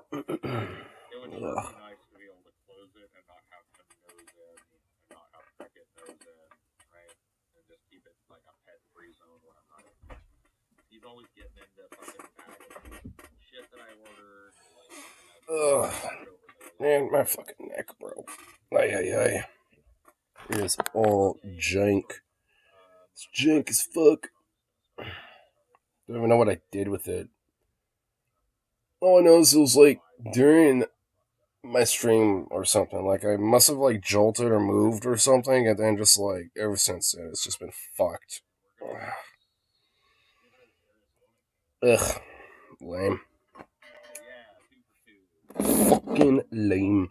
It would sure be nice to be able to close it and not have him nose in and not have Cricket nose in, right? And just keep it like a pet free zone when I'm not in. He's always getting into fucking bagging shit that I ordered, like fucking Ugh. right over there. Man, my fucking neck, bro. Ay, ay, ay. It is all jank. It's jank as fuck. Don't even know what I did with it. All I know is it was like during my stream or something. Like I must have like jolted or moved or something, and then just like ever since then, it's just been fucked. Ugh, lame. Fucking lame.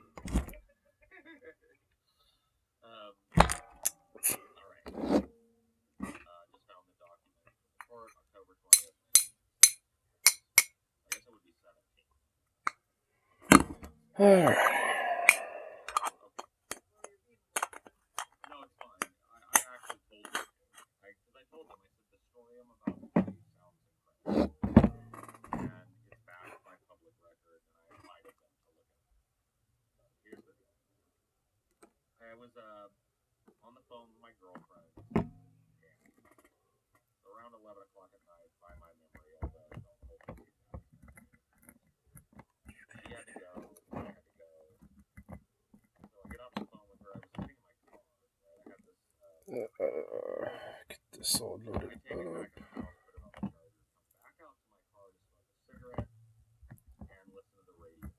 Alright. No, it's fine. I actually told him, because I told him, I said the story I'm about to tell you sounds incredible, and it's backed by public record, and I invited them to look at it. Here's the deal. I was on the phone with my girlfriend, and around 11 o'clock at night, by my memory, although don't hold me to that. She had to go, I had to go. So I get off the phone with her. I was sitting in my car, right? I had this. Get this all loaded I take it up. back to the house, put it on the charger, come back out to my car to smoke a cigarette and listen to the radio.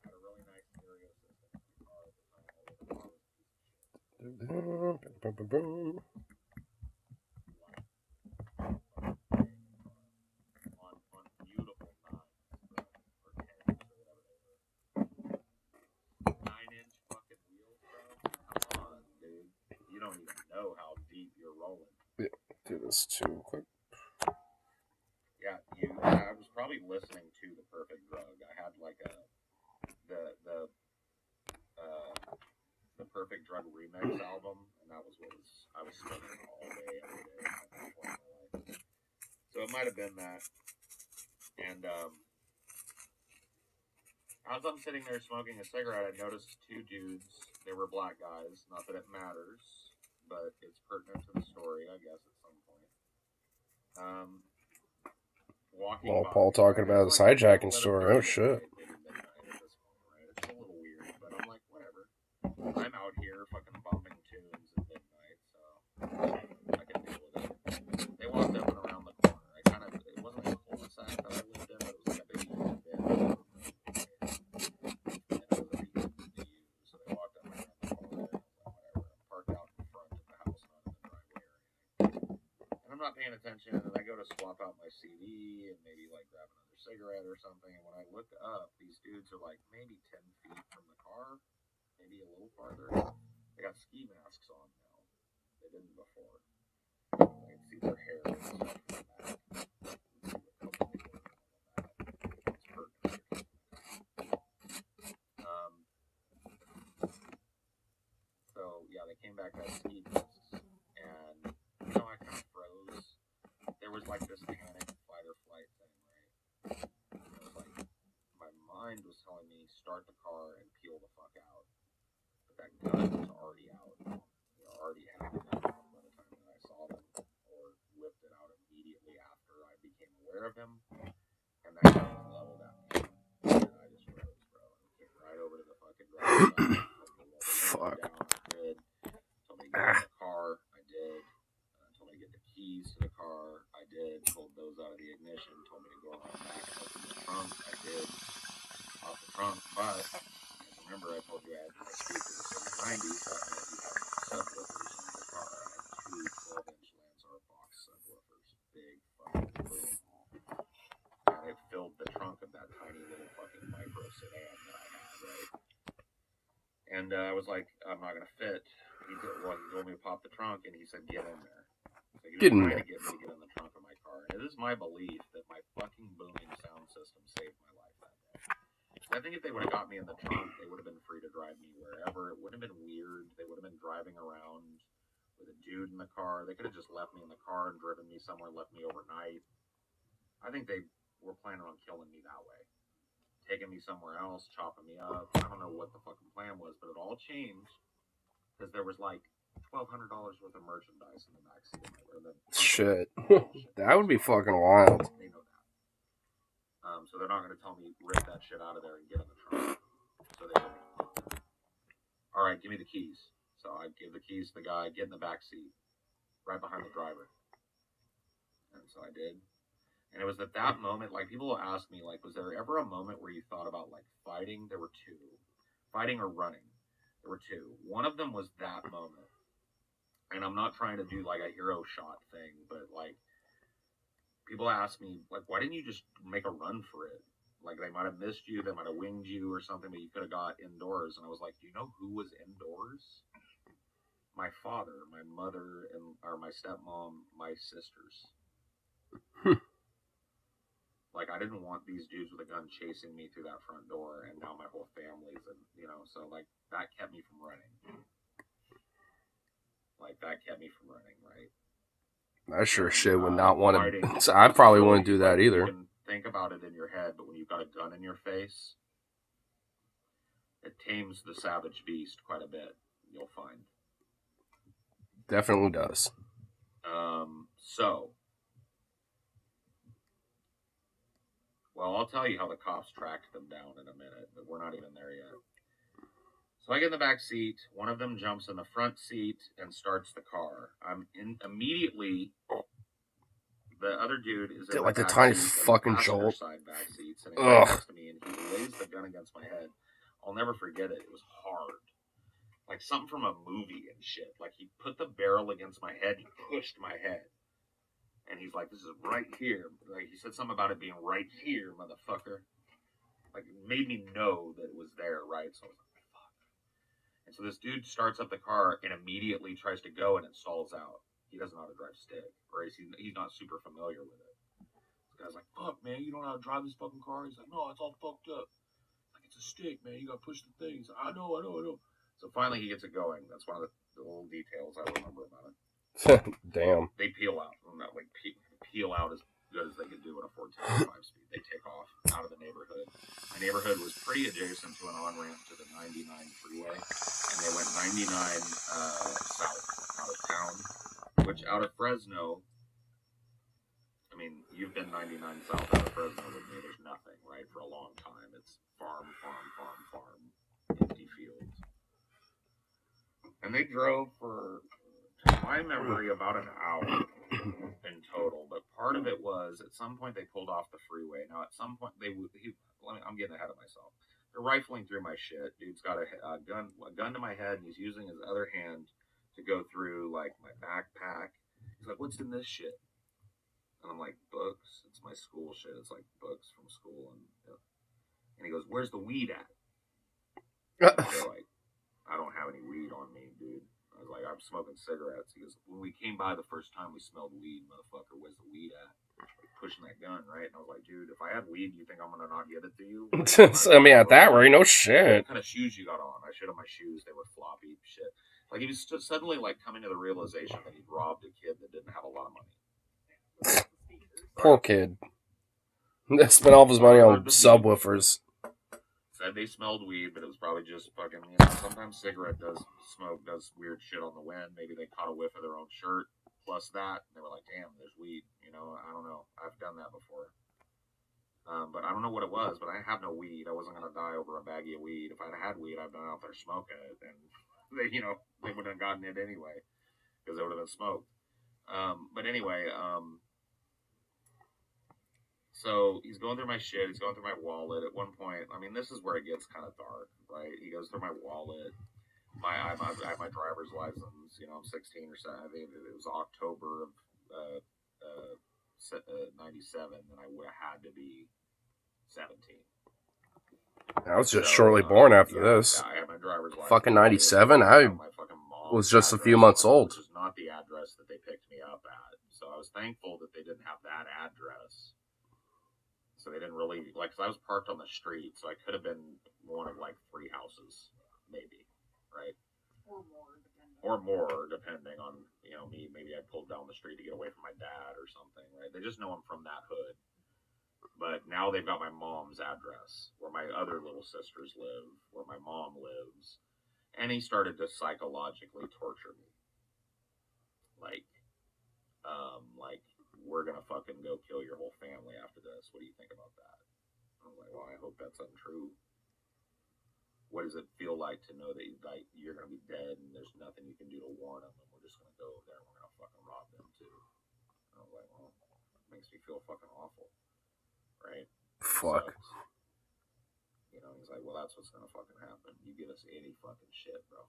Had a really nice stereo system in my car at the time, although the car was a piece of shit. On beautiful nines, bro, or tens, or whatever they were. 9-inch fucking wheels, bro. Come on, dude. You don't even know how deep you're rolling. Yeah, do this too quick. Yeah, I was probably listening to The Perfect Drug. I had like the the the Perfect Drug remix album, and that was what I was smoking all day, every day at that point in my life. So it might have been that. And as I'm sitting there smoking a cigarette, I noticed two dudes. They were black guys. Not that it matters, but it's pertinent to the story, I guess, at some point. Walking Well, by, Paul talking right? It's about his like hijacking story. Oh 11:30 at shit. night, maybe midnight at this point, right? It's a little weird, but I'm like, whatever. I'm out here fucking bumping tunes at midnight, so I can deal with it. They walked up and around the corner. It wasn't a cul-de-sac that I lived in, but it was like a big bend road, and it was a PCU. So they walked up and around the corner, and I was like, whatever. I'm parked out in front of the house, not in the driveway or anything. And I'm not paying attention, and I go to swap out my CD and maybe like grab another cigarette or something. And when I look up, these dudes are like maybe 10 feet from the car, maybe a little farther. They got ski masks on now. They didn't before. I can see their hair and stuff from the back. So yeah, they came back as ski masks, and I kind of froze. There was like this panic fight or flight thing, right? It was like my mind was telling me start the car and peel the fuck out, but that gun was already out. Already had it out by the time that I saw them, or whipped it out immediately after I became aware of him, and that gun was leveled at me. And I just froze, bro, and came right over to the fucking driver's side. Told me to roll the window Fuck. down. I did. Told me to get in the car. I did. Told me to get the keys to the car. I did. Pulled those out of the ignition. Told me to go around back and open the trunk. I did. Off the trunk, but remember I told you I had my speakers in the 90s. That meant you had subwoofers in the car. I had two 12-inch Landsar box subwoofers. Big fucking boom. And it filled the trunk of that tiny little fucking micro sedan that I had, right? And I was like, I'm not going to fit. He told me to pop the trunk, and he said, get in there. So he was trying to get me to get in the trunk of my car. And it is my belief that my fucking booming sound system saved my life that day. I think if they would have got me in the trunk, they would have been free to drive me wherever. It wouldn't have been weird. They would have been driving around with a dude in the car. They could have just left me in the car and driven me somewhere, left me overnight. I think they were planning on killing me that way. taking me somewhere else, chopping me up. I don't know what the fucking plan was, but it all changed because there was like $1,200 worth of merchandise in the backseat of my Shit. That would be fucking wild. They know that. So they're not going to tell me rip that shit out of there and get in the trunk. So they told me, all right, give me the keys. So I give the keys to the guy, get in the back seat, right behind the driver. And so I did. And it was at that moment, like, people will ask me, like, was there ever a moment where you thought about, like, fighting? There were two. Fighting or running. There were two. One of them was that moment. And I'm not trying to do, like, a hero shot thing, but, like, people ask me, like, why didn't you just make a run for it? Like, they might have missed you, they might have winged you or something, but you could have got indoors. And I was like, do you know who was indoors? My father, my mother, or my stepmom, my sisters. Like, I didn't want these dudes with a gun chasing me through that front door, and now my whole family's, and so, like, that kept me from running. Like, that kept me from running, right? I sure shit would not want to. So I probably wouldn't do that either. You can think about it in your head, but when you've got a gun in your face, it tames the savage beast quite a bit, you'll find. Definitely does. Well, I'll tell you how the cops tracked them down in a minute, but we're not even there yet. So I get in the back seat. One of them jumps in the front seat and starts the car. Immediately. The other dude is in like the the tiny fucking jolt. Side back seat, sitting right next to me, and he lays the gun against my head. I'll never forget it. It was hard, like something from a movie and shit. Like, he put the barrel against my head, he pushed my head, and he's like, "This is right here." Like, he said something about it being right here, motherfucker. Like, it made me know that it was there, right? So I was like, "Fuck." And so this dude starts up the car and immediately tries to go, and it stalls out. He doesn't know how to drive stick, or he's not super familiar with it. This guy's like, "Fuck, man, you don't know how to drive this fucking car?" He's like, "No, it's all fucked up. Like, it's a stick, man. You gotta push the things." I know. So finally he gets it going. That's one of the little details I remember about it. Damn. They peel out. Not like peel out as good as they could do in a 425 speed. They take off out of the neighborhood. My neighborhood was pretty adjacent to an on-ramp to the 99 freeway, and they went 99 south out of town, which out of Fresno, I mean, you've been 99 south out of Fresno with me. There's nothing, right, for a long time. It's farm, empty fields. And they drove for, to my memory, about an hour in total. But part of it was, at some point, they pulled off the freeway. Now, at some point, I'm getting ahead of myself. They're rifling through my shit. Dude's got a gun to my head, and he's using his other hand to go through, like, my backpack. He's like, "What's in this shit?" And I'm like, "Books. It's my school shit. It's like books from school." And he goes, "Where's the weed at?" They're like, "I don't have any weed on me, dude." I was like, "I'm smoking cigarettes." He goes, "When we came by the first time, we smelled weed, motherfucker. Where's the weed at?" Like, pushing that gun, right? And I was like, "Dude, if I had weed, you think I'm gonna not give it to you?" I mean, at that rate, no shit. What kind of shoes you got on? I showed him my shoes. They were floppy shit. Like, he was suddenly, like, coming to the realization that he'd robbed a kid that didn't have a lot of money. Poor kid. Spent all of his money on subwoofers. Said they smelled weed, but it was probably just fucking, sometimes cigarette does weird shit on the wind. Maybe they caught a whiff of their own shirt. Plus that, they were like, "Damn, there's weed." I don't know. I've done that before. But I don't know what it was, but I have no weed. I wasn't going to die over a baggie of weed. If I'd had weed, I'd been out there smoking it, and they wouldn't have gotten it anyway, because it would have been smoked. But anyway, so he's going through my shit. He's going through my wallet. At one point, I mean, this is where it gets kind of dark, right? He goes through my wallet. I have my driver's license. I'm 16 or 17. I think it was October of 97, and I would have had to be 17. I was just shortly born after this. I had my driver's license. Fucking 97. I was just a few months old. Which is not the address that they picked me up at. So I was thankful that they didn't have that address. So they didn't really, like, because I was parked on the street, so I could have been one of, like, 3 houses, maybe, right? Or more, depending on, me. Maybe I pulled down the street to get away from my dad or something, right? They just know I'm from that hood. But now they've got my mom's address, where my other little sisters live, where my mom lives. And he started to psychologically torture me. Like, we're gonna fucking go kill your whole family after this. What do you think about that? I was like, well, I hope that's untrue. What does it feel like to know that you're gonna be dead and there's nothing you can do to warn them, and we're just gonna go over there and we're gonna fucking rob them too? I was like, well, it makes me feel fucking awful, right? Fuck. You know, he's like, well, that's what's gonna fucking happen. You give us any fucking shit, bro.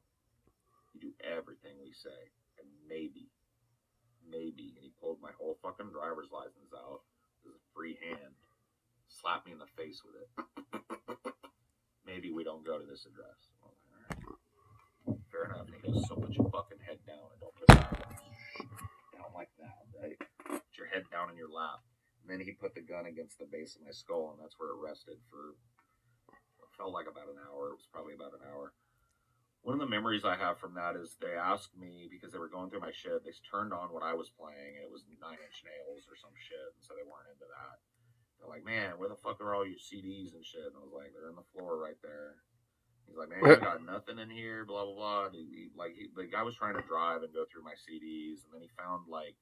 You do everything we say, and maybe, and he pulled my whole fucking driver's license out with a free hand, slapped me in the face with it. Maybe we don't go to this address. I'm like, all right, fair enough. And he goes, so put your fucking head down and don't put it down like that, right? Put your head down in your lap. And then he put the gun against the base of my skull, and that's where it rested for, it felt like about an hour. It was probably about an hour. One of the memories I have from that is they asked me, because they were going through my shit, they turned on what I was playing, and it was 9 Inch Nails or some shit, and so they weren't into that. They're like, man, where the fuck are all your CDs and shit? And I was like, they're on the floor right there. He's like, man, you got nothing in here, blah, blah, blah. And the guy was trying to drive and go through my CDs, and then he found, like,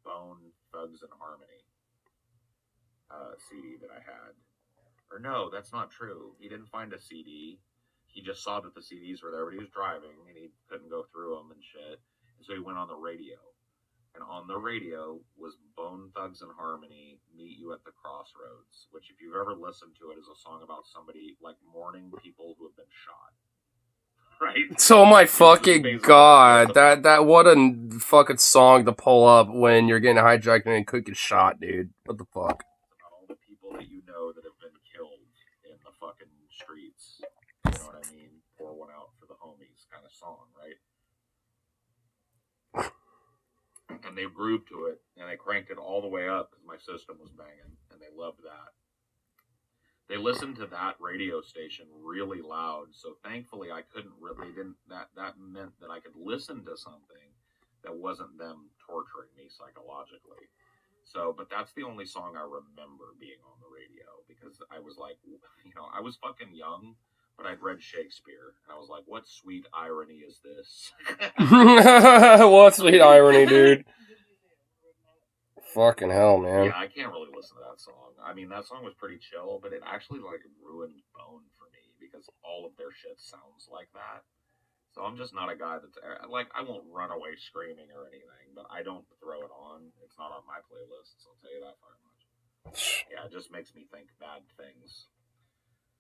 Bone Thugs and Harmony CD that I had. Or no, that's not true. He didn't find a CD. He just saw that the CDs were there, but he was driving, and he couldn't go through them and shit. And so he went on the radio. And on the radio was Bone Thugs and Harmony, Meet You at the Crossroads, which if you've ever listened to it is a song about somebody, like, mourning people who have been shot. Right? So my fucking god, that what a fucking song to pull up when you're getting hijacked and could get shot, dude. What the fuck? About all the people that you know that have been killed in the fucking streets. You know what I mean? Pour one out for the homies kind of song, right? And they grooved to it, and they cranked it all the way up because my system was banging, and they loved that. They listened to that radio station really loud, so thankfully I couldn't really, that meant that I could listen to something that wasn't them torturing me psychologically. So, but that's the only song I remember being on the radio, because I was like, you know, I was fucking young, but I'd read Shakespeare, and I was like, what sweet irony is this? What sweet irony, dude. Fucking hell, man. Yeah, I can't really listen to that song. I mean, that song was pretty chill, but it actually, like, ruined Bone for me, because all of their shit sounds like that. So I'm just not a guy that's, like, I won't run away screaming or anything, but I don't throw it on. It's not on my playlists, I'll tell you that very much. Yeah, it just makes me think bad things.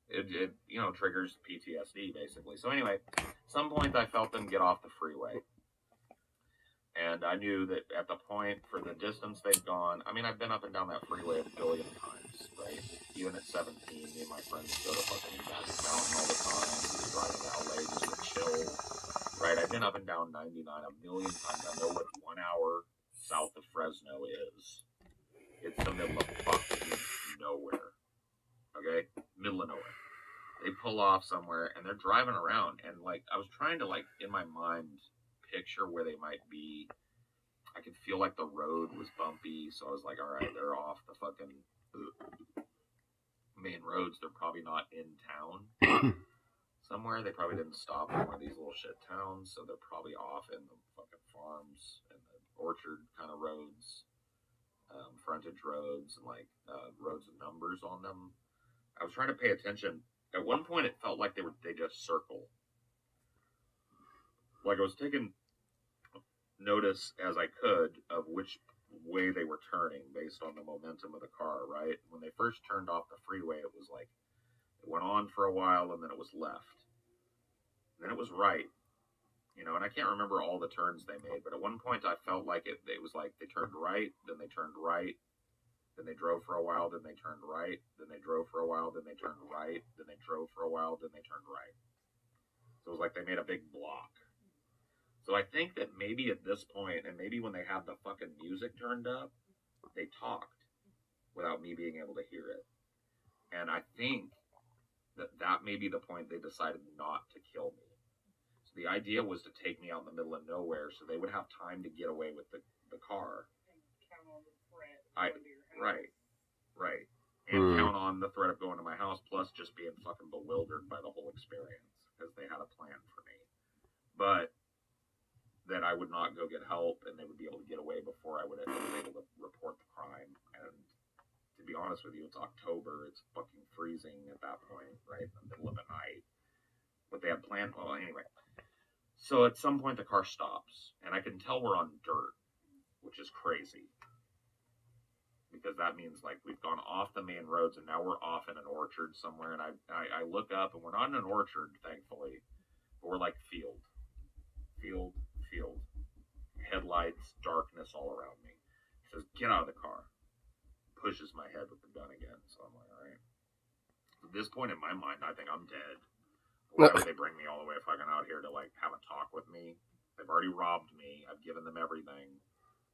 It you know, triggers PTSD, basically. So anyway, at some point I felt them get off the freeway. And I knew that at the point, for the distance they'd gone, I mean, I've been up and down that freeway a billion times, right? Even at 17, me and my friends go to fucking Magic Mountain all the time. We were driving to LA just to chill, right? I've been up and down 99 a million times. I know what 1 hour south of Fresno is. It's the middle of fucking nowhere, okay? Middle of nowhere. They pull off somewhere, and they're driving around, and, like, I was trying to, like, in my mind, picture where they might be. I could feel like the road was bumpy, so I was like, all right, they're off the fucking main roads. They're probably not in town somewhere. They probably didn't stop in one of these little shit towns, so they're probably off in the fucking farms and the orchard kind of roads, frontage roads, and like roads with numbers on them. I was trying to pay attention. At one point, it felt like they just circle. Like I was taking notice as I could of which way they were turning based on the momentum of the car, right? When they first turned off the freeway, it was like, it went on for a while, and then it was left. And then it was right. You know, and I can't remember all the turns they made, but at one point I felt like it was like they turned right, then they turned right, then they drove for a while, then they turned right, then they drove for a while, then they turned right, then they drove for a while, then they turned right. So it was like they made a big block. So I think that maybe at this point, and maybe when they had the fucking music turned up, they talked without me being able to hear it. And I think that may be the point they decided not to kill me. So the idea was to take me out in the middle of nowhere so they would have time to get away with the car. Right. and count on the threat of going to my house, plus just being fucking bewildered by the whole experience because they had a plan for me. But that I would not go get help and they would be able to get away before I was able to report the crime. And to be honest with you, it's October. It's fucking freezing at that point, right? In the middle of the night. But they had planned, well, anyway. So at some point the car stops, and I can tell we're on dirt, which is crazy. Because that means like we've gone off the main roads and now we're off in an orchard somewhere. And I look up and we're not in an orchard, thankfully, but we're like field. Headlights, darkness all around me. He says, "Get out of the car." Pushes my head with the gun again. So I'm like, all right. At this point in my mind, I think I'm dead. Why would they bring me all the way fucking out here to like have a talk with me? They've already robbed me. I've given them everything.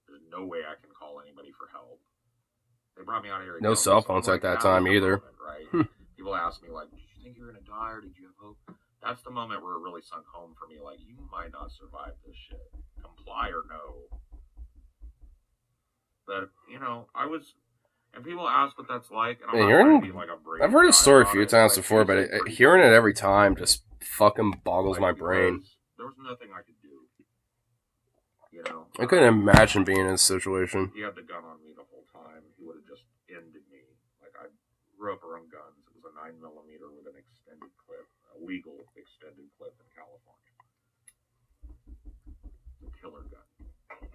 There's no way I can call anybody for help. They brought me out here. No cell phones at that time either. Moment, right? People ask me like, "Did you think you were gonna die, or did you have hope?" That's the moment where it really sunk home for me. Like, you might not survive this shit. Comply or no. But you know, and people ask what that's like. And I'm not trying to be like a brave I've heard the story a few times like, before, but hearing it every time just fucking boggles my brain. There was nothing I could do. You know, I couldn't imagine being in this situation. He had the gun on me the whole time. He would have just ended me. Like, I grew up around guns. It was a 9mm with an extended clip, a legal extended clip in California. It's a killer gun.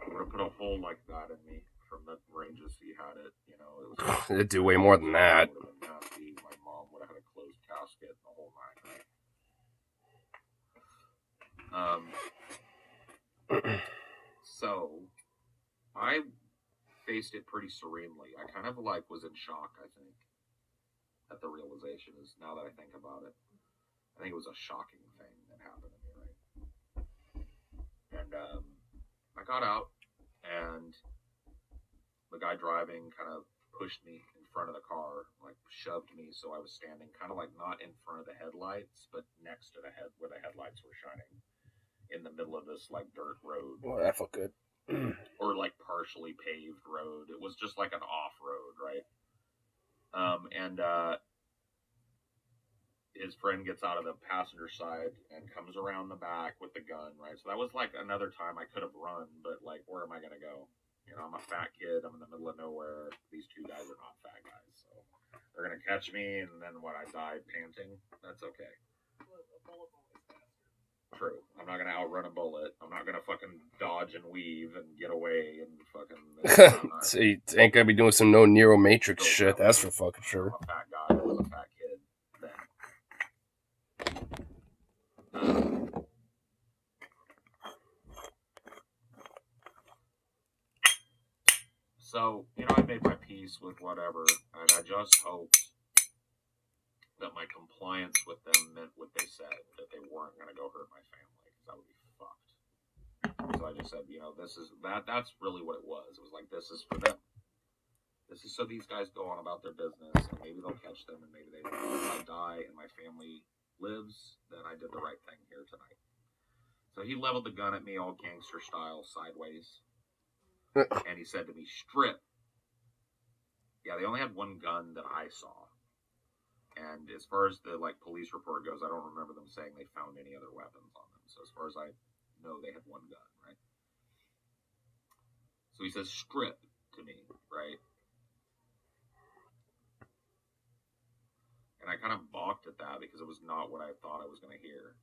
He would have put a hole like that in me from the ranges he had it. You know, it was. It'd do way more than that. It would have been nasty. My mom would have had a closed casket, the whole nine, right? So, I faced it pretty serenely. I kind of like was in shock, I think, at the realization is now that I think about it. I think it was a shocking thing that happened to me, right? And I got out, and the guy driving kind of pushed me in front of the car, like shoved me, so I was standing kind of like not in front of the headlights, but next to the head where the headlights were shining. In the middle of this like dirt road. Well, that felt good. Or like partially paved road. It was just like an off road, right? And his friend gets out of the passenger side and comes around the back with the gun, right? So that was like another time I could have run, but like, where am I gonna go? You know, I'm a fat kid. I'm in the middle of nowhere. These two guys are not fat guys, so they're gonna catch me, and then when I die panting, that's okay. True. I'm not gonna outrun a bullet. I'm not gonna fucking dodge and weave and get away and fucking. So you ain't gonna be doing some no Neo Matrix shit. That's for fucking sure. I'm a fat guy. I was a fat kid then. So you know, I made my peace with whatever, and I just hoped that my compliance with them meant what they said, that they weren't going to go hurt my family, because I would be fucked. So I just said, you know, that's really what it was. It was like, this is for them. This is so these guys go on about their business, and maybe they'll catch them, and maybe they won't. If I die and my family lives, then I did the right thing here tonight. So he leveled the gun at me all gangster style, sideways. And he said to me, "Strip." Yeah, they only had one gun that I saw. And as far as the like police report goes, I don't remember them saying they found any other weapons on them. So as far as I know, they had one gun, right? So he says, "Strip" to me, right? And I kind of balked at that because it was not what I thought I was going to hear.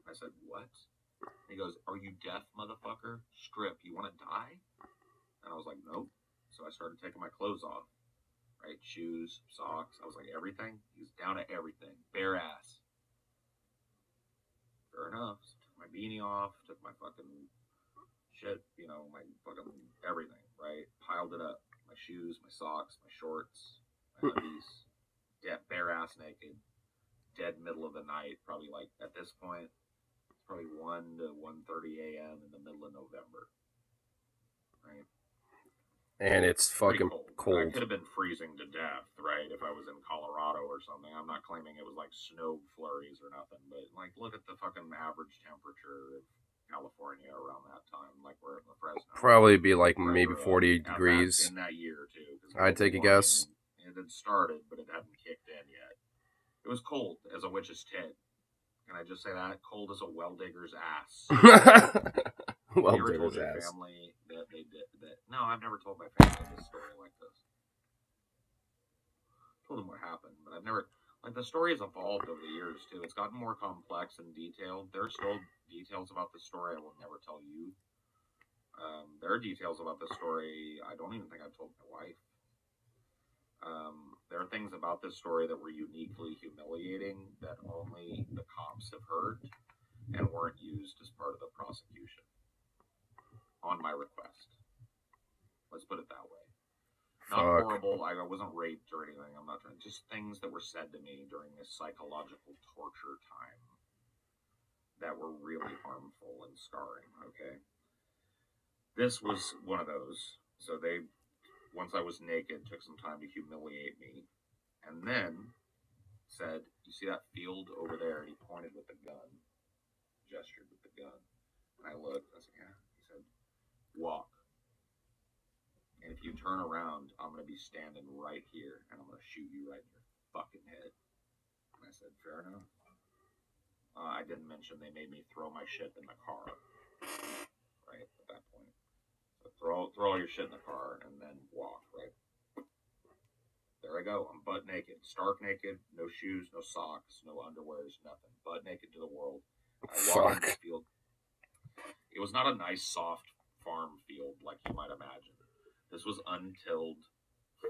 I said, "What?" And he goes, "Are you deaf, motherfucker? Strip. You want to die?" And I was like, "Nope." So I started taking my clothes off. Right, shoes, socks. I was like, everything. He's down to everything. Bare ass. Fair enough. So took my beanie off. Took my fucking shit. You know, my fucking everything. Right, piled it up. My shoes, my socks, my shorts, my undies. Bare ass naked. Dead middle of the night. Probably like at this point, it's probably 1 to 1:30 a.m. in the middle of November. Right. And it's fucking cold. I could have been freezing to death, right, if I was in Colorado or something. I'm not claiming it was like snow flurries or nothing, but like look at the fucking average temperature of California around that time, like we're in the Fresno. Probably be like maybe 48 degrees. In that year too. I'd take a guess. It had started, but It was cold as a witch's tit. Can I just say that? Cold as a well digger's ass. Well, Have you ever told digger's your ass. family that they did that? No, I've never told my family this story like this. I told them what happened, but I've never. Like, the story has evolved over the years, too. It's gotten more complex and detailed. There are still details about this story I will never tell you. There are details about this story I don't even think I've told my wife. There are things about this story that were uniquely humiliating that only the cops have heard and weren't used as part of the prosecution on my request. Let's put it that way. Not Fuck. horrible. I wasn't raped or anything. I'm not trying. Just things that were said to me during this psychological torture time that were really harmful and scarring. Okay. This was one of those. So they, once I was naked, took some time to humiliate me, and then said, "You see that field over there?" And he pointed with the gun, gestured with the gun, and I looked. I said, "Yeah." He said, "Walk. And if you turn around, I'm going to be standing right here, and I'm going to shoot you right in your fucking head." And I said, "Fair enough." I didn't mention they made me throw my shit in the car, right, at that point. So throw all your shit in the car, and then walk, right? There I go. I'm butt naked. Stark naked, no shoes, no socks, no underwears, nothing. Butt naked to the world. I walk in this field. It was not a nice, soft farm field like you might imagine. This was untilled,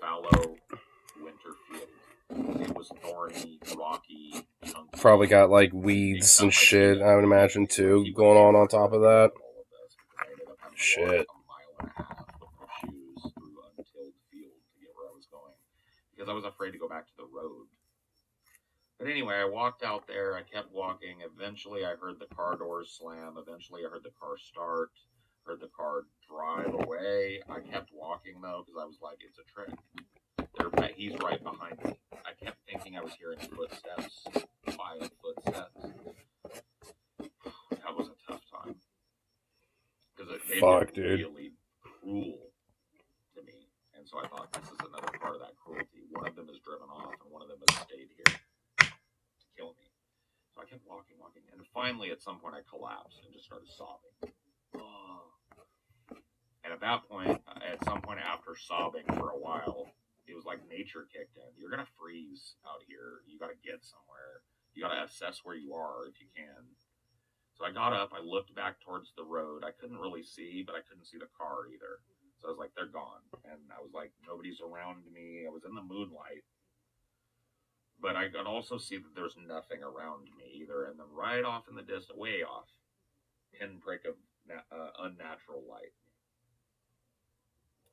fallow winter field. It was thorny, rocky, chunky. Probably got like weeds and shit, I would imagine, too, going on top of that. Shit. A mile and a half with no shoes through untilled field to get where I was going because I was afraid to go back to the road. But anyway, I walked out there. I kept walking. Eventually, I heard the car doors slam. Eventually, I heard the car start. Heard the car drive away. I kept walking, though, because I was like, it's a trick. He's right behind me. I kept thinking I was hearing footsteps, 5 footsteps. That was a tough time. Because they were really cruel to me. And so I thought, this is another part of that cruelty. One of them is driven off, and one of them has stayed here to kill me. So I kept walking. And finally, at some point, I collapsed and just started sobbing. And at that point, at some point after sobbing for a while, it was like nature kicked in. You're going to freeze out here. You got to get somewhere. You got to assess where you are if you can. So I got up. I looked back towards the road. I couldn't really see, but I couldn't see the car either. So I was like, they're gone. And I was like, nobody's around me. I was in the moonlight. But I could also see that there's nothing around me either. And then right off in the distance, way off, pinprick of unnatural light.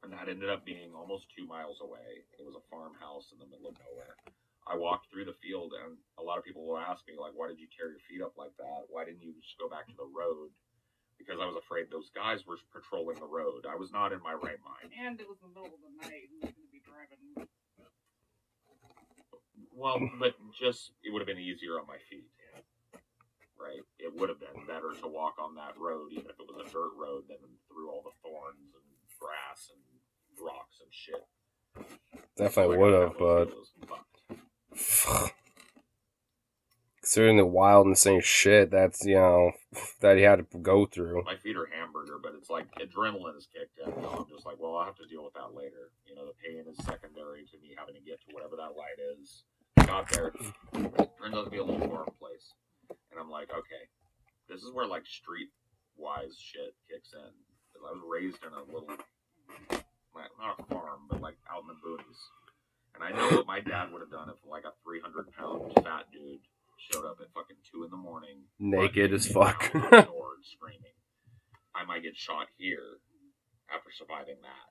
And that ended up being almost 2 miles away. It was a farmhouse in the middle of nowhere. I walked through the field, and a lot of people will ask me, like, why did you tear your feet up like that? Why didn't you just go back to the road? Because I was afraid those guys were patrolling the road. I was not in my right mind. And it was the middle of the night, and you could be driving. Well, but just, it would have been easier on my feet. Right? It would have been better to walk on that road, even if it was a dirt road, than through all the thorns and grass and rocks and shit. Definitely would have, but considering the wild and insane shit that's, that he had to go through. My feet are hamburger, but it's like adrenaline is kicked in. I'm just like, well, I'll have to deal with that later. The pain is secondary to me having to get to whatever that light is. Got there. Turns out to be a little farm place. And I'm like, okay, this is where like street-wise shit kicks in. Because I was raised in a little, not a farm, but like out in the boonies. And I know what my dad would have done if like a 300-pound fat dude showed up at fucking 2 in the morning. Naked as fuck. Screaming. I might get shot here after surviving that.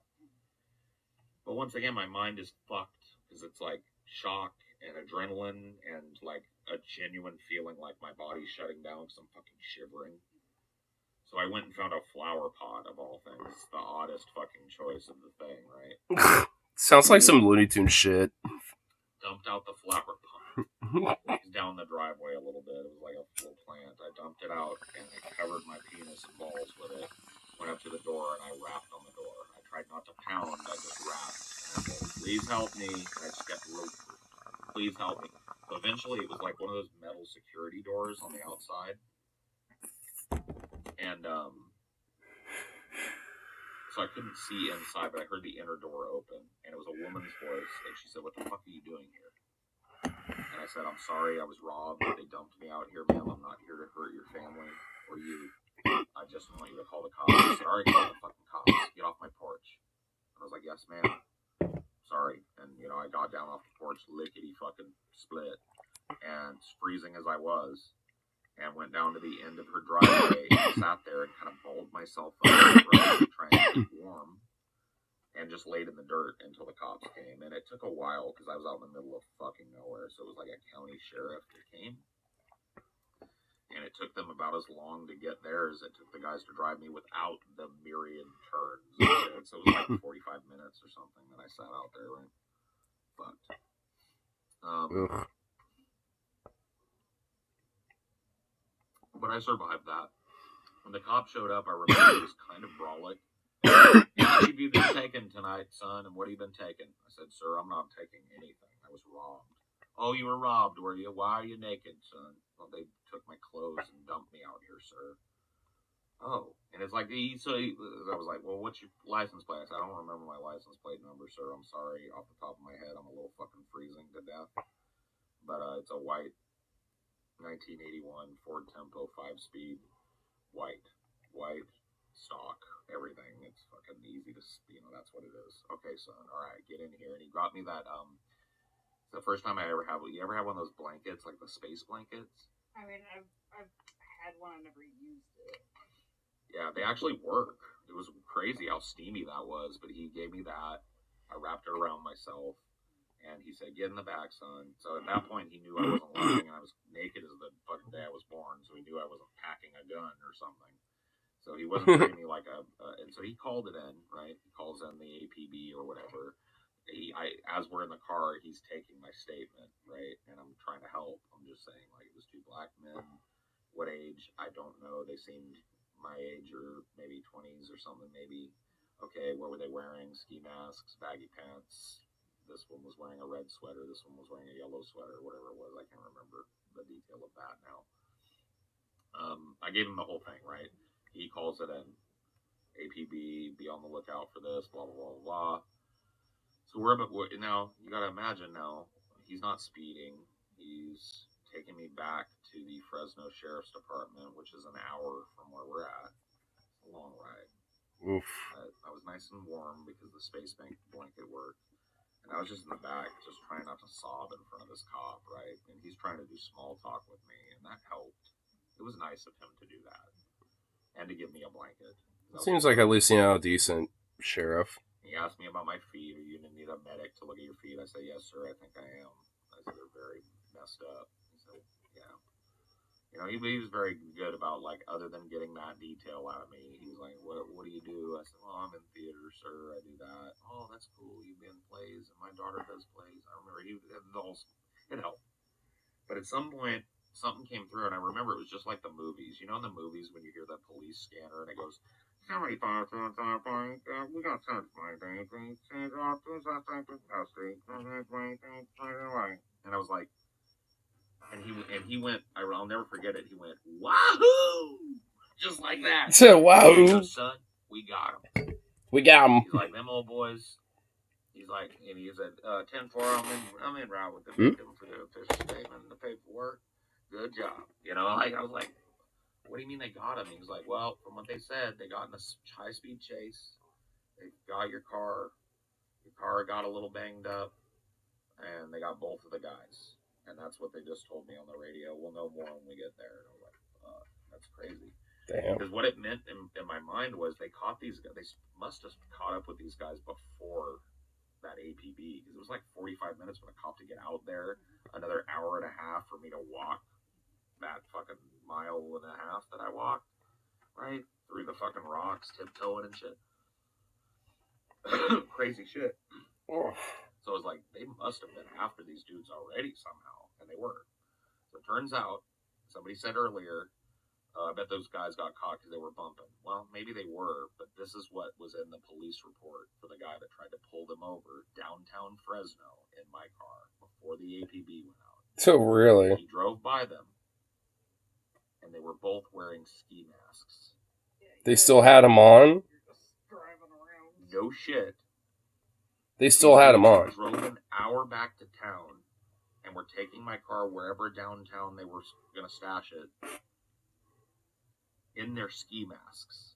But once again, my mind is fucked. Because it's like shock and adrenaline and like a genuine feeling like my body's shutting down because I'm fucking shivering. So I went and found a flower pot of all things. The oddest fucking choice of the thing, right? Sounds like some Looney Tunes shit. Dumped out the flower pot. Down the driveway a little bit. It was like a little plant. I dumped it out and I covered my penis and balls with it. Went up to the door and I rapped on the door. I tried not to pound. I just rapped. And I said, please help me. And I just kept real, please help me. So eventually it was like one of those metal security doors on the outside. And so I couldn't see inside, but I heard the inner door open, and it was a woman's voice, and she said, "What the fuck are you doing here?" And I said, "I'm sorry, I was robbed. They dumped me out here, ma'am. I'm not here to hurt your family or you. I just want you to call the cops." I said, "All right, call the fucking cops. Get off my porch." And I was like, "Yes, ma'am. Sorry." And, you know, I got down off the porch, lickety fucking split, and freezing as I was, and went down to the end of her driveway and sat there and kind of balled myself up, trying to keep warm, and just laid in the dirt until the cops came. And it took a while because I was out in the middle of fucking nowhere, so it was like a county sheriff that came. And it took them about as long to get there as it took the guys to drive me without the myriad turns. So it was like 45 minutes or something that I sat out there, right? But but I survived that. When the cop showed up, I remember it was kind of brolic. "How have you been taking tonight, son? And what have you been taking?" I said, "Sir, I'm not taking anything. I was robbed." "Oh, you were robbed, were you? Why are you naked, son?" "Well, they took my clothes and dumped me out here, sir." "Oh." And it's like, I was like, "Well, what's your license plate?" I said, "I don't remember my license plate number, sir. I'm sorry. Off the top of my head, I'm a little fucking freezing to death. But it's a white 1981 Ford Tempo 5-speed, white stock, everything. It's fucking easy to, that's what it is." "Okay, son, all right, get in here." And he got me that, it's the first time I ever had, you ever have one of those blankets, like the space blankets? I mean, I've had one, I never used it. Yeah, they actually work. It was crazy how steamy that was, but he gave me that. I wrapped it around myself, and he said, "Get in the back, son." So at that point, he knew I wasn't lying, and I was naked as the fucking day I was born, so he knew I wasn't packing a gun or something. So he wasn't treating me like and so he called it in, right? He calls in the APB or whatever. As we're in the car, he's taking my statement, right? And I'm trying to help. I'm just saying, like, it was two black men. What age? I don't know. They seemed my age, or maybe 20s or something, maybe. Okay, what were they wearing? Ski masks, baggy pants. This one was wearing a red sweater. This one was wearing a yellow sweater, whatever it was. I can't remember the detail of that now. I gave him the whole thing, right? He calls it in. APB, be on the lookout for this, blah, blah, blah, blah. So now, you gotta imagine now, he's not speeding. He's taking me back to the Fresno Sheriff's Department, which is an hour from where we're at. It's a long ride. Oof. I was nice and warm because the space blanket worked. And I was just in the back, just trying not to sob in front of this cop, right? And he's trying to do small talk with me, and that helped. It was nice of him to do that. And to give me a blanket. Seems like at least, a decent sheriff. He asked me about my feet. "Are you going to need a medic to look at your feet?" I said, "Yes, sir, I think I am." I said, "They're very messed up." He said, "Yeah." He was very good about, like, other than getting that detail out of me, he was like, what do you do?" I said, "Well, I'm in theater, sir. I do that." "Oh, that's cool. You've been in plays, and my daughter does plays." I remember it helped. But at some point, something came through, and I remember it was just like the movies. In the movies when you hear the police scanner, and it goes, "Somebody thought we got sent by and I was like, and he went, I'll never forget it. He went, "Wahoo!" Just like that. Wahoo! "Son, we got him. We got him. He's like, "Them old boys." He's like, and he said, 10-4, I'm in route with the victim for the official statement and the paperwork. Good job. I was like, "What do you mean they got him?" He was like, "Well, from what they said, they got in a high-speed chase. They got your car. Your car got a little banged up, and they got both of the guys. And that's what they just told me on the radio. We'll know more when we get there." And I was like, that's crazy. Damn. Because what it meant in my mind was they caught these guys. They must have caught up with these guys before that APB. Because it was like 45 minutes for the cop to get out there. Another hour and a half for me to walk that fucking mile and a half that I walked, right? Through the fucking rocks, tiptoeing and shit. Crazy shit. So it was like, they must have been after these dudes already somehow, and they were. So it turns out, somebody said earlier, I bet those guys got caught because they were bumping. Well, maybe they were, but this is what was in the police report for the guy that tried to pull them over downtown Fresno in my car before the APB went out. So really? He drove by them, and they were both wearing ski masks. They still had them on? You're just driving around. No shit. They still had them on. Drove an hour back to town, and were taking my car wherever downtown they were gonna stash it, in their ski masks.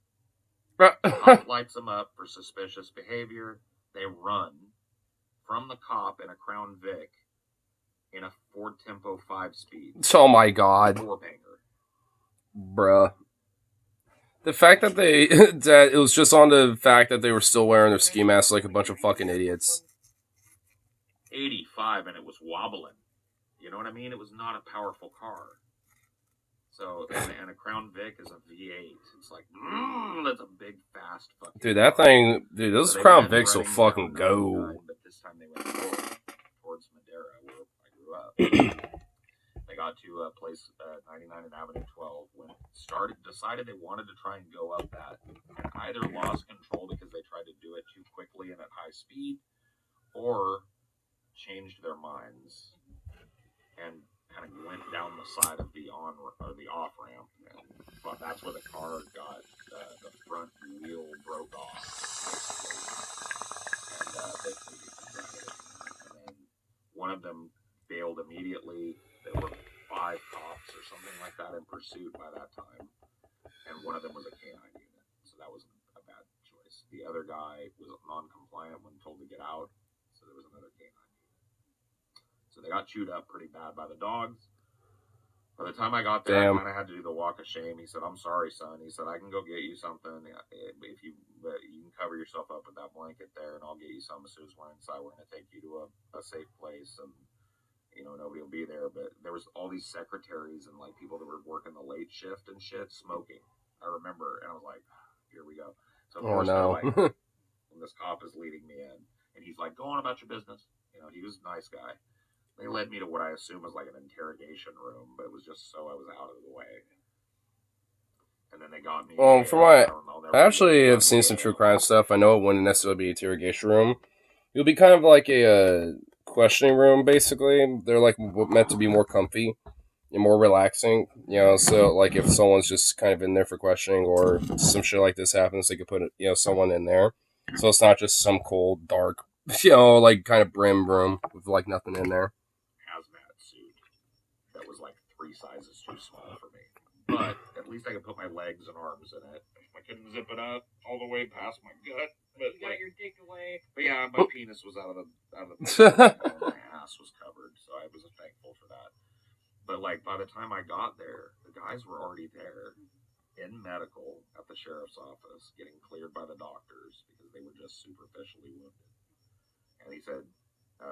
Cop lights them up for suspicious behavior. They run from the cop in a Crown Vic in a Ford Tempo 5-speed. Oh my god. 4-banger. Bruh. The fact that they that it was just on the fact that they were still wearing their ski masks like a bunch of fucking idiots. 85 and it was wobbling. You know what I mean? It was not a powerful car. So, and a Crown Vic is a V8. It's like, that's a big, fast fucking Dude, that car. thing, dude, those So Crown Vics will fucking go. But this time they went towards Madera, where I grew up. They got to a place, 99 and Avenue 12, when decided they wanted to try and go up that, and either lost control because they tried to do it too quickly and at high speed, or changed their minds and kind of went down the side of the off ramp, and that's where the car got the front wheel broke off, basically, and then one of them bailed immediately. There were 5 cops or something like that in pursuit by that time, and one of them was a canine unit, so that wasn't a bad choice. The other guy was non-compliant when told to get out, so there was another canine unit. So they got chewed up pretty bad by the dogs. By the time I got there, I kind of had to do the walk of shame. He said, "I'm sorry, son." He said, "I can go get you something. If you can cover yourself up with that blanket there, and I'll get you some as soon as we're inside. We're going to take you to a safe place, and nobody will be there." But there was all these secretaries and like people that were working the late shift and shit, smoking. I remember, and I was like, "Here we go." So of course, when this cop is leading me in, and he's like, "Go on about your business." He was a nice guy. They led me to what I assume was like an interrogation room, but it was just so I was out of the way. And then they got me. Well, from what I actually have seen some true crime stuff, I know it wouldn't necessarily be an interrogation room. It would be kind of like a questioning room, basically. They're like meant to be more comfy and more relaxing, so like if someone's just kind of in there for questioning or some shit like this happens, they could put someone in there. So it's not just some cold, dark, like kind of brim room with like nothing in there. Hazmat suit that was like 3 sizes too small for me. But at least I could put my legs and arms in it. I couldn't zip it up all the way past my gut. But you got your dick away. But yeah, my penis was out of the and my ass was covered, so I was thankful for that. But like by the time I got there, the guys were already there in medical at the sheriff's office, getting cleared by the doctors because they were just superficially wounded. And he said,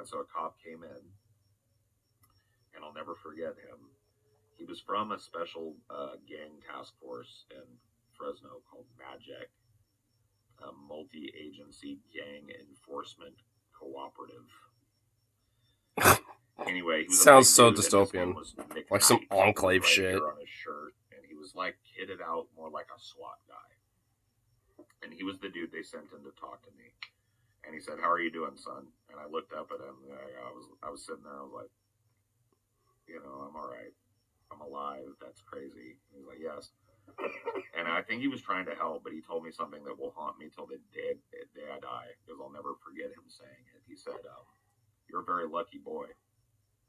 so a cop came in, and I'll never forget him. He was from a special gang task force in Fresno called MAGIC, a multi-agency gang enforcement cooperative. Anyway, he was sounds so dystopian, like some enclave shit. On his shirt, and he was like kitted out more like a SWAT guy. And he was the dude they sent in to talk to me. And he said, "How are you doing, son?" And I looked up at him. And I was sitting there. I was like, "I'm all right. I'm alive. That's crazy." And he's like, "Yes." And I think he was trying to help, but he told me something that will haunt me till the day I die, because I'll never forget him saying it. He said, "You're a very lucky boy."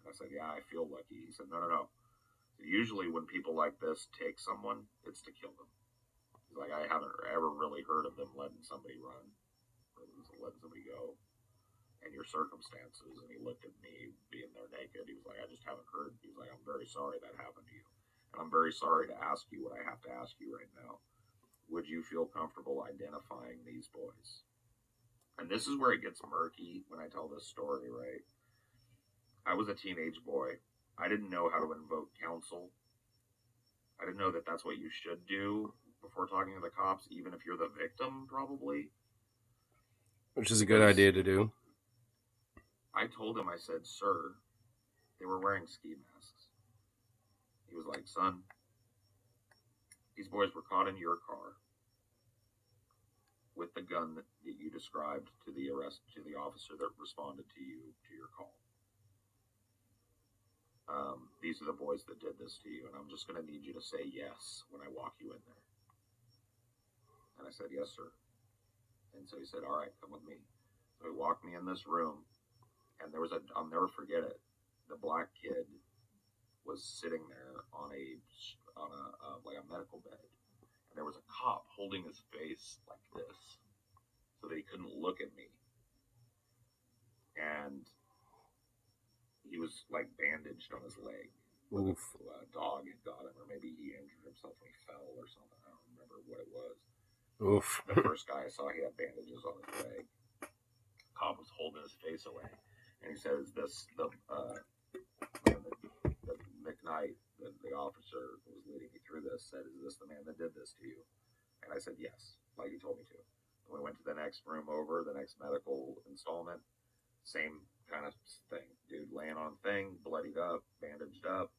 And I said, "Yeah, I feel lucky." He said, No. Usually when people like this take someone, it's to kill them. He's like, "I haven't ever really heard of them letting somebody run, or letting somebody go, and your circumstances." And he looked at me being there naked. He was like, "I just haven't heard." He was like, "I'm very sorry that happened to you. And I'm very sorry to ask you what I have to ask you right now. Would you feel comfortable identifying these boys?" And this is where it gets murky when I tell this story, right? I was a teenage boy. I didn't know how to invoke counsel. I didn't know that that's what you should do before talking to the cops, even if you're the victim, probably. Which is a good idea to do. I told him, I said, "Sir, they were wearing ski masks." He was like, "Son, these boys were caught in your car with the gun that you described to the officer that responded to your call. these are the boys that did this to you, and I'm just going to need you to say yes when I walk you in there. And I said, yes, sir. And so he said, all right, come with me. So he walked me in this room, and there was I'll never forget it. The black kid was sitting there on a like a medical bed, and there was a cop holding his face like this so that he couldn't look at me. And he was like bandaged on his leg. Oof. A dog had got him, or maybe he injured himself when he fell or something. I don't remember what it was. Oof. The first guy I saw, he had bandages on his leg. Cop was holding his face away, and he says, "This the McKnight, the officer who was leading me through this, said, is this the man that did this to you?" And I said, yes, like he told me to. And we went to the next room over, the next medical installment. Same kind of thing. Dude laying on thing, bloodied up, bandaged up,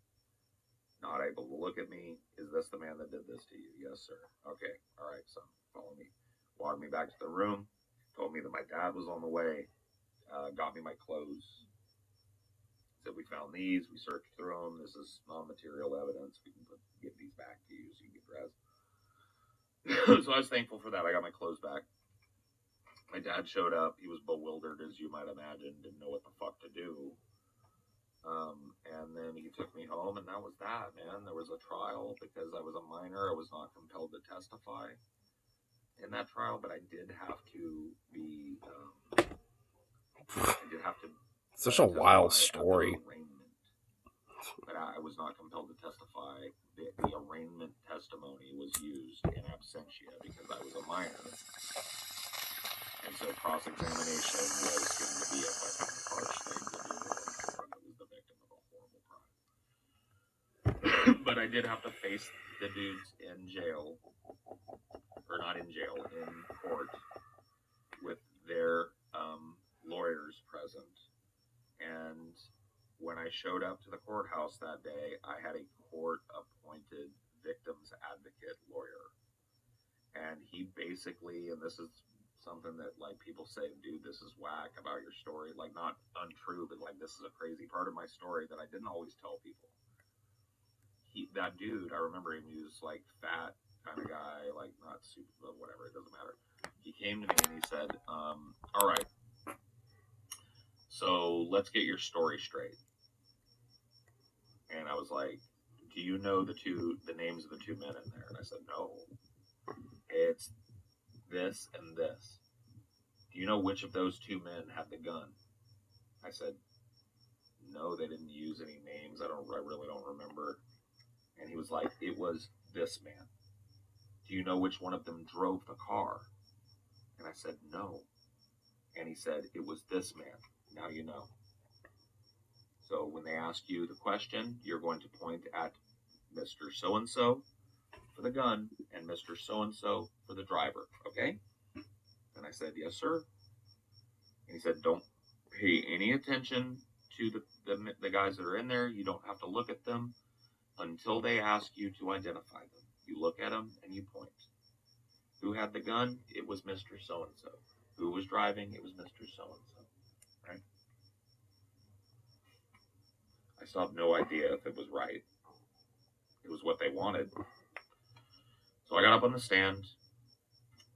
not able to look at me. Is this the man that did this to you? Yes, sir. Okay. All right, son. Follow me. Walked me back to the room. Told me that my dad was on the way. Got me my clothes. Said, we found these. We searched through them. This is non-material evidence. We can get these back to you so you can get dressed. So I was thankful for that. I got my clothes back. My dad showed up. He was bewildered, as you might imagine. Didn't know what the fuck to do. And then he took me home, and that was that, man. There was a trial because I was a minor. I was not compelled to testify in that trial, but I did have to be. I did have to. Such a wild story. But I was not compelled to testify. The arraignment testimony was used in absentia because I was a minor. And so cross-examination was going to be a fucking harsh thing to do when I was the victim of a horrible crime. But I did have to face the dudes in jail, or not in jail, in court, with their lawyers present. And when I showed up to the courthouse that day, I had a court-appointed victims advocate lawyer. And he basically, and this is something that, like, people say, dude, this is whack about your story. Like, not untrue, but, like, this is a crazy part of my story that I didn't always tell people. That dude, I remember him, he was, like, fat kind of guy, like, not super, but whatever, it doesn't matter. He came to me and he said, all right, so let's get your story straight. And I was like, do you know the names of the two men in there? And I said, no. It's this and this. Do you know which of those two men had the gun? I said, no, they didn't use any names. I really don't remember. And he was like, it was this man. Do you know which one of them drove the car? And I said, no. And he said, it was this man. Now you know. So when they ask you the question, you're going to point at Mr. So-and-so for the gun and Mr. So-and-so for the driver, okay? And I said, yes, sir. And he said, don't pay any attention to the guys that are in there. You don't have to look at them until they ask you to identify them. You look at them and you point. Who had the gun? It was Mr. So-and-so. Who was driving? It was Mr. So-and-so, right? I still have no idea if it was right. It was what they wanted. So I got up on the stand.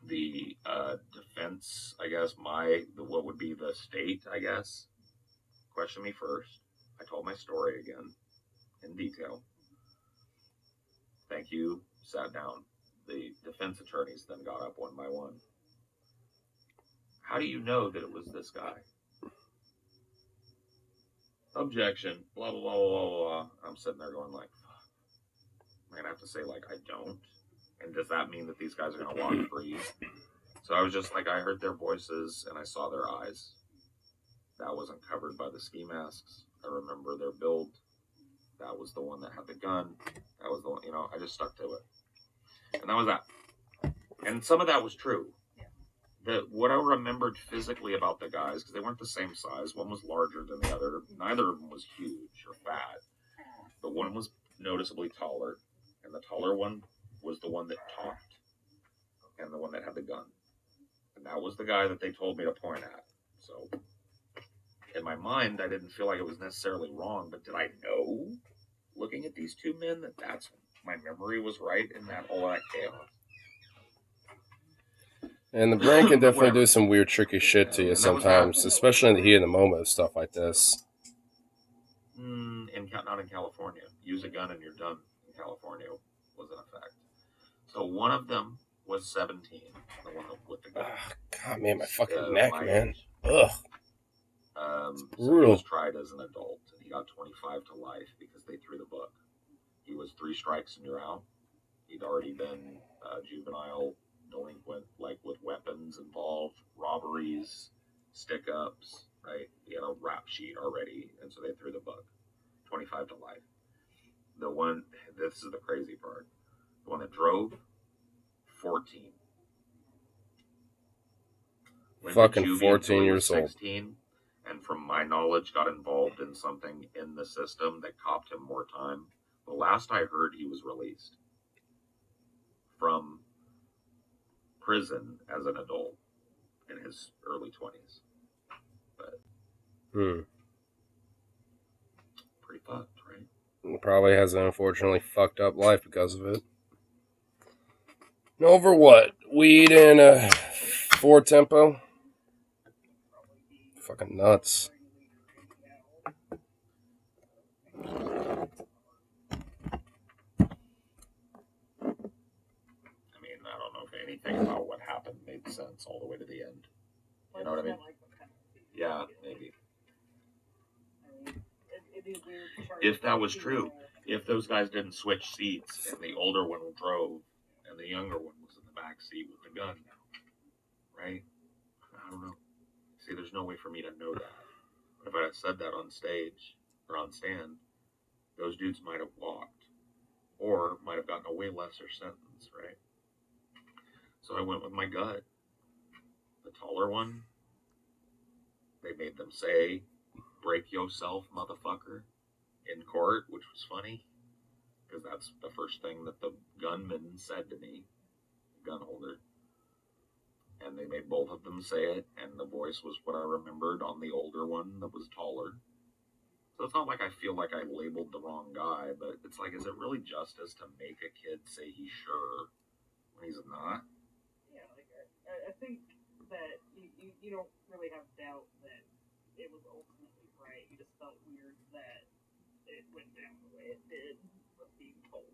The defense, I guess, what would be the state, I guess, questioned me first. I told my story again in detail. Thank you. Sat down. The defense attorneys then got up one by one. How do you know that it was this guy? Objection. Blah, blah, blah, blah, blah. I'm sitting there going like, fuck. I'm going to have to say, like, I don't. And does that mean that these guys are going to walk free? So I was just like, I heard their voices and I saw their eyes. That wasn't covered by the ski masks. I remember their build. That was the one that had the gun. That was the one, I just stuck to it. And that was that. And some of that was true. What I remembered physically about the guys, because they weren't the same size. One was larger than the other. Neither of them was huge or fat. But one was noticeably taller. And the taller one was the one that talked. And the one that had the gun. And that was the guy that they told me to point at. So, in my mind, I didn't feel like it was necessarily wrong, but did I know, looking at these two men, that that's my memory was right in that all that chaos? And the brain can definitely Whatever. do some weird, tricky shit to you And that was sometimes, that. especially in the heat of the moment of stuff like this. Not in California. Use a gun and you're done. In California was in effect. So one of them was 17, the one with the gun. God, man, my fucking neck, man. Age. Ugh. So he was tried as an adult, and he got 25 to life because they threw the book. He was 3 strikes and you're out. He'd already been juvenile delinquent, like with weapons involved, robberies, stick-ups, right? He had a rap sheet already, and so they threw the book. 25 to life. The one, this is the crazy part, the one that drove, 14. Fucking 14 years old. 16, and from my knowledge, got involved in something in the system that copped him more time. The last I heard, he was released from prison as an adult in his early 20s. But pretty fucked, right? Probably has an unfortunately fucked up life because of it. Over what? Weed and a 4 tempo? Fucking nuts. I don't know if anything about what happened made sense all the way to the end. You know what I mean? Yeah, maybe. If that was true, if those guys didn't switch seats and the older one drove and the younger one was in the back seat with the gun, right? I don't know. See, there's no way for me to know that. But if I had said that on stage or on stand, those dudes might have walked or might have gotten a way lesser sentence, right? So I went with my gut. The taller one, they made them say, "Break yourself, motherfucker," in court, which was funny, because that's the first thing that the gunman said to me, gun holder. And they made both of them say it, and the voice was what I remembered on the older one that was taller. So it's not like I feel like I labeled the wrong guy, but it's like, is it really justice to make a kid say he's sure when he's not? Yeah, like I think that you don't really have doubt that it was ultimately right. You just felt weird that it went down the way it did, was being told.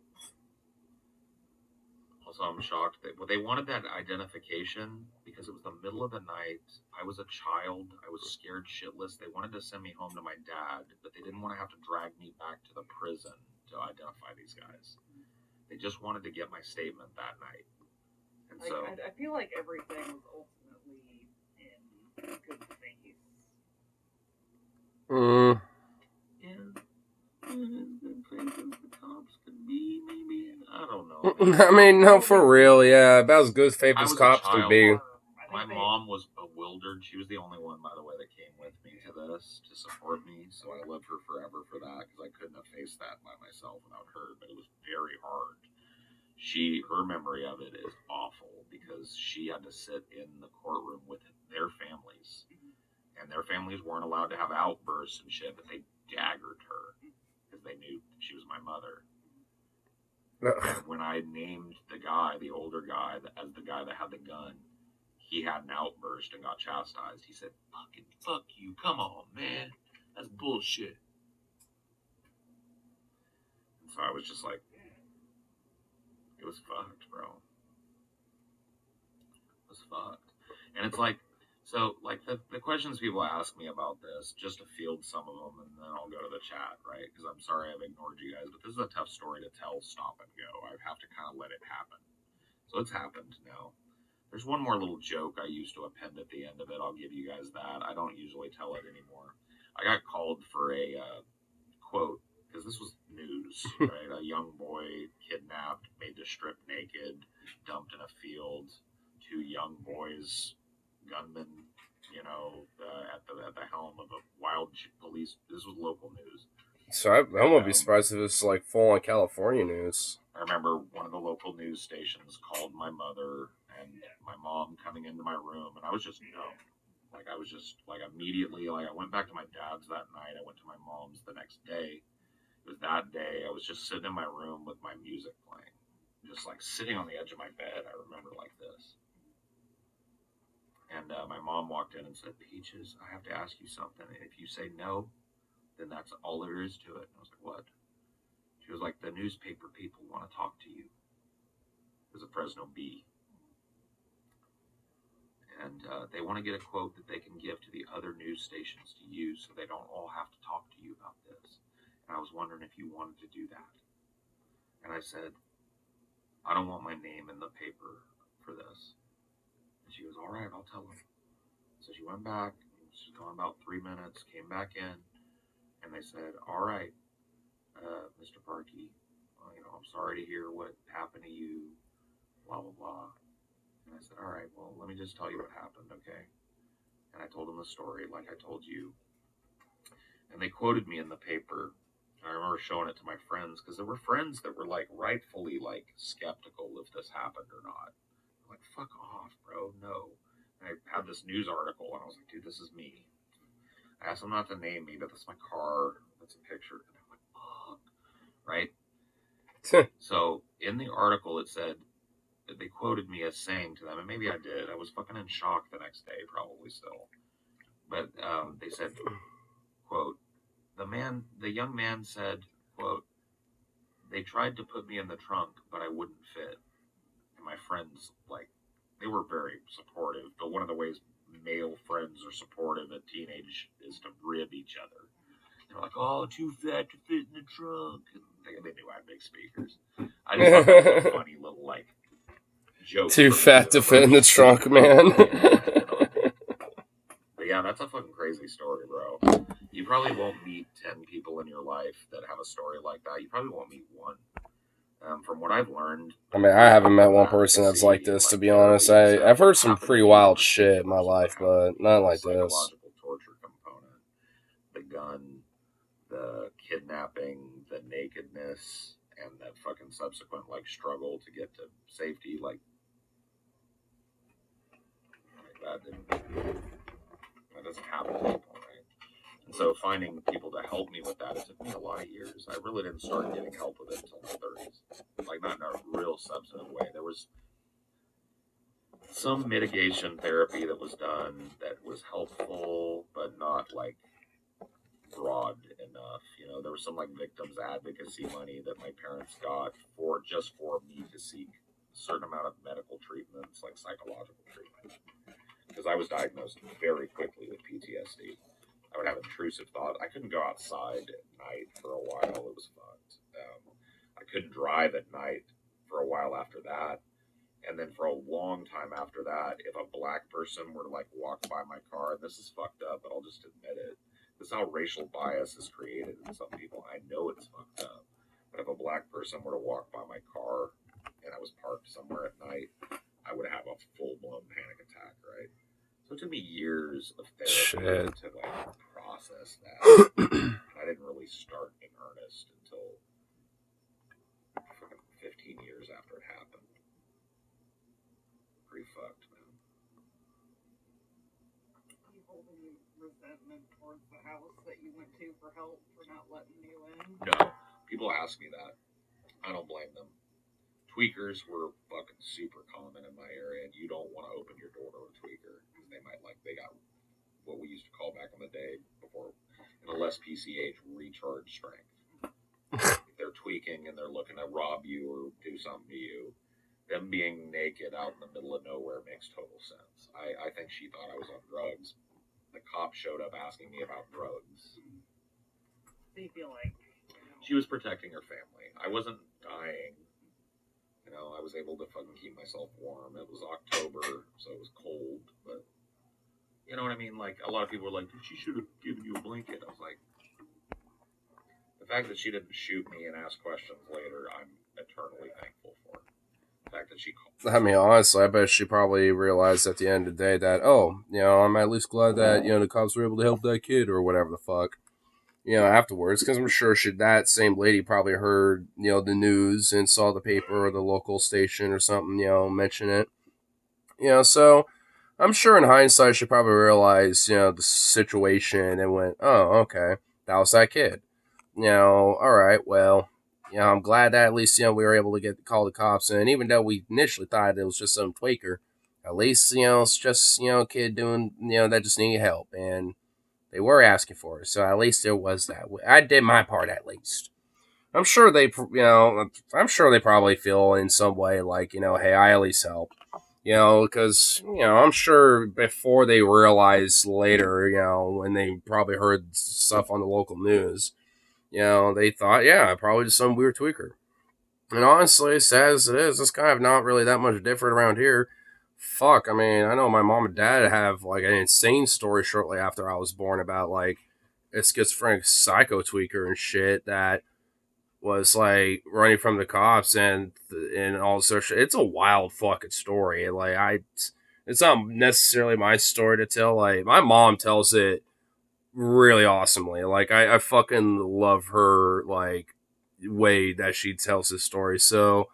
Also, I'm shocked that they wanted that identification because it was the middle of the night. I was a child. I was scared shitless. They wanted to send me home to my dad, but they didn't want to have to drag me back to the prison to identify these guys. They just wanted to get my statement that night. And like, so I feel like everything was ultimately in good faith. Yeah. Good faith as the cops could be, maybe. I don't know. I mean, no, for real, yeah. About as good faith as cops could be. My mom was bewildered. She was the only one, by the way, that came with me to this to support me. So I love her forever for that, because I couldn't have faced that by myself without her. But it was very hard. Her memory of it is awful because she had to sit in the courtroom with their families, and their families weren't allowed to have outbursts and shit, but they daggered her because they knew she was my mother. And when I named the guy, the older guy, as the guy that had the gun, he had an outburst and got chastised. He said, fuck you, come on, man. That's bullshit. And so I was just like, it was fucked, bro. It was fucked. And it's like, so, like, the questions people ask me about this, just to field some of them, and then I'll go to the chat, right? Because I'm sorry I've ignored you guys, but this is a tough story to tell, stop and go. I have to kind of let it happen. So it's happened now. There's one more little joke I used to append at the end of it. I'll give you guys that. I don't usually tell it anymore. I got called for a quote, because this was news, right? A young boy kidnapped, made to strip naked, dumped in a field. 2 young boys, gunmen, at the helm of a wild police. This was local news. So I won't be surprised if it's like full on California news. I remember one of the local news stations called my mother and my mom coming into my room, and I was just Like, I was just, like, immediately, like, I went back to my dad's that night. I went to my mom's the next day. It was that day. I was just sitting in my room with my music playing. Just, like, sitting on the edge of my bed. I remember like this. And my mom walked in and said, Peaches, I have to ask you something. And if you say no, then that's all there is to it. And I was like, what? She was like, the newspaper people want to talk to you. It was a Fresno Bee. And they want to get a quote that they can give to the other news stations to use so they don't all have to talk to you about this. And I was wondering if you wanted to do that. And I said, I don't want my name in the paper for this. And she goes, all right, I'll tell them. So she went back. She's gone about 3 minutes, came back in, and they said, all right, Mr. Parkey, I'm sorry to hear what happened to you, blah, blah, blah. And I said, all right, well, let me just tell you what happened, okay? And I told them the story like I told you. And they quoted me in the paper. I remember showing it to my friends because there were friends that were like rightfully like skeptical if this happened or not. I'm like, fuck off, bro, no. And I had this news article and I was like, dude, this is me. I asked them not to name me, but that's my car. That's a picture. And I'm like, fuck. Right? So in the article it said, they quoted me as saying to them, and maybe I did. I was fucking in shock the next day, probably still. But they said, quote, the young man said, quote, they tried to put me in the trunk, but I wouldn't fit. And my friends, like, they were very supportive. But one of the ways male friends are supportive at teenage is to rib each other. They're like, oh, too fat to fit in the trunk. And they knew I had big speakers. I just thought that was a funny little, like, joke. Too fat to fit in the trunk, man. But yeah, that's a fucking crazy story, bro. You probably won't meet 10 people in your life that have a story like that. You probably won't meet one. From what I've learned, I mean, I haven't met one person that's like this, to be honest. I've heard some pretty wild shit in my life, but not like this. Psychological torture component, the gun, the kidnapping, the nakedness, and that fucking subsequent like struggle to get to safety, like that doesn't happen to people, right? And so finding people to help me with that, it took me a lot of years. I really didn't start getting help with it until my 30s. Like, not in a real substantive way. There was some mitigation therapy that was done that was helpful, but not, like, broad enough. There was some, like, victims advocacy money that my parents got for me to seek a certain amount of medical treatments, like psychological treatment. Because I was diagnosed very quickly with PTSD. I would have intrusive thoughts. I couldn't go outside at night for a while. It was fucked. I couldn't drive at night for a while after that. And then for a long time after that, if a black person were to like walk by my car, and this is fucked up, but I'll just admit it. This is how racial bias is created in some people. I know it's fucked up. But if a black person were to walk by my car and I was parked somewhere at night, I would have a full-blown panic attack, right? So it took me years of therapy to like process that. I didn't really start in earnest until 15 years after it happened. Pretty fucked, man. Are you holding resentment towards the house that you went to for help for not letting you in? No. People ask me that. I don't blame them. Tweakers were fucking super common in my area, and you don't want to open your door to a tweaker because they got what we used to call back in the day before, in a less PC age, recharge strength. If they're tweaking and they're looking to rob you or do something to you, them being naked out in the middle of nowhere makes total sense. I think she thought I was on drugs. The cop showed up asking me about drugs. So you feel like she was protecting her family. I wasn't dying. I was able to fucking keep myself warm. It was October, so it was cold, but you know what I mean? Like, a lot of people were like, she should have given you a blanket. I was like, the fact that she didn't shoot me and ask questions later, I'm eternally thankful for. The fact that she called. I mean, honestly, I bet she probably realized at the end of the day that, I'm at least glad that, the cops were able to help that kid or whatever the fuck. Afterwards, because I'm sure that same lady probably heard, the news and saw the paper or the local station or something, mention it. So, I'm sure in hindsight she probably realized, the situation and went, oh, okay, that was that kid. All right, well, I'm glad that at least, we were able to call the cops. And even though we initially thought it was just some tweaker, at least, it's just, a kid doing, that just needed help. And they were asking for it. So at least there was that. I did my part at least. I'm sure I'm sure they probably feel in some way like, hey, I at least helped. Because, I'm sure before they realized later, when they probably heard stuff on the local news, they thought, yeah, probably just some weird tweaker. And honestly, sad as it is, it's kind of not really that much different around here. Fuck, I mean, I know my mom and dad have like an insane story shortly after I was born about like a schizophrenic psycho tweaker and shit that was like running from the cops and all this shit. It's a wild fucking story. It's not necessarily my story to tell. Like my mom tells it really awesomely. Like I fucking love her like way that she tells this story. So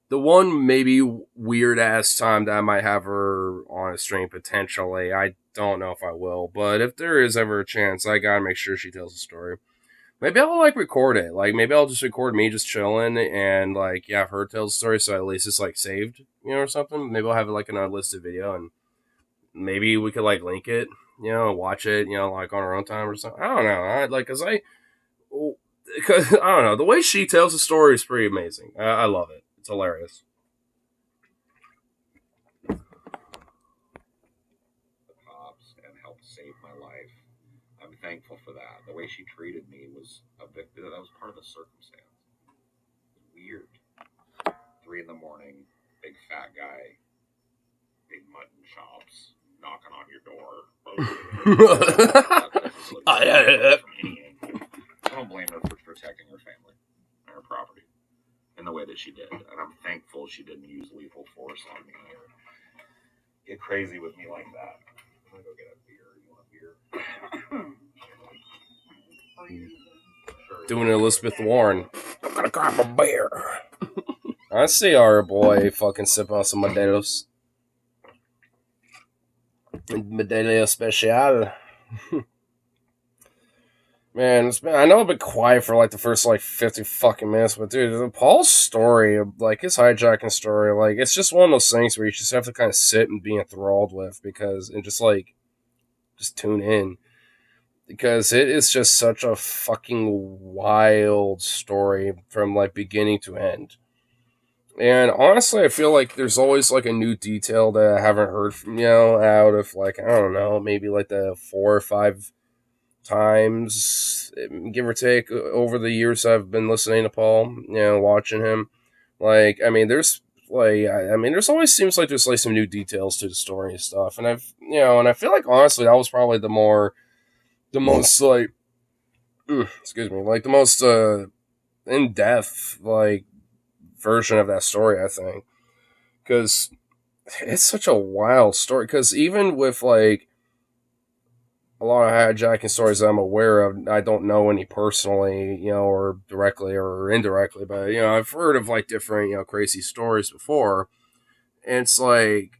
the one maybe weird ass time that I might have her on a stream potentially, I don't know if I will, but if there is ever a chance, I gotta make sure she tells the story. Maybe I'll like record it. Like maybe I'll just record me just chilling and like have her tell the story so at least it's like saved, or something. Maybe I'll have it like an unlisted video and maybe we could like link it, watch it, like on our own time or something. I don't know. Because I don't know. The way she tells the story is pretty amazing. I love it. It's hilarious. The cops and helped save my life. I'm thankful for that. The way she treated me was that was part of the circumstance. It was weird. 3 in the morning, big fat guy, big mutton chops, knocking on your door. I don't blame her for protecting her family and her property in the way that she did. And I'm thankful she didn't use lethal force on me or get crazy with me like that. I'm going to go get a beer. You want a beer? Doing Elizabeth Warren. I'm gonna grab a beer. I see our boy fucking sip on some Modelo's. Modelo Especial. Man, I know I've been quiet for like the first like 50 fucking minutes, but dude, Paul's story, like his hijacking story, like it's just one of those things where you just have to kind of sit and be enthralled with and just tune in. Because it is just such a fucking wild story from like beginning to end. And honestly, I feel like there's always like a new detail that I haven't heard from, out of like, I don't know, maybe like the 4 or 5 times, give or take, over the years I've been listening to Paul, watching him. Like, I mean, there's there's always seems like there's like some new details to the story and stuff. And and I feel like honestly, that was probably the most like, excuse me, like the most in depth like version of that story, I think, because it's such a wild story. Because even with like a lot of hijacking stories that I'm aware of, I don't know any personally, or directly or indirectly, but I've heard of like different crazy stories before, and it's like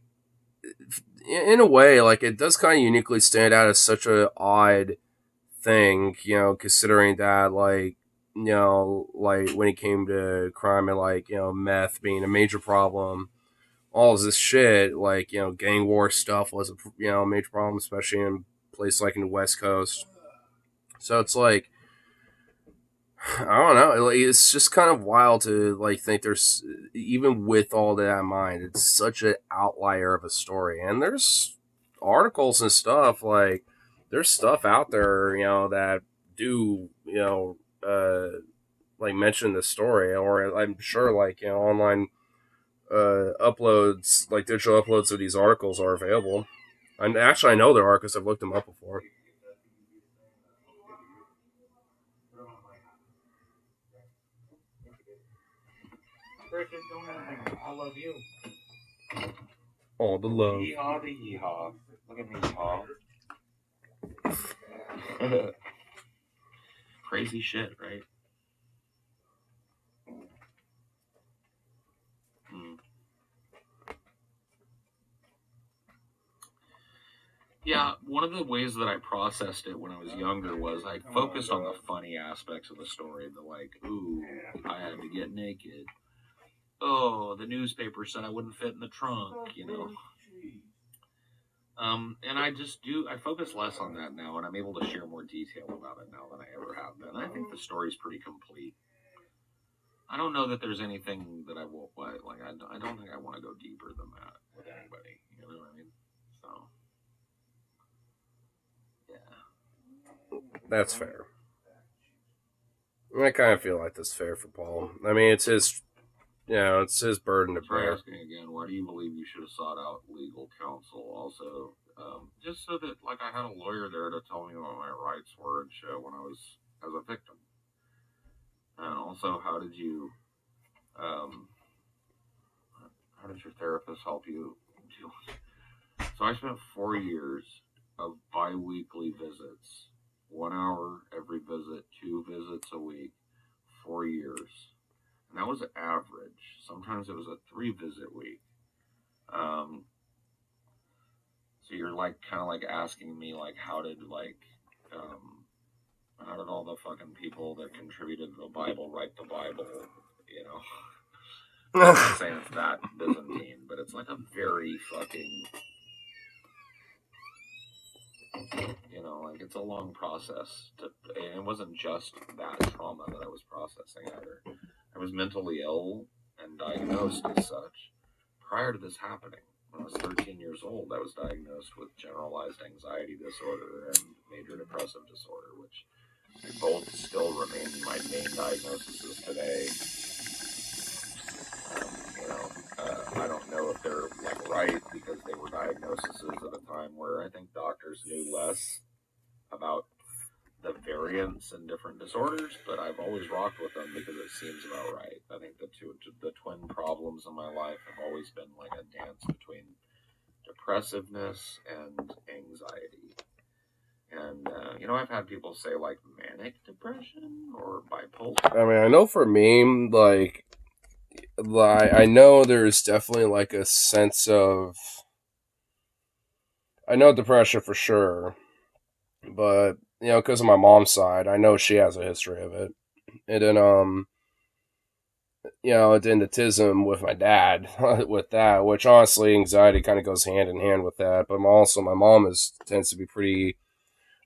in a way like it does kind of uniquely stand out as such a odd thing, considering that like like when it came to crime and like meth being a major problem, all of this shit like gang war stuff was a major problem, especially in places like in the West Coast. So it's like I don't know, like, it's just kind of wild to like think there's even with all that in mind, it's such an outlier of a story, and there's articles and stuff like there's stuff out there that do like mention the story, or I'm sure like online uploads, like digital uploads of these articles are available. And actually, I know there are because I've looked them up before. I love you. Oh, the love. Yeehaw, the yeehaw. Look at me, Paul. Crazy shit, right? of the ways that I processed it when I was younger was I focused on the funny aspects of the story. The like, ooh, I had to get naked. Oh, the newspaper said I wouldn't fit in the trunk, you know. And I focus less on that now, and I'm able to share more detail about it now than I ever have been. I think the story's pretty complete. I don't know that there's anything that I will, like, I don't think I want to go deeper than that with anybody, you know what I mean? So, yeah. That's fair. I kind of feel like that's fair for Paul. I mean, it's his, it's his burden to Sorry, bear. asking again, why do you believe you should have sought out legal counsel? Also, just so that, like, I had a lawyer there to tell me what my rights were and shit when I was as a victim. And also, how did your therapist help you deal with it? So I spent 4 years of bi-weekly visits, 1 hour every visit, 2 visits a week, 4 years. And that was average. Sometimes it was a 3-visit week. So you're like kind of like asking me like how did all the fucking people that contributed to the Bible write the Bible? You know, I'm not saying it's that Byzantine, but it's like a very fucking, like it's a long process. And it wasn't just that trauma that I was processing either. I was mentally ill and diagnosed as such prior to this happening. When I was 13 years old, I was diagnosed with generalized anxiety disorder and major depressive disorder, which they both still remain my main diagnoses today. I don't know if they're like right because they were diagnoses at a time where I think doctors knew less about the variants in different disorders, but I've always rocked with them because it seems about right. I think the twin problems in my life have always been like a dance between depressiveness and anxiety. And, I've had people say like manic depression or bipolar. I mean, I know for me, like I know there's definitely like a sense of, I know depression for sure, but because of my mom's side, I know she has a history of it, and then then the autism with my dad with that, which honestly, anxiety kind of goes hand in hand with that. But also, my mom tends to be pretty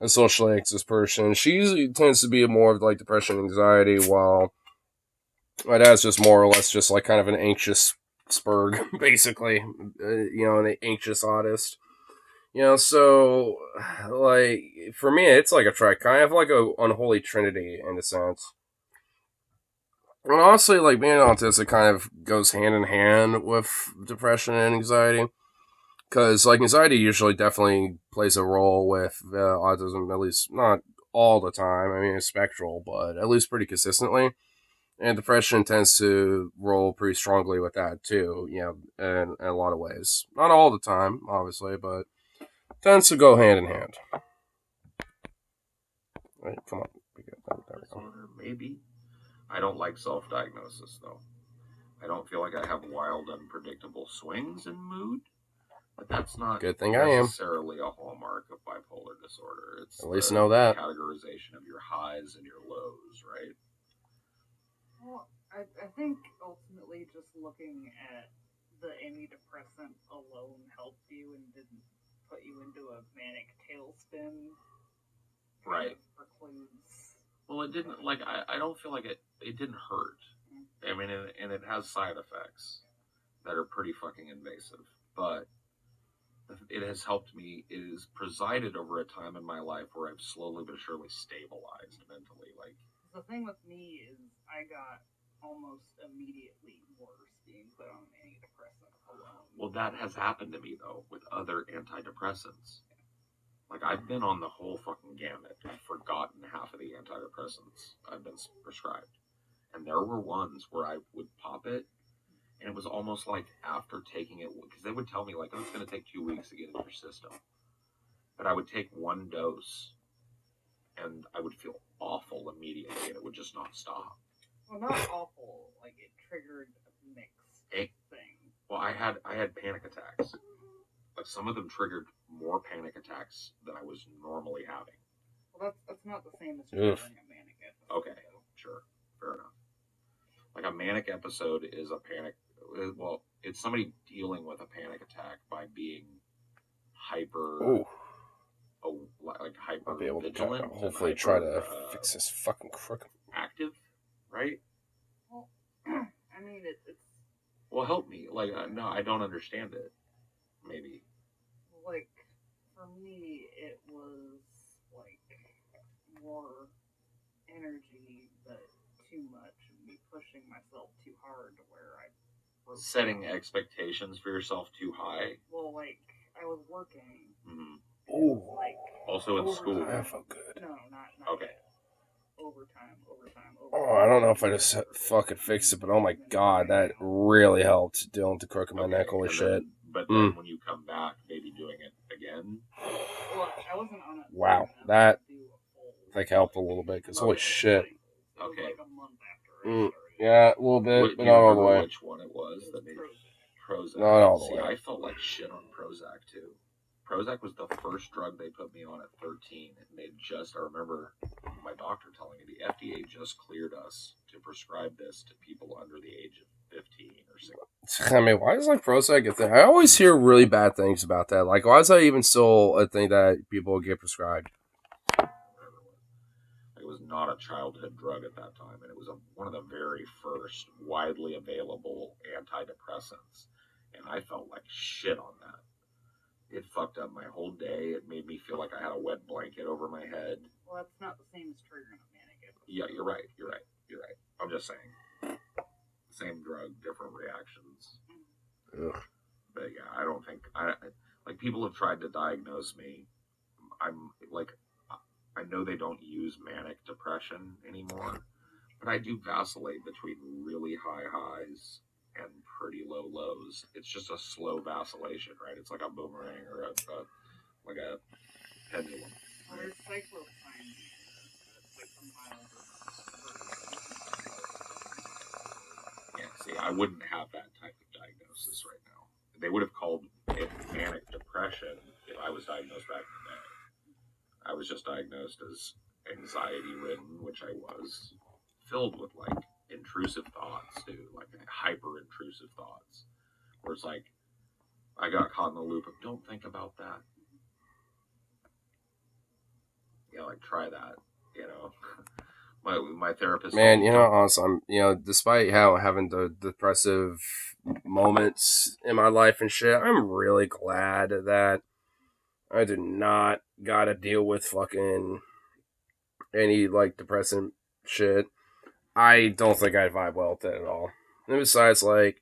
a socially anxious person. She usually tends to be more of like depression, anxiety, while my dad's just more or less just like kind of an anxious spurg, basically. An anxious autist. So like for me, it's like a kind of like a unholy trinity in a sense. And honestly, like being autistic kind of goes hand in hand with depression and anxiety. Because like anxiety usually definitely plays a role with autism, at least not all the time. I mean, it's spectral, but at least pretty consistently. And depression tends to roll pretty strongly with that too, in a lot of ways. Not all the time, obviously, but tends to go hand in hand. Right, come on. There we go. Maybe. I don't like self-diagnosis, though. I don't feel like I have wild, unpredictable swings in mood. But that's not good thing I am necessarily a hallmark of bipolar disorder. It's at least know that categorization of your highs and your lows, right? Well, I think ultimately just looking at the antidepressant alone helped you and didn't put you into a manic tailspin. Right. Precludes. Well, it didn't, I don't feel like it didn't hurt. Mm-hmm. I mean, and it has side effects that are pretty fucking invasive. But it has helped me. It has presided over a time in my life where I've slowly but surely stabilized mentally. Like, the thing with me is I got almost immediately worse being put on an antidepressant alone. Well, that has happened to me, though, with other antidepressants. Like, I've been on the whole fucking gamut. I've forgotten half of the antidepressants I've been prescribed. And there were ones where I would pop it, and it was almost like after taking it, because they would tell me, like, oh, it's going to take 2 weeks to get into your system. But I would take one dose, and I would feel awful immediately, and it would just not stop. Well, not awful. Like, it triggered a mixed thing. Well, I had panic attacks. like some of them triggered more panic attacks than I was normally having. Well, that's not the same as Oof. triggering a manic episode. Okay, sure, fair enough. Like a manic episode is a panic. Well, it's somebody dealing with a panic attack by being hyper, Ooh, like hyper I'll be able to vigilant. hopefully try to fix this fucking crook. Active, right? Well, I mean, it's Well, help me. Like, no, I don't understand it. Maybe. like, for me, it was like more energy, but too much, and me pushing myself too hard to where I was Setting expectations for yourself too high. Well, like, I was working. Mm-hmm. Ooh, Like, Also in school. that felt good. No, not Okay. yet. Overtime. Oh, I don't know if I just fucking fixed it, but oh my god, that really helped dealing with the crook in my neck. Holy and shit. then- but then when you come back, maybe doing it again. Well, I wasn't on it. Wow, that I think helped a little bit, because holy shit. Okay. Like a month after I started. Yeah, a little bit, What- but do you not all the remember way. Which one it was that made Prozac? Not all the See, way. I felt like shit on Prozac too. Prozac was the first drug they put me on at 13, and I remember my doctor telling me the FDA just cleared us to prescribe this to people under the age of 15 or 16. I mean, why is like Prozac a thing? I always hear really bad things about that. Like, why is that even still a thing that people get prescribed? It was not a childhood drug at that time, and it was one of the very first widely available antidepressants, and I felt like shit on that. It fucked up my whole day. It made me feel like I had a wet blanket over my head. Well, that's not the same as triggering a manic episode. Yeah, you're right. I'm just saying. Same drug, different reactions. Ugh. But yeah, I don't think like people have tried to diagnose me. I'm like, I know they don't use manic depression anymore, but I do vacillate between really high highs and pretty low lows. It's just a slow vacillation, right? It's like a boomerang or like a pendulum. Well, there's cyclothymine. It's like a milder version. Yeah, see, I wouldn't have that type of diagnosis right now. They would have called it manic depression if I was diagnosed back in the day. I was just diagnosed as anxiety-ridden, which I was, filled with, like, intrusive thoughts, too, like, hyper-intrusive thoughts, where it's like, I got caught in the loop of, don't think about that. Yeah, like, try that, you know. My therapist... Man, you know, honestly, despite having the depressive moments in my life and shit, I'm really glad that I did not gotta deal with fucking any, like, depressant shit. I don't think I'd vibe well with it at all. And besides, like,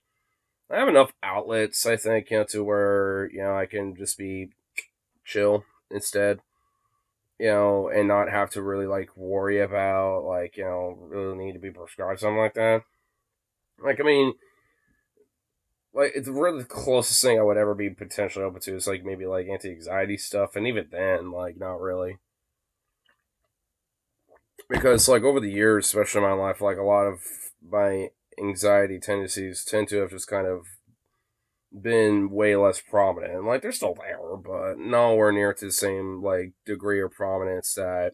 I have enough outlets, I think, to where, I can just be chill instead, and not have to really, like, worry about, like, really need to be prescribed something like that. Like, I mean, like, it's really the closest thing I would ever be potentially open to is, like, maybe, like, anti-anxiety stuff, and even then, like, not really. Because, like, over the years, especially in my life, like, a lot of my anxiety tendencies tend to have just kind of been way less prominent. And, like, they're still there, but nowhere near to the same, like, degree or prominence that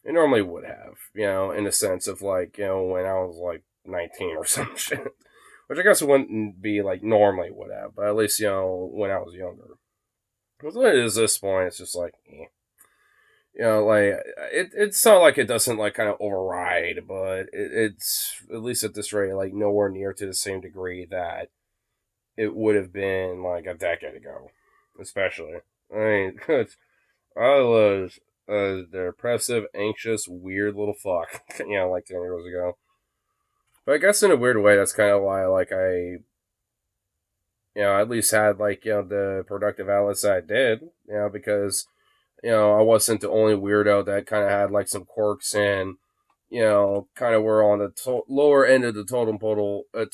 it normally would have, in the sense of, like, when I was, like, 19 or some shit. Which I guess it wouldn't be, like, normally would have, but at least, when I was younger. Because when it is this point, it's just like, eh. Like, it's not like it doesn't, like, kind of override, but it's, at least at this rate, like, nowhere near to the same degree that it would have been, like, a decade ago. Especially. I mean, I was a depressive, anxious, weird little fuck, like 10 years ago. But I guess in a weird way, that's kind of why, like, I at least had, like, the productive outlets that I did, because, I wasn't the only weirdo that kind of had, like, some quirks and, kind of were on the lower end of the totem pole, the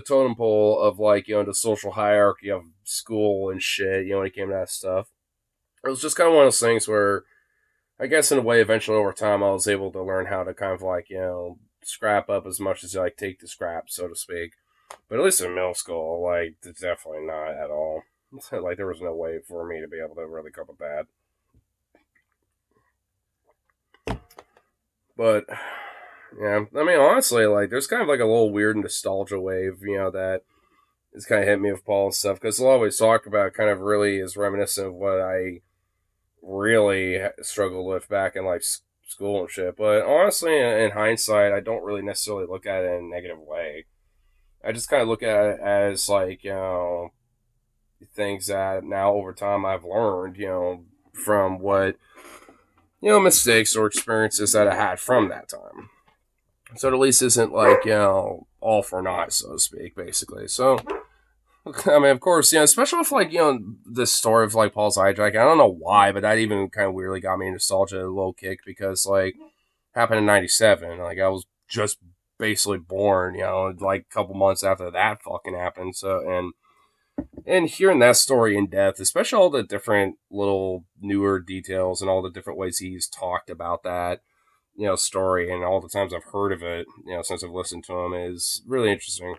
totem pole of, like, the social hierarchy of school and shit, when it came to that stuff. It was just kind of one of those things where, I guess in a way, eventually over time, I was able to learn how to kind of, like, scrap up as much as, like, take the scrap, so to speak. But at least in middle school, like, it's definitely not at all. Like, there was no way for me to be able to really cope with that. But, yeah, I mean, honestly, like, there's kind of like a little weird nostalgia wave, that has kind of hit me with Paul and stuff, because a lot of what we talk about kind of really is reminiscent of what I really struggled with back in, like, school and shit. But honestly, in hindsight, I don't really necessarily look at it in a negative way. I just kind of look at it as, like, things that now over time I've learned, from what, mistakes or experiences that I had from that time. So it at least isn't like, all for naught, so to speak, basically. So, I mean, of course, especially with, like, the story of, like, Paul's hijack. I don't know why, but that even kind of weirdly got me nostalgia, a little kick, because, like, happened in 97. Like, I was just basically born, like, a couple months after that fucking happened. So, and hearing that story in depth, especially all the different little newer details and all the different ways he's talked about that, story, and all the times I've heard of it, since I've listened to him, is really interesting.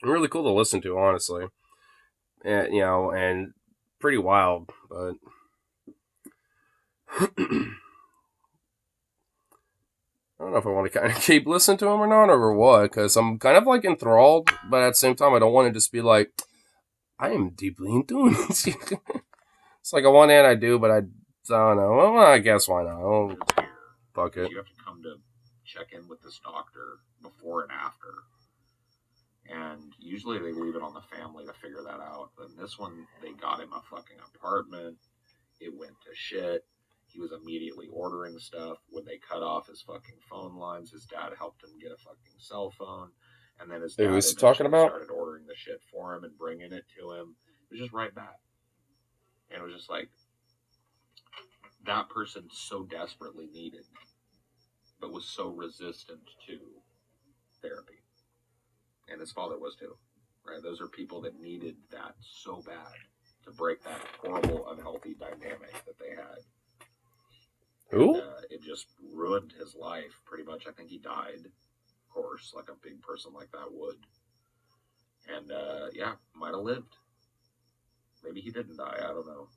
Really cool to listen to, honestly. And, and pretty wild, but I don't know if I want to kind of keep listening to him or not, or what, because I'm kind of like enthralled, but at the same time, I don't want to just be like, I am deeply in tune. It's like on one hand I do, but I don't know. Well, I guess why not? Oh, fuck it. You have to come to check in with this doctor before and after. And usually they leave it on the family to figure that out. But in this one, they got him a fucking apartment. It went to shit. He was immediately ordering stuff. When they cut off his fucking phone lines, his dad helped him get a fucking cell phone. And then his dad Who's he talking about? Started ordering the shit for him and bringing it to him. It was just right back. And it was just like, that person so desperately needed, but was so resistant to therapy. And his father was too, right? Those are people that needed that so bad to break that horrible, unhealthy dynamic that they had. Who? And, it just ruined his life, pretty much. I think he died, of course, like a big person like that would. And, yeah, might have lived. Maybe he didn't die, I don't know.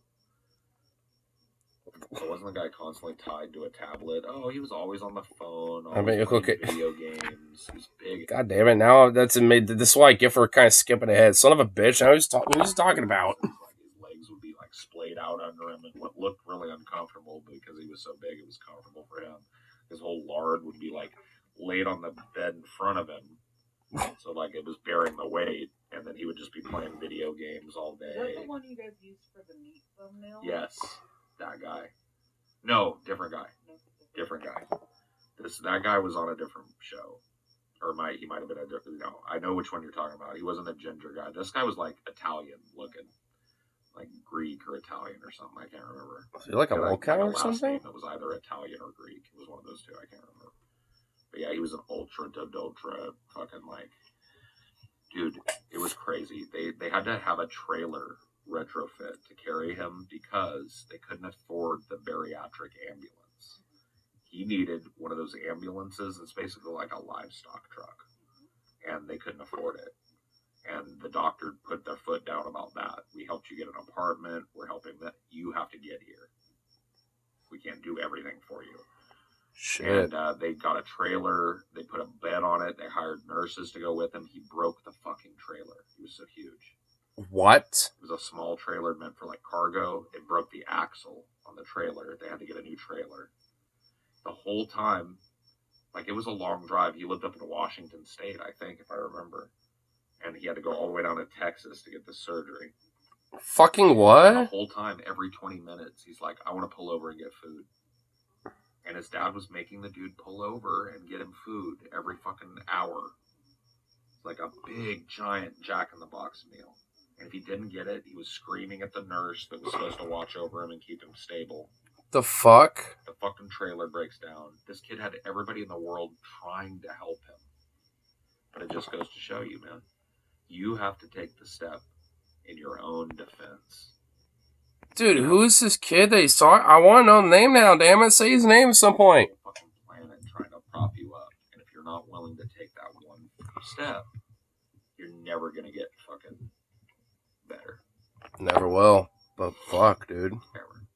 So wasn't the guy constantly tied to a tablet? Oh, he was always on the phone. I mean, okay. Video games. He was big. God damn it! Now that's made. This is why I get for kind of skipping ahead. Son of a bitch! Now who's talking about? Like his legs would be like splayed out under him, and what looked really uncomfortable because he was so big. It was comfortable for him. His whole lard would be like laid on the bed in front of him, so like it was bearing the weight, and then he would just be playing video games all day. Is that the one you guys used for the meat thumbnail? Yes. That guy. No, different guy. Different guy. That guy was on a different show. Or he might have been a different, I know which one you're talking about. He wasn't a ginger guy. This guy was like Italian looking. Like Greek or Italian or something. I can't remember. Was he like a locale or something? It was either Italian or Greek. It was one of those two. I can't remember. But yeah, he was an ultra fucking like, dude, it was crazy. They had to have a trailer retrofit to carry him because they couldn't afford the bariatric ambulance. He needed one of those ambulances that's basically like a livestock truck, and they couldn't afford it. And the doctor put their foot down about that. We helped you get an apartment. We're helping that. You have to get here. We can't do everything for you. Shit. And they got a trailer. They put a bed on it. They hired nurses to go with him. He broke the fucking trailer. He was so huge. What? It was a small trailer meant for like cargo. It broke the axle on the trailer. They had to get a new trailer. The whole time, like it was a long drive. He lived up in Washington State, I think, if I remember. And he had to go all the way down to Texas to get this surgery. Fucking what? And the whole time, every 20 minutes, he's like, I want to pull over and get food. And his dad was making the dude pull over and get him food every fucking hour. It's like a big, giant Jack-in-the-Box meal. And if he didn't get it, he was screaming at the nurse that was supposed to watch over him and keep him stable. The fuck? The fucking trailer breaks down. This kid had everybody in the world trying to help him. But it just goes to show you, man. You have to take the step in your own defense. Dude, who is this kid that he's talking? I want to know the name now, damn it. Say his name at some point. Fucking planet trying to prop you up. And if you're not willing to take that one step, never gonna get fucking better. Never will. But fuck, dude. Ever.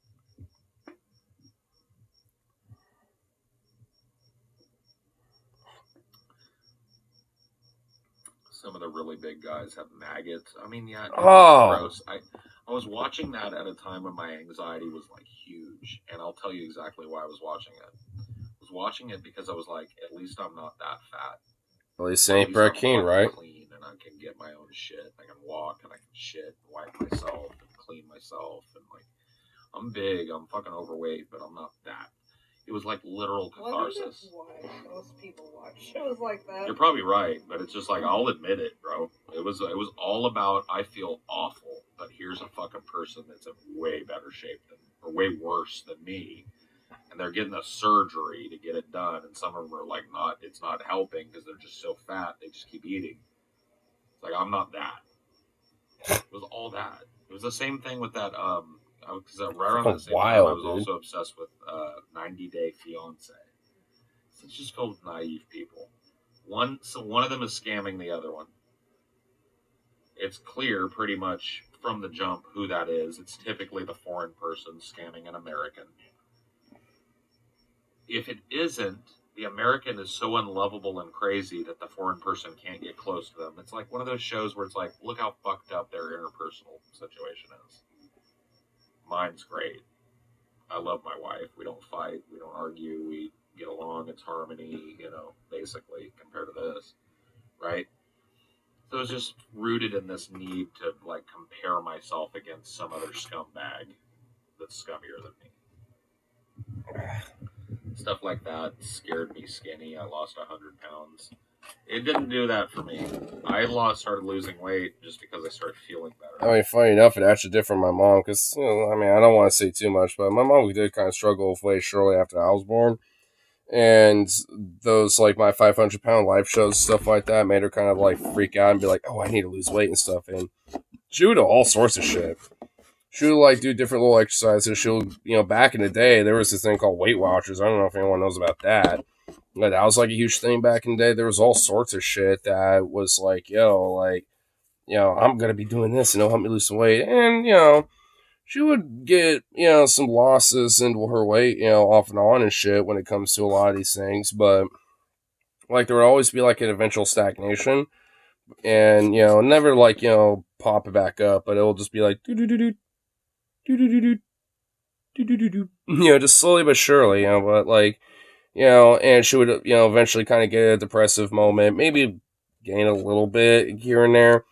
Some of the really big guys have maggots. I mean, yeah, it's gross. I was watching that at a time when my anxiety was like huge, and I'll tell you exactly why I was watching it. I was watching it because I was like, at least I'm not that fat. At least ain't Brett Keane, right? Clean, and I can get my own shit. I can walk, and I can shit, and wipe myself, and clean myself, and like, I'm big, I'm fucking overweight, but I'm not that. It was like literal catharsis. Well, I think that's why most people watch shows like that. You're probably right, but it's just like, I'll admit it, bro. It was all about, I feel awful, but here's a fucking person that's in way better shape than, or way worse than me, and they're getting a surgery to get it done, and some of them are like, it's not helping because they're just so fat, they just keep eating. It's like, I'm not that. It was all that. It was the same thing with that, because right around the same time, I was also obsessed with 90 Day Fiance. It's just called naive people. One of them is scamming the other one. It's clear pretty much from the jump who that is. It's typically the foreign person scamming an American. If it isn't, the American is so unlovable and crazy that the foreign person can't get close to them. It's like one of those shows where it's like, look how fucked up their interpersonal situation is. Mine's great. I love my wife. We don't fight. We don't argue. We get along. It's harmony, basically, compared to this. Right? So it's just rooted in this need to, like, compare myself against some other scumbag that's scummier than me. Stuff like that scared me skinny. I lost 100 pounds. It didn't do that for me. I started losing weight just because I started feeling better. I mean, funny enough, it actually did for my mom because, I don't want to say too much, but my mom did kind of struggle with weight shortly after I was born. And those, like, my 500-pound life shows, stuff like that, made her kind of, like, freak out and be like, oh, I need to lose weight and stuff. And she would do all sorts of shit. She would, like, do different little exercises. She'll, back in the day, there was this thing called Weight Watchers. I don't know if anyone knows about that. But that was, like, a huge thing back in the day. There was all sorts of shit that was like, I'm going to be doing this and it'll help me lose some weight. And, she would get, some losses into her weight, off and on and shit when it comes to a lot of these things. But, like, there would always be, like, an eventual stagnation. And, never, like, pop it back up. But it'll just be like, just slowly but surely, but, like, and she would, eventually kind of get a depressive moment, maybe gain a little bit here and there.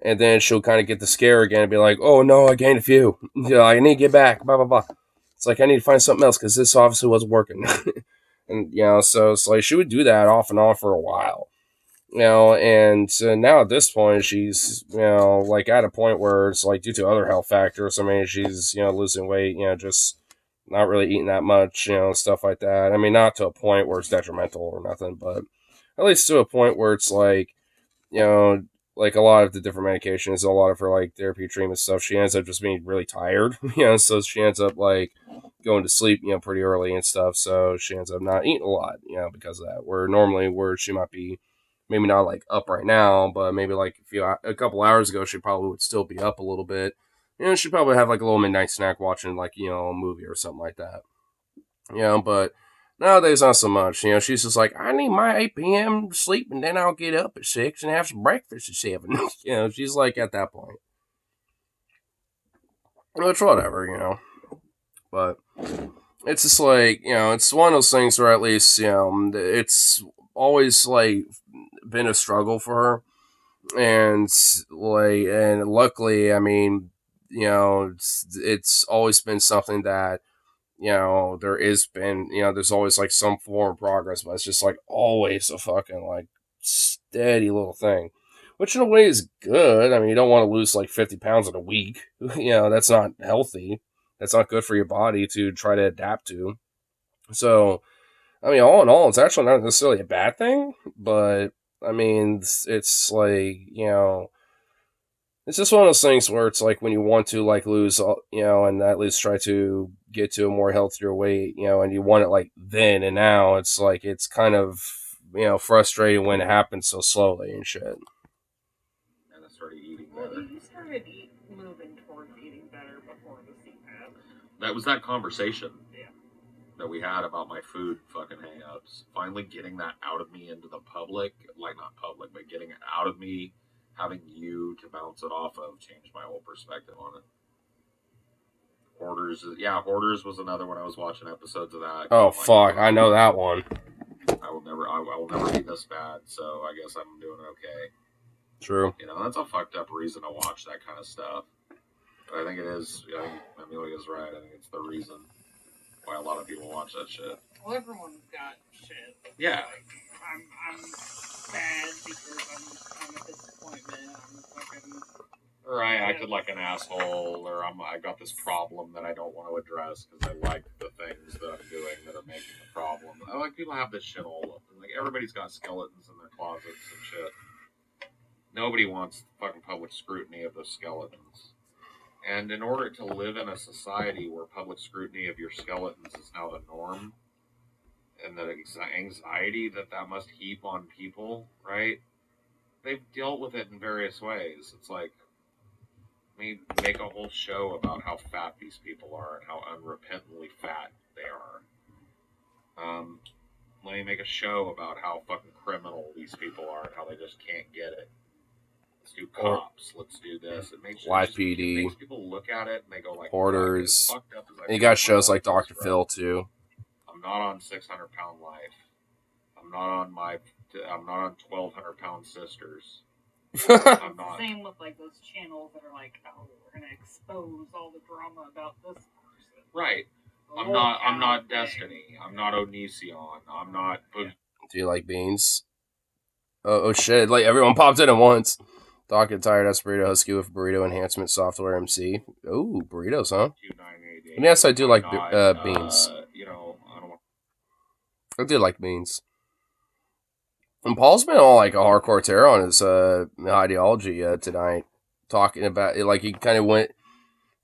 And then she'll kind of get the scare again and be like, oh, no, I gained a few. I need to get back, blah, blah, blah. It's like, I need to find something else because this obviously wasn't working. And, so it's like she would do that off and on for a while. And now at this point, she's, like at a point where it's like due to other health factors. I mean, she's, losing weight, just not really eating that much, stuff like that. I mean, not to a point where it's detrimental or nothing, but at least to a point where it's like, like a lot of the different medications, a lot of her like therapy treatment stuff, she ends up just being really tired, so she ends up like going to sleep, pretty early and stuff. So she ends up not eating a lot, because of that. Where she might be maybe not like up right now, but maybe like a couple hours ago, she probably would still be up a little bit. She'd probably have like a little midnight snack watching like, a movie or something like that. But nowadays, not so much. She's just like, I need my 8 p.m. sleep, and then I'll get up at 6 and have some breakfast at 7. She's like at that point. Which, whatever, But it's just like, it's one of those things where at least, it's always like been a struggle for her. And like, and luckily, I mean, it's always been something that, there's always like some form of progress, but it's just like always a fucking like steady little thing, which in a way is good. I mean, you don't want to lose like 50 pounds in a week. That's not healthy. That's not good for your body to try to adapt to. So, I mean, all in all, it's actually not necessarily a bad thing, but I mean, it's like, it's just one of those things where it's like when you want to like lose, and at least try to get to a more healthier weight, and you want it like then and now, it's like, it's kind of, frustrating when it happens so slowly and shit. That was that conversation Yeah. that we had about my food fucking hang-ups. Finally getting that out of me into the public, like not public, but getting it out of me, having you to bounce it off of changed my whole perspective on it. Hoarders was another one. I was watching episodes of that. Oh fuck, I know that one. I will never be this bad, so I guess I'm doing okay. True. You know, that's a fucked up reason to watch that kind of stuff. But I think it is. I think Amelia's right. I think it's the reason why a lot of people watch that shit. Well, everyone's got shit. Yeah. Like, I'm sad because I'm a disappointment. I'm fucking. Or I acted like an asshole, or I got this problem that I don't want to address because I like the things that I'm doing that are making the problem. I like people have this shit all up. Like everybody's got skeletons in their closets and shit. Nobody wants fucking public scrutiny of those skeletons. And in order to live in a society where public scrutiny of your skeletons is now the norm, and the anxiety that must heap on people, right? They've dealt with it in various ways. It's like, we make a whole show about how fat these people are and how unrepentantly fat they are. Let me make a show about how fucking criminal these people are and how they just can't get it. Let's do cops. Let's do this. It makes YPD. It makes people look at it and they go like, Hoarders. fucked up as I And you feel got shows about like Dr. this, Phil too. I'm not on 600 Pound Life. I'm not on 1,200 Pound Sisters. I'm not. Same with like those channels that are like, oh, we're gonna expose all the drama about this person. Right. I'm not Destiny. I'm not Onision. I'm not. Do you like beans? Oh shit! Like everyone popped in at once. Doc and Tired Ass Burrito Husky with Burrito Enhancement Software MC. Ooh, burritos, huh? And yes, I do like beans. You know, I don't want. I do like beans. And Paul's been on like a hardcore tear on his ideology tonight, talking about it. Like he kind of went,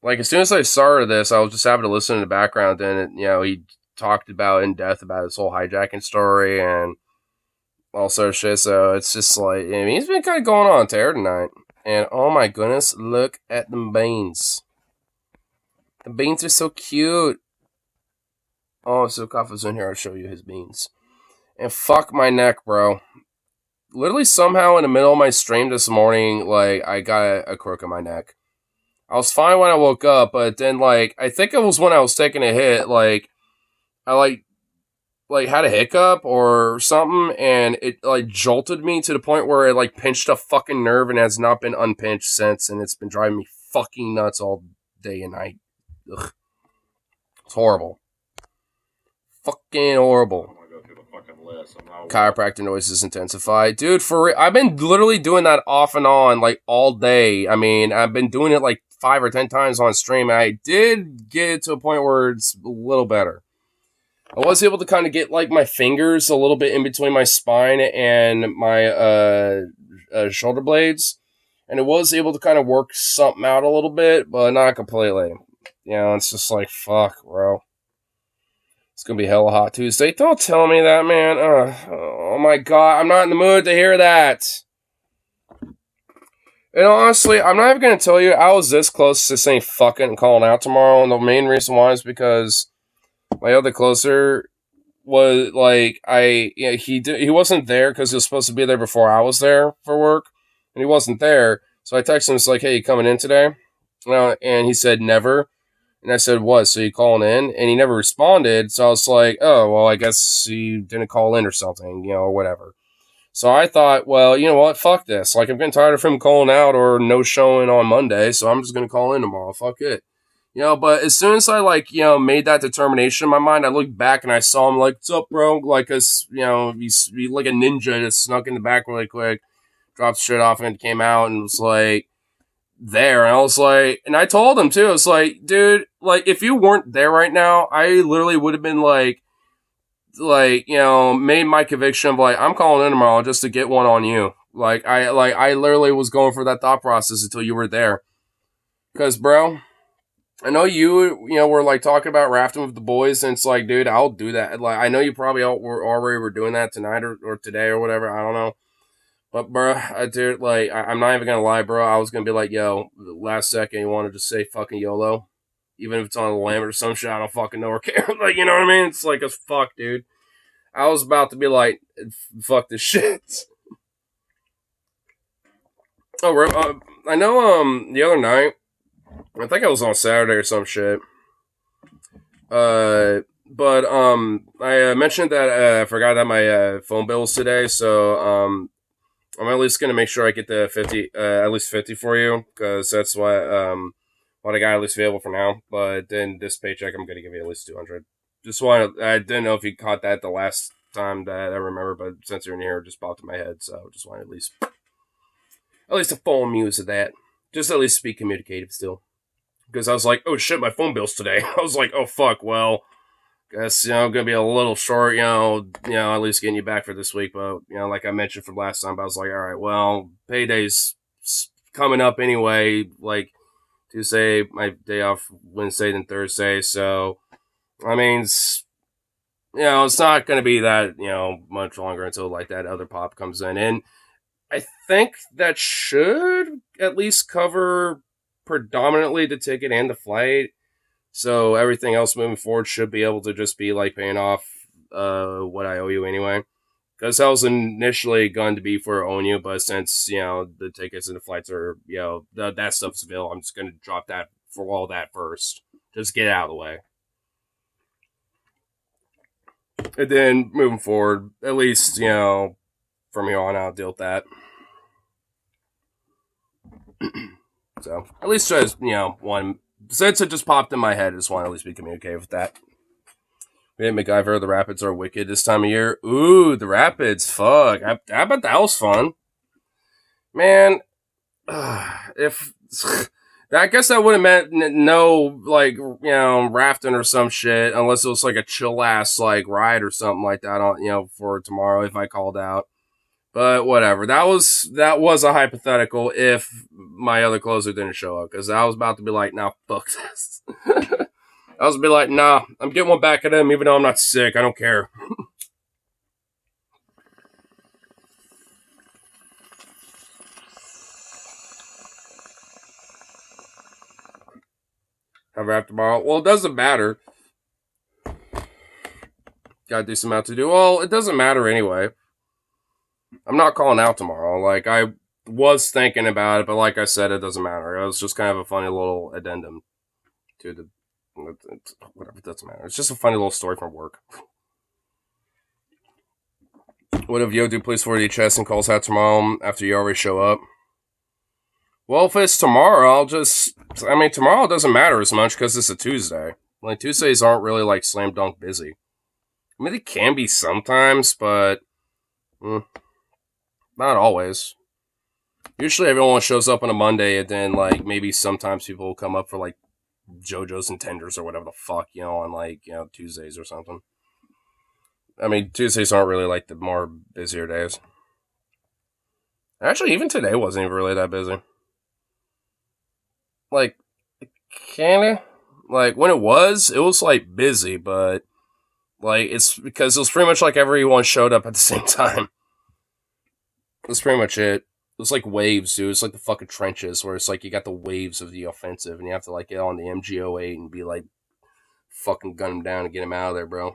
like as soon as I started this, I was just having to listen in the background, and you know he talked about in depth about his whole hijacking story and all sort of shit. So it's just like, I mean, he's been kind of going on tear tonight. And oh my goodness, look at them beans. The beans are so cute. Oh, so Kafa's in here. I'll show you his beans. And fuck my neck, bro. Literally somehow in the middle of my stream this morning, like, I got a crook in my neck. I was fine when I woke up, but then, like, I think it was when I was taking a hit, like, I, like had a hiccup or something, and it, like, jolted me to the point where it, like, pinched a fucking nerve and has not been unpinched since, and it's been driving me fucking nuts all day and night. Ugh. It's horrible. Fucking horrible. Chiropractor noises intensify. Dude, for real, I've been literally doing that off and on, like, all day. I mean, I've been doing it, like, 5 or 10 times on stream. I did get it to a point where it's a little better. I was able to kind of get, like, my fingers a little bit in between my spine and my shoulder blades. And it was able to kind of work something out a little bit, but not completely. You know, it's just like, fuck, bro. It's going to be hella hot Tuesday. Don't tell me that, man. Oh my god, I'm not in the mood to hear that. And honestly, I'm not even going to tell you, I was this close to saying fuck it and calling out tomorrow. And the main reason why is because my other closer was like, he wasn't there because he was supposed to be there before I was there for work. And he wasn't there. So I texted him, it's like, hey, you coming in today? And he said, never. And I said, what? So you calling in? And he never responded. So I was like, oh, well, I guess he didn't call in or something, you know, or whatever. So I thought, well, you know what? Fuck this. Like, I'm getting tired of him calling out or no showing on Monday. So I'm just going to call in tomorrow. Fuck it. You know, but as soon as I, like, you know, made that determination in my mind, I looked back and I saw him like, what's up, bro? Like, you know, he's like a ninja just snuck in the back really quick, dropped shit off and came out and was like, there. And I was like, and I told him too, I was like, dude, like, if you weren't there right now, I literally would have been like, you know, made my conviction of like, I'm calling in tomorrow just to get one on you. I literally was going for that thought process until you were there. Cause bro, I know you know, we're like talking about rafting with the boys and it's like, dude, I'll do that. Like, I know you probably were doing that tonight or today or whatever. I don't know. But, bro, dude, like, I'm not even gonna lie, bro. I was gonna be like, yo, last second, you want to just say fucking YOLO? even if it's on a limb or some shit, I don't fucking know or care. Like, you know what I mean? It's like as fuck, dude. I was about to be like, fuck this shit. Oh, I know, the other night, I think I was on Saturday or some shit. But I mentioned that I forgot that my phone bill was today, so I'm at least gonna make sure I get the 50, at least 50 for you, because that's what I got at least available for now. But then this paycheck, I'm gonna give you at least 200. I didn't know if you caught that the last time that I remember, but since you're in here, it just popped in my head, so just wanted at least inform you of that. Just at least be communicative still. Because I was like, oh shit, my phone bill's today. I was like, oh fuck, well, guess, gonna be a little short, at least getting you back for this week. But, like I mentioned from last time, I was like, all right, well, payday's coming up anyway. Like, Tuesday, my day off Wednesday, then Thursday. So, I mean, it's not gonna be that, much longer until, like, that other pop comes in. And I think that should at least cover predominantly the ticket and the flight. So everything else moving forward should be able to just be like paying off what I owe you anyway. Because that was initially going to be for owing you, but since, the tickets and the flights are, that stuff's available, I'm just going to drop that for all that first. Just get it out of the way. And then moving forward, at least, from here on out, deal with that. So, at least just, one. Since it just popped in my head, I just want to at least be communicative with that. We had MacGyver, the Rapids are wicked this time of year. Ooh, the Rapids, fuck. I bet that was fun. Man, if... I guess that would have meant no, like, rafting or some shit, unless it was like a chill-ass, like, ride or something like that, for tomorrow if I called out. But whatever. That was a hypothetical if my other closer didn't show up. Because I was about to be like, nah, fuck this. I was be like, nah, I'm getting one back at him even though I'm not sick. I don't care. Have a rap tomorrow? Well, it doesn't matter. Got a decent amount to do. Well, it doesn't matter anyway. I'm not calling out tomorrow. Like, I was thinking about it, but like I said, it doesn't matter. It was just kind of a funny little addendum to the... Whatever, it doesn't matter. It's just a funny little story from work. What if Yo do plays 40 chess and calls out tomorrow after you already show up? Well, if it's tomorrow, tomorrow doesn't matter as much because it's a Tuesday. Like, Tuesdays aren't really, like, slam dunk busy. I mean, they can be sometimes, but... not always. Usually everyone shows up on a Monday, and then, like, maybe sometimes people will come up for, like, JoJo's and Tenders or whatever the fuck, on, like, Tuesdays or something. I mean, Tuesdays aren't really, like, the more busier days. Actually, even today wasn't even really that busy. Like, kinda. Like, when it was, like, busy, but, like, it's because it was pretty much like everyone showed up at the same time. That's pretty much it. It was like waves, dude. It's like the fucking trenches, where it's like you got the waves of the offensive, and you have to like get on the MG08 and be like, fucking gun him down and get him out of there, bro.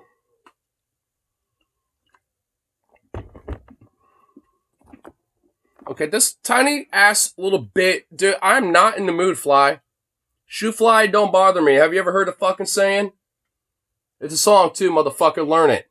Okay, this tiny ass little bit, dude. I'm not in the mood, Fly. Shoe fly, don't bother me. Have you ever heard the fucking saying? It's a song too, motherfucker. Learn it.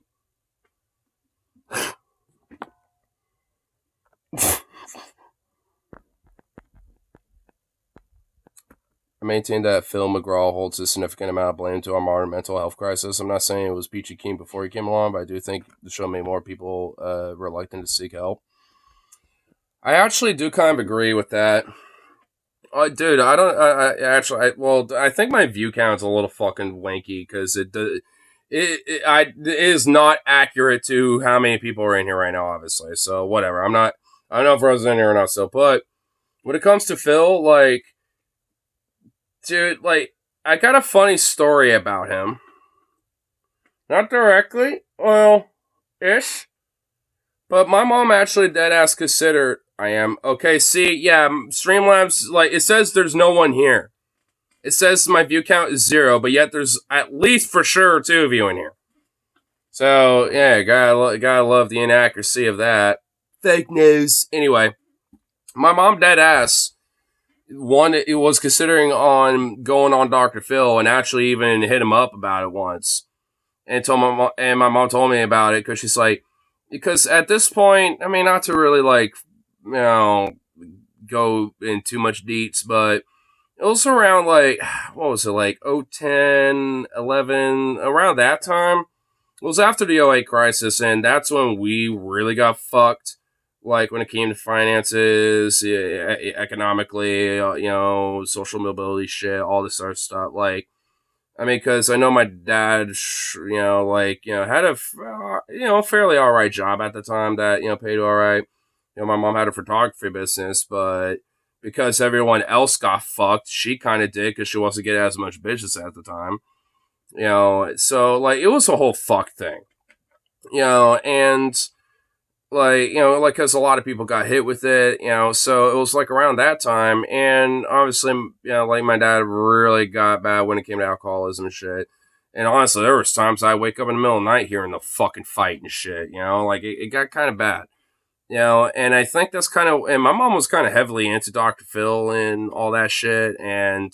I maintain that Phil McGraw holds a significant amount of blame to our modern mental health crisis. I'm not saying it was Peachy Keen before he came along, but I do think the show made more people reluctant to seek help. I actually do kind of agree with that. Dude, I think my view count's a little fucking wanky because it is not accurate to how many people are in here right now, obviously. So whatever. I don't know if Rose is in here or not still, but when it comes to Phil, like, dude, like, I got a funny story about him. Not directly, well, ish. But my mom actually deadass considered I am. Okay, see, yeah, Streamlabs, like, it says there's no one here. It says my view count is 0, but yet there's at least for sure 2 of you in here. So, yeah, gotta love the inaccuracy of that. Fake news. Anyway, my mom dead ass it was considering on going on Dr. Phil and actually even hit him up about it once. And my mom told me about it because she's like, because at this point, I mean, not to really like, go in too much deets, but it was around like, what was it, like 010, 11, around that time. It was after the '08 crisis, and that's when we really got fucked. Like when it came to finances, economically, social mobility shit, all this sort of stuff. Like, I mean, because I know my dad, had a, fairly all right job at the time that, paid all right. My mom had a photography business, but because everyone else got fucked, she kind of did because she wasn't getting as much business at the time. So, like, it was a whole fuck thing. And, like, because a lot of people got hit with it, so it was, like, around that time, and obviously, like, my dad really got bad when it came to alcoholism and shit. And honestly, there was times I'd wake up in the middle of the night hearing the fucking fight and shit, like, it got kind of bad. And I think that's kind of, and my mom was kind of heavily into Dr. Phil and all that shit, and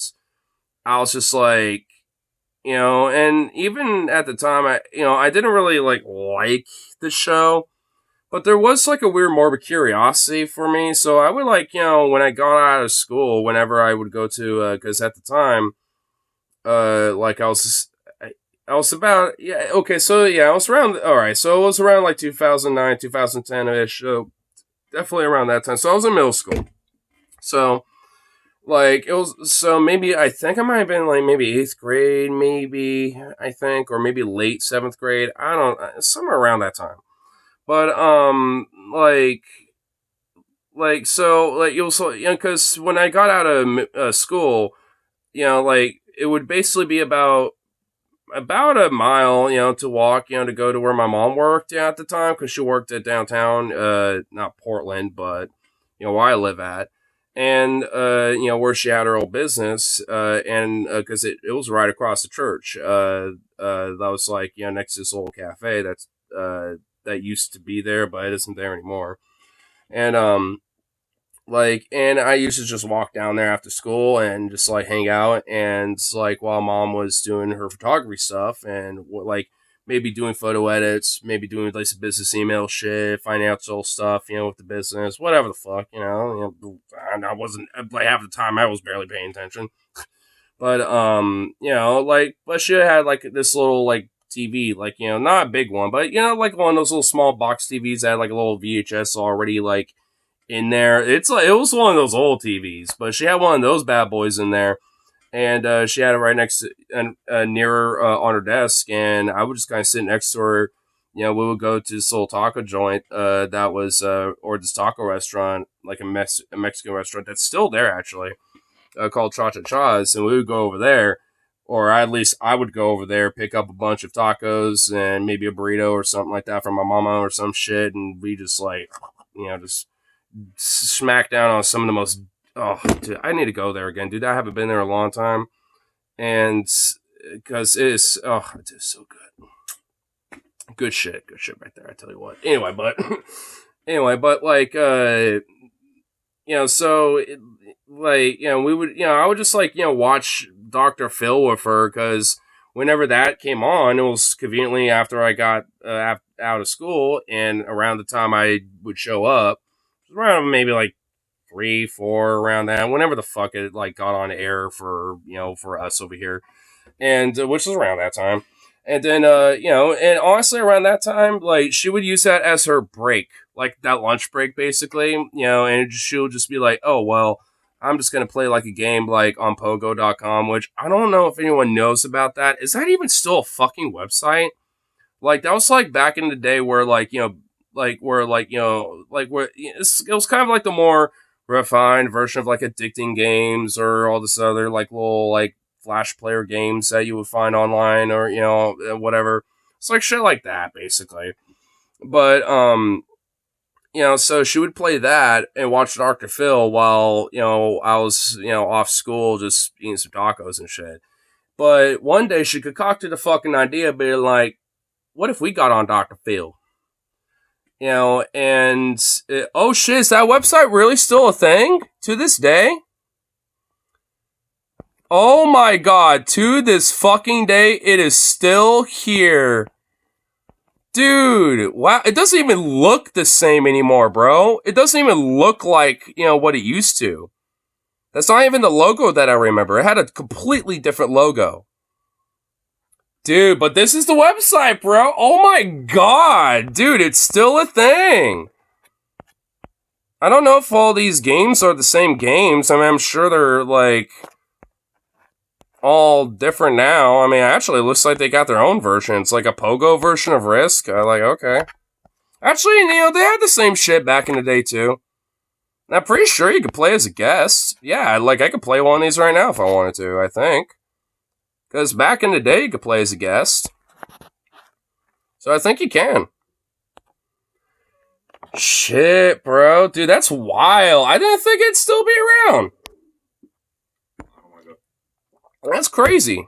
I was just like, and even at the time, I didn't really, like the show, but there was, like, a weird morbid curiosity for me, so I would, like, when I got out of school, whenever I would go to, because at the time, like, I was about, okay, so, I was around, alright, so it was around, like, 2009, 2010-ish, so definitely around that time, so I was in middle school, so, like, it was, so maybe, I think I might have been, like, maybe 8th grade, maybe, I think, or maybe late 7th grade, I don't, somewhere around that time, but, so, like, it was, because when I got out of school, like, it would basically be about a mile, to walk, to go to where my mom worked at the time, because she worked at downtown, not Portland, but, where I live at. And, where she had her old business, and, because it was right across the church, that was, like, next to this old cafe that's, that used to be there, but it isn't there anymore. And, and I used to just walk down there after school and just, like, hang out, and, like, while mom was doing her photography stuff, and, like, maybe doing photo edits, maybe doing, like, some business email shit, financial stuff, with the business, whatever the fuck, and I wasn't, like, half the time I was barely paying attention. But, like, but she had, like, this little, like, TV, like, not a big one, but, like, one of those little small box TVs that had, like, a little VHS already, like, in there. It's like, it was one of those old TVs, but she had one of those bad boys in there, and she had it right next to, near her, on her desk, and I would just kind of sit next to her. We would go to this little taco joint, that was, or this taco restaurant, like a Mexican restaurant that's still there, actually, called Cha Cha Cha's, and we would go over there, or at least I would go over there, pick up a bunch of tacos and maybe a burrito or something like that from my mama or some shit, and we just, like, just smack down on some of the most, oh, dude, I need to go there again, dude. I haven't been there a long time, and because it is so good shit right there, I tell you what. Anyway, but like, so like, we would, I would just, like, watch Dr. Phil with her, because whenever that came on, it was conveniently after I got out of school, and around the time I would show up, around maybe like 3, 4, around that, whenever the fuck it, like, got on air for, for us over here, and which was around that time. And then, and honestly, around that time, like, she would use that as her break, like that lunch break, basically, and she'll just be like, oh, well, I'm just going to play, like, a game, like, on Pogo.com, which I don't know if anyone knows about that. Is that even still a fucking website? Like, that was, like, back in the day where, like, like, where, like, like, where it was kind of like the more refined version of, like, addicting games or all this other, like, little, like, Flash player games that you would find online, or, whatever. It's like shit like that, basically. But, so she would play that and watch Dr. Phil while, I was, off school just eating some tacos and shit. But one day she concocted a fucking idea, being like, what if we got on Dr. Phil? Oh shit, is that website really still a thing to this day? Oh my god, to this fucking day, it is still here. Dude, wow, it doesn't even look the same anymore, bro. It doesn't even look like, what it used to. That's not even the logo that I remember. It had a completely different logo. Dude, but this is the website, bro. Oh my god, dude, it's still a thing. I don't know if all these games are the same games. I mean, I'm sure they're, like, all different now. I mean, actually, it looks like they got their own version. It's like a Pogo version of Risk. I like, okay. Actually, they had the same shit back in the day, too. I'm pretty sure you could play as a guest. Yeah, like, I could play one of these right now if I wanted to, I think. Because back in the day, you could play as a guest. So I think you can. Shit, bro. Dude, that's wild. I didn't think it'd still be around. That's crazy.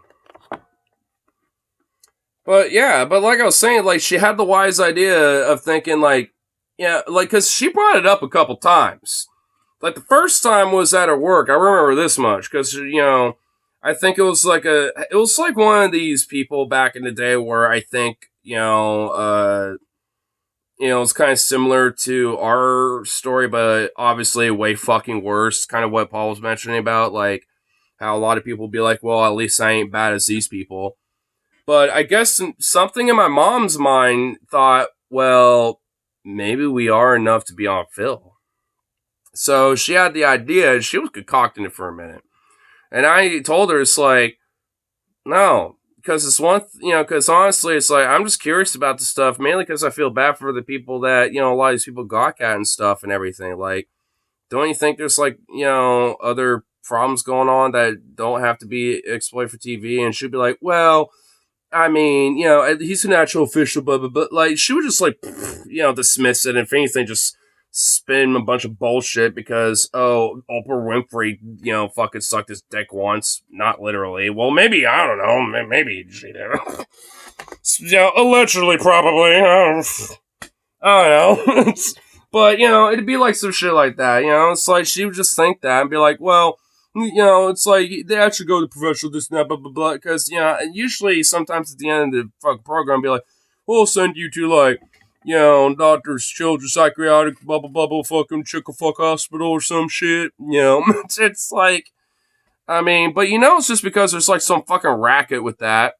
But yeah, but like I was saying, like, she had the wise idea of thinking, like, because she brought it up a couple times. Like, the first time was at her work. I remember this much, because, I think it was like one of these people back in the day where I think, it's kind of similar to our story, but obviously way fucking worse. Kind of what Paul was mentioning about, like, how a lot of people be like, well, at least I ain't bad as these people. But I guess something in my mom's mind thought, well, maybe we are enough to be on Phil. So she had the idea, she was concocting it for a minute. And I told her, it's like, no, because it's because honestly, it's like, I'm just curious about the stuff, mainly because I feel bad for the people that, a lot of these people gawk at and stuff and everything. Like, don't you think there's, like, other problems going on that don't have to be exploited for TV? And she'd be like, well, I mean, he's a natural official, but like, she would just, like, dismiss it, and if anything, just spin a bunch of bullshit because, Oprah Winfrey, fucking sucked his dick once. Not literally. Well, maybe, I don't know, maybe she did. Allegedly, probably. I don't know. But, it'd be like some shit like that, It's like, she would just think that and be like, well, it's like, they actually go to professional, this and that, blah, blah, blah, because, usually, sometimes at the end of the fucking program, be like, we'll send you to, like, doctors, children's psychiatric, blah, blah, blah, blah, fucking chick-a-fuck hospital or some shit, it's like, I mean, but it's just because there's, like, some fucking racket with that,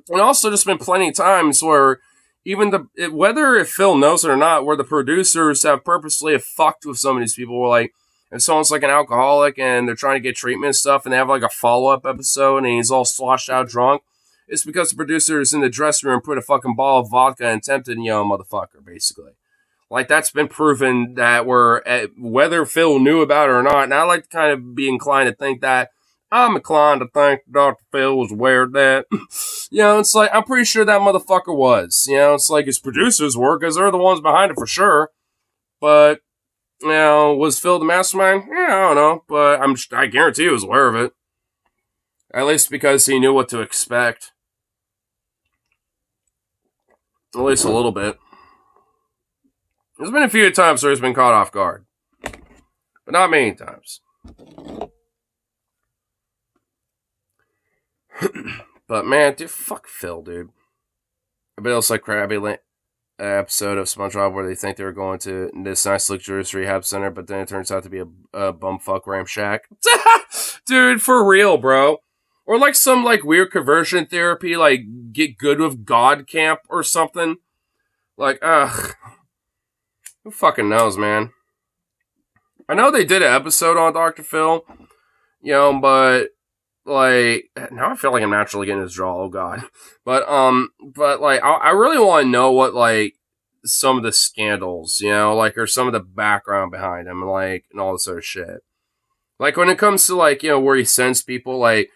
and also there's been plenty of times where, even whether if Phil knows it or not, where the producers have purposely fucked with some of these people, where, like, if someone's, like, an alcoholic and they're trying to get treatment and stuff, and they have, like, a follow-up episode, and he's all sloshed out drunk, it's because the producers in the dressing room put a fucking ball of vodka and tempted, motherfucker, basically. Like, that's been proven that whether Phil knew about it or not, and I like to kind of be inclined to think that, I'm inclined to think Dr. Phil was aware of that. It's like, I'm pretty sure that motherfucker was. It's like his producers were, because they're the ones behind it for sure. But, was Phil the mastermind? Yeah, I don't know, but I guarantee he was aware of it. At least because he knew what to expect. At least a little bit. There's been a few times where he's been caught off guard. But not many times. But man, dude, fuck Phil, dude. I bet it's like Krabby episode of SpongeBob where they think they were going to this nice luxurious rehab center, but then it turns out to be a bumfuck ramshack. Dude, for real, bro. Or like some like weird conversion therapy, like get good with God camp or something. Like, ugh. Who fucking knows, man? I know they did an episode on Dr. Phil, but like, now I feel like I'm naturally getting his draw, oh god. But like, I really want to know what, like, some of the scandals, like, or some of the background behind him, like, and all this sort of shit. Like, when it comes to, like, where he sends people, like,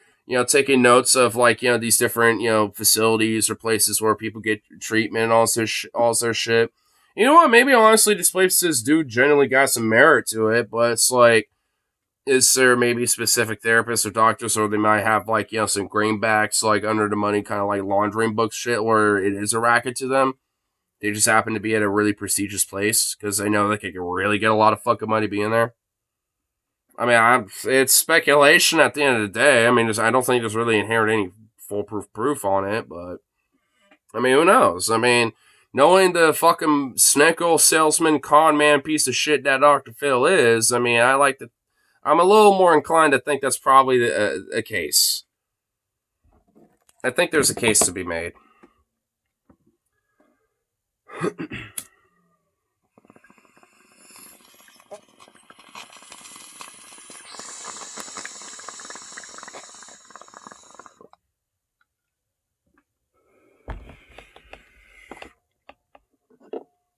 taking notes of, like, these different, facilities or places where people get treatment and all this shit. You know what? Maybe honestly, these places do generally got some merit to it, but it's like, is there maybe specific therapists or doctors, or they might have like, some greenbacks, like under the money, kind of like laundering book shit, where it is a racket to them. They just happen to be at a really prestigious place because they know they can really get a lot of fucking money being there. I mean, it's speculation at the end of the day. I mean, I don't think there's really inherent any foolproof proof on it, but I mean, who knows? I mean, knowing the fucking snickle salesman, con man piece of shit that Dr. Phil is, I mean, I'm a little more inclined to think that's probably a case. I think there's a case to be made.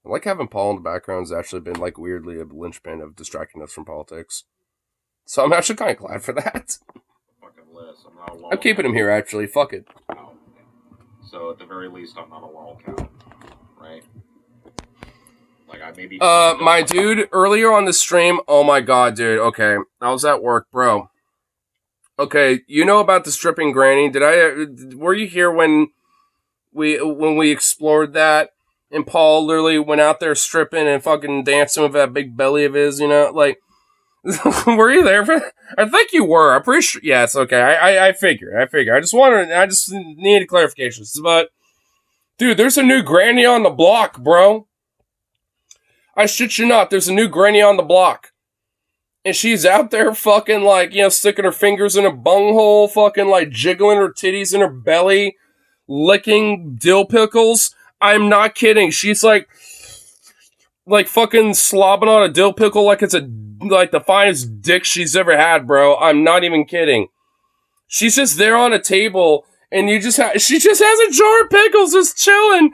I like having Paul in the background has actually been like weirdly a linchpin of distracting us from politics. So I'm actually kind of glad for that. Fucking list. I'm not a lol. I'm keeping him here actually. Fuck it. Oh, okay. So at the very least, I'm not a lolcow, right? Like I maybe. My dude, earlier on the stream. Oh my god, dude. Okay, I was at work, bro. Okay, you know about the stripping granny? Were you here when we explored that? And Paul literally went out there stripping and fucking dancing with that big belly of his, like, were you there for that? I think you were. I'm pretty sure. Yeah, it's okay. I figure. I just needed clarifications. But, dude, there's a new granny on the block, bro. I shit you not. There's a new granny on the block. And she's out there fucking, like, sticking her fingers in her bunghole, fucking, like, jiggling her titties in her belly, licking dill pickles. I'm not kidding. She's like fucking slobbing on a dill pickle like it's the finest dick she's ever had, bro. I'm not even kidding. She's just there on a table, and she just has a jar of pickles just chilling,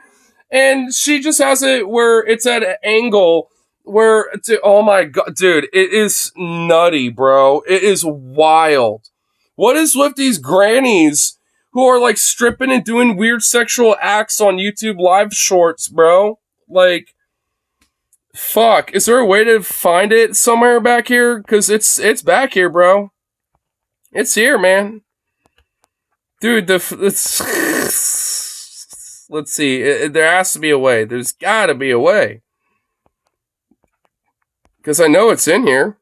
and she just has it where it's at an angle where, oh my god, dude, it is nutty, bro. It is wild. What is with these grannies who are like stripping and doing weird sexual acts on YouTube live shorts, bro? Like, fuck. Is there a way to find it somewhere back here? Because it's back here, bro. It's here, man. Dude, let's see. There has to be a way. There's gotta be a way. Because I know it's in here.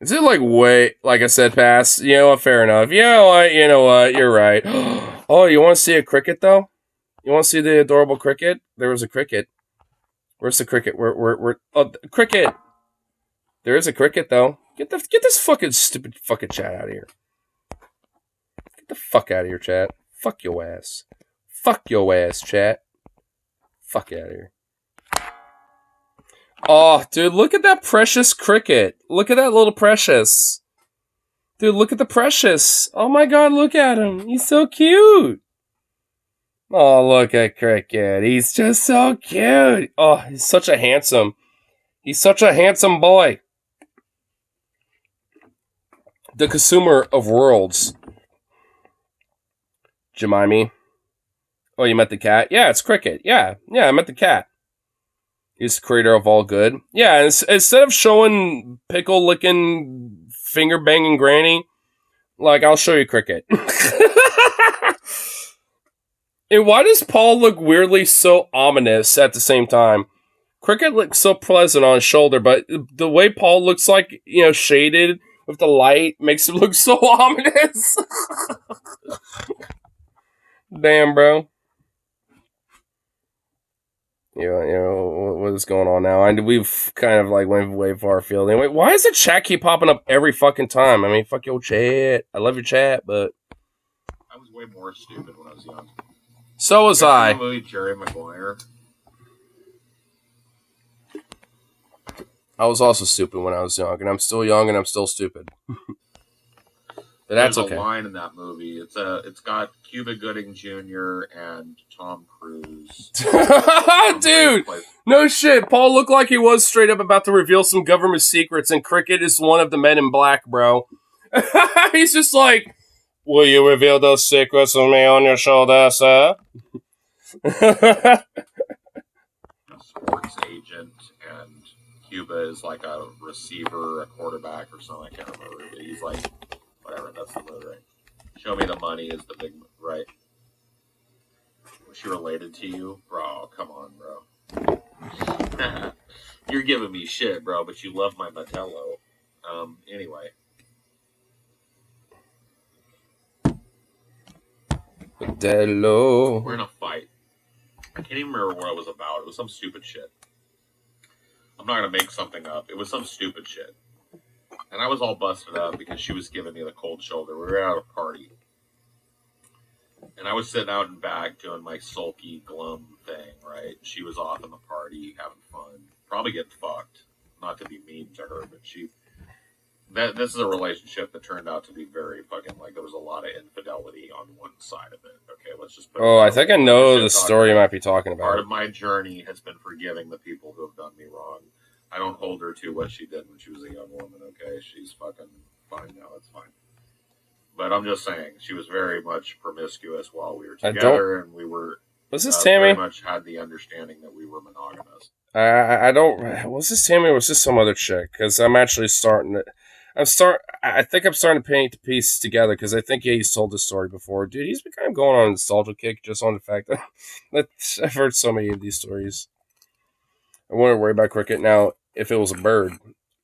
Is it like I said, past? Fair enough. You know what? You're right. Oh, you want to see a cricket, though? You want to see the adorable cricket? There was a cricket. Where's the cricket? Cricket! There is a cricket, though. Get this fucking stupid fucking chat out of here. Get the fuck out of here, chat. Fuck your ass. Fuck your ass, chat. Fuck out of here. Oh, dude, look at that precious cricket. Look at that little precious. Dude, look at the precious. Oh my god, look at him. He's so cute. Oh, look at Cricket. He's just so cute. Oh, he's such a handsome boy. The consumer of worlds. Jemime. Oh, you met the cat? Yeah, it's Cricket. Yeah, I met the cat. He's the creator of all good. Yeah, instead of showing pickle licking, finger banging granny, like, I'll show you Cricket. And why does Paul look weirdly so ominous at the same time? Cricket looks so pleasant on his shoulder, but the way Paul looks like, shaded with the light makes him look so ominous. Damn, bro. What is going on now? We've kind of like went way far afield. Anyway, why does the chat keep popping up every fucking time? I mean, fuck your chat. I love your chat, but I was way more stupid when I was young. So was I. The movie Jerry Maguire. I was also stupid when I was young, and I'm still young, and I'm still stupid. But that's There's okay. a line in that movie. It's got Cuba Gooding Jr. and Tom Cruise. Dude, no shit. Paul looked like he was straight up about to reveal some government secrets, and Cricket is one of the men in black, bro. He's just like, will you reveal those secrets with me on your shoulder, sir? sports agent, and Cuba is like a receiver, a quarterback, or something. I can't remember. But he's like, whatever. That's the move, right? Show me the money is the big right. Was she related to you, bro? Come on, bro. You're giving me shit, bro, but you love my Matello. Anyway. Matello. We're in a fight. I can't even remember what it was about. It was some stupid shit. I'm not going to make something up. It was some stupid shit. And I was all busted up because she was giving me the cold shoulder. We were at a party. And I was sitting out in back doing my sulky, glum thing, right? She was off in the party, having fun. Probably getting fucked. Not to be mean to her, but this is a relationship that turned out to be very fucking, like, there was a lot of infidelity on one side of it. Okay, let's just put I think I know the story you might be talking about. Part of my journey has been forgiving the people who have done me wrong. I don't hold her to what she did when she was a young woman, okay? She's fucking fine now, it's fine. But I'm just saying, she was very much promiscuous while we were together, and we were... Was this Tammy? Very much had the understanding that we were monogamous. I don't... Was this Tammy or was this some other chick? Because I'm actually starting to... I think I'm starting to paint the pieces together because I think he's told this story before. Dude, he's been kind of going on a nostalgia kick just on the fact that I've heard so many of these stories. I want to worry about cricket now if it was a bird.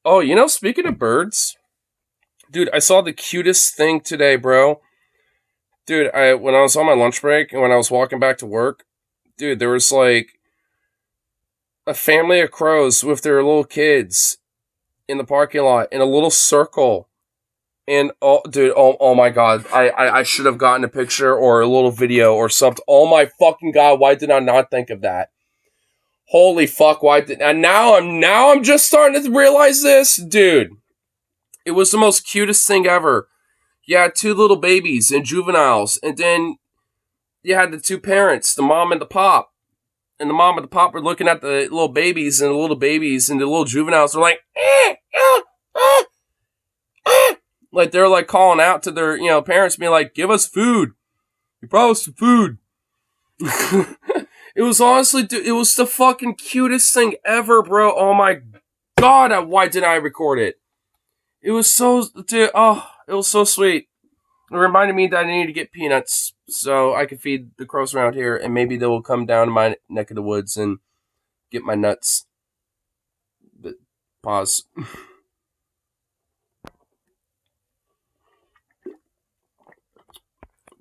Oh, speaking of birds, dude, I saw the cutest thing today, bro. Dude, when I was on my lunch break and when I was walking back to work, dude, there was like a family of crows with their little kids in the parking lot in a little circle. And oh my god, I should have gotten a picture or a little video or something. Oh my fucking god, why did I not think of that? Holy fuck, and now I'm just starting to realize this, dude. It was the most cutest thing ever. You had two little babies and juveniles, and then you had the two parents, the mom and the pop. And the mom and the pop were looking at the little babies, and the little juveniles were like, like they're like calling out to their, parents, being like, give us food. You promised some food. It was honestly, dude, it was the fucking cutest thing ever, bro. Oh my god, why didn't I record it? It was so, dude, it was so sweet. It reminded me that I need to get peanuts so I can feed the crows around here, and maybe they will come down to my neck of the woods and get my nuts. But, pause.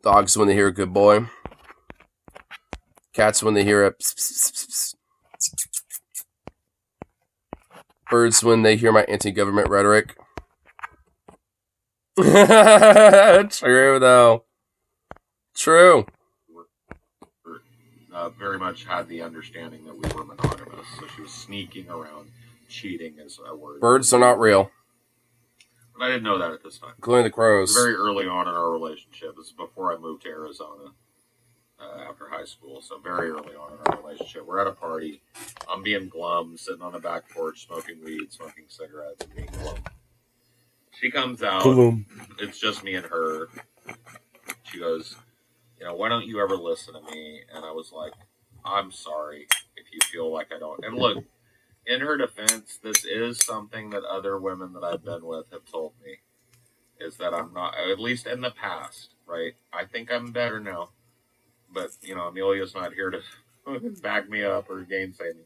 Dogs when they hear a good boy. Cats when they hear a pss. Birds when they hear my anti-government rhetoric. True, though. True. Very much had the understanding that we were monogamous, so she was sneaking around. Cheating is a word. Birds are not real. But I didn't know that at this time. Including the crows. Very early on in our relationship. This is before I moved to Arizona after high school. So very early on in our relationship. We're at a party. I'm being glum, sitting on the back porch, smoking weed, smoking cigarettes, being glum. She comes out. Glum. It's just me and her. She goes, why don't you ever listen to me? And I was like, I'm sorry if you feel like I don't. And look, in her defense, this is something that other women that I've been with have told me, is that I'm not, at least in the past, right? I think I'm better now. But, Amelia's not here to back me up or gainsay me.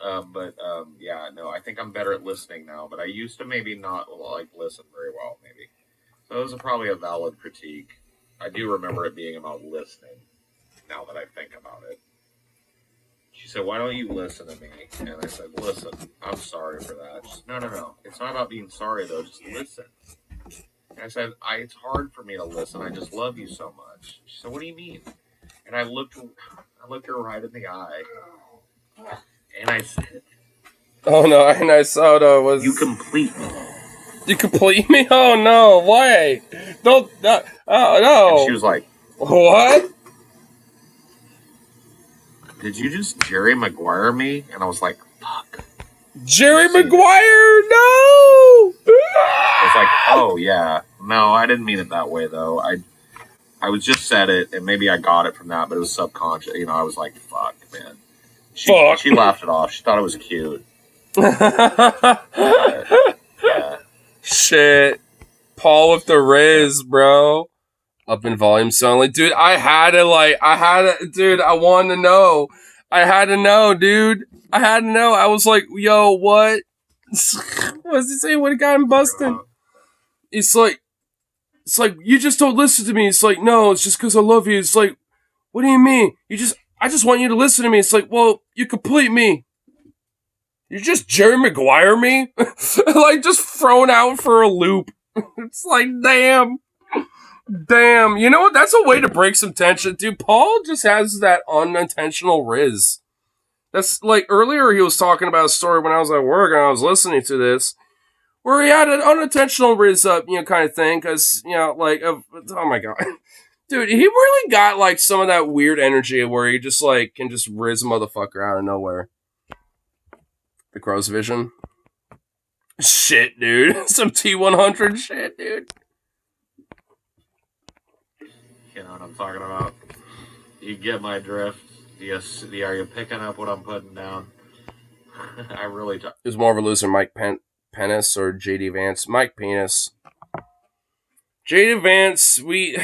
I think I'm better at listening now. But I used to maybe not, listen very well, maybe. So it was probably a valid critique. I do remember it being about listening, now that I think about it. She said, why don't you listen to me? And I said, listen, I'm sorry for that. She said, no. It's not about being sorry, though. Just listen. And I said, it's hard for me to listen. I just love you so much. She said, what do you mean? And I looked her right in the eye. And I said, oh, no. And I saw it was... You complete me. You complete me? Oh, no. Why? Don't... oh, no. And she was like... What? Did you just Jerry Maguire me? And I was like, fuck. Jerry Maguire? No! I was like, oh, yeah. No, I didn't mean it that way, though. I was just said it, and maybe I got it from that, but it was subconscious. I was like, fuck, man. She laughed it off. She thought it was cute. Yeah. Shit. Paul with the Riz, bro. Up in volume suddenly. Dude, I wanted to know. I had to know, dude. I had to know. I was like, yo, what? What does he say when he got him busted? It's like, you just don't listen to me. It's like, no, it's just because I love you. It's like, what do you mean? I just want you to listen to me. It's like, well, you complete me. You're just Jerry Maguire me? Like, just thrown out for a loop. It's like, damn. You know what? That's a way to break some tension. Dude, Paul just has that unintentional Riz. That's like, earlier he was talking about a story when I was at work and I was listening to this, where he had an unintentional Riz up, kind of thing, because, like, oh my god. Dude, he really got, like, some of that weird energy where he just, like, can just Riz a motherfucker out of nowhere. The Crow's Vision. Shit, dude. Some T-100 shit, dude. You know what I'm talking about? You get my drift. Yes, are you picking up what I'm putting down? I really do. Who's more of a loser, Mike Penis or JD Vance? Mike Penis. JD Vance,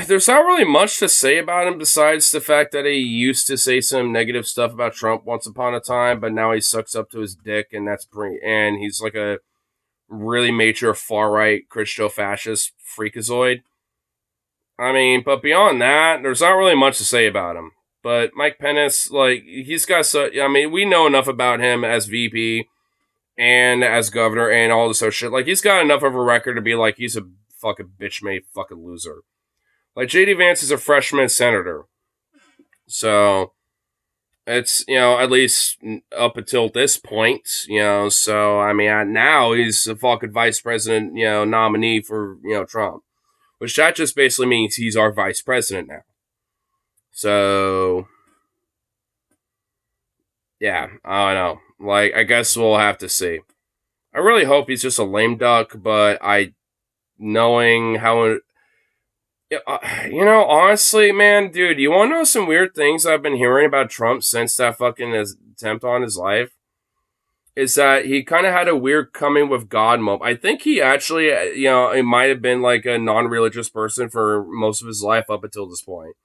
there's not really much to say about him besides the fact that he used to say some negative stuff about Trump once upon a time, but now he sucks up to his dick, and and he's like a really major far-right Christo-fascist freakazoid. I mean, but beyond that, there's not really much to say about him. But Mike Pence, like, he's got we know enough about him as VP and as governor and all this other shit. Like, he's got enough of a record to be like, he's a fucking bitch-made fucking loser. Like, JD Vance is a freshman senator. So, it's, at least up until this point, so, I mean, now he's a fucking vice president, nominee for, Trump. Which that just basically means he's our vice president now. So, yeah, I don't know. Like, I guess we'll have to see. I really hope he's just a lame duck, but knowing how, honestly, man, dude, you want to know some weird things I've been hearing about Trump since that fucking attempt on his life? Is that he kind of had a weird coming with God moment. I think he actually, it might have been like a non-religious person for most of his life up until this point.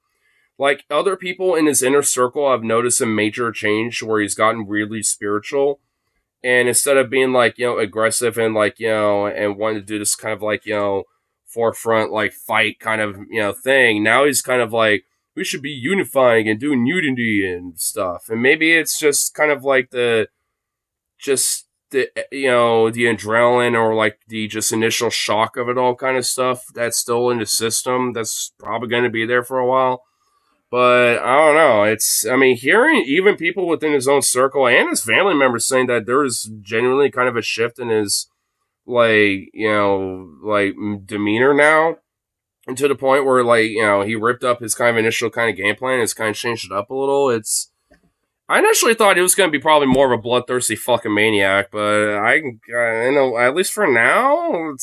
Like, other people in his inner circle, I've noticed a major change where he's gotten weirdly spiritual. And instead of being, like, aggressive and, like, and wanting to do this kind of, like, forefront, like, fight kind of, thing, now he's kind of like, we should be unifying and doing unity and stuff. And maybe it's just kind of like the adrenaline or, like, the just initial shock of it all kind of stuff that's still in the system that's probably going to be there for a while. But I don't know. Hearing even people within his own circle and his family members saying that there is genuinely kind of a shift in his, like, demeanor now, and to the point where, like, he ripped up his kind of initial kind of game plan and it's kind of changed it up a little. I initially thought he was going to be probably more of a bloodthirsty fucking maniac, but I know, at least for now,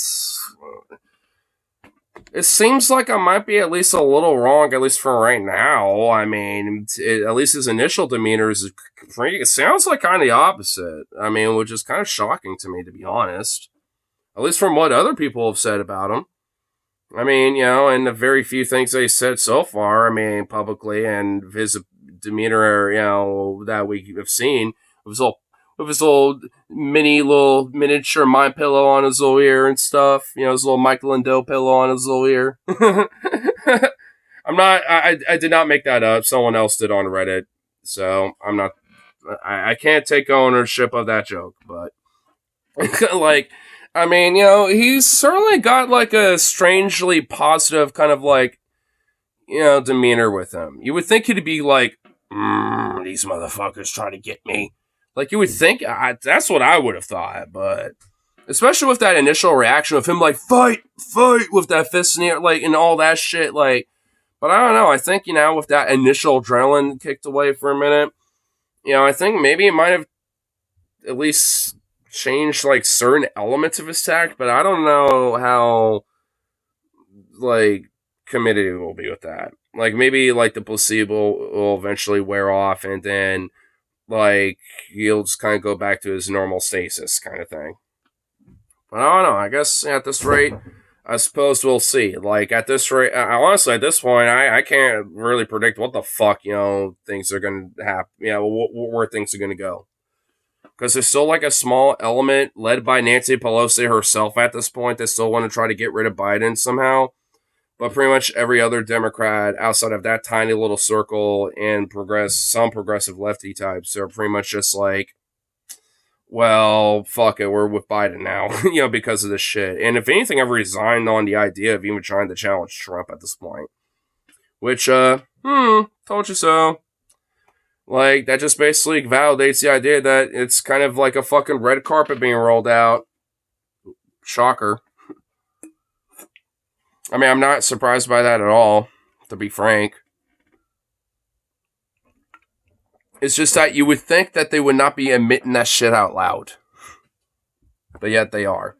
it seems like I might be at least a little wrong, at least for right now. I mean, at least his initial demeanor is pretty, it sounds like kind of the opposite. I mean, which is kind of shocking to me, to be honest. At least from what other people have said about him. I mean, and the very few things they said so far, publicly, and his demeanor, that we have seen, with his old little miniature mind pillow on his little ear and stuff, his little Michael Lindell pillow on his little ear. I did not make that up. Someone else did on Reddit, so I can't take ownership of that joke, but like, he's certainly got like a strangely positive kind of like, demeanor with him. You would think he'd be like, these motherfuckers trying to get me. Like, you would think, that's what I would have thought, but especially with that initial reaction of him, like, fight, with that fist in the air, like, and all that shit, like, but I don't know, I think, with that initial adrenaline kicked away for a minute, I think maybe it might have at least changed, like, certain elements of his tact, but I don't know how, like, committed he will be with that. Like, maybe, like, the placebo will eventually wear off, and then like, he'll just kind of go back to his normal stasis kind of thing. But I don't know. I guess at this rate, I suppose we'll see. Like, at this rate, honestly, at this point, I can't really predict what the fuck, things are going to happen, where things are going to go. Because there's still, like, a small element led by Nancy Pelosi herself at this point that still want to try to get rid of Biden somehow. But pretty much every other Democrat outside of that tiny little circle and some progressive lefty types are pretty much just like, well, fuck it, we're with Biden now, because of this shit. And if anything, I've resigned on the idea of even trying to challenge Trump at this point. Which, told you so. Like, that just basically validates the idea that it's kind of like a fucking red carpet being rolled out. Shocker. I mean, I'm not surprised by that at all, to be frank. It's just that you would think that they would not be admitting that shit out loud. But yet they are.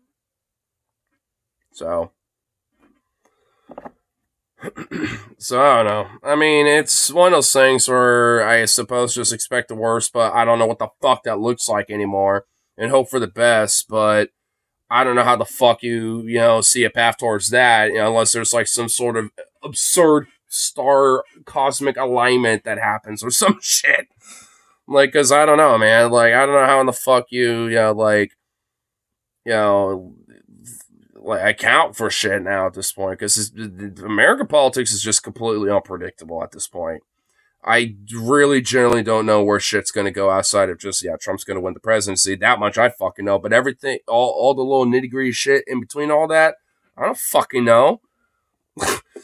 So I don't know. I mean, it's one of those things where I suppose just expect the worst, but I don't know what the fuck that looks like anymore. And hope for the best, but I don't know how the fuck you see a path towards that, unless there's like some sort of absurd star cosmic alignment that happens or some shit. Like, cause I don't know, man. Like, I don't know how in the fuck account for shit now at this point. Cause American politics is just completely unpredictable at this point. I really generally don't know where shit's going to go outside of just, Trump's going to win the presidency. That much I fucking know. But everything, all the little nitty gritty shit in between all that, I don't fucking know.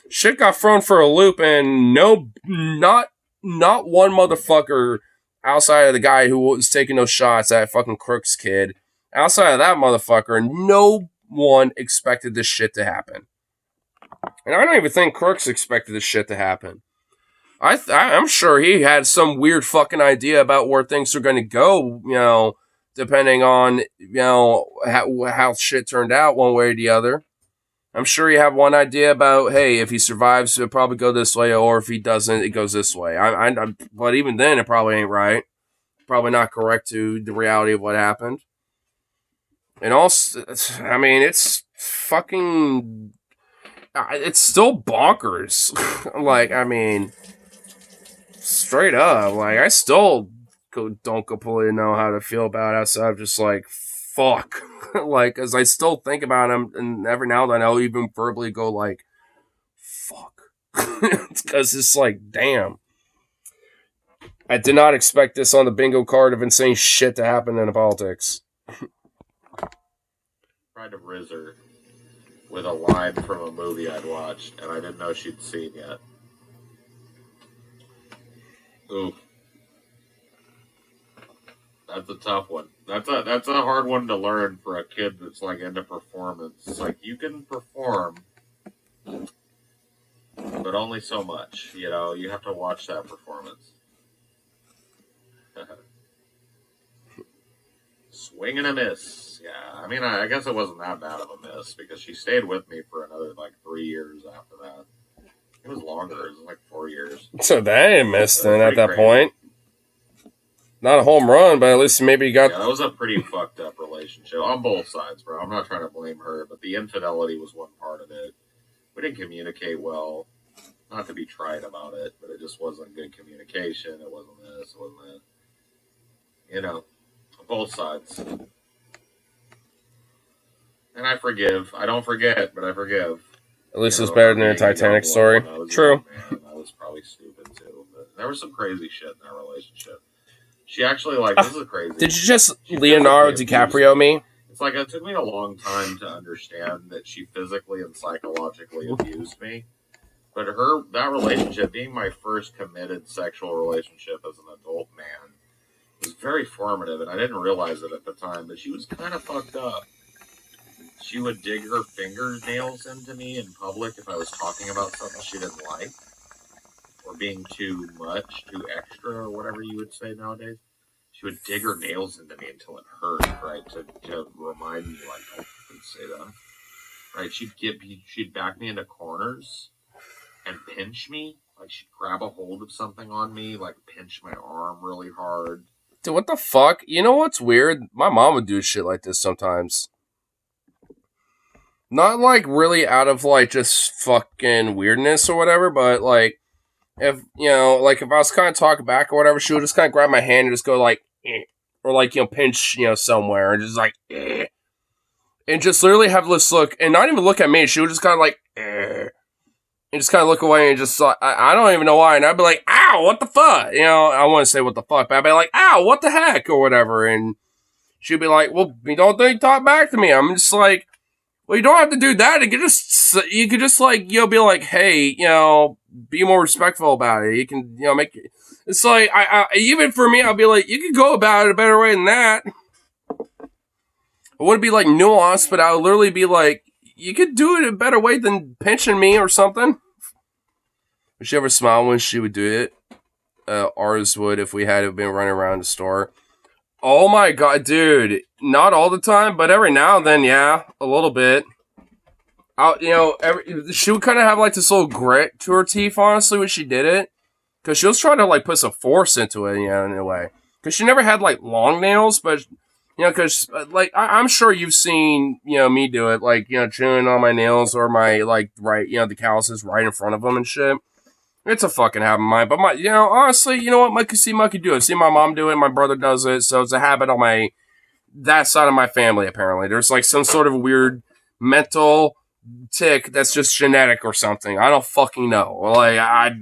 Shit got thrown for a loop, and not one motherfucker outside of the guy who was taking those shots at fucking Crooks kid. Outside of that motherfucker, no one expected this shit to happen. And I don't even think Crooks expected this shit to happen. I'm sure he had some weird fucking idea about where things are going to go, depending on, how shit turned out one way or the other. I'm sure he had one idea about, hey, if he survives, it'll probably go this way, or if he doesn't, it goes this way. But even then, it probably ain't right. Probably not correct to the reality of what happened. And also, I mean, it's fucking... It's still bonkers. Like, I mean... Straight up, like, I still don't completely know how to feel about it outside of just like, fuck. Like, as I still think about him, and every now and then I'll even verbally go like, fuck. Because it's like, damn. I did not expect this on the bingo card of insane shit to happen in the politics. Tried to riz her with a line from a movie I'd watched, and I didn't know she'd seen yet. Ooh. That's a tough one. That's a hard one to learn for a kid that's like into performance. It's like you can perform, but only so much. You have to watch that performance. Swing and a miss. Yeah, I mean, I guess it wasn't that bad of a miss because she stayed with me for another like 3 years after that. It was longer. It was like 4 years. So that ain't missed then at that crazy point. Not a home run, but at least maybe you got... Yeah, that was a pretty fucked up relationship on both sides, bro. I'm not trying to blame her, but the infidelity was one part of it. We didn't communicate well. Not to be trite about it, but it just wasn't good communication. It wasn't this. It wasn't that. Both sides. And I forgive. I don't forget, but I forgive. At least it's better than a Titanic story. True. Man, I was probably stupid too. But there was some crazy shit in that relationship. She actually, this is crazy. Did you just Leonardo DiCaprio me? It's like it took me a long time to understand that she physically and psychologically abused me. But that relationship, being my first committed sexual relationship as an adult man, was very formative, and I didn't realize it at the time, but she was kind of fucked up. She would dig her fingernails into me in public if I was talking about something she didn't like, or being too much, too extra, or whatever you would say nowadays. She would dig her nails into me until it hurt, right, to remind me, like, I couldn't say that. Right, she'd back me into corners and pinch me, like she'd grab a hold of something on me, like pinch my arm really hard. Dude, what the fuck? You know what's weird? My mom would do shit like this sometimes. Not like really out of like just fucking weirdness or whatever, but like if you know, like if I was kind of talking back or whatever, she would just kind of grab my hand and just go like, or like pinch somewhere and just like, and just literally have this look and not even look at me. She would just kind of like, and just kind of look away and just like I don't even know why, and I'd be like, ow, what the fuck? I want to say what the fuck, but I'd be like, ow, what the heck or whatever, and she'd be like, well, you don't think talk back to me? I'm just like. Well, you don't have to do that. You could just like, be like, hey, be more respectful about it. You can, make it. It's like, I even for me, I'll be like, you could go about it a better way than that. I wouldn't be like nuanced, but I would literally be like, you could do it a better way than pinching me or something. Would she ever smile when she would do it? Ours would if we had been running around the store. Oh my god, dude. Not all the time, but every now and then, yeah. A little bit. She would kind of have like this little grit to her teeth, honestly, when she did it. Because she was trying to like put some force into it, in a way. Because she never had like long nails, but, because like, I'm sure you've seen, me do it. Like, chewing on my nails or my, like, right, the calluses right in front of them and shit. It's a fucking habit of mine, but honestly, you know what? Monkey do it. See my mom do it, my brother does it, so it's a habit on that side of my family, apparently. There's like some sort of weird mental tick that's just genetic or something. I don't fucking know. Like, My side,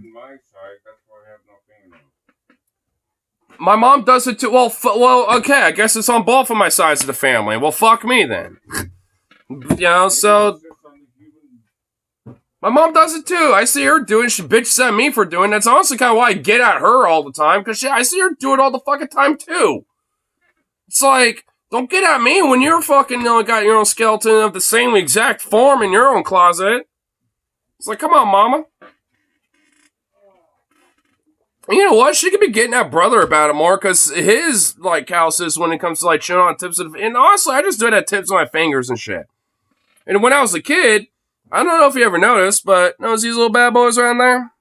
that's why I have no fingernails. my mom does it too. Well, okay, I guess it's on both of my sides of the family. Well, fuck me then. So... My mom does it too. I see her doing it. She bitches at me for doing it. That's honestly kind of why I get at her all the time. Because I see her do it all the fucking time too. It's like, don't get at me when you're fucking got your own skeleton of the same exact form in your own closet. It's like, come on, mama. And you know what? She could be getting at brother about it more because his like calluses when it comes to like chewing on tips of. And honestly, I just do it at tips of my fingers and shit. And when I was a kid. I don't know if you ever noticed, but notice these little bad boys around there?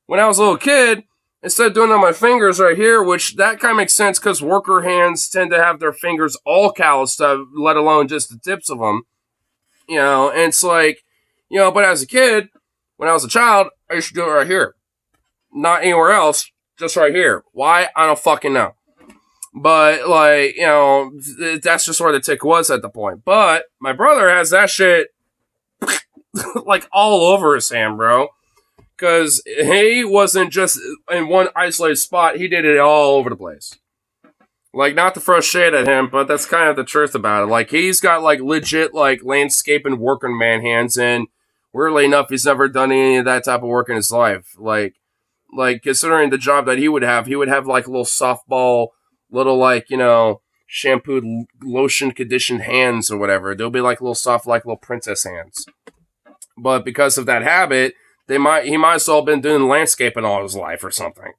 When I was a little kid, instead of doing it on my fingers right here, which that kind of makes sense because worker hands tend to have their fingers all calloused, let alone just the tips of them. And it's like, but as a kid, when I was a child, I used to do it right here. Not anywhere else, just right here. Why? I don't fucking know. But, like, that's just where the tick was at the point. But my brother has that shit like all over his hand, bro. Because he wasn't just in one isolated spot. He did it all over the place. Like, not to throw shade at him, but that's kind of the truth about it. Like, he's got, like, legit, like, landscape and working man hands, and weirdly enough, he's never done any of that type of work in his life. Like considering the job that he would have, like, a little softball, little, like, shampooed, lotion-conditioned hands or whatever. They'll be, like, little soft, like, little princess hands. But because of that habit, he might as well have been doing landscaping all his life or something.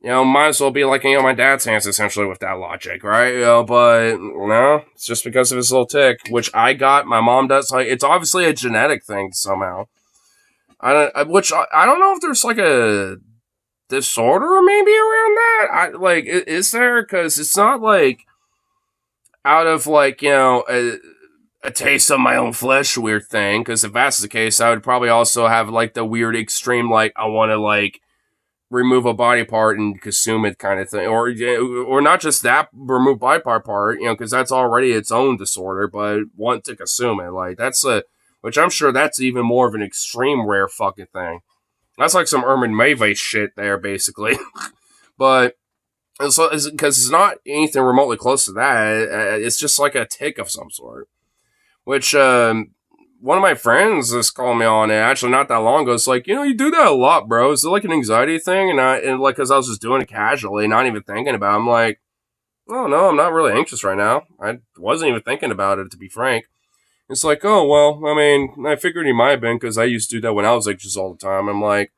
Might as well be like, my dad's hands essentially with that logic, right? But no, it's just because of his little tick, which I got, my mom does. Like, it's obviously a genetic thing somehow. I don't know if there's like a disorder maybe around that. Is there? Because it's not like out of like, a taste of my own flesh weird thing, because if that's the case, I would probably also have like the weird extreme like I want to like remove a body part and consume it kind of thing, or not just that remove body part, because that's already its own disorder, but want to consume it, like which I'm sure that's even more of an extreme rare fucking thing. That's like some Herman Mayve shit there, basically. But because it's not anything remotely close to that, it's just like a tick of some sort. Which, one of my friends just called me on it, actually not that long ago. It's like, you do that a lot, bro. Is it like an anxiety thing? And like, cause I was just doing it casually, not even thinking about it. I'm like, oh no, I'm not really anxious right now. I wasn't even thinking about it, to be frank. It's like, oh, well, I mean, I figured he might have been, cause I used to do that when I was anxious all the time. I'm like,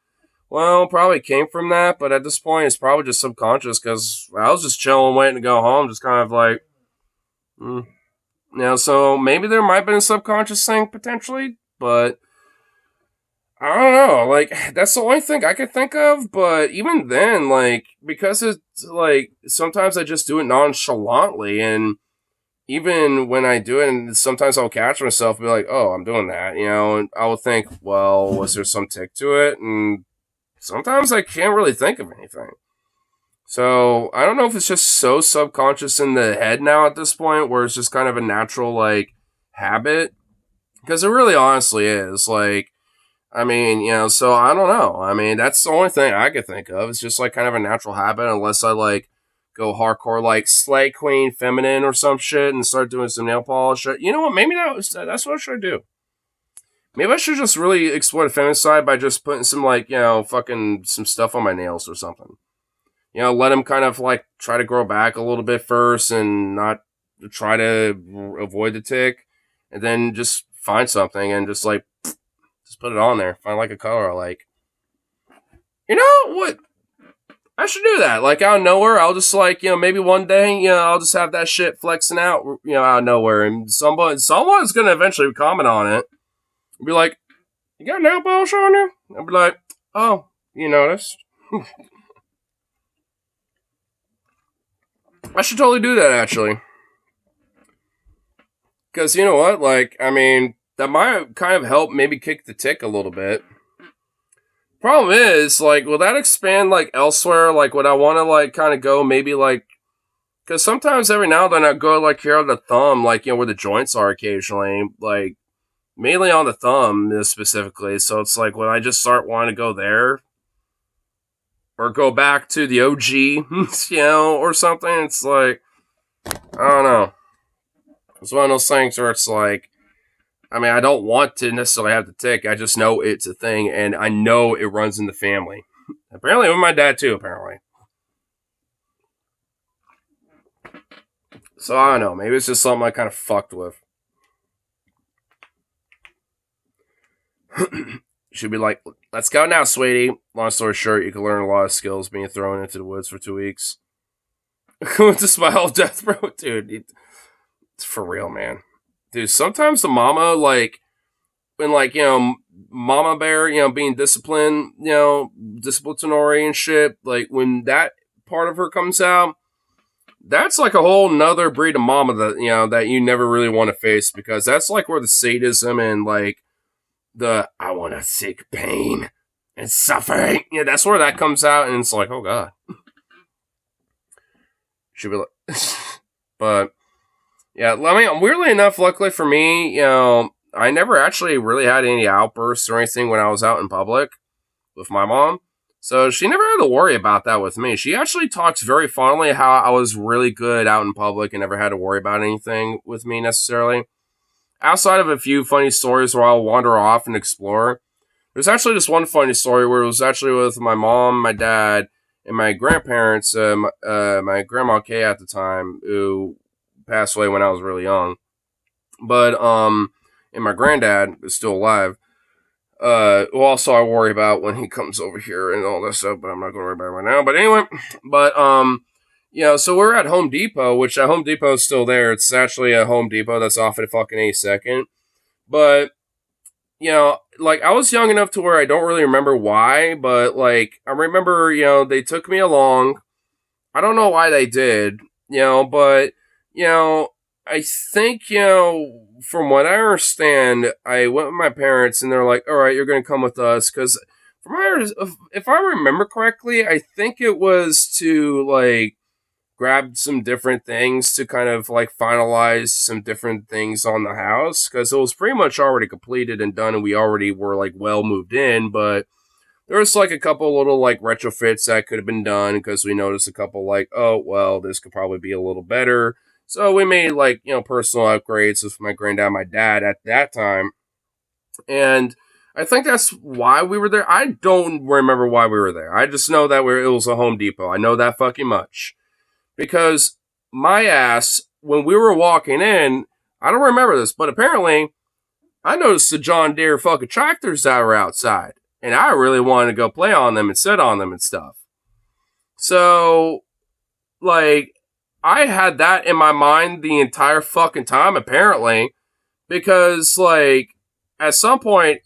well, probably came from that, but at this point, it's probably just subconscious, cause I was just chilling, waiting to go home, just kind of like, so maybe there might have been a subconscious thing, potentially, but I don't know, like, that's the only thing I could think of, but even then, like, because it's, like, sometimes I just do it nonchalantly, and even when I do it, and sometimes I'll catch myself and be like, oh, I'm doing that, and I will think, well, was there some tick to it? And sometimes I can't really think of anything. So, I don't know if it's just so subconscious in the head now at this point, where it's just kind of a natural, like, habit, because it really honestly is, like, I mean, so I don't know. I mean, that's the only thing I could think of. It's just like kind of a natural habit, unless I like go hardcore like Slay Queen Feminine or some shit and start doing some nail polish. You know what? Maybe that's what I should do. Maybe I should just really explore the feminine side by just putting some like, fucking some stuff on my nails or something. Let them kind of like try to grow back a little bit first and not try to avoid the tick, and then just find something and just like just put it on there. Find like a color I like. You know what? I should do that. Like out of nowhere, I'll just like, maybe one day, I'll just have that shit flexing out, out of nowhere. And someone's gonna eventually comment on it. And be like, you got nail polish on you? I'll be like, oh, you noticed? I should totally do that actually. Because you know what? Like, I mean, that might kind of help maybe kick the tick a little bit. Problem is, like, will that expand, like, elsewhere? Like, would I want to, like, kind of go maybe, like, because sometimes every now and then I go, like, here on the thumb, like, where the joints are occasionally, like, mainly on the thumb specifically. So it's like, would I just start wanting to go there? Or go back to the OG, or something? It's like, I don't know. It's one of those things where it's like, I mean, I don't want to necessarily have the tick. I just know it's a thing, and I know it runs in the family. Apparently, with my dad, too, apparently. So, I don't know. Maybe it's just something I kind of fucked with. Should be like, let's go now, sweetie. Long story short, you can learn a lot of skills being thrown into the woods for 2 weeks. With the smile of death, bro. Dude, it's for real, man. Dude, sometimes the mama, like, when, like, mama bear, being disciplined, disciplinary and shit, like, when that part of her comes out, that's like a whole nother breed of mama that, that you never really want to face, because that's like where the sadism and, like, I want to seek pain and suffering, that's where that comes out, and it's like, oh, God. Should be like, but, yeah, I mean, weirdly enough, luckily for me, I never actually really had any outbursts or anything when I was out in public with my mom. So she never had to worry about that with me. She actually talks very fondly how I was really good out in public and never had to worry about anything with me necessarily. Outside of a few funny stories where I'll wander off and explore, there's actually just one funny story where it was actually with my mom, my dad, and my grandparents, my grandma Kay at the time, who passed away when I was really young. But, and my granddad is still alive. Who also I worry about when he comes over here and all that stuff, but I'm not going to worry about it right now. But anyway, so we're at Home Depot, which Home Depot is still there. It's actually a Home Depot that's off at fucking 82nd. But, like, I was young enough to where I don't really remember why, but, like, I remember, they took me along. I don't know why they did, but, I think, from what I understand, I went with my parents and they're like, all right, you're going to come with us. Because if I remember correctly, I think it was to, like, grab some different things to kind of, like, finalize some different things on the house. Because it was pretty much already completed and done and we already were, like, well moved in. But there was, like, a couple little, like, retrofits that could have been done because we noticed a couple, like, oh, well, this could probably be a little better. So we made, like, personal upgrades with my granddad and my dad at that time. And I think that's why we were there. I don't remember why we were there. I just know that it was a Home Depot. I know that fucking much. Because my ass, when we were walking in, I don't remember this, but apparently I noticed the John Deere fucking tractors that were outside. And I really wanted to go play on them and sit on them and stuff. So, like, I had that in my mind the entire fucking time, apparently, because, like, at some point,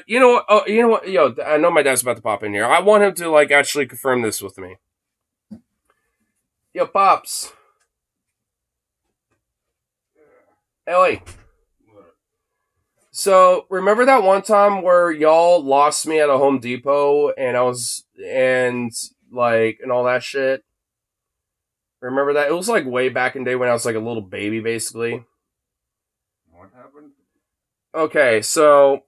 You know what? Oh, you know what? Yo, I know my dad's about to pop in here. I want him to like actually confirm this with me. Yo, pops. Ellie. So remember that one time where y'all lost me at a Home Depot and I was and all that shit? Remember that? It was like way back in the day when I was like a little baby, basically. What happened? Okay, so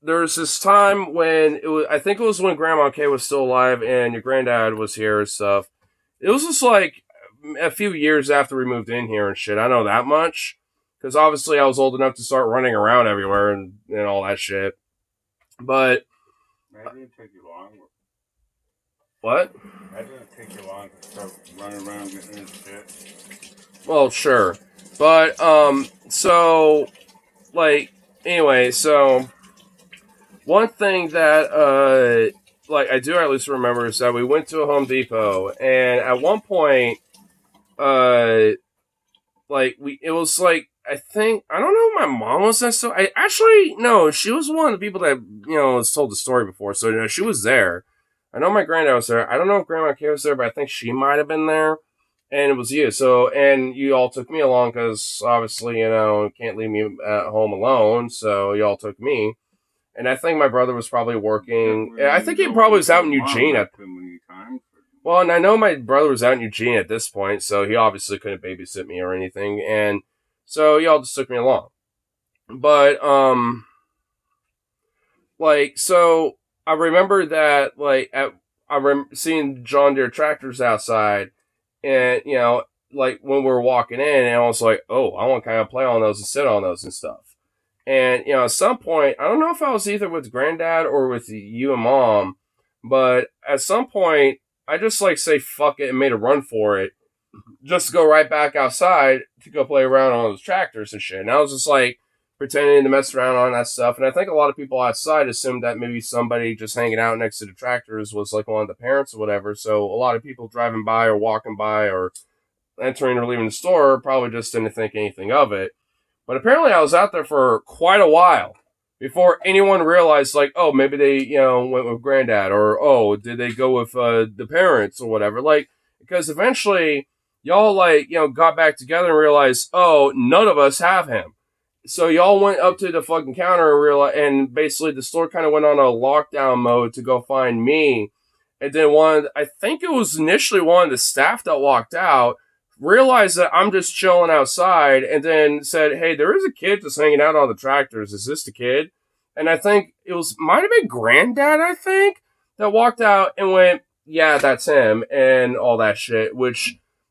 there was this time when it was. I think it was when Grandma Kay was still alive and your granddad was here and stuff. It was just like a few years after we moved in here and shit. I know that much because obviously I was old enough to start running around everywhere and all that shit. But That didn't take you long. what? That didn't take you long to start running around getting into shit. Well, sure, but so like anyway, so one thing that I do at least remember is that we went to a Home Depot and at one point it was like I think I don't know if my mom was there, so I actually no, she was one of the people that has told the story before, so she was there. I know my granddad was there. I don't know if Grandma Kay was there, but I think she might have been there. And it was you. So, and you all took me along because obviously, can't leave me at home alone. So you all took me. And I think my brother was probably working. I think he probably was out in Eugene at. Well, and I know my brother was out in Eugene at this point, so he obviously couldn't babysit me or anything. And so y'all just took me along. But so I remember that I remember seeing John Deere tractors outside. And, when we were walking in, and I was like, oh, I want to kind of play on those and sit on those and stuff. And, at some point, I don't know if I was either with Granddad or with you and Mom, but at some point, I just, say fuck it and made a run for it, just to go right back outside to go play around on those tractors and shit. And I was just, pretending to mess around on that stuff. And I think a lot of people outside assumed that maybe somebody just hanging out next to the tractors was one of the parents or whatever. So a lot of people driving by or walking by or entering or leaving the store probably just didn't think anything of it. But apparently I was out there for quite a while before anyone realized oh, maybe they, went with Granddad or, oh, did they go with the parents or whatever. Because eventually y'all got back together and realized, oh, none of us have him. So y'all went up to the fucking counter and realized, and basically the store kind of went on a lockdown mode to go find me. And then I think it was initially one of the staff that walked out, realized that I'm just chilling outside, and then said, hey, there is a kid just hanging out on the tractors. Is this the kid? And I think might have been Granddad, I think, that walked out and went, yeah, that's him, and all that shit,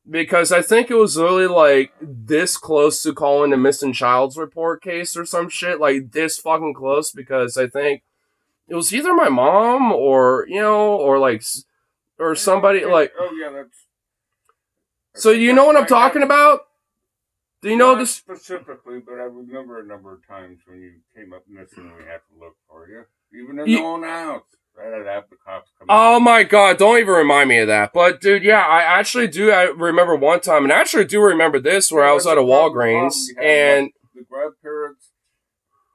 because I think it was really, this close to calling a missing child's report case or some shit. This fucking close, because I think it was either my mom or, or somebody, Oh, yeah, that's... So you know what I'm talking about? Do you know Not this? specifically, but I remember a number of times when you came up missing, we had to look for you. Even in the own house. Right, I'd have the cops come Oh my god, don't even remind me of that. But dude, yeah, I actually do. I remember one time, and I actually do remember this where I was at a Walgreens and the grandparents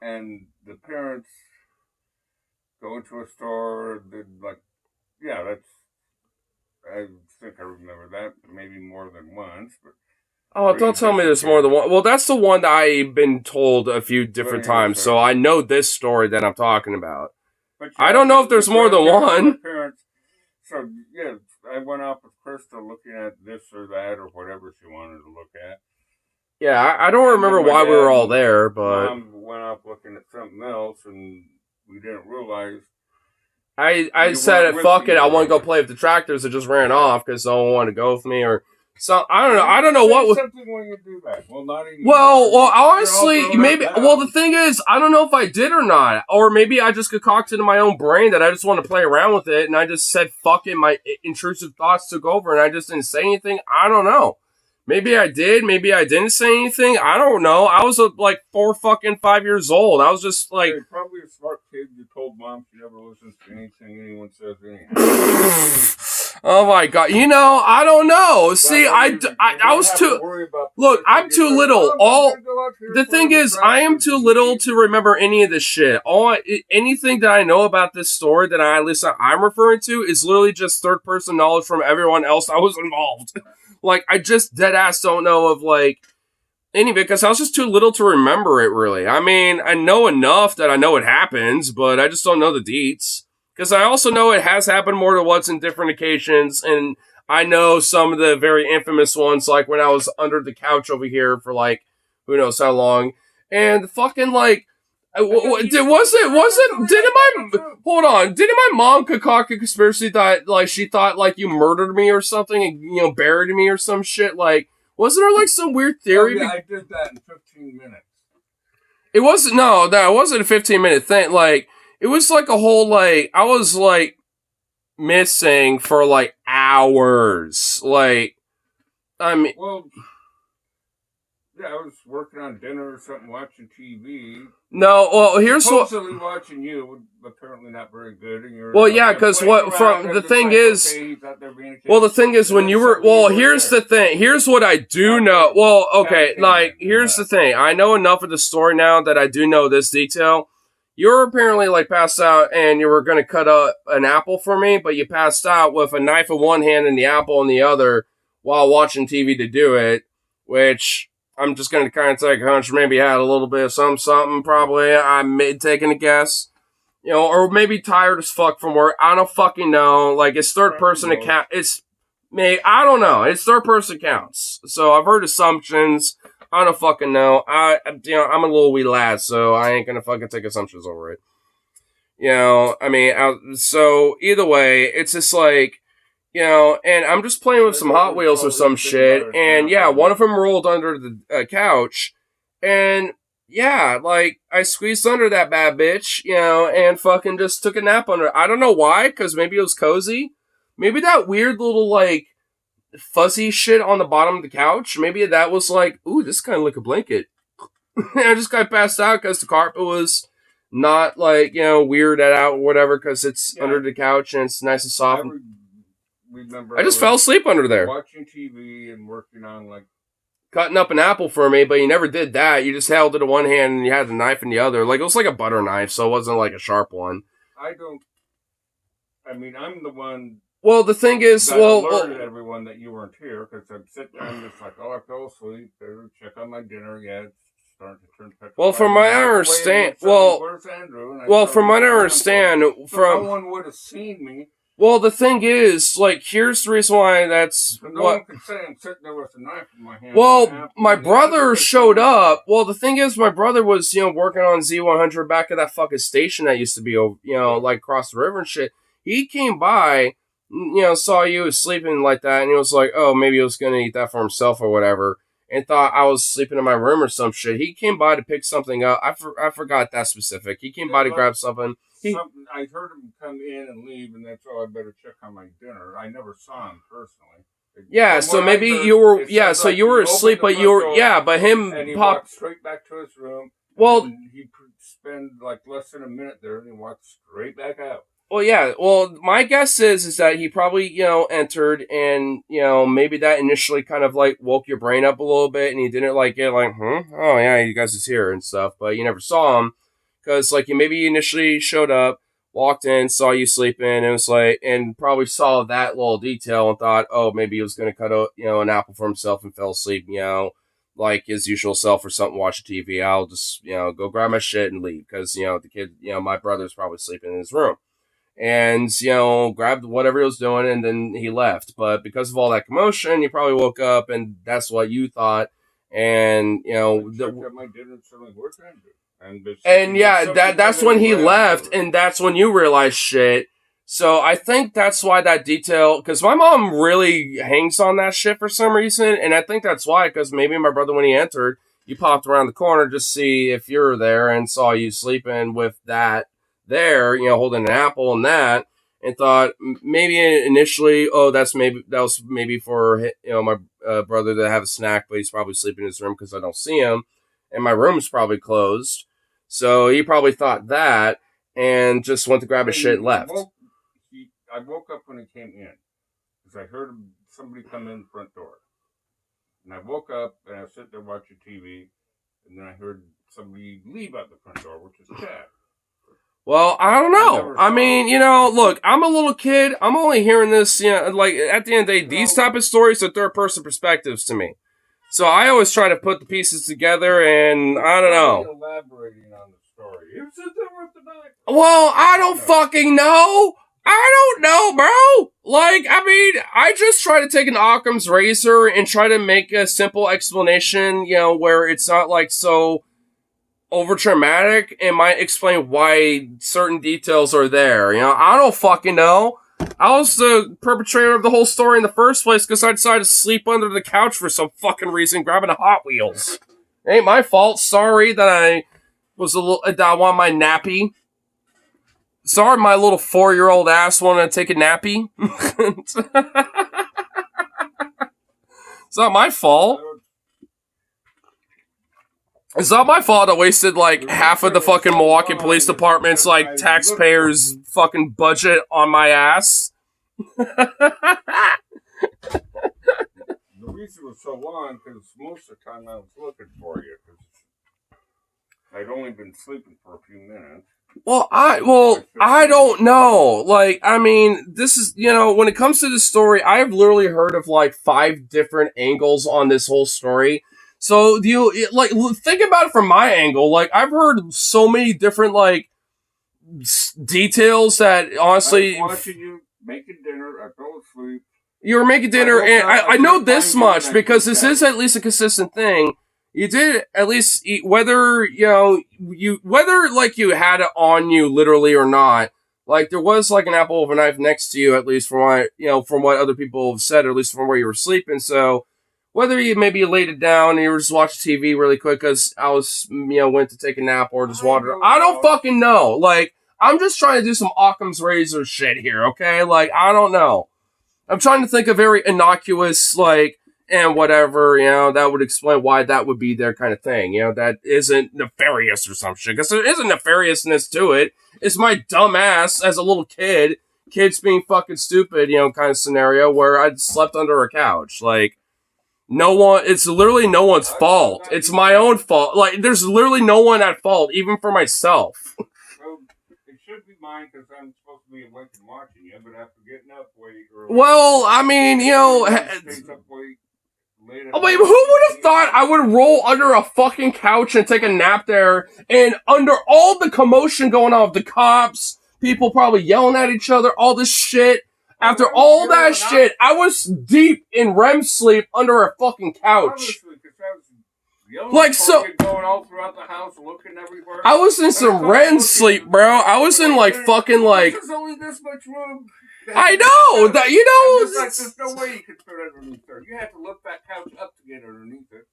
and the parents go into a store. Yeah, that's. I think I remember that maybe more than once, but. Oh, don't tell me there's more than one. Well, that's the one that I've been told a few different times, so I know this story that I'm talking about. But I don't know if there's more than one. Parents, so, yeah, I went off with Krista looking at this or that or whatever she wanted to look at. Yeah, I don't remember why we were all there, but... Mom went off looking at something else, and we didn't realize... I said, fuck it, I want to go play with the tractors. I just ran off because no one wanted to go with me, or... So I don't know what was something when you do that. Well, not even. Well, honestly, maybe. Well, the thing is, I don't know if I did or not, or maybe I just concocted in my own brain that I just want to play around with it, and I just said fuck it. My intrusive thoughts took over, and I just didn't say anything. I don't know. Maybe I did. Maybe I didn't say anything. I don't know. I was 5 years old. I was just like. You're probably a smart kid. You told Mom she never listens to anything anyone says anyhow. Oh my god! You know, I don't know. See, I was too. Look, I'm too little. The thing is, I am too little to remember any of this shit. Anything that I know about this story that I'm referring to is literally just third person knowledge from everyone else that was involved. Like, I just dead ass don't know of like any of it because I was just too little to remember it. Really, I mean, I know enough that I know it happens, but I just don't know the deets. Because I also know it has happened more than once in different occasions, and I know some of the very infamous ones, like when I was under the couch over here for like who knows how long, and fucking like, didn't my mom concoct a conspiracy that like she thought like you murdered me or something and buried me or some shit? Like, wasn't there like some weird theory? Oh, yeah, I did that in 15 minutes. It wasn't a 15-minute thing. Like, it was like a whole, like, I was, like, missing for, like, hours. Like, I mean... Well, yeah, I was working on dinner or something, watching TV. No, well, here's supposedly watching you, apparently not very good. And you're well, yeah, because the thing is... Well, the thing is, when you were... Well, here's the thing. Here's what I do know. Well, okay, like, here's the thing. I know enough of the story now that I do know this detail. You were apparently, like, passed out, and you were going to cut up an apple for me, but you passed out with a knife in one hand and the apple in the other while watching TV to do it, which I'm just going to kind of take a hunch. Maybe had a little bit of something, probably. I'm taking a guess. Or maybe tired as fuck from work. I don't fucking know. Like, it's third person account. I don't know. It's third person accounts. So I've heard assumptions. I don't fucking know. I'm a little wee lad, so I ain't gonna fucking take assumptions over it. I mean, so either way, it's just like, and I'm just playing with some Hot Wheels or some shit, and yeah, one of them rolled under the couch, and yeah, like, I squeezed under that bad bitch, and fucking just took a nap under it. I don't know why, because maybe it was cozy. Maybe that weird little, like, fuzzy shit on the bottom of the couch. Maybe that was like, ooh, this is kind of like a blanket. I just got passed out because the carpet was not like, weirded out or whatever because it's under the couch and it's nice and soft. I just fell asleep under there. Watching TV and working on like cutting up an apple for me, but you never did that. You just held it in one hand and you had the knife in the other. Like, it was like a butter knife, so it wasn't like a sharp one. I'm the one. Well, the thing is, alerted everyone that you weren't here because I'd sit down and it's like, oh, I fell asleep. Better check on my dinner. Yeah, it's starting to turn petrified. Well, from my understand, where's Andrew? From what I understand, no one would have seen me. Well, the thing is, like, here's the reason why that's no one could say I'm sitting there with a knife in my hand. Well, my brother showed up. Well, the thing is, my brother was, working on Z100 back at that fucking station that used to be, like across the river and shit. He came by, saw you sleeping like that, and he was like, oh, maybe he was going to eat that for himself or whatever, and thought I was sleeping in my room or some shit. He came by to pick something up. I forgot that specific. He came by to grab something. I heard him come in and leave, and that's all. I better check on my dinner. I never saw him personally. Yeah, so maybe you were. Yeah, so you were asleep, but you were. Yeah, but him and he walked straight back to his room. Well, he spent like less than a minute there, and he walked straight back out. Well, yeah. Well, my guess is that he probably entered, and maybe that initially kind of like woke your brain up a little bit, and you didn't like get like, oh yeah, you guys is here and stuff, but you never saw him. Because, like, maybe initially showed up, walked in, saw you sleeping, and it was like, and probably saw that little detail and thought, oh, maybe he was going to cut an apple for himself and fell asleep, like his usual self or something, watch TV. I'll just, go grab my shit and leave. Because, the kid, my brother's probably sleeping in his room. And, grabbed whatever he was doing, and then he left. But because of all that commotion, you probably woke up, and that's what you thought. And, my dinner certainly worked. And yeah, that's when he left, and that's when you realized shit. So I think that's why that detail, because my mom really hangs on that shit for some reason, and I think that's why, because maybe my brother, when he entered, he popped around the corner just to see if you were there and saw you sleeping with that there, holding an apple and that, and thought maybe initially, oh, that was maybe for my brother to have a snack, but he's probably sleeping in his room because I don't see him, and my room's probably closed. So he probably thought that and just went to grab his shit and left. I woke up when he came in. because I heard somebody come in the front door. And I woke up and I was sitting there watching TV, and then I heard somebody leave out the front door, which is Chad. Well, I don't know. I mean, you know, look, I'm a little kid. I'm only hearing this, you know, like, at the end of the day, these type of stories are third-person perspectives to me. So I always try to put the pieces together, and I don't know. Elaborating on the story. You sit there with the back. Well, I don't fucking know. I don't know, bro. Like, I mean, I just try to take an Occam's razor and try to make a simple explanation, you know, where it's not, like, so over traumatic and might explain why certain details are there. You know, I don't fucking know. I was the perpetrator of the whole story in the first place because I decided to sleep under the couch for some fucking reason, grabbing a Hot Wheels. It ain't my fault. Sorry that I was that I want my nappy. Sorry, my little 4-year-old ass wanted to take a nappy. It's not my fault. It's not my fault I wasted, like, half of the fucking Milwaukee Police Department's, like, taxpayers' fucking budget on my ass. The reason it was so long, because most of the time I was looking for you, because I'd only been sleeping for a few minutes. Well, I don't know. Like, I mean, this is, you know, when it comes to this story, I've literally heard of, like, 5 different angles on this whole story. So, like, think about it from my angle. Like, I've heard so many different, like, details that, honestly... I was watching you making dinner, I fell asleep. You were making dinner, and I know this much, because this is at least a consistent thing. You did at least eat, whether, you know, whether, like, you had it on you, literally, or not. Like, there was, like, an apple with a knife next to you, at least from what, you know, from what other people have said, or at least from where you were sleeping, so... Whether you maybe laid it down and you were just watching TV really quick because I was, you know, went to take a nap or just wandered. I don't fucking know. Like, I'm just trying to do some Occam's razor shit here, okay? Like, I don't know. I'm trying to think of very innocuous, like, and whatever, you know, that would explain why that would be their kind of thing, you know, that isn't nefarious or some shit. Because there is a nefariousness to it. It's my dumb ass as a little kid, kids being fucking stupid, you know, kind of scenario where I slept under a couch. Like, it's literally no one's fault. It's my own fault. Like, there's literally no one at fault, even for myself. Well, it should be mine because I'm supposed to be awake and watching you, but after getting up way early. Well, I mean, you know. Oh, wait, who would have thought I would roll under a fucking couch and take a nap there, and under all the commotion going on with the cops, people probably yelling at each other, all this shit. After all that shit, I was deep in REM sleep under a fucking couch. Like, so, going all throughout the house, looking everywhere. I was in some REM sleep, bro. I was in, like, fucking, like... There's only this much room. I know! That, you know... There's no way you could fit underneath there. You had to lift that couch up to get underneath it.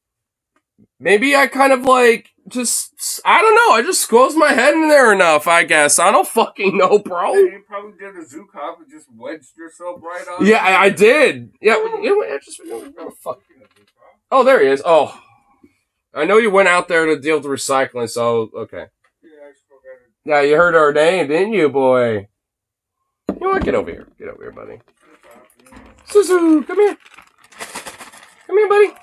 Maybe I kind of, like, just... I don't know. I just squeezed my head in there enough, I guess. I don't fucking know, bro. Yeah, you probably did a zoo cop and just wedged yourself right on. Yeah, I did. Yeah, you know what? I just... Oh, fuck. Oh, there he is. Oh. I know you went out there to deal with the recycling, so, okay. Yeah, I still got it. Yeah, you heard our name, didn't you, boy? You know what? Get over here. Get over here, buddy. Suzu, come here. Come here, buddy.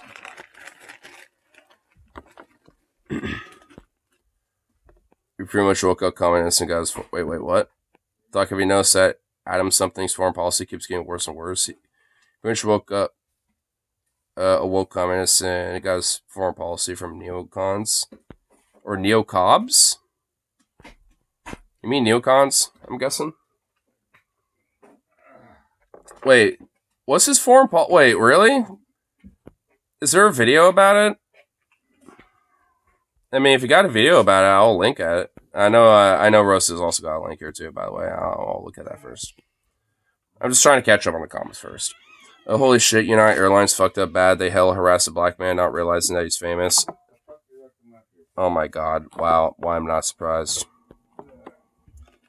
You pretty much woke up commenting and guys, wait, what? Doc, have you noticed that Adam Something's foreign policy keeps getting worse and worse? He pretty much woke up, awoke communists and got his foreign policy from neocons. Or neocobs? You mean neocons, I'm guessing? Wait, what's his foreign policy? Wait, really? Is there a video about it? I mean, if you got a video about it, I'll link at it. I know Roast has also got a link here too, by the way. I'll look at that first. I'm just trying to catch up on the comments first. Oh, holy shit, United Airlines fucked up bad. They hell harassed a black man, not realizing that he's famous. Oh my god. Wow. Why I'm not surprised.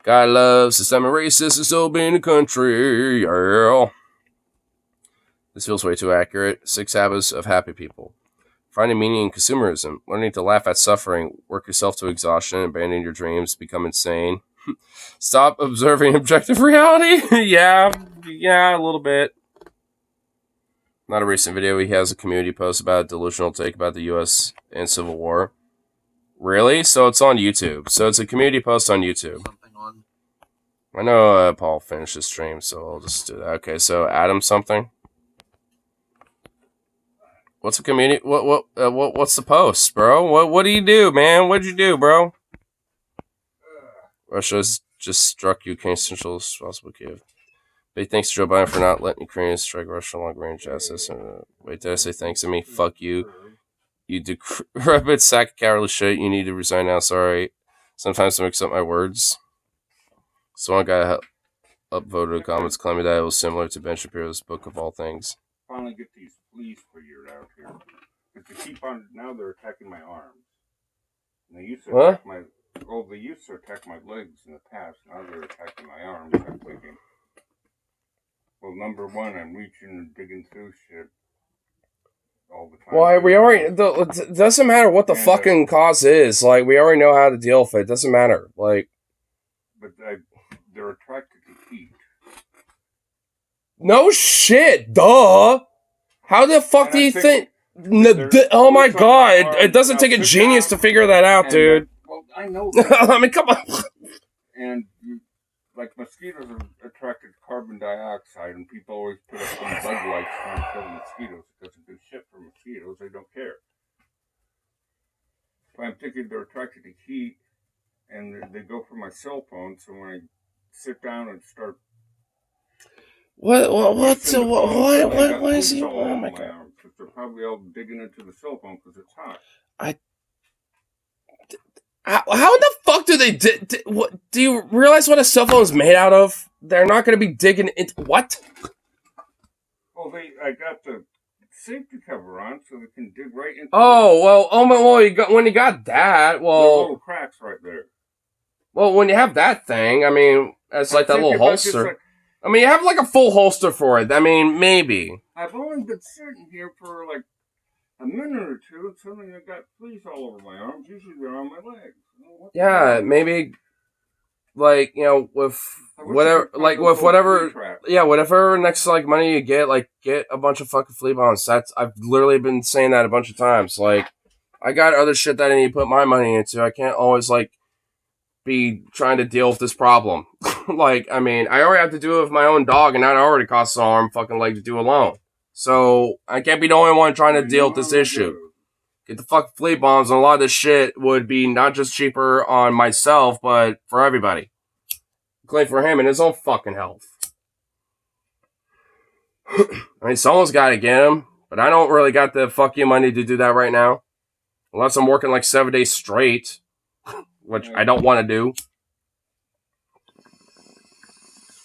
God loves systemic racist and so being a country. Yeah. This feels way too accurate. 6 habits of happy people. Finding meaning in consumerism. Learning to laugh at suffering. Work yourself to exhaustion. Abandon your dreams. Become insane. Stop observing objective reality. Yeah, a little bit. Not a recent video. He has a community post about a delusional take about the U.S. and Civil War. Really? So it's on YouTube. So it's a community post on YouTube. Something on. I know Paul finished his stream, so I'll just do that. Okay, so Adam something. What's a community? What's the post, bro? What do you do, man? What'd you do, bro? Russia's just struck Ukraine Central responsible Kiev. Big thanks to Joe Biden for not letting Ukrainians strike Russia long range assets. Wait, did I say thanks? I mean, fuck you. You decrepit sack of cowardly shit. You need to resign now. Sorry. Sometimes I mix up my words. So one guy upvoted comments claiming that it was similar to Ben Shapiro's Book of All Things. Finally get these fleas figured out here. Because they keep on, now they're attacking my arms. And they used to attack my, well, they used to attack my legs in the past. Now they're attacking my arms. I'm thinking, well, number one, I'm reaching and digging through shit all the time. Well, we already, it doesn't matter what the fucking cause is. Like, we already know how to deal with it. It doesn't matter. Like, but they're attracted to heat. No shit, duh. How the fuck do you think? Oh my god, it doesn't take a genius to figure that out, dude. Well, I know that. I mean, come on. And, like, mosquitoes are attracted to carbon dioxide, and people always put up some bug lights trying to kill mosquitoes. It doesn't do shit for mosquitoes, they don't care. But I'm thinking they're attracted to heat, and they go for my cell phone, so when I sit down and start... What is he? Oh my god. Because they're probably all digging into the cell phone because it's hot. How the fuck do they... do you realize what a cell phone is made out of? They're not going to be digging into... What? Well, I got the safety cover on so they can dig right into... When you got that, there are little cracks right there. Well, when you have that thing, I mean, it's like that little holster. I mean, you have like a full holster for it. I mean, maybe. I've only been sitting here for like a minute or two, and suddenly I got fleas all over my arms. Usually they're on my legs. Yeah, maybe, like, you know, with whatever, like, with whatever, yeah, whatever next, like, money you get, like, get a bunch of fucking flea bombs. I've literally been saying that a bunch of times. Like, I got other shit that I need to put my money into. I can't always, like, be trying to deal with this problem. Like, I mean, I already have to do it with my own dog, and that already costs an arm fucking leg to do alone. So, I can't be the only one trying to deal with this issue. Get the fucking flea bombs, and a lot of this shit would be not just cheaper on myself, but for everybody. Including for him and his own fucking health. I mean, someone's gotta get him, but I don't really got the fuck you money to do that right now. Unless I'm working like 7 days straight. Which I don't want to do.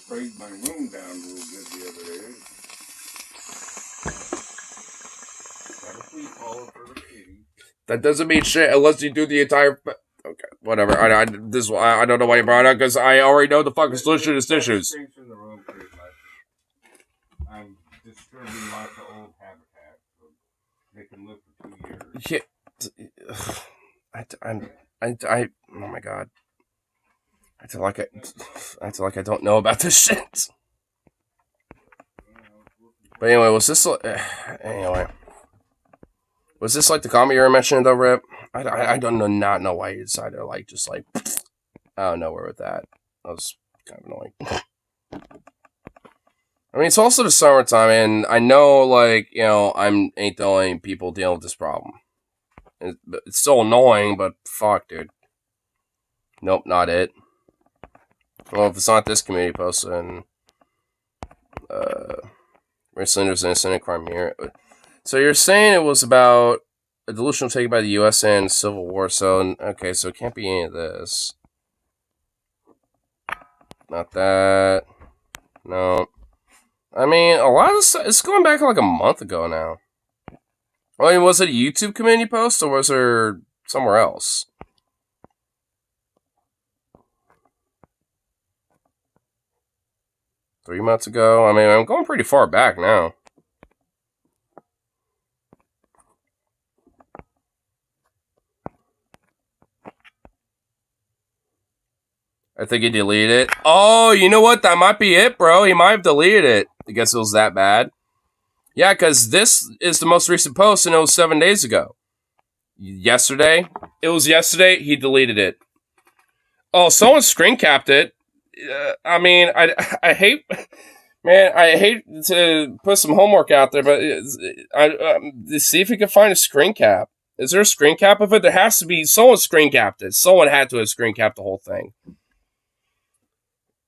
Sprayed my room down a little bit the other day. Got a flea collar for the kitty. That doesn't mean shit unless you do the entire... Okay, whatever. I don't know why you brought it up, because I already know the fucking solution to issues. I'm disturbing lots of old habitat so they can live for 2 years. Yeah. Oh my god. I feel like I don't know about this shit. But anyway, was this like the comment you were mentioning though, Rip? I not know why you decided to like just like out of nowhere with that. That was kind of annoying. I mean, it's also the summertime, and I know, like, you know, ain't the only people dealing with this problem. It's still annoying, but fuck, dude. Nope, not it. Well, if it's not this community post, then recently there's an incident in Crimea. So you're saying it was about a delusional take by the U.S. and Civil War. So okay, so it can't be any of this. Not that. No. I mean, a lot of this, it's going back like a month ago now. I mean, was it a YouTube community post, or was there somewhere else? Three months ago? I mean, I'm going pretty far back now. I think he deleted it. Oh, you know what? That might be it, bro. He might have deleted it. I guess it was that bad. Yeah, because this is the most recent post, and it was 7 days ago. Yesterday? It was yesterday. He deleted it. Oh, someone screen capped it. I mean, I hate, man, I hate to put some homework out there, but see if you can find a screen cap. Is there a screen cap of it? There has to be. Someone screen capped it. Someone had to have screen capped the whole thing.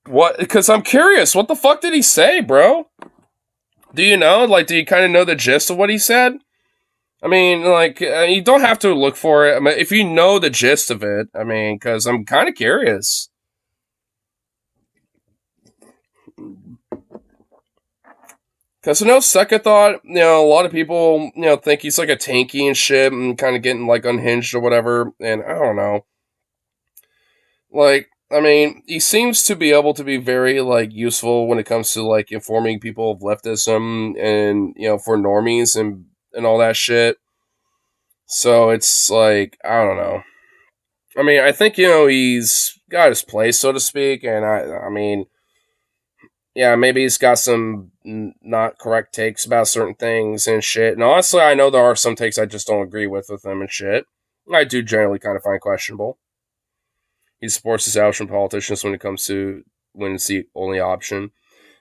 What? Because I'm curious. What the fuck did he say, bro? Do you know? Like, do you kind of know the gist of what he said? I mean, like, you don't have to look for it. I mean, if you know the gist of it, I mean, because I'm kind of curious. Because, second thought, a lot of people, think he's like a tanky and shit and kind of getting like unhinged or whatever. And I don't know. Like, I mean, he seems to be able to be very like useful when it comes to like informing people of leftism and, for normies and all that shit. So it's like, I don't know. I mean, I think, he's got his place, so to speak. And I mean, yeah, maybe he's got some not correct takes about certain things and shit. And honestly, I know there are some takes I just don't agree with him and shit. I do generally kind of find questionable. He supports establishment politicians when it comes to when it's the only option.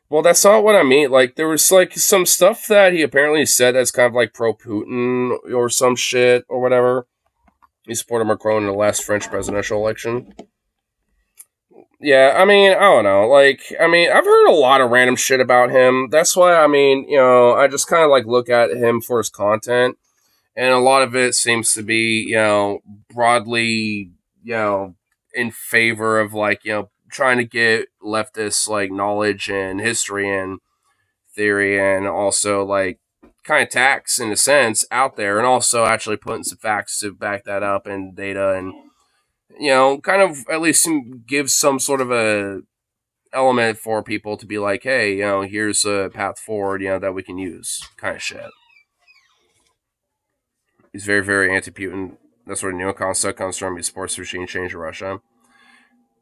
Well, that's not what I mean. Like, there was like some stuff that he apparently said that's kind of like pro-Putin or some shit or whatever. He supported Macron in the last French presidential election. Yeah, I mean, I don't know. Like, I mean, I've heard a lot of random shit about him. That's why, I mean, I just kind of like look at him for his content. And a lot of it seems to be, broadly, in favor of like, trying to get leftist like knowledge and history and theory and also like kind of tax in a sense out there and also actually putting some facts to back that up and data and kind of at least give some sort of a element for people to be like, hey, here's a path forward, that we can use, kind of shit. He's very, very anti-Putin. That's where the neocon stuff comes from. He supports regime change in Russia.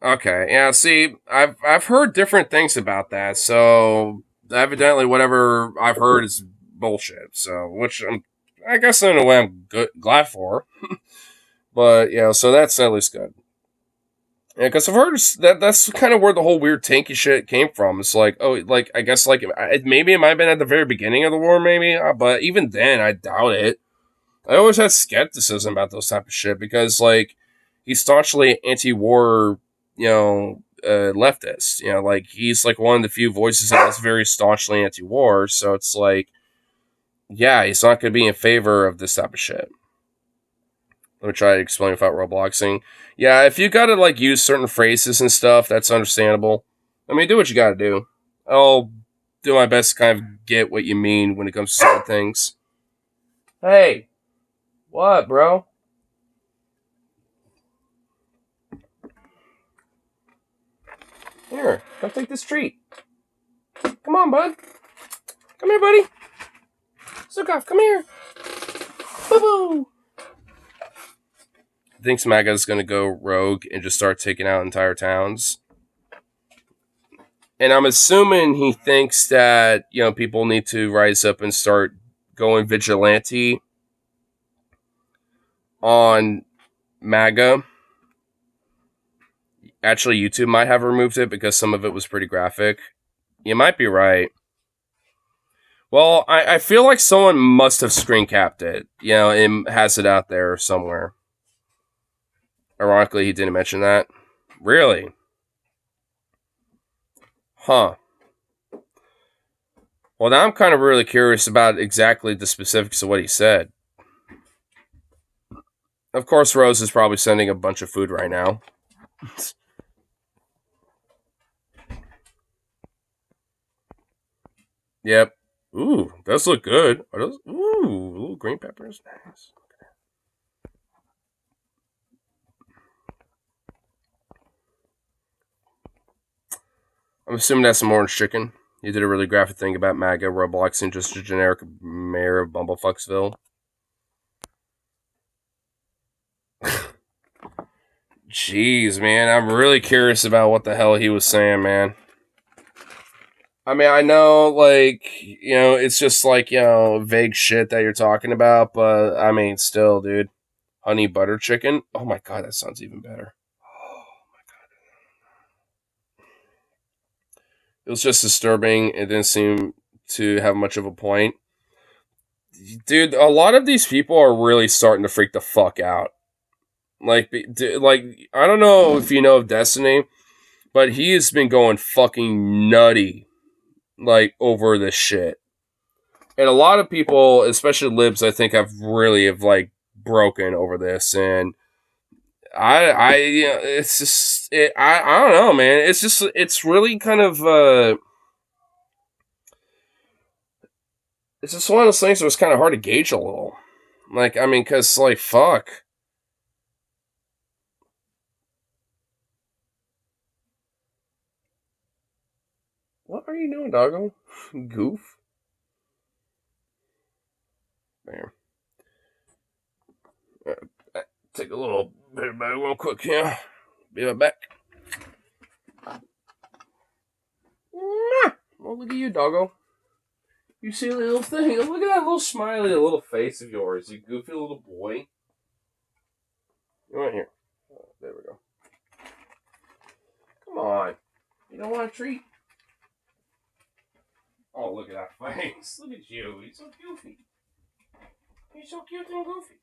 Okay, yeah. See, I've heard different things about that. So evidently, whatever I've heard is bullshit. So, which I guess in a way I'm glad for. But so that's at least good. Yeah, because I've heard that's kind of where the whole weird tanky shit came from. It's like, oh, like I guess like maybe it might have been at the very beginning of the war, maybe, but even then, I doubt it. I always had skepticism about those type of shit because like he's staunchly anti-war, leftist. Like he's like one of the few voices that's very staunchly anti-war. So it's like, yeah, he's not going to be in favor of this type of shit. Let me try to explain without Robloxing. Yeah, if you gotta like use certain phrases and stuff, that's understandable. I mean, do what you gotta do. I'll do my best to kind of get what you mean when it comes to certain things. Hey, what, bro? Here, come take this treat. Come on, bud. Come here, buddy. Zukov, come here. Boo-boo. Thinks MAGA's going to go rogue and just start taking out entire towns. And I'm assuming he thinks that, people need to rise up and start going vigilante on MAGA. Actually, YouTube might have removed it because some of it was pretty graphic. You might be right. Well, I feel like someone must have screen capped it, and has it out there somewhere. Ironically, he didn't mention that. Really? Huh. Well, now I'm kind of really curious about exactly the specifics of what he said. Of course, Rose is probably sending a bunch of food right now. Yep. Ooh, those look good. Are those? Ooh, little green peppers. Nice. I'm assuming that's some orange chicken. You did a really graphic thing about MAGA, Roblox, and just a generic mayor of Bumblefucksville. Jeez, man. I'm really curious about what the hell he was saying, man. I mean, I know, like, it's just like, vague shit that you're talking about, but I mean, still, dude. Honey butter chicken? Oh my god, that sounds even better. Oh my god. It was just disturbing. It didn't seem to have much of a point. Dude, a lot of these people are really starting to freak the fuck out. Like, I don't know if you know of Destiny, but he has been going fucking nutty, like, over this shit. And a lot of people, especially libs, I think have like broken over this. And it's just, I don't know, man. It's just, it's really kind of, it's just one of those things that was kind of hard to gauge a little. Like, I mean, cause like, fuck. What are you doing, doggo? Goof. There. Take a little bit of back real quick here. Be right back. Well, look at you, doggo. You see a little thing. Look at that little smiley little face of yours, you goofy little boy. You want here? Oh, there we go. Come on. You don't want a treat? Oh, look at that face. Look at you. He's so goofy. He's so cute and goofy.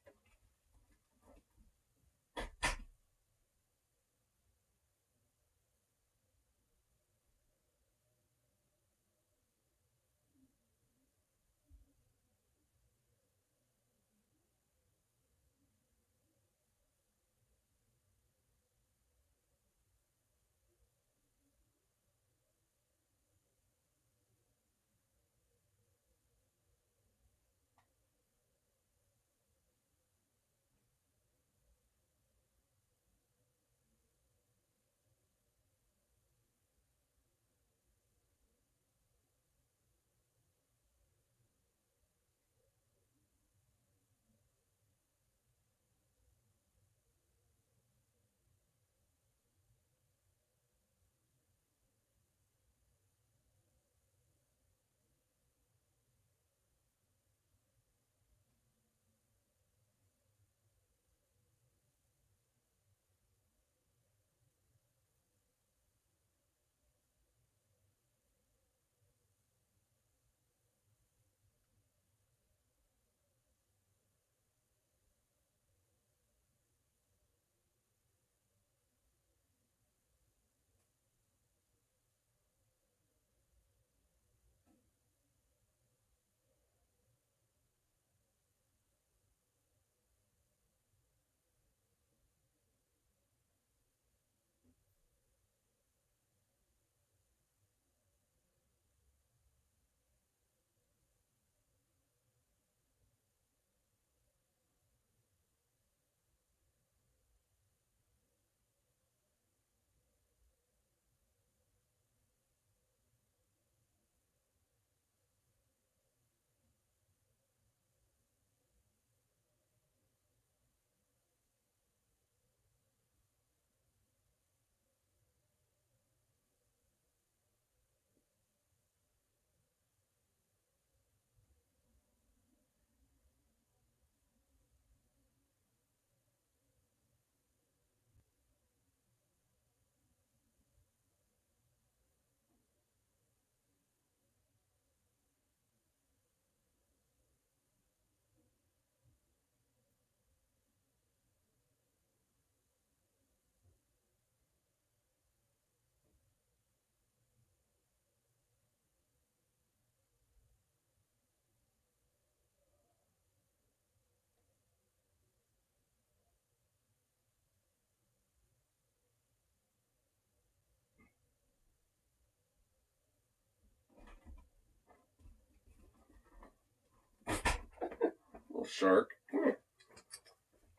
Little shark. Come here.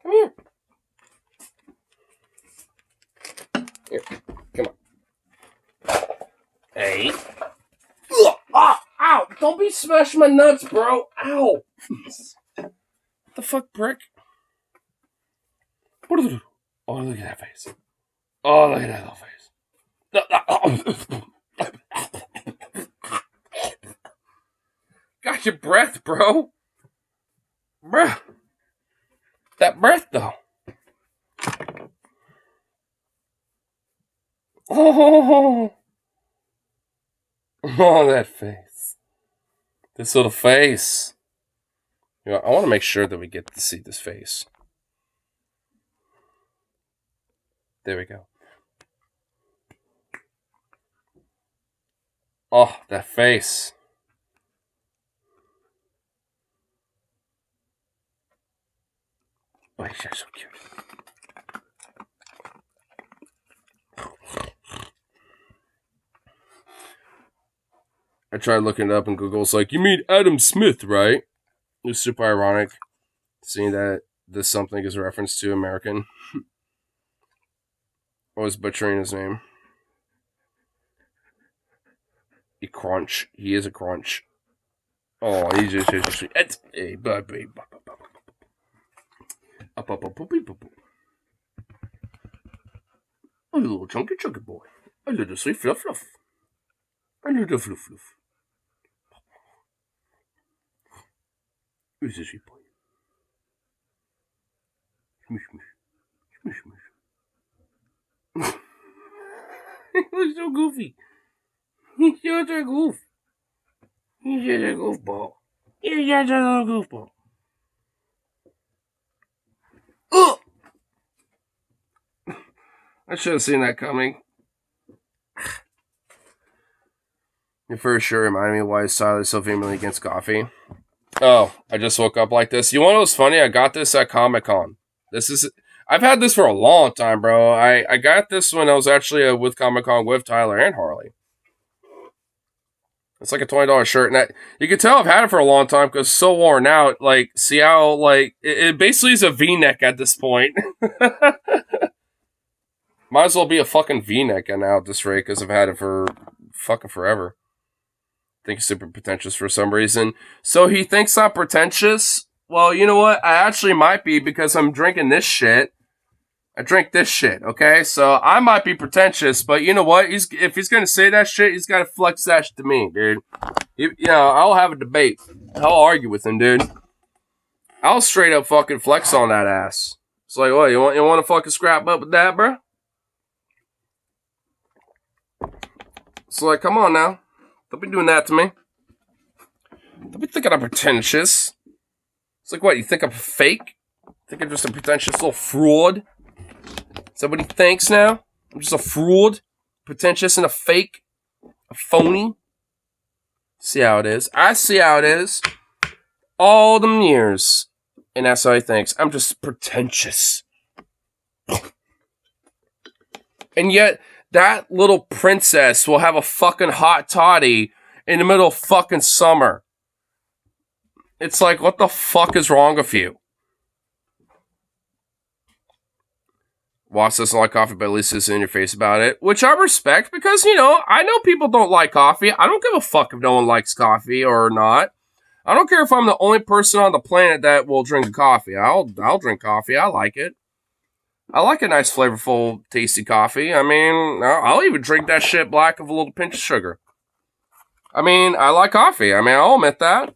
Come here. Here. Come on. Hey. Ugh. Ah, ow. Don't be smashing my nuts, bro. Ow. What the fuck, prick? Oh, look at that face. Oh, look at that little face. Got your breath, bro. Bruh. That breath, though. Oh. Oh, that face. This little face. You know, I want to make sure that we get to see this face. There we go. Oh, that face. Oh, he's so cute. I tried looking it up and Google's like, you mean Adam Smith, right? It was super ironic seeing that this something is a reference to American. I was butchering his name. He crunch. He is a crunch. Oh, he's just sweet. Hey, baby. Oh, you little chunky boy. A little sweet fluff. A little fluff. Who's a sweet boy? Smush. He looks so goofy. He's such a goof. He's just a goofball. He's just a little goofball. Ugh! I should have seen that coming. You for sure reminded me why Tyler is so vehemently against coffee. Oh, I just woke up like this. You want to know what's funny? I got this at Comic-Con. I've had this for a long time, bro. I got this when I was actually with Comic-Con with Tyler and Harley. It's like a $20 shirt. And you can tell I've had it for a long time because it's so worn out. Like, see how, like, it basically is a V-neck at this point. Might as well be a fucking V-neck now at this rate because I've had it for fucking forever. I think he's super pretentious for some reason. So he thinks I'm pretentious? Well, you know what? I actually might be because I'm drinking this shit. I drink this shit, okay? So I might be pretentious, but you know what? If he's going to say that shit, he's got to flex that shit to me, dude. I'll have a debate. I'll argue with him, dude. I'll straight up fucking flex on that ass. It's like, what, you want to fucking scrap up with that, bro? It's like, come on now. Don't be doing that to me. Don't be thinking I'm pretentious. It's like, what, you think I'm fake? Think I'm just a pretentious little fraud? Is that what he thinks now? I'm just a fraud, pretentious and a fake, a phony. See how it is. I see how it is. All them years. And that's how he thinks. I'm just pretentious. And yet, that little princess will have a fucking hot toddy in the middle of fucking summer. It's like, what the fuck is wrong with you? Watts doesn't like coffee, but at least it's in your face about it. Which I respect because, I know people don't like coffee. I don't give a fuck if no one likes coffee or not. I don't care if I'm the only person on the planet that will drink coffee. I'll drink coffee. I like it. I like a nice, flavorful, tasty coffee. I mean, I'll even drink that shit black with a little pinch of sugar. I mean, I like coffee. I mean, I'll admit that.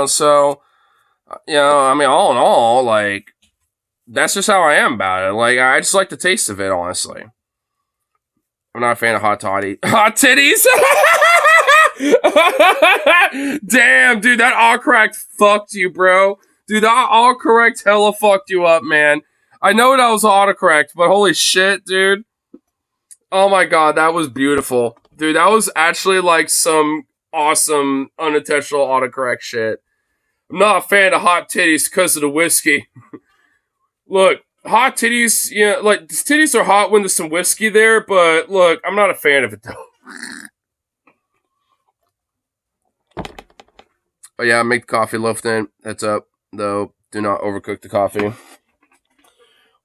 So, I mean, all in all, like, that's just how I am about it. Like, I just like the taste of it, honestly. I'm not a fan of hot toddy. Hot titties? Damn, dude, that autocorrect fucked you, bro. Dude, that autocorrect hella fucked you up, man. I know that was autocorrect, but holy shit, dude. Oh my god, that was beautiful. Dude, that was actually like some awesome, unintentional autocorrect shit. I'm not a fan of hot titties because of the whiskey. Look, hot titties, like, titties are hot when there's some whiskey there, but look, I'm not a fan of it, though. Oh yeah, make the coffee loaf then. That's up, though. Do not overcook the coffee.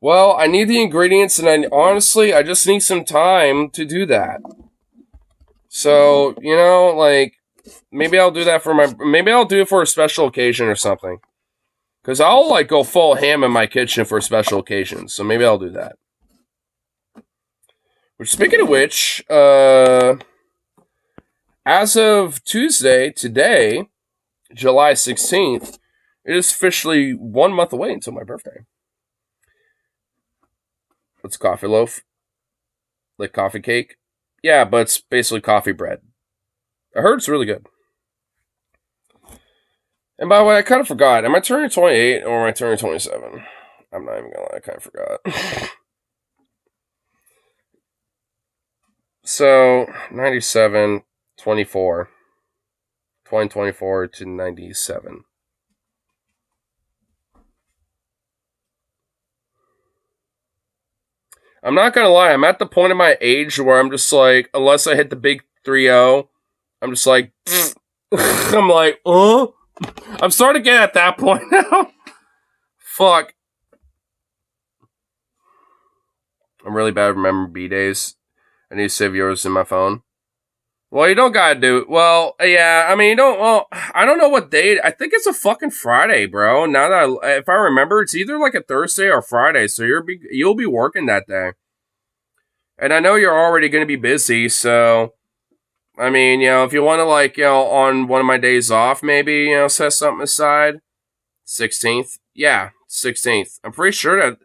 Well, I need the ingredients, and honestly, I just need some time to do that. So, like, maybe I'll do that maybe I'll do it for a special occasion or something. Because I'll, like, go full ham in my kitchen for special occasions. So maybe I'll do that. Which, speaking of which, As of Tuesday, today, July 16th, it is officially 1 month away until my birthday. What's a coffee loaf? Like coffee cake? Yeah, but it's basically coffee bread. I heard it's really good. And by the way, I kind of forgot. Am I turning 28 or am I turning 27? I'm not even gonna lie, I kind of forgot. So, 97, 24. 2024 to 97. I'm not gonna lie, I'm at the point of my age where I'm just like, unless I hit the big 3-0, I'm just like, I'm like, I'm starting to get at that point now. Fuck. I'm really bad at remembering B-days. I need to save yours in my phone. Well, you don't gotta do it. Well, yeah, I mean, you don't, well, I don't know what date. I think it's a fucking Friday, bro. Now that if I remember, it's either like a Thursday or Friday, so you'll be working that day. And I know you're already gonna be busy, so, I mean, if you want to, like, on one of my days off, maybe, set something aside. 16th? Yeah, 16th. I'm pretty sure that,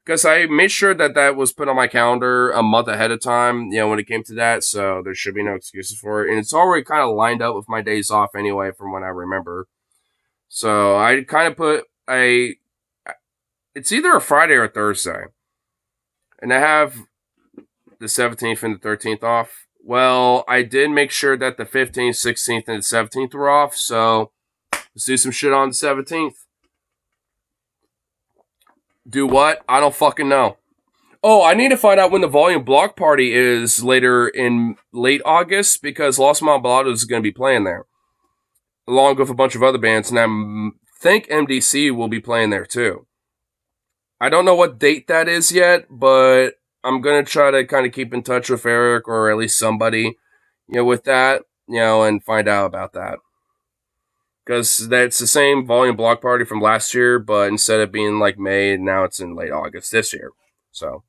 because I made sure that was put on my calendar a month ahead of time, when it came to that, so there should be no excuses for it. And it's already kind of lined up with my days off anyway, from what I remember. So I kind of put it's either a Friday or a Thursday. And I have the 17th and the 13th off. Well, I did make sure that the 15th, 16th, and the 17th were off, so let's do some shit on the 17th. Do what? I don't fucking know. Oh, I need to find out when the Volume block party is later in late August, because Los Malvados is going to be playing there, along with a bunch of other bands, and I think MDC will be playing there too. I don't know what date that is yet, but I'm going to try to kind of keep in touch with Eric, or at least somebody, with that, and find out about that. Because that's the same Volume block party from last year, but instead of being like May, now it's in late August this year. So,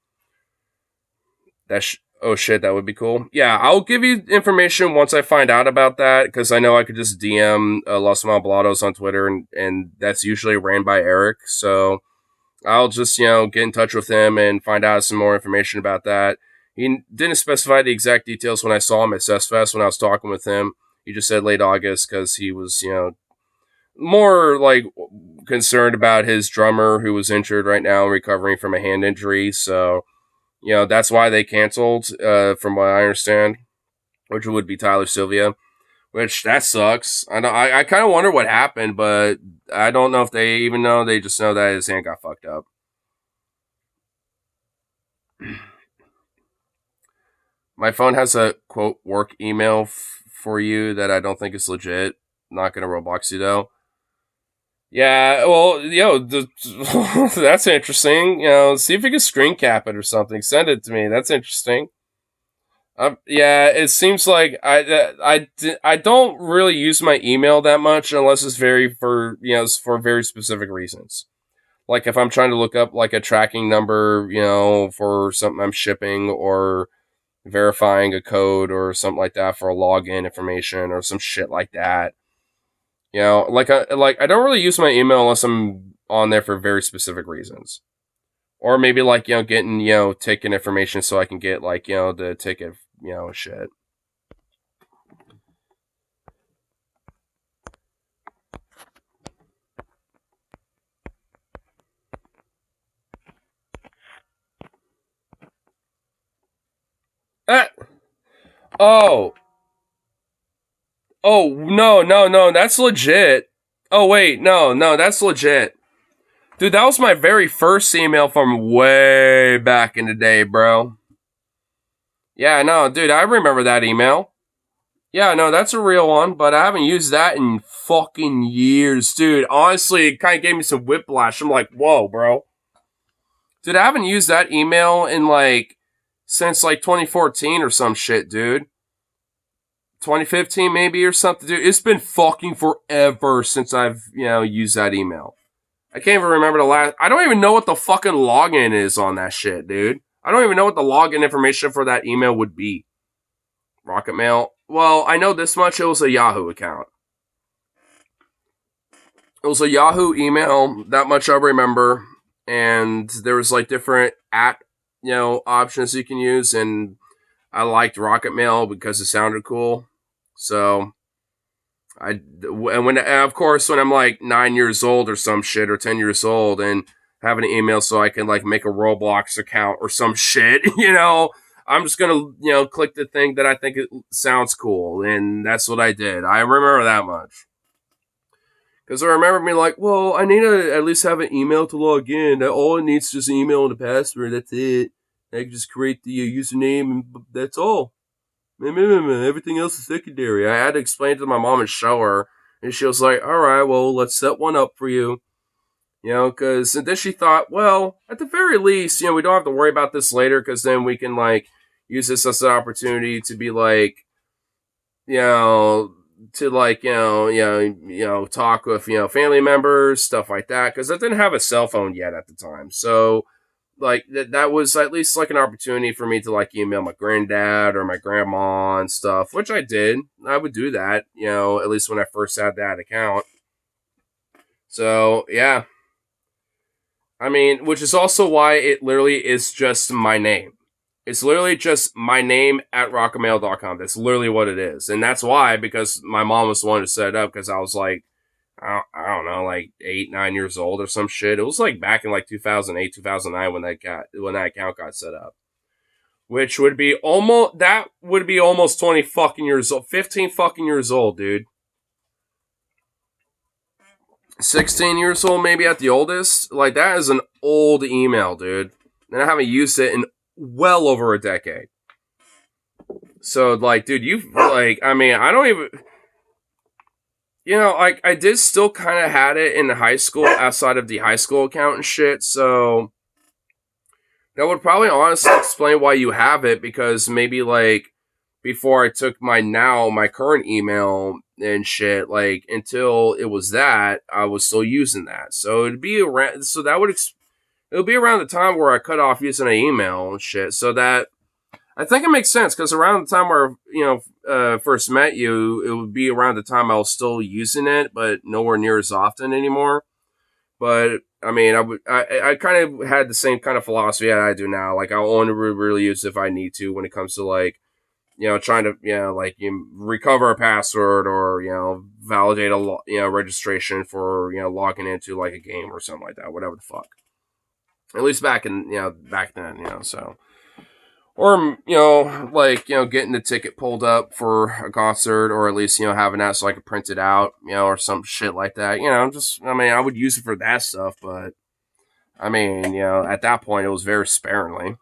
oh shit, that would be cool. Yeah, I'll give you information once I find out about that, because I know I could just DM Los Malblados on Twitter, and that's usually ran by Eric. So, I'll just, get in touch with him and find out some more information about that. He didn't specify the exact details when I saw him at SessFest when I was talking with him. He just said late August because he was, more like concerned about his drummer who was injured right now, recovering from a hand injury. So, that's why they canceled, from what I understand, which would be Tyler Sylvia, which that sucks. I kind of wonder what happened, but I don't know if they even know. They just know that his hand got fucked up. My phone has a, quote, work email for you that I don't think is legit. Not going to Roblox you, though. Yeah, well, that's interesting. See if you can screen cap it or something. Send it to me. That's interesting. Yeah, it seems like I don't really use my email that much unless it's for very specific reasons. Like if I'm trying to look up like a tracking number, for something I'm shipping, or verifying a code or something like that for a login information or some shit like that. I don't really use my email unless I'm on there for very specific reasons. Or maybe getting, ticket information so I can get the ticket, shit. Oh, no, that's legit. Oh, wait, no, that's legit. Dude, that was my very first email from way back in the day, bro. Yeah, no, dude, I remember that email. Yeah, no, that's a real one, but I haven't used that in fucking years, dude. Honestly, it kind of gave me some whiplash. I'm like, whoa, bro. Dude, I haven't used that email in, since, 2014 or some shit, dude. 2015 maybe or something, dude. It's been fucking forever since I've, used that email. I can't even remember I don't even know what the fucking login is on that shit, dude. I don't even know what the login information for that email would be. Rocket Mail. well, I know this much. It was a Yahoo account. It was a Yahoo email. That much I remember. And there was like different options you can use. And I liked Rocket Mail because it sounded cool. So of course, when I'm like 9 years old or some shit, or 10 years old, and have an email so I can like make a Roblox account or some shit, I'm just gonna, click the thing that I think it sounds cool, and that's what I did. I remember that much. Because I remember being like, well, I need to at least have an email to log in. All it needs is just an email and a password. That's it. I can just create the username, and that's all. Everything else is secondary. I had to explain it to my mom and show her, and she was like, all right, well, let's set one up for you. Because and then she thought, well, at the very least, we don't have to worry about this later, because then we can, like, use this as an opportunity to be, like, to, like, talk with, family members, stuff like that, because I didn't have a cell phone yet at the time. So, like, that was at least, like, an opportunity for me to, like, email my granddad or my grandma and stuff, which I did. I would do that, at least when I first had that account. So, yeah. I mean, which is also why it literally is just my name. It's literally just my name at rocketmail.com. That's literally what it is. And that's why, because my mom was the one to set it up, because I was like, I don't know, like 8, 9 years old or some shit. It was like back in like 2008, 2009 when that account got set up. Which would be almost 20 fucking years old. 15 fucking years old, dude. 16 years old, maybe at the oldest. Like, that is an old email, dude. And I haven't used it in well over a decade. So, like, dude, I don't even... like, I did still kind of had it in high school, outside of the high school account and shit, so... That would probably honestly explain why you have it, because maybe, like, before I took my current email and shit, like, until it was that, I was still using that. So it'd be around, so that would, it would be around the time where I cut off using an email and shit. So that, I think it makes sense, because around the time where, first met you, it would be around the time I was still using it, but nowhere near as often anymore. But, I mean, I kind of had the same kind of philosophy that I do now. Like, I'll only really use it if I need to when it comes to, like, trying to, recover a password or, validate a, registration for, logging into, like, a game or something like that, whatever the fuck. At least back then, so. Or, getting the ticket pulled up for a concert, or at least, having that so I could print it out, or some shit like that. I would use it for that stuff, but, at that point, it was very sparingly.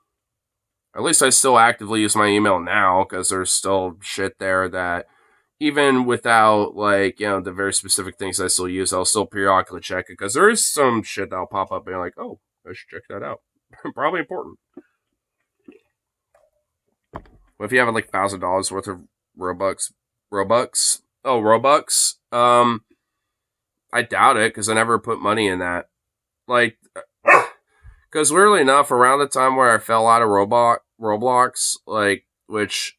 At least I still actively use my email now, because there's still shit there that, even without, like, the very specific things I still use, I'll still periodically check it, because there is some shit that'll pop up and you're like, oh, I should check that out. Probably important. What if you have, like, $1,000 worth of Robux? Oh, Robux? I doubt it, because I never put money in that. Like... Because weirdly enough, around the time where I fell out of Roblox, like, which,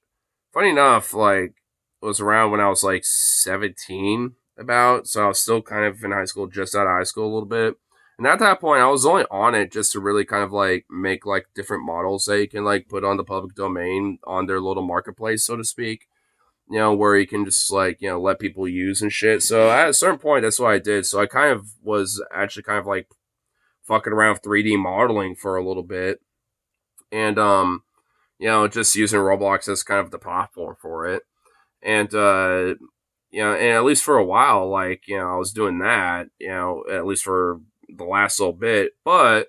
funny enough, like, was around when I was, like, 17, about, so I was still kind of in high school, just out of high school a little bit. And at that point, I was only on it just to really kind of, like, make, like, different models that you can, like, put on the public domain on their little marketplace, so to speak. Where you can just, like, let people use and shit. So at a certain point, that's what I did. So I kind of was actually kind of, like, fucking around with 3D modeling for a little bit. And, just using Roblox as kind of the platform for it. And, and at least for a while, like, I was doing that, at least for the last little bit. But,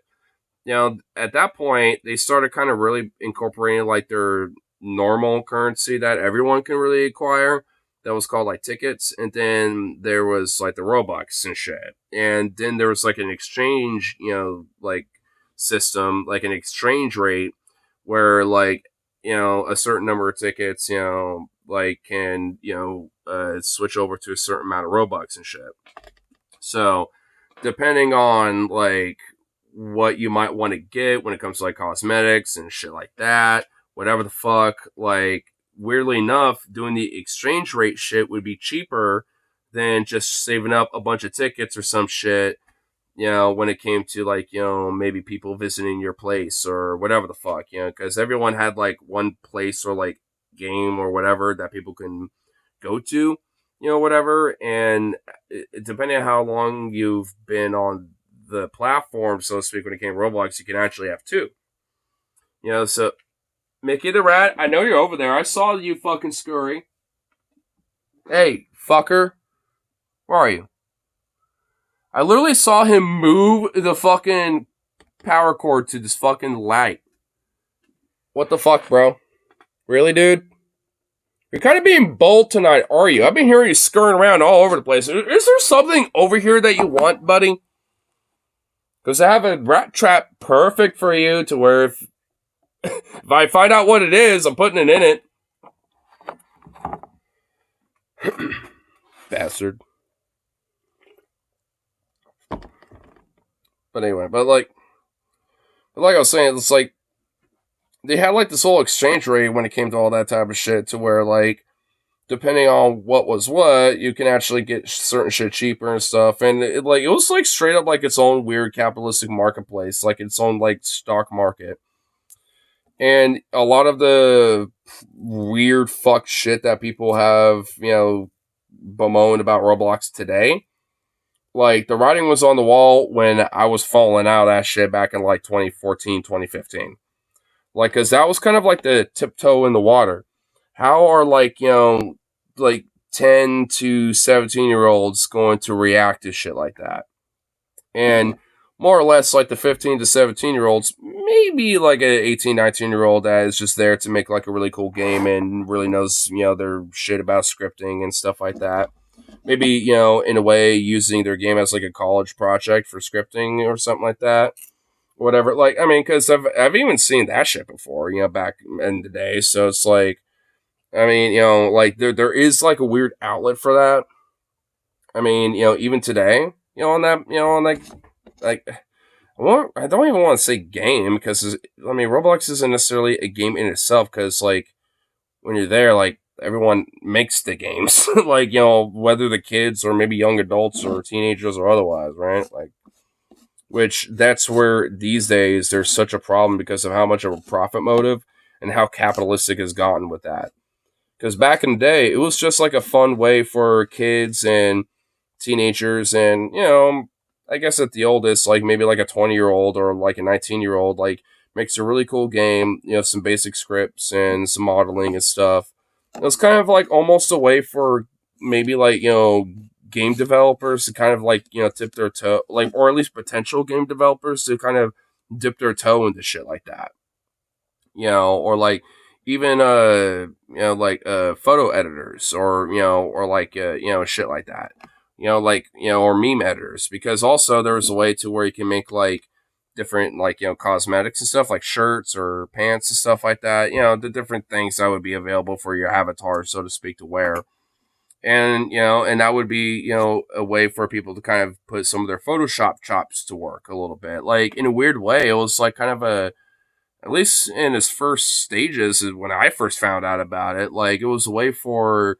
at that point, they started kind of really incorporating, like, their normal currency that everyone can really acquire. That was called, like, tickets. And then there was, like, the Robux and shit. And then there was, like, an exchange, like, system, like an exchange rate where, like, a certain number of tickets, like, can, switch over to a certain amount of Robux and shit. So, depending on, like, what you might want to get when it comes to, like, cosmetics and shit like that, whatever the fuck, like, weirdly enough, doing the exchange rate shit would be cheaper than just saving up a bunch of tickets or some shit, when it came to like, maybe people visiting your place or whatever the fuck, because everyone had like one place or like game or whatever that people can go to, whatever. And depending on how long you've been on the platform, so to speak, when it came to Roblox, you can actually have two. So Mickey the Rat, I know you're over there. I saw you fucking scurry. Hey, fucker. Where are you? I literally saw him move the fucking power cord to this fucking light. What the fuck, bro? Really, dude? You're kind of being bold tonight, are you? I've been hearing you scurrying around all over the place. Is there something over here that you want, buddy? Because I have a rat trap perfect for you to where if I find out what it is, I'm putting it in it. Bastard. But anyway, but like I was saying, it's like they had like this whole exchange rate when it came to all that type of shit, to where like depending on what was what, you can actually get certain shit cheaper and stuff. And it was like straight up like its own weird capitalistic marketplace, like its own like stock market. And a lot of the weird fuck shit that people have, bemoaned about Roblox today, like the writing was on the wall when I was falling out of that shit back in like 2014, 2015. Like, cause that was kind of like the tiptoe in the water. How are like, like 10 to 17-year-olds going to react to shit like that? And more or less like the 15 to 17-year-olds, maybe like an 18, 19-year-old that is just there to make like a really cool game and really knows, their shit about scripting and stuff like that. Maybe, in a way using their game as like a college project for scripting or something like that. Whatever. Like, I mean, because I've even seen that shit before, back in the day. So it's like, I mean, like there is like a weird outlet for that. I mean, even today, on that, like, I don't even want to say game because, I mean, Roblox isn't necessarily a game in itself because, like, when you're there, like, everyone makes the games. Like, whether the kids or maybe young adults or teenagers or otherwise, right? Like, which that's where these days there's such a problem because of how much of a profit motive and how capitalistic has gotten with that. Because back in the day, it was just like a fun way for kids and teenagers and, I guess at the oldest, like maybe like a 20-year-old or like a 19-year-old, like makes a really cool game, some basic scripts and some modeling and stuff. It was kind of like almost a way for maybe like, game developers to kind of like, tip their toe, like, or at least potential game developers to kind of dip their toe into shit like that. Or like even, like, photo editors or, or like, shit like that. Like, or meme editors, because also there was a way to where you can make like different, like, cosmetics and stuff like shirts or pants and stuff like that, the different things that would be available for your avatar, so to speak, to wear. And, and that would be, a way for people to kind of put some of their Photoshop chops to work a little bit. Like, in a weird way, it was like kind of at least in its first stages, when I first found out about it, like, it was a way for,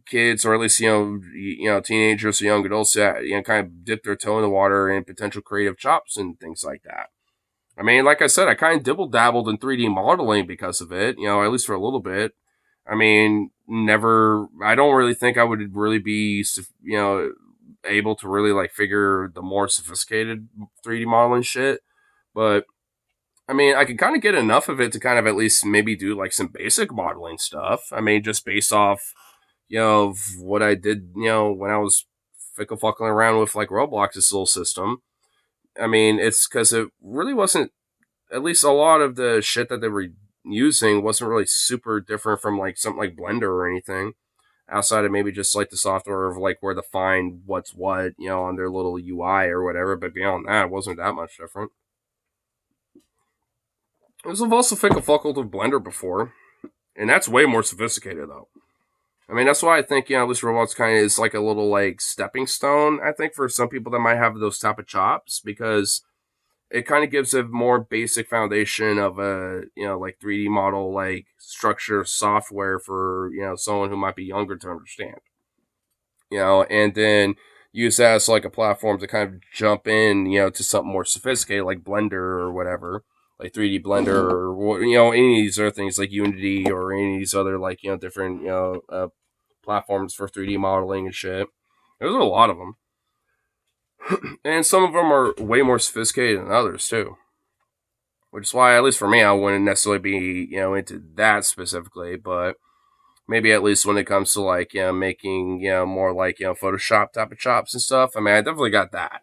kids, or at least, teenagers or young adults to, kind of dip their toe in the water in potential creative chops and things like that. I mean, like I said, I kind of dibble-dabbled in 3D modeling because of it, at least for a little bit. I mean, I don't really think I would really be, able to really like figure the more sophisticated 3D modeling shit. But I mean, I could kind of get enough of it to kind of at least maybe do like some basic modeling stuff. I mean, just based off, of what I did, when I was fickle fucking around with like Roblox's little system. I mean, it's because it really wasn't, at least a lot of the shit that they were using wasn't really super different from like something like Blender or anything, outside of maybe just like the software of like where to find what's what, on their little UI or whatever. But beyond that, it wasn't that much different. I've also fickle fuckled with Blender before, and that's way more sophisticated though. I mean, that's why I think, this Roblox kind of is like a little like stepping stone, I think, for some people that might have those type of chops, because it kind of gives a more basic foundation of a, like 3D model, like structure software for, someone who might be younger to understand, and then use that as like a platform to kind of jump in, to something more sophisticated like Blender or whatever, like 3D Blender or, any of these other things like Unity or any of these other like, different, platforms for 3D modeling and shit. There's a lot of them. And some of them are way more sophisticated than others too. Which is why, at least for me, I wouldn't necessarily be, into that specifically, but maybe at least when it comes to like, making, more like, Photoshop type of chops and stuff. I mean, I definitely got that.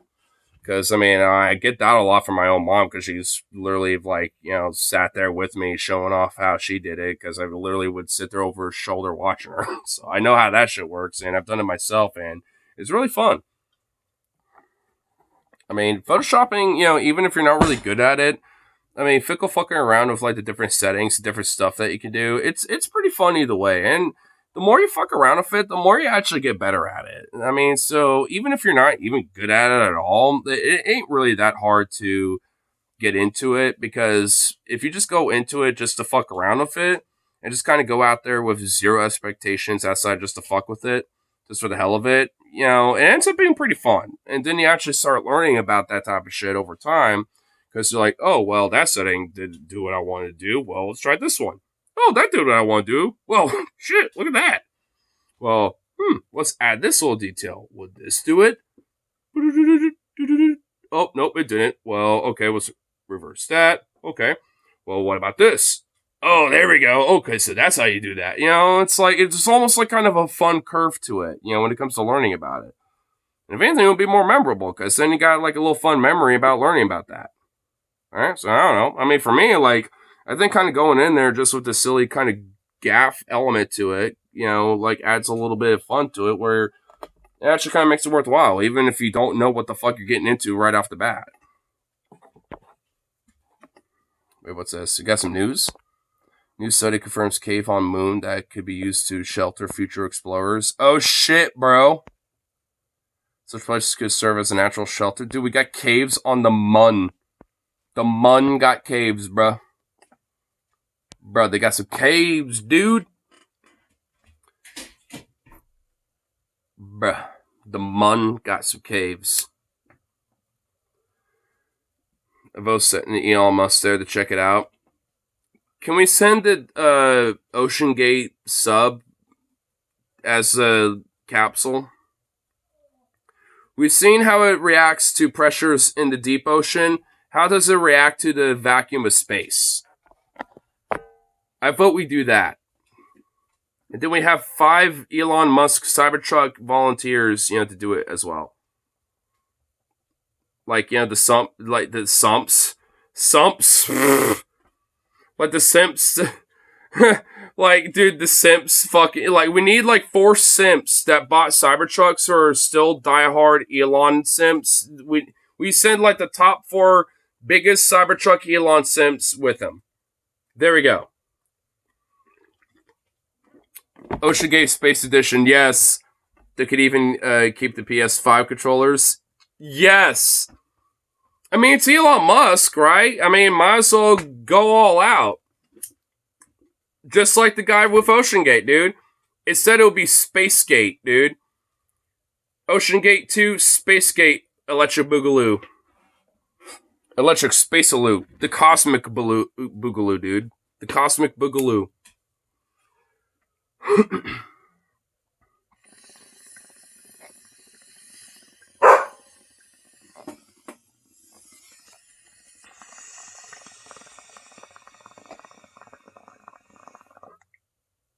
Because, I mean, I get that a lot from my own mom because she's literally, like, sat there with me showing off how she did it because I literally would sit there over her shoulder watching her. So I know how that shit works, and I've done it myself, and it's really fun. I mean, Photoshopping, even if you're not really good at it, I mean, fickle fucking around with, like, the different settings, different stuff that you can do, it's pretty fun either way, and the more you fuck around with it, the more you actually get better at it. I mean, so even if you're not even good at it at all, it ain't really that hard to get into it, because if you just go into it just to fuck around with it, and just kind of go out there with zero expectations outside just to fuck with it, just for the hell of it, it ends up being pretty fun. And then you actually start learning about that type of shit over time, because you're like, oh, well, that setting didn't do what I wanted to do. Well, let's try this one. Oh, that did what I want to do. Well, shit, look at that. Well, let's add this little detail. Would this do it? Oh, nope, it didn't. Well, okay, let's reverse that. Okay. Well, what about this? Oh, there we go. Okay, so that's how you do that. It's like, it's almost like kind of a fun curve to it, when it comes to learning about it. And if anything, it would be more memorable, because then you got like a little fun memory about learning about that. Alright, so I don't know. I mean, for me, like, I think kind of going in there just with the silly kind of gaff element to it, like adds a little bit of fun to it, where it actually kind of makes it worthwhile, even if you don't know what the fuck you're getting into right off the bat. Wait, what's this? You got some news? New study confirms cave on moon that could be used to shelter future explorers. Oh shit, bro. Such places could serve as a natural shelter. Dude, we got caves on the Mun. The Mun got caves, bro. Bro, they got some caves, dude. Bruh, the Mun got some caves. I've also sent Elon Musk there to check it out. Can we send the Ocean Gate sub as a capsule? We've seen how it reacts to pressures in the deep ocean. How does it react to the vacuum of space? I vote we do that. And then we have 5 Elon Musk Cybertruck volunteers, to do it as well. Like, the Sumps. Like the Simps. Like, dude, the Simps fucking, like, we need like 4 Simps that bought Cybertrucks or are still diehard Elon Simps. We send like the top 4 biggest Cybertruck Elon Simps with them. There we go. Ocean Gate Space Edition, yes. They could even keep the PS5 controllers. Yes. I mean, it's Elon Musk, right? I mean, might as well go all out. Just like the guy with Ocean Gate, dude. It said it would be Space Gate, dude. Ocean Gate 2, Space Gate, Electric Boogaloo. Electric Spacealoo. The Cosmic Boogaloo, dude. The Cosmic Boogaloo.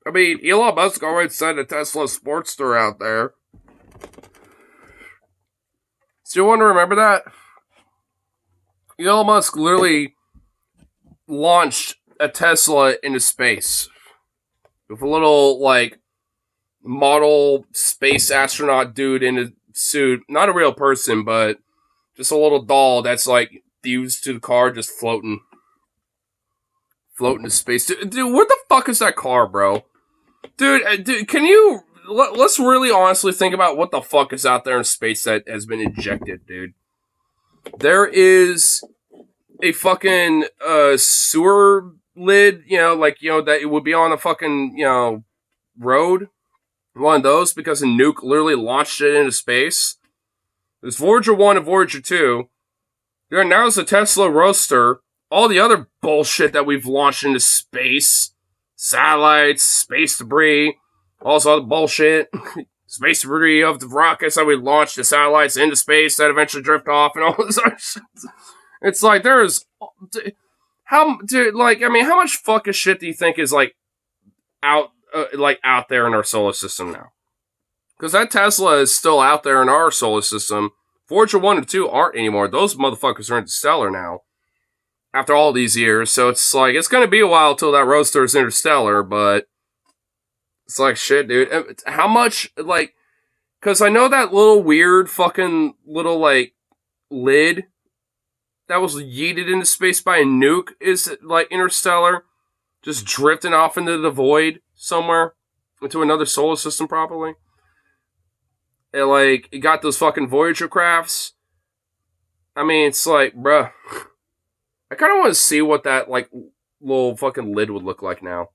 I mean, Elon Musk already sent a Tesla Sportster out there. Still want to remember that? Elon Musk literally launched a Tesla into space. With a little, like, model space astronaut dude in a suit. Not a real person, but just a little doll that's, like, fused to the car, just floating. Floating to space. Dude, where the fuck is that car, bro? Dude, can you... Let's really honestly think about what the fuck is out there in space that has been ejected, dude. There is a fucking sewer lid, that it would be on a fucking, road. One of those, because a nuke literally launched it into space. There's Voyager 1 and Voyager 2. There now is the Tesla Roadster. All the other bullshit that we've launched into space. Satellites, space debris, all this other bullshit. Space debris of the rockets that we launched the satellites into space that eventually drift off and all this other shit. It's like, how much fucking shit do you think is out there in our solar system now? Because that Tesla is still out there in our solar system. Voyager 1 and 2 aren't anymore. Those motherfuckers are interstellar now. After all these years. So it's like, it's going to be a while till that Roadster is interstellar, but it's like, shit, dude. How much, because I know that little weird fucking little, lid that was yeeted into space by a nuke is, interstellar. Just drifting off into the void somewhere. Into another solar system, probably. And, it got those fucking Voyager crafts. I mean, it's like, bruh. I kind of want to see what that, little fucking lid would look like now.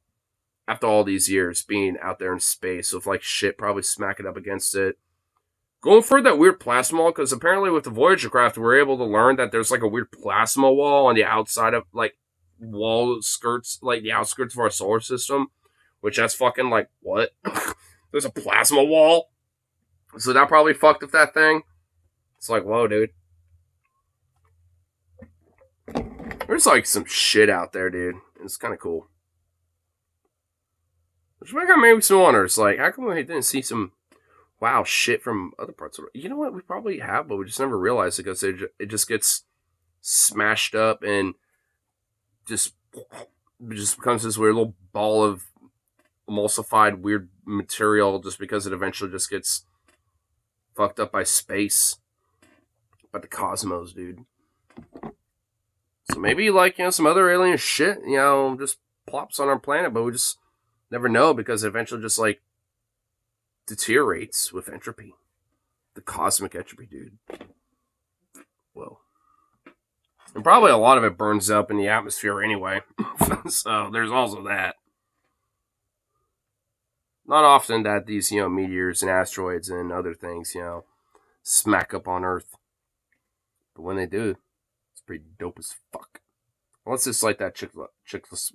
After all these years being out there in space with, shit probably smacking up against it. Going for that weird plasma wall, because apparently with the Voyager craft, we're able to learn that there's, a weird plasma wall on the outside of, wall skirts, the outskirts of our solar system. Which that's fucking, what? There's a plasma wall? So that probably fucked up that thing. It's like, whoa, dude. There's some shit out there, dude. It's kind of cool. Which maybe makes me wonder. It's how come we didn't see some wow shit from other parts of the world? You know what? We probably have, but we just never realized it because it just gets smashed up and just becomes this weird little ball of emulsified weird material just because it eventually just gets fucked up by space. By the cosmos, dude. So maybe, some other alien shit, just plops on our planet, but we just never know because it eventually just, deteriorates with entropy. The cosmic entropy, dude. Whoa. And probably a lot of it burns up in the atmosphere anyway. So there's also that. Not often that these, meteors and asteroids and other things, smack up on Earth. But when they do, pretty dope as fuck. Unless it's that chickless,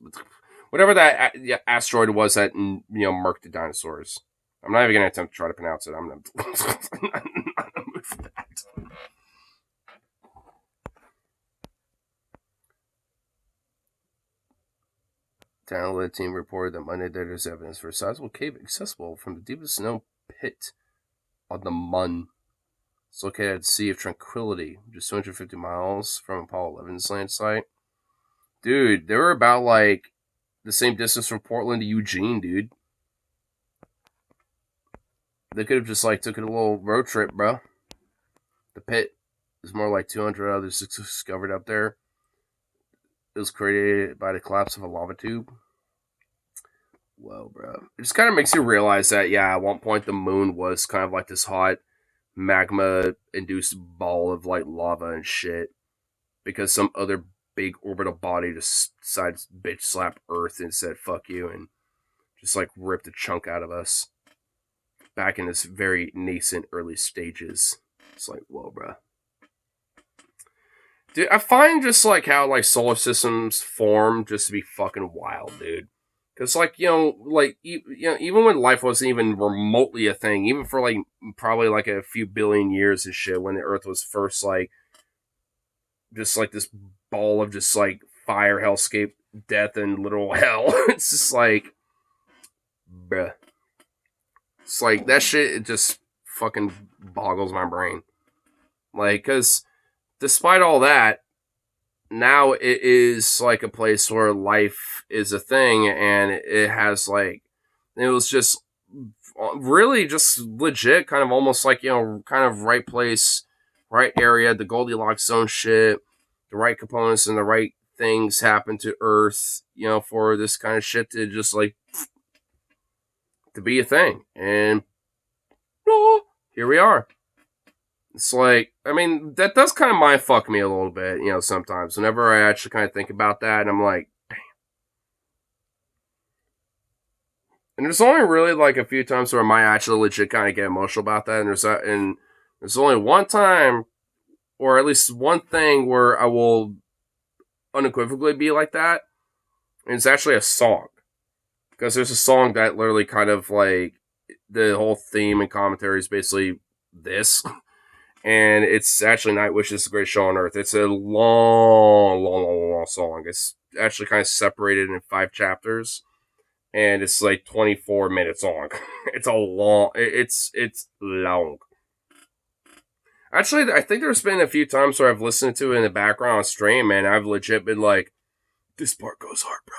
whatever that asteroid was that murked the dinosaurs. I'm not even gonna attempt to try to pronounce it. I'm gonna move that. The analytic team reported that Monday there is evidence for a sizable cave accessible from the deepest known pit on the Mun. It's located at the Sea of Tranquility, just 250 miles from Apollo 11's land site. Dude, they were about, the same distance from Portland to Eugene, dude. They could have just, took a little road trip, bro. The pit is more like 200 others discovered up there. It was created by the collapse of a lava tube. Whoa, bro. It just kind of makes you realize that, at one point the moon was kind of this hot magma-induced ball of, lava and shit. Because some other big orbital body just decided to bitch slap Earth and said, fuck you, and just, ripped a chunk out of us. Back in this very nascent early stages. It's whoa, bro. Dude, I find just, how, solar systems form just to be fucking wild, dude. Because, even when life wasn't even remotely a thing, even for, probably, a few billion years and shit, when the Earth was first, just, this ball of just, fire, hellscape, death, and literal hell. It's just, bruh. It's that shit, it just fucking boggles my brain. Because despite all that, now it is a place where life is a thing, and it has it was just really just legit, kind of almost kind of right place, right area, the Goldilocks zone shit, the right components and the right things happen to Earth, for this kind of shit to just to be a thing. And here we are. It's like, I mean, that does kind of mind fuck me a little bit, sometimes. Whenever I actually kind of think about that, and I'm like, damn. And there's only really like a few times where I might actually legit kind of get emotional about that, and there's only one time, or at least one thing where I will unequivocally be like that, and it's actually a song. Because there's a song that literally kind of like, the whole theme and commentary is basically this. And it's actually Nightwish is the Greatest Show on Earth. It's a long song. It's actually kind of separated in 5 chapters. And it's like 24 minutes long. It's long. Actually, I think there's been a few times where I've listened to it in the background on stream, and I've legit been like, this part goes hard, bro.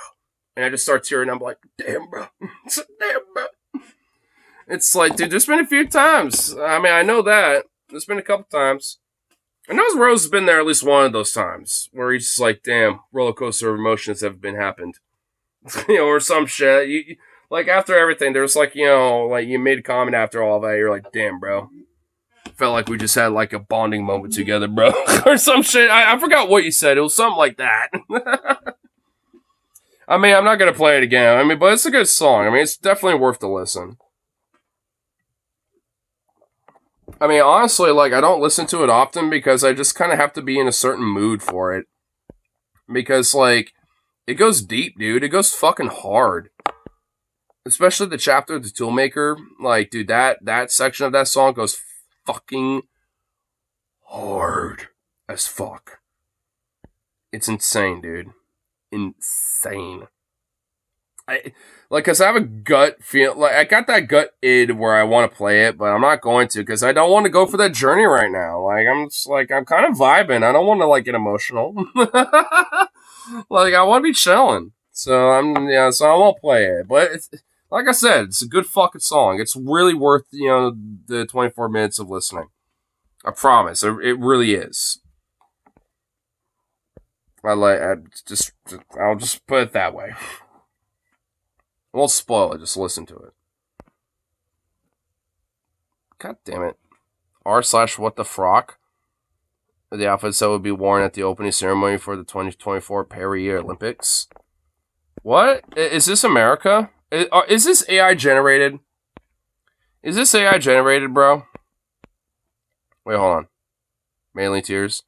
And I just start tearing, and I'm like, damn, bro. Damn, bro. It's like, dude, there's been a few times. I mean, I know that. There's been a couple times. I know Rose has been there at least one of those times where he's just like, damn, roller coaster of emotions have been happened. Or some shit. Like, after everything, there's like, like you made a comment after all that. You're like, damn, bro. Felt like we just had like a bonding moment together, bro. Or some shit. I forgot what you said. It was something like that. I mean, I'm not going to play it again. I mean, but it's a good song. I mean, it's definitely worth the listen. I mean, honestly, like, I don't listen to it often because I just kind of have to be in a certain mood for it. Because, like, it goes deep, dude. It goes fucking hard. Especially the chapter of the Toolmaker. Like, dude, that section of that song goes fucking hard as fuck. It's insane, dude. Insane. Cause I have a gut feel, like, I got that gut id where I want to play it, but I'm not going to, because I don't want to go for that journey right now. Like, I'm kind of vibing. I don't want to, like, get emotional. Like, I want to be chilling. So, so I won't play it. But, like I said, it's a good fucking song. It's really worth, the 24 minutes of listening. I promise. It really is. I'll just put it that way. I won't spoil it, just listen to it. God damn it. r/what the frock. The outfits that would be worn at the opening ceremony for the 2024 Paris Olympics. What? Is this America? Is this AI generated? Is this AI generated, bro? Wait, hold on. Manly Tears.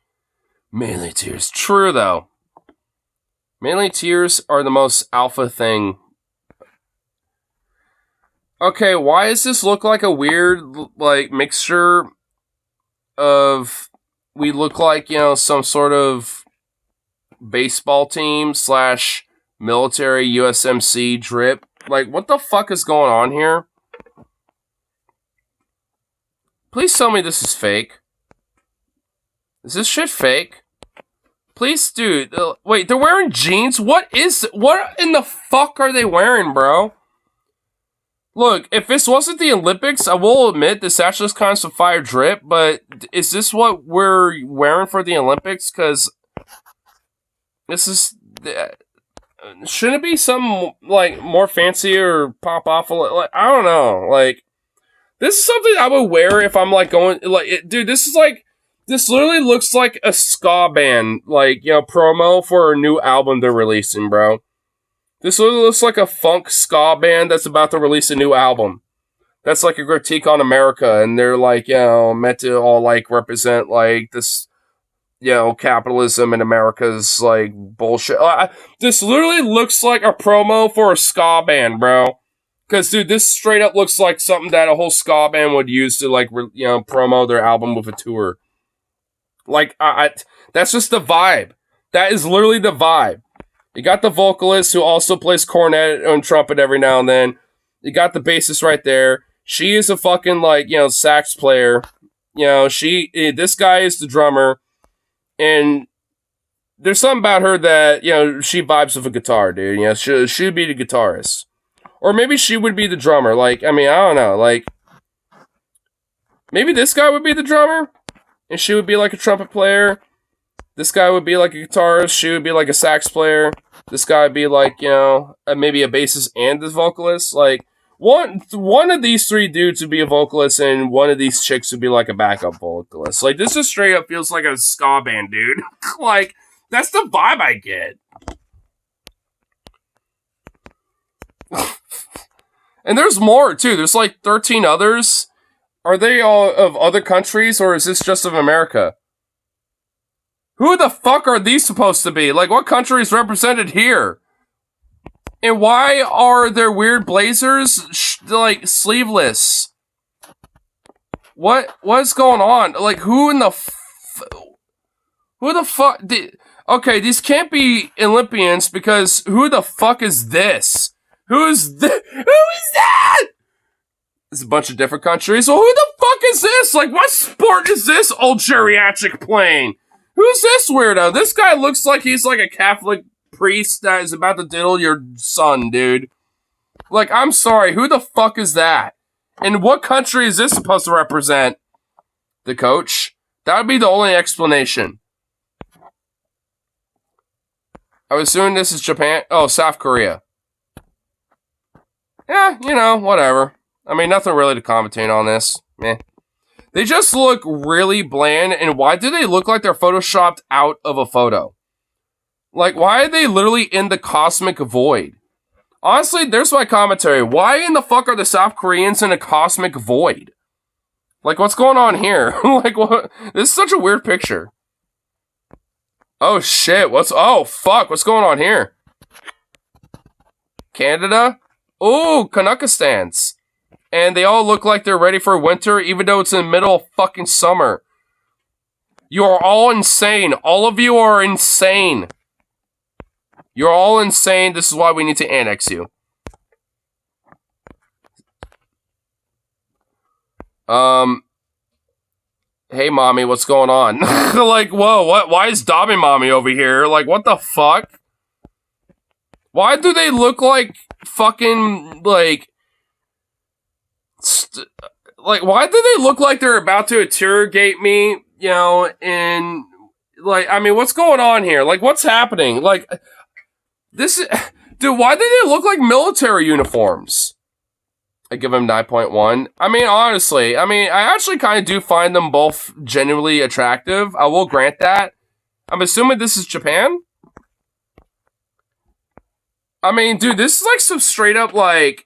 Manly Tears. True, though. Manly Tears are the most alpha thing. Okay, why does this look like a weird, like, mixture of... We look like, some sort of baseball team / military USMC drip. Like, what the fuck is going on here? Please tell me this is fake. Is this shit fake? Please, dude. Wait, they're wearing jeans? What in the fuck are they wearing, bro? Look, if this wasn't the Olympics, I will admit this actually is kind of some fire drip, but is this what we're wearing for the Olympics? Because this is... shouldn't it be something, like, more fancy or pop off? Like, I don't know. Like, this is something I would wear if I'm, like, going... Like, dude, this is, like... This literally looks like a ska band, like, promo for a new album they're releasing, bro. This literally looks like a funk ska band that's about to release a new album. That's like a critique on America, and they're like, meant to all like represent like this, capitalism and America's like bullshit. This literally looks like a promo for a ska band, bro. Because, dude, this straight up looks like something that a whole ska band would use to like, promo their album with a tour. Like, that's just the vibe. That is literally the vibe. You got the vocalist who also plays cornet and trumpet every now and then. You got the bassist right there. She is a fucking, like, sax player. This guy is the drummer. And there's something about her that, she vibes with a guitar, dude. She would be the guitarist. Or maybe she would be the drummer. Like, I mean, I don't know. Like, maybe this guy would be the drummer. And she would be like a trumpet player. This guy would be like a guitarist. She would be like a sax player. This guy would be like, maybe a bassist and a vocalist. Like, one of these three dudes would be a vocalist, and one of these chicks would be like a backup vocalist. Like, this just straight up feels like a ska band, dude. Like, that's the vibe I get. And there's more, too. There's like 13 others. Are they all of other countries, or is this just of America? Who the fuck are these supposed to be? Like, what country is represented here? And why are their weird blazers, like, sleeveless? What's going on? Like, who the fuck? Okay, these can't be Olympians, because who the fuck is this? Who is that? It's a bunch of different countries. So who the fuck is this? Like, what sport is this old geriatric playing? Who's this weirdo? This guy looks like he's like a Catholic priest that is about to diddle your son, dude. Like, I'm sorry, who the fuck is that? And what country is this supposed to represent? The coach? That would be the only explanation. I was assuming this is Japan. Oh, South Korea. Yeah, you know, whatever. I mean, nothing really to commentate on this. Meh. They just look really bland, and why do they look like they're photoshopped out of a photo? Like, why are they literally in the cosmic void? Honestly, there's my commentary. Why in the fuck are the South Koreans in a cosmic void? Like, what's going on here? Like, what? This is such a weird picture. Oh, shit. Oh, fuck. What's going on here? Canada? Oh, Kazakhstan's. And they all look like they're ready for winter, even though it's in the middle of fucking summer. You are all insane. All of you are insane. You're all insane. This is why we need to annex you. Hey, mommy, what's going on? Like, whoa, what? Why is Dobby mommy over here? Like, what the fuck? Why do they look like fucking, like... why do they look like they're about to interrogate me, you know, and, like, I mean, what's going on here? Like, what's happening? Like, this is... Dude, why do they look like military uniforms? I give them 9.1. I mean, honestly, I actually kind of do find them both genuinely attractive. I will grant that. I'm assuming this is Japan? I mean, dude, this is like some straight up, like...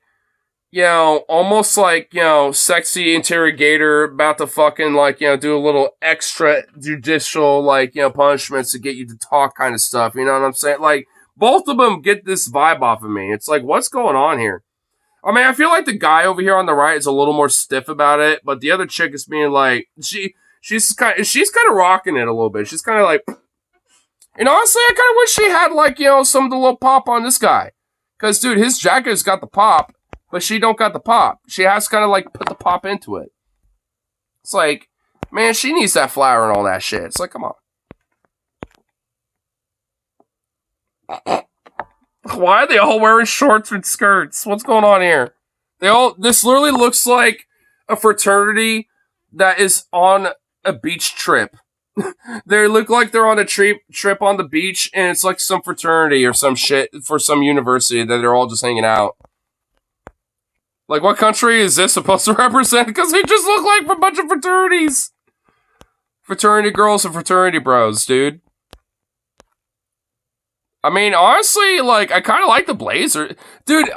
You know, almost like, you know, sexy interrogator about to fucking, like, you know, do a little extra judicial, like, you know, punishments to get you to talk kind of stuff. You know what I'm saying? Like, both of them get this vibe off of me. It's like, what's going on here? I mean, I feel like the guy over here on the right is a little more stiff about it, but the other chick is being like, she's kind of rocking it a little bit. She's kind of like, and honestly, I kind of wish she had, like, you know, some of the little pop on this guy. Because, dude, his jacket's got the pop. But she don't got the pop. She has to kind of, like, put the pop into it. It's like, man, she needs that flower and all that shit. It's like, come on. Why are they all wearing shorts and skirts? What's going on here? This literally looks like a fraternity that is on a beach trip. They look like they're on a trip on the beach, and it's like some fraternity or some shit for some university that they're all just hanging out. Like, what country is this supposed to represent? Because they just look like a bunch of fraternities. Fraternity girls and fraternity bros, dude. I mean, honestly, like, I kind of like the blazer. Dude,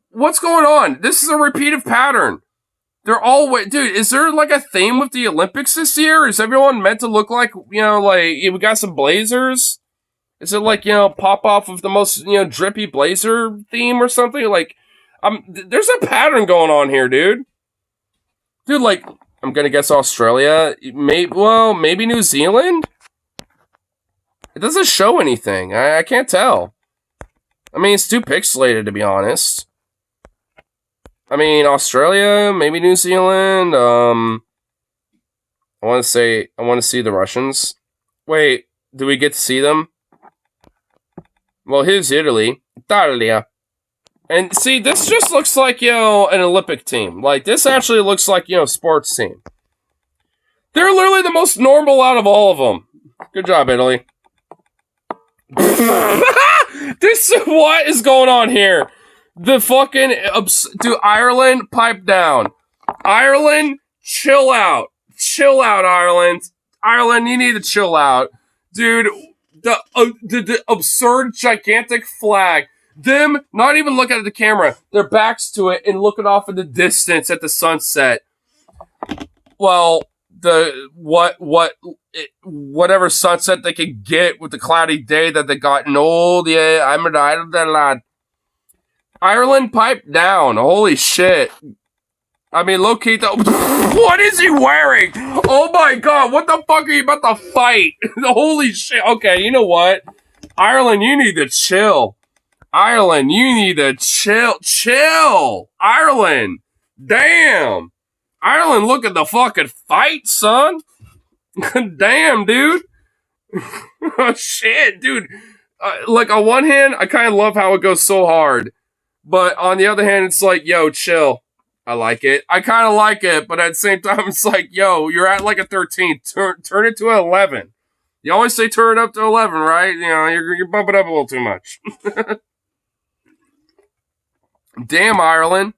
what's going on? This is a repeated pattern. They're all... Dude, is there, like, a theme with the Olympics this year? Is everyone meant to look like, you know, like, we got some blazers? Is it, like, you know, pop off of the most, you know, drippy blazer theme or something? Like... there's a pattern going on here, dude. Dude, like, I'm gonna guess Australia. Maybe New Zealand? It doesn't show anything. I can't tell. I mean, it's too pixelated, to be honest. I mean, Australia, maybe New Zealand. I want to see the Russians. Wait, do we get to see them? Well, here's Italy. Italia. And see, this just looks like, you know, an Olympic team. Like, this actually looks like, you know, sports team. They're literally the most normal out of all of them. Good job, Italy. What is going on here? The fucking dude, Ireland, pipe down. Ireland, chill out. Chill out, Ireland. Ireland, you need to chill out, dude. The absurd, gigantic flag. Them not even looking at the camera, their backs to it and looking off in the distance at the sunset. Well, whatever sunset they could get with the cloudy day that they got. Oh yeah, I'm an Ireland lad. Ireland, pipe down. Holy shit. I mean, low-key, what is he wearing? Oh my god, what the fuck are you about to fight? Holy shit. Okay, you know what? Ireland, you need to chill. Ireland, you need to chill. Chill. Ireland. Damn. Ireland, look at the fucking fight, son. Damn, dude. Oh, shit, dude. Like, on one hand, I kind of love how it goes so hard. But on the other hand, it's like, yo, chill. I like it. I kind of like it, but at the same time, it's like, yo, you're at like a 13. Turn it to an 11. You always say turn it up to 11, right? You know, you're bumping up a little too much. Damn, Ireland.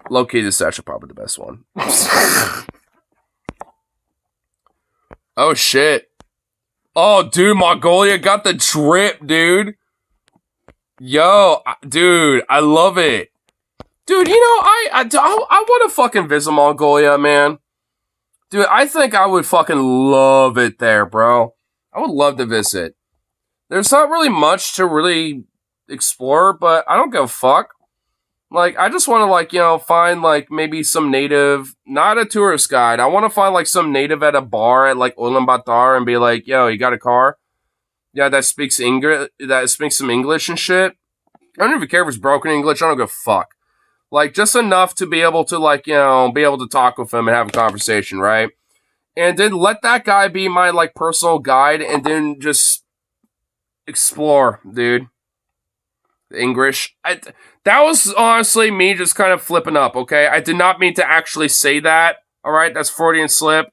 Low-key, this is actually probably the best one. Oh, shit. Oh, dude, Mongolia got the drip, dude. Yo, dude, I love it. Dude, you know, I want to fucking visit Mongolia, man. Dude, I think I would fucking love it there, bro. I would love to visit. There's not really much to really explore, but I don't give a fuck. Like, I just want to, like, you know, find, like, maybe some native, not a tourist guide. I want to find, like, some native at a bar at, like, Ulaanbaatar and be like, yo, you got a car? Yeah, that speaks English, that speaks some English and shit. I don't even care if it's broken English. I don't give a fuck. Like, just enough to be able to, like, you know, be able to talk with him and have a conversation, right? And then let that guy be my, like, personal guide and then just explore, dude. The English. That was honestly me just kind of flipping up, okay? I did not mean to actually say that, alright? That's Freudian slip.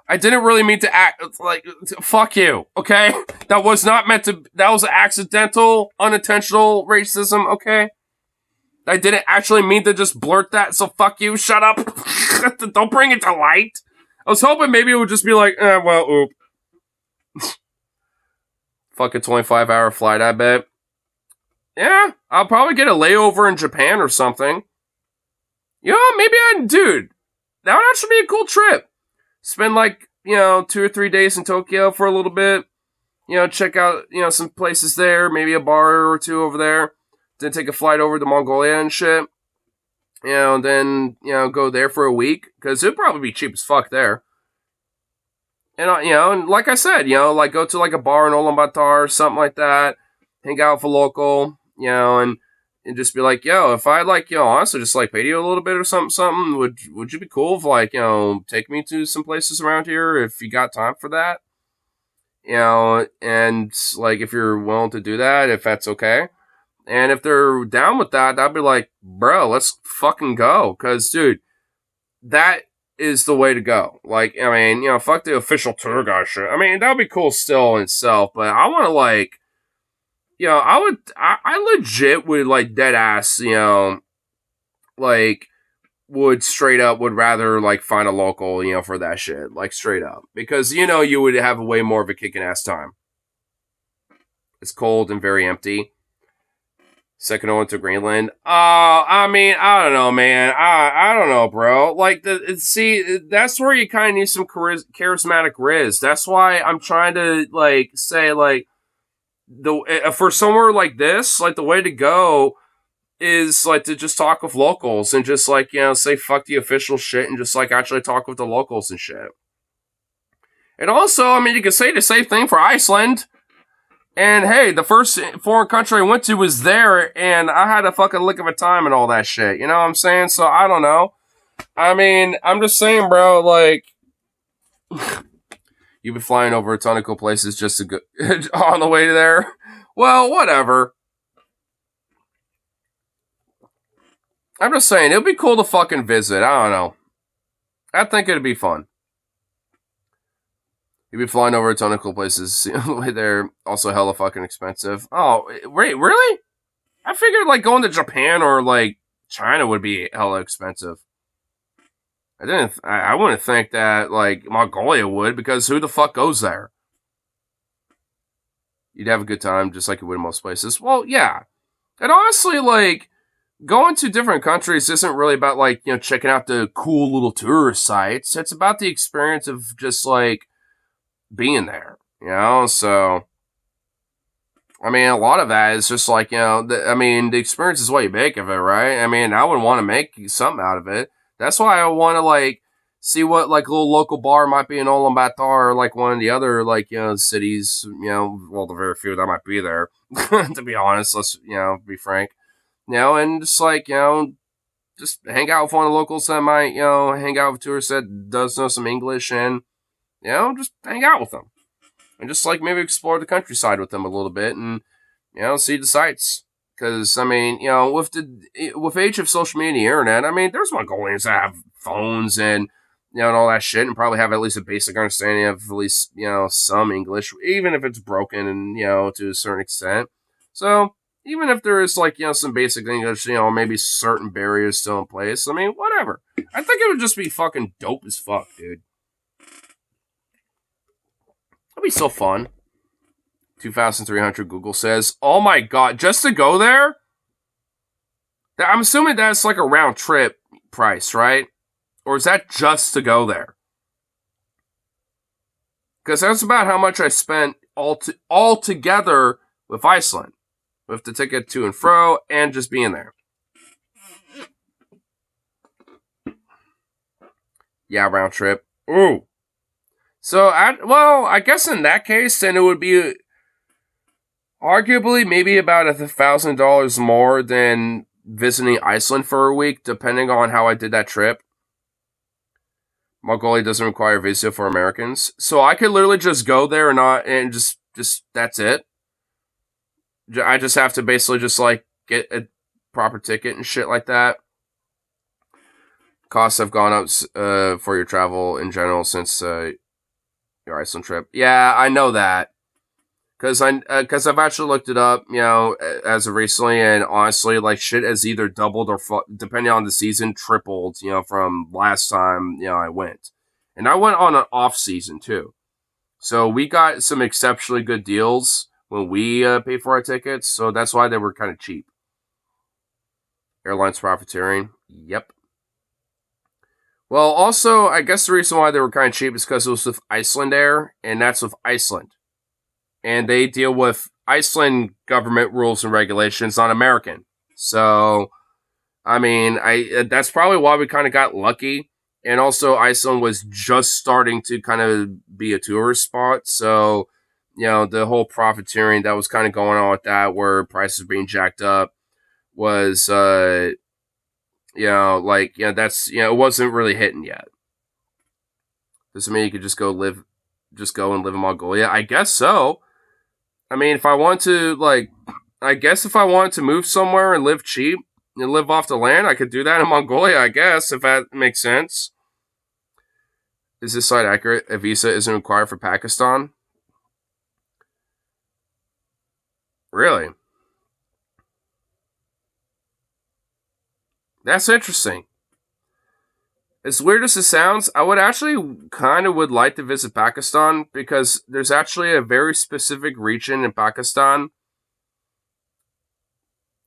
I didn't really mean to act, like, fuck you, okay? That was not meant to, that was accidental, unintentional racism, okay? I didn't actually mean to just blurt that, so fuck you, shut up. Don't bring it to light. I was hoping maybe it would just be like, well, oop. Fucking 25-hour flight, I bet. Yeah, I'll probably get a layover in Japan or something. You know, dude, that would actually be a cool trip. Spend like, you know, 2 or 3 days in Tokyo for a little bit. You know, check out, you know, some places there, maybe a bar or two over there. Then take a flight over to Mongolia and shit. You know, and then, you know, go there for a week. Because it'd probably be cheap as fuck there. And, you know, and like I said, you know, like go to like a bar in Ulaanbaatar or something like that. Hang out with a local, you know, and just be like, yo, if I like, you know, honestly just like pay you a little bit or something, would you be cool if like, you know, take me to some places around here if you got time for that? You know, and like if you're willing to do that, if that's okay. And if they're down with that, I'd be like, bro, let's fucking go. Because, dude, that is the way to go. Like, I mean, you know, fuck the official tour guide shit. I mean, that would be cool still in itself. But I want to, like, you know, I legit would, like, dead ass, you know, like, would rather, like, find a local, you know, for that shit. Like, straight up. Because, you know, you would have way more of a kicking ass time. It's cold and very empty. Second one to Greenland. I mean, I don't know, man. I don't know, bro. Like, see, that's where you kind of need some charismatic Riz. That's why I'm trying to, like, say, like, for somewhere like this, like, the way to go is, like, to just talk with locals and just, like, you know, say fuck the official shit and just, like, actually talk with the locals and shit. And also, I mean, you can say the same thing for Iceland. And hey, the first foreign country I went to was there, and I had a fucking lick of a time and all that shit. You know what I'm saying? So I don't know. I mean, I'm just saying, bro, like, you've been flying over a ton of cool places just to go on the way there. Well, whatever. I'm just saying, it'd be cool to fucking visit. I don't know. I think it'd be fun. You'd be flying over a ton of cool places. They're also hella fucking expensive. Oh, wait, really? I figured like going to Japan or like China would be hella expensive. I wouldn't think that like Mongolia would, because who the fuck goes there? You'd have a good time just like you would in most places. Well, yeah. And honestly, like, going to different countries isn't really about like, checking out the cool little tourist sites. It's about the experience of just like being there, so I mean, a lot of that is just like, the experience is what you make of it, right? I mean, I would want to make something out of it. That's why I want to like see what like little local bar might be in Ulaanbaatar or like one of the other like, cities, well, the very few that might be there, to be honest, let's, be frank, and just like, just hang out with one of the locals that might, hang out with tourists that does know some English, and just hang out with them. And just, like, maybe explore the countryside with them a little bit and, see the sights. Because, I mean, with age of social media and the internet, I mean, there's Mongolians that have phones and, and all that shit, and probably have at least a basic understanding of at least, some English, even if it's broken and, to a certain extent. So, even if there is, like, some basic English, maybe certain barriers still in place, I mean, whatever. I think it would just be fucking dope as fuck, dude. That'd be so fun. 2,300 Google says. Oh my god, just to go there? I'm assuming that's like a round trip price, right? Or is that just to go there? Because that's about how much I spent all together with Iceland. With the ticket to and fro and just being there. Yeah, round trip. Ooh. So, I guess in that case, then it would be arguably maybe about $1,000 more than visiting Iceland for a week, depending on how I did that trip. Mongolia doesn't require a visa for Americans, so I could literally just go there and just that's it. I just have to basically just like get a proper ticket and shit like that. Costs have gone up for your travel in general since your Iceland trip. Yeah, I know that. Because I've actually looked it up, as of recently, and honestly, like, shit has either doubled or, depending on the season, tripled, from last time, I went. And I went on an off-season, too. So we got some exceptionally good deals when we paid for our tickets, so that's why they were kind of cheap. Airlines profiteering. Yep. Well, also, I guess the reason why they were kind of cheap is because it was with Icelandair, and that's with Iceland. And they deal with Iceland government rules and regulations, not American. So, I mean, that's probably why we kind of got lucky. And also, Iceland was just starting to kind of be a tourist spot. So, the whole profiteering that was kind of going on with that, where prices being jacked up, was, that's, it wasn't really hitting yet. Does it mean you could just go and live in Mongolia? I guess so. I mean, if I want to, if I wanted to move somewhere and live cheap and live off the land, I could do that in Mongolia, I guess, if that makes sense. Is this site accurate? A visa isn't required for Pakistan? Really? That's interesting. As weird as it sounds, I would actually kind of would like to visit Pakistan, because there's actually a very specific region in Pakistan.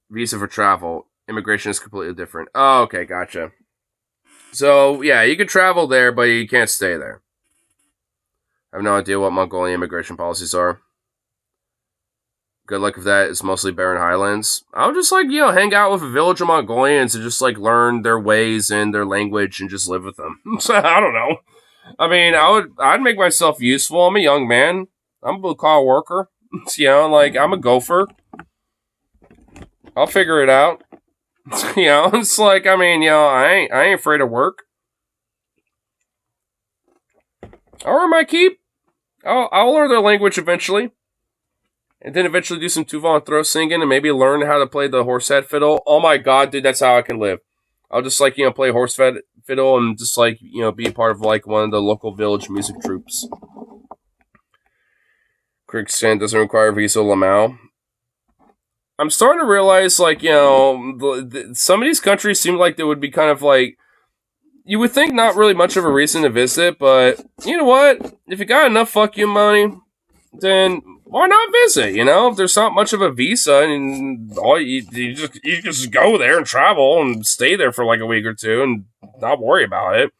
Visa for travel. Immigration is completely different. Oh, okay, gotcha. So, yeah, you can travel there, but you can't stay there. I have no idea what Mongolian immigration policies are. Good luck with that. It's mostly barren highlands. I'll just, hang out with a village of Mongolians and just, learn their ways and their language and just live with them. So, I don't know. I mean, I'd make myself useful. I'm a young man. I'm a blue-collar worker. I'm a gopher. I'll figure it out. It's I ain't afraid of work. I'll earn my keep. I'll learn their language eventually. And then eventually do some tuva and throat singing and maybe learn how to play the horsehead fiddle. Oh my god, dude, that's how I can live. I'll just, play horsehead fiddle and just, be a part of, one of the local village music troops. Kyrgyzstan doesn't require visa. Lamau. I'm starting to realize, like, some of these countries seem like they would be kind of like, you would think not really much of a reason to visit, but you know what? If you got enough fuck you money, then why not visit? If there's not much of a visa, and all you just go there and travel and stay there for like a week or two and not worry about it.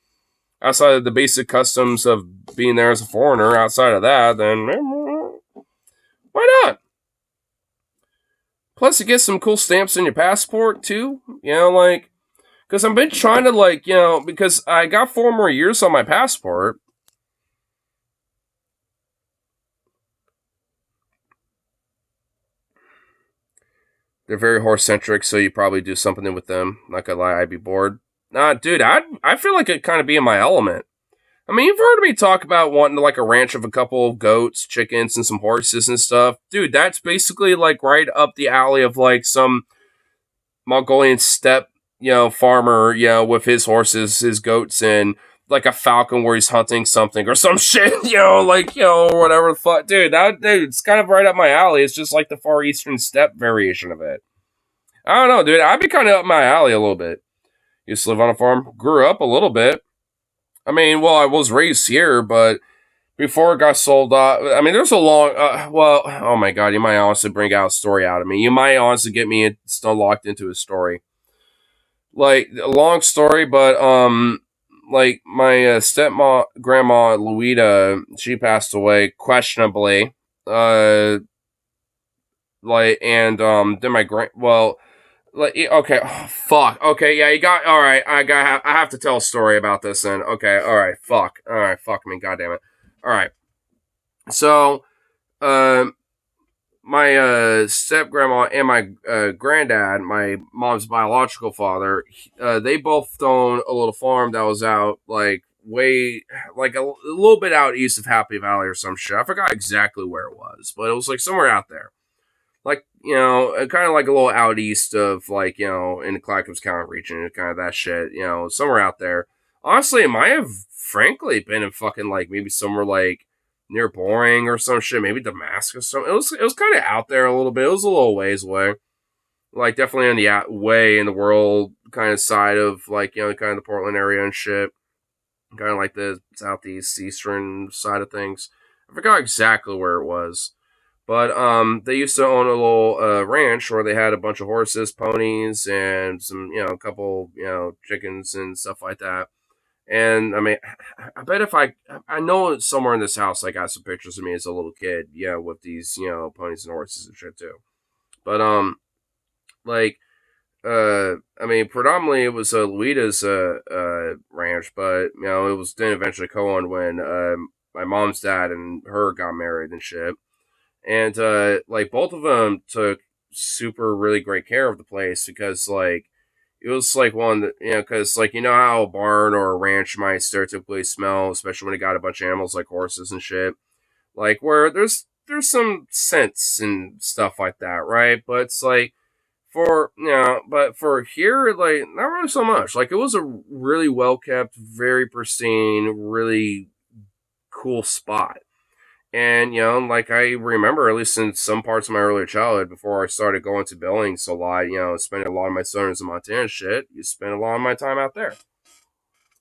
Outside of the basic customs of being there as a foreigner, outside of that, then why not? Plus, you get some cool stamps in your passport too. Because I've been trying to because I got 4 more years on my passport. They're very horse-centric, so you probably do something with them. Not gonna lie, I'd be bored. Nah, dude, I feel like it'd kind of be in my element. I mean, you've heard me talk about wanting like a ranch of a couple of goats, chickens, and some horses and stuff. Dude, that's basically like right up the alley of like some Mongolian steppe, farmer, with his horses, his goats, and like a falcon where he's hunting something or some shit, whatever the fuck. Dude, it's kind of right up my alley. It's just like the Far Eastern steppe variation of it. I don't know, dude. I'd be kind of up my alley a little bit. Used to live on a farm. Grew up a little bit. I mean, well, I was raised here, but before it got sold off, I mean, there's a long, oh my god, you might honestly bring out a story out of me. You might honestly get me still locked into a story. Like, a long story, but, like, my grandma, Louita, she passed away questionably. Then okay, oh, fuck. Okay, yeah, alright, I have to tell a story about this then. Okay, alright, fuck me, goddammit. Alright. So, my step-grandma and my granddad, my mom's biological father, they both own a little farm that was out, like, way, like, a little bit out east of Happy Valley or some shit. I forgot exactly where it was, but it was, like, somewhere out there. Like, kind of like a little out east of, like, in the Clackamas County region, kind of that shit, somewhere out there. Honestly, it might have, frankly, been in fucking, like, maybe somewhere, like, near Boring or some shit, maybe Damascus. It was kind of out there a little bit. It was a little ways away. Like, definitely on the way in the world kind of side of, like, kind of the Portland area and shit. Kind of like the southeast, eastern side of things. I forgot exactly where it was. But they used to own a little ranch where they had a bunch of horses, ponies, and some, a couple, chickens and stuff like that. And I mean, I bet if I know somewhere in this house I got some pictures of me as a little kid, with these, ponies and horses and shit too. But I mean, predominantly it was Louita's ranch, but it was then eventually co-owned when my mom's dad and her got married and shit. And like both of them took super really great care of the place because like it was like one that, because like how a barn or a ranch might stereotypically smell, especially when it got a bunch of animals like horses and shit, like where there's some scents and stuff like that, right? But it's like but for here, like not really so much. Like it was a really well kept, very pristine, really cool spot. And, like I remember, at least in some parts of my earlier childhood, before I started going to Billings a lot, spending a lot of my summers in Montana shit, you spend a lot of my time out there.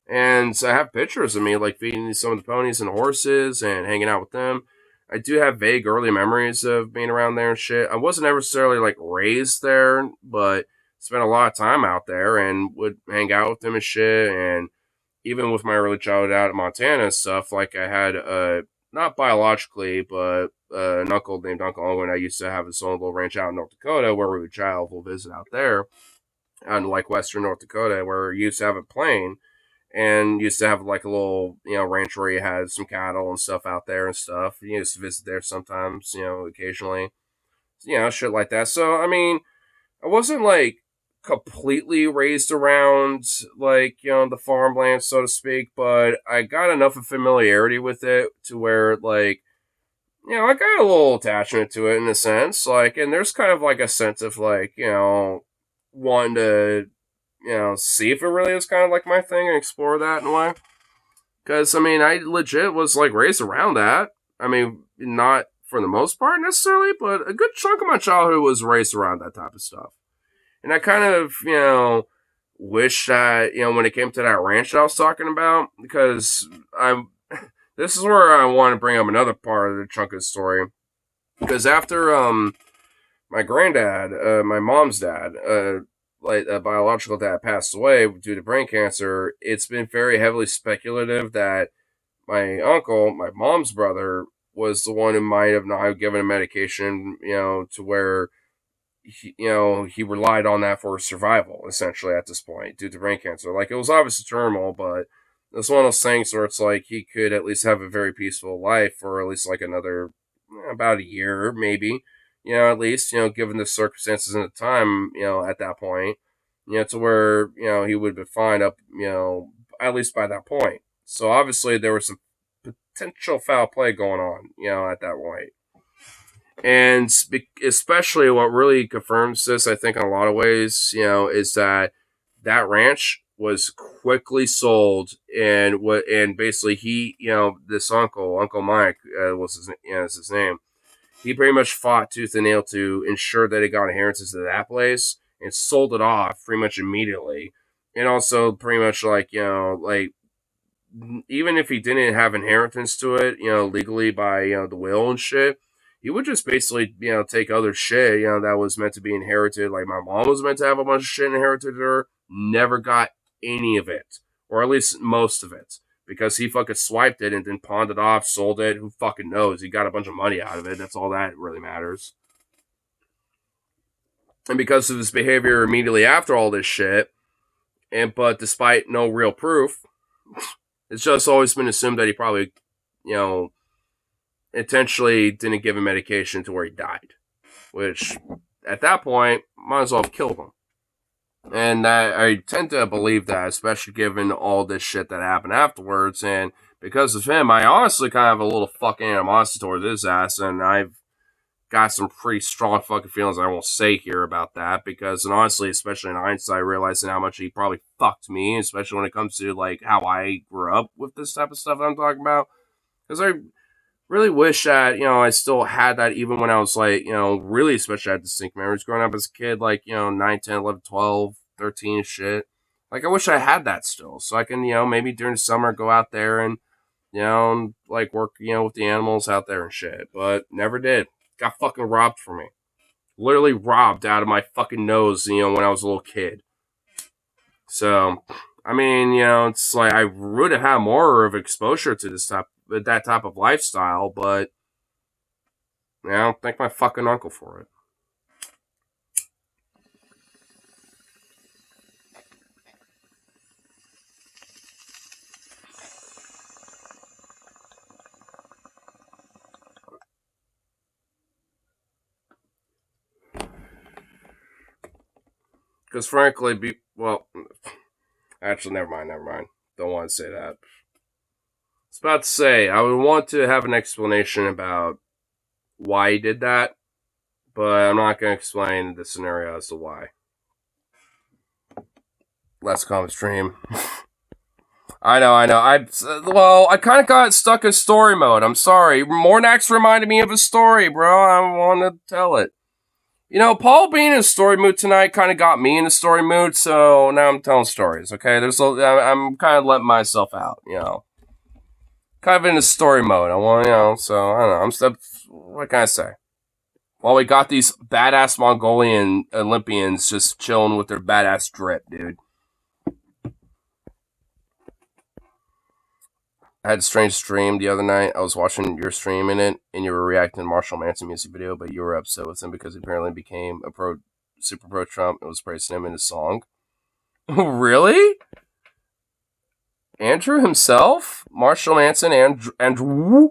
And so I have pictures of me, like, feeding some of the ponies and horses and hanging out with them. I do have vague early memories of being around there and shit. I wasn't necessarily, like, raised there, but spent a lot of time out there and would hang out with them and shit. And even with my early childhood out in Montana and stuff, like, I had, not biologically, but an uncle named Uncle Owen. I used to have his own little ranch out in North Dakota where we would travel visit out there, out in like western North Dakota, where we used to have a plain and used to have like a little, ranch where you had some cattle and stuff out there and stuff. You used to visit there sometimes, occasionally, shit like that. So, I mean, I wasn't like completely raised around like the farmland, so to speak, but I got enough of familiarity with it to where like I got a little attachment to it in a sense, like, and there's kind of like a sense of like wanting to see if it really is kind of like my thing and explore that in a way. Because I mean, I legit was like raised around that. I mean, not for the most part necessarily, but a good chunk of my childhood was raised around that type of stuff. And I kind of, wish that, when it came to that ranch that I was talking about, because this is where I want to bring up another part of the chunk of the story. Because after, my granddad, my mom's dad, a biological dad passed away due to brain cancer, it's been very heavily speculative that my uncle, my mom's brother, was the one who might have not given a medication, to where he relied on that for survival, essentially, at this point, due to brain cancer. Like, it was obviously terminal, but it's one of those things where it's like he could at least have a very peaceful life for at least like another, about a year, maybe, at least, given the circumstances and the time, at that point, to where, he would have been fine up, at least by that point. So obviously there was some potential foul play going on, at that point. And especially what really confirms this, I think, in a lot of ways, is that ranch was quickly sold, and basically he, this Uncle Mike, was his name. He pretty much fought tooth and nail to ensure that it got inheritances to that place and sold it off pretty much immediately. And also pretty much like, even if he didn't have inheritance to it, legally by, the will and shit, he would just basically, take other shit, that was meant to be inherited. Like, my mom was meant to have a bunch of shit inherited to her, never got any of it, or at least most of it, because he fucking swiped it and then pawned it off, sold it. Who fucking knows? He got a bunch of money out of it. That's all that really matters. And because of his behavior immediately after all this shit, but despite no real proof, it's just always been assumed that he probably, intentionally didn't give him medication to where he died. Which, at that point, might as well have killed him. And I tend to believe that, especially given all this shit that happened afterwards. And because of him, I honestly kind of have a little fucking animosity towards his ass. And I've got some pretty strong fucking feelings I won't say here about that. Because, and honestly, especially in hindsight, realizing how much he probably fucked me. Especially when it comes to, like, how I grew up with this type of stuff that I'm talking about. Because I really wish that, I still had that even when I was, like, really especially had distinct memories growing up as a kid, like, 9, 10, 11, 12, 13 shit. Like, I wish I had that still. So I can, maybe during the summer go out there and, like, work, with the animals out there and shit. But never did. Got fucking robbed from me. Literally robbed out of my fucking nose, when I was a little kid. So, I mean, it's like I would have had more of exposure to that type of lifestyle, but I don't thank my fucking uncle for it. Because frankly, actually, never mind. Don't want to say that. I was about to say, I would want to have an explanation about why he did that, but I'm not going to explain the scenario as to why. Last common stream. I know. I kind of got stuck in story mode. I'm sorry. Mornax reminded me of a story, bro. I want to tell it. Paul being in a story mood tonight kind of got me in a story mood, so now I'm telling stories, okay? I'm kind of letting myself out, Kind of in a story mode. I want, so, I don't know. What can I say? Well, we got these badass Mongolian Olympians just chilling with their badass drip, dude. I had a strange dream the other night. I was watching your stream in it, and you were reacting to Marshall Manson music video, but you were upset with him because he apparently became a super pro Trump and was praising him in his song. Really? Andrew himself? Marshall Manson, Andrew?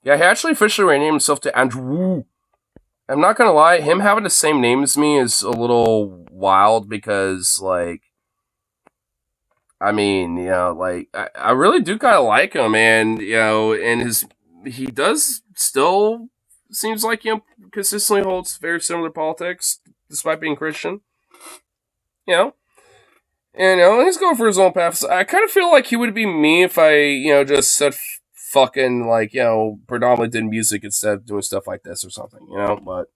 Yeah, he actually officially renamed himself to Andrew. I'm not gonna lie, him having the same name as me is a little wild because, like, I mean, I really do kind of like him, and, and he does still seems like, consistently holds very similar politics, despite being Christian. And, he's going for his own path. So I kind of feel like he would be me if I, just said fucking like, predominantly did music instead of doing stuff like this or something, but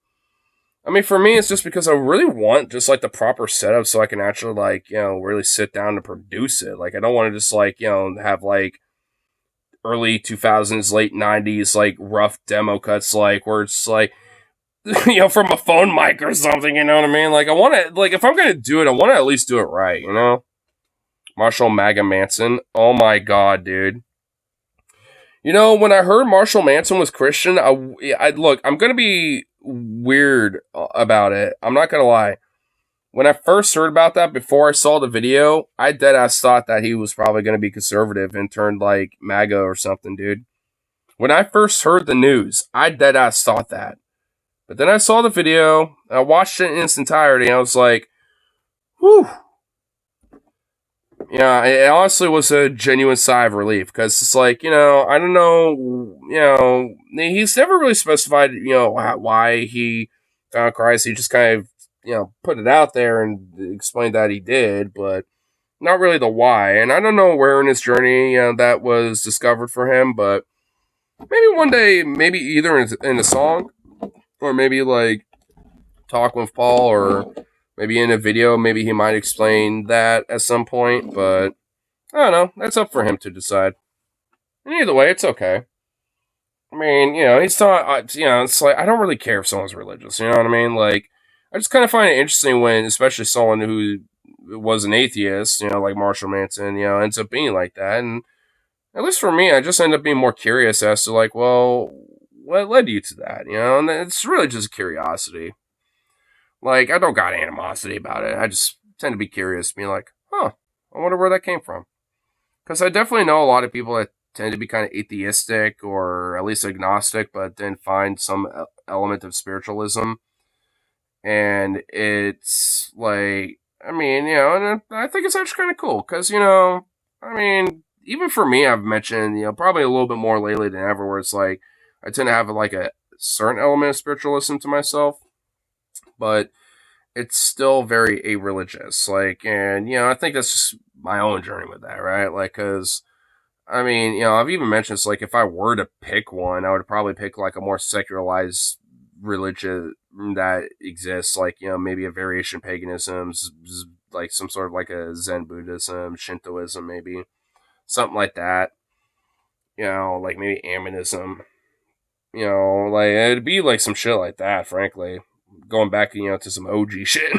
I mean, for me, it's just because I really want just like the proper setup so I can actually like, really sit down and produce it. Like, I don't want to just like, have like early 2000s, late 90s, like rough demo cuts, like where it's like, from a phone mic or something, you know what I mean? Like, I want to, like, if I'm going to do it, I want to at least do it right, Marshall Maga Manson. Oh my God, dude. When I heard Marshall Manson was Christian, I look, I'm going to be weird about it. I'm not going to lie. When I first heard about that, before I saw the video, I deadass thought that he was probably going to be conservative and turned like MAGA or something, dude. When I first heard the news, I deadass thought that. But then I saw the video, I watched it in its entirety, and I was like, whew. Yeah, it honestly was a genuine sigh of relief, because it's like, I don't know, he's never really specified, why he found Christ. He just kind of, put it out there and explained that he did, but not really the why. And I don't know where in his journey that was discovered for him, but maybe one day, maybe either in a song, or maybe like Talk with Paul, or maybe in a video, maybe he might explain that at some point, but I don't know. That's up for him to decide. And either way, it's okay. I mean, he's not, it's like, I don't really care if someone's religious, you know what I mean? Like, I just kind of find it interesting when, especially someone who was an atheist, like Marshall Manson, ends up being like that. And at least for me, I just end up being more curious as to, like, well, what led you to that, And it's really just curiosity. Like, I don't got animosity about it. I just tend to be curious, being like, I wonder where that came from. Because I definitely know a lot of people that tend to be kind of atheistic or at least agnostic, but then find some element of spiritualism. And it's like, I mean, and I think it's actually kind of cool. Because, I mean, even for me, I've mentioned, probably a little bit more lately than ever, where it's like, I tend to have like a certain element of spiritualism to myself. But it's still very a-religious. Like, and, I think that's just my own journey with that, right? Like, because, I mean, I've even mentioned it's like, if I were to pick one, I would probably pick like a more secularized religion that exists, like, maybe a variation of paganism, like some sort of like a Zen Buddhism, Shintoism, maybe. Something like that. Like maybe Aminism. Like, it'd be like some shit like that, frankly. Going back, to some OG shit.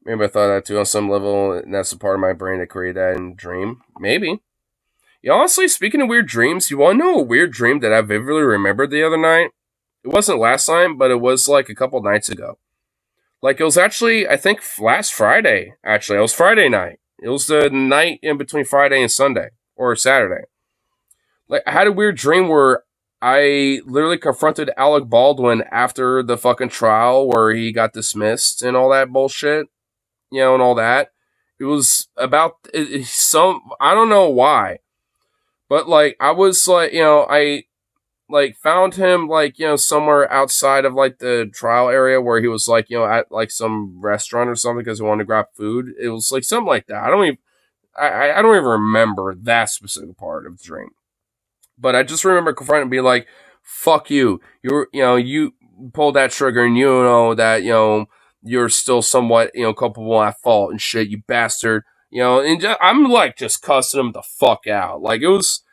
Maybe I thought that too on some level, and that's the part of my brain that created that in dream. Maybe. Honestly, speaking of weird dreams, you want to know a weird dream that I vividly remembered the other night? It wasn't last night, but it was like a couple nights ago. Like, it was actually, I think, last Friday, actually. It was Friday night. It was the night in between Friday and Sunday, or Saturday. Like, I had a weird dream where I literally confronted Alec Baldwin after the fucking trial where he got dismissed and all that bullshit, and all that. It was about I don't know why, but like, I was like, I like found him like, somewhere outside of like the trial area where he was like, at like some restaurant or something because he wanted to grab food. It was like something like that. I don't even remember that specific part of the dream. But I just remember confronting and being like, fuck you. You pulled that trigger and you know that, you're still somewhat, culpable at fault and shit, you bastard. And I'm like just cussing him the fuck out. Like, it was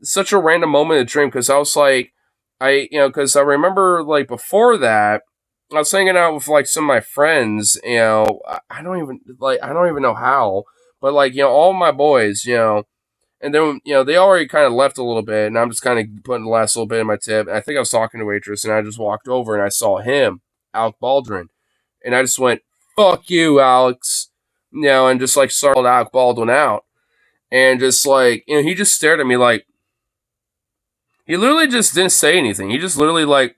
such a random moment in the dream because I was like, because I remember like before that, I was hanging out with like some of my friends, I don't even know how, but like, all my boys, and then, they already kind of left a little bit, and I'm just kind of putting the last little bit in my tip. And I think I was talking to a waitress, and I just walked over, and I saw him, Alec Baldwin. And I just went, fuck you, Alex. And just, like, startled Alec Baldwin out. And just, like, he just stared at me like, he literally just didn't say anything. He just literally, like,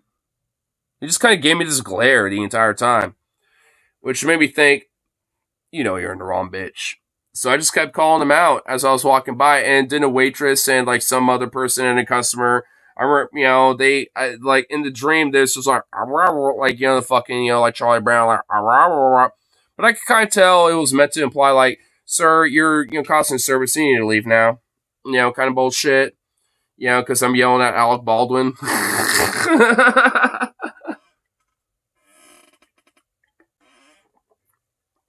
he just kind of gave me this glare the entire time. Which made me think, you're in the wrong bitch. So I just kept calling him out as I was walking by, and then a waitress and like some other person and a customer, I remember, like in the dream, this was like, the fucking, like Charlie Brown, like, but I could kind of tell it was meant to imply like sir, you're causing service. You need to leave now. Kind of bullshit. Because I'm yelling at Alec Baldwin.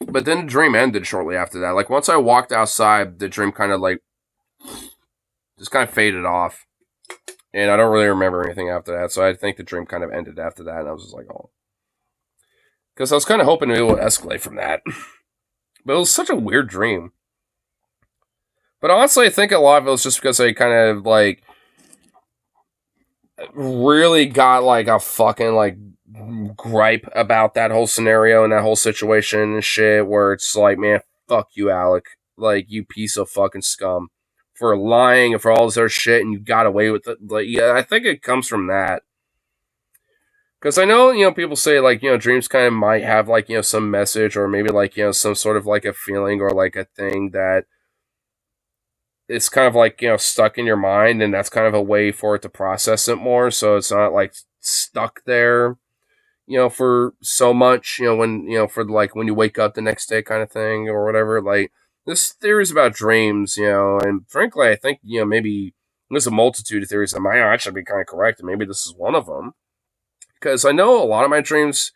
But then the dream ended shortly after that. Like, once I walked outside, the dream kind of, like, just kind of faded off. And I don't really remember anything after that. So I think the dream kind of ended after that. And I was just like, oh. Because I was kind of hoping it would escalate from that. But it was such a weird dream. But honestly, I think a lot of it was just because I kind of, like, really got, like, a fucking, like, gripe about that whole scenario and that whole situation and shit, where it's like, man, fuck you, Alec. Like, you piece of fucking scum. For lying and for all this other shit, and you got away with it. Like, yeah, I think it comes from that. Because I know, people say, like, dreams kind of might have, like, some message, or maybe, like, some sort of, like, a feeling or, like, a thing that it's kind of, like, stuck in your mind, and that's kind of a way for it to process it more, so it's not, like, stuck there, for so much, when, for, like, when you wake up the next day kind of thing, or whatever. Like, this theories about dreams, and frankly, I think, maybe there's a multitude of theories that might actually be kind of correct, and maybe this is one of them. Because I know a lot of my dreams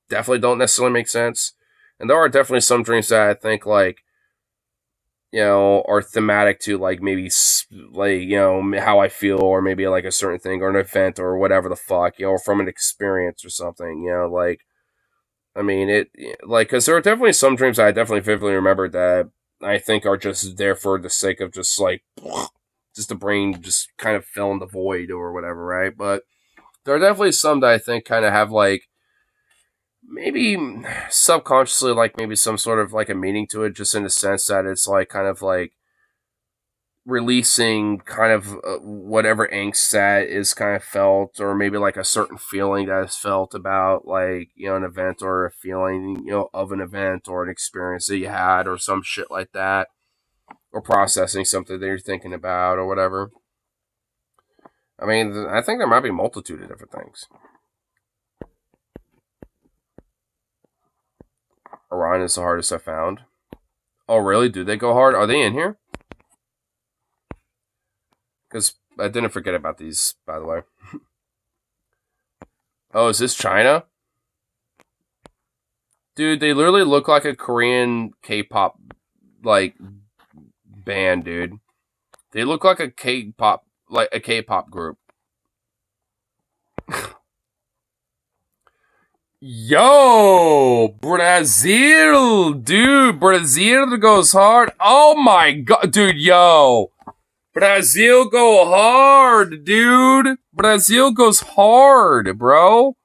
definitely don't necessarily make sense. And there are definitely some dreams that I think, like, are thematic to, like, maybe, like, how I feel, or maybe, like, a certain thing, or an event, or whatever the fuck, or from an experience or something, like, I mean, because there are definitely some dreams that I definitely vividly remember that I think are just there for the sake of just, like, just the brain just kind of fill in the void or whatever, right? But there are definitely some that I think kind of have, like, maybe subconsciously, like, maybe some sort of, like, a meaning to it, just in the sense that it's, like, kind of, like, releasing kind of whatever angst that is kind of felt, or maybe, like, a certain feeling that is felt about, like, an event, or a feeling, of an event, or an experience that you had, or some shit like that, or processing something that you're thinking about, or whatever. I mean, I think there might be a multitude of different things. Orion is the hardest I found. Oh, really? Do they go hard? Are they in here? Because I didn't forget about these, by the way. Oh, is this China? Dude, they literally look like a Korean K-pop, like, band, dude. They look like a K-pop group. Yo, Brazil, dude, Brazil goes hard. Oh my god, dude, yo, Brazil go hard, dude. Brazil goes hard, bro.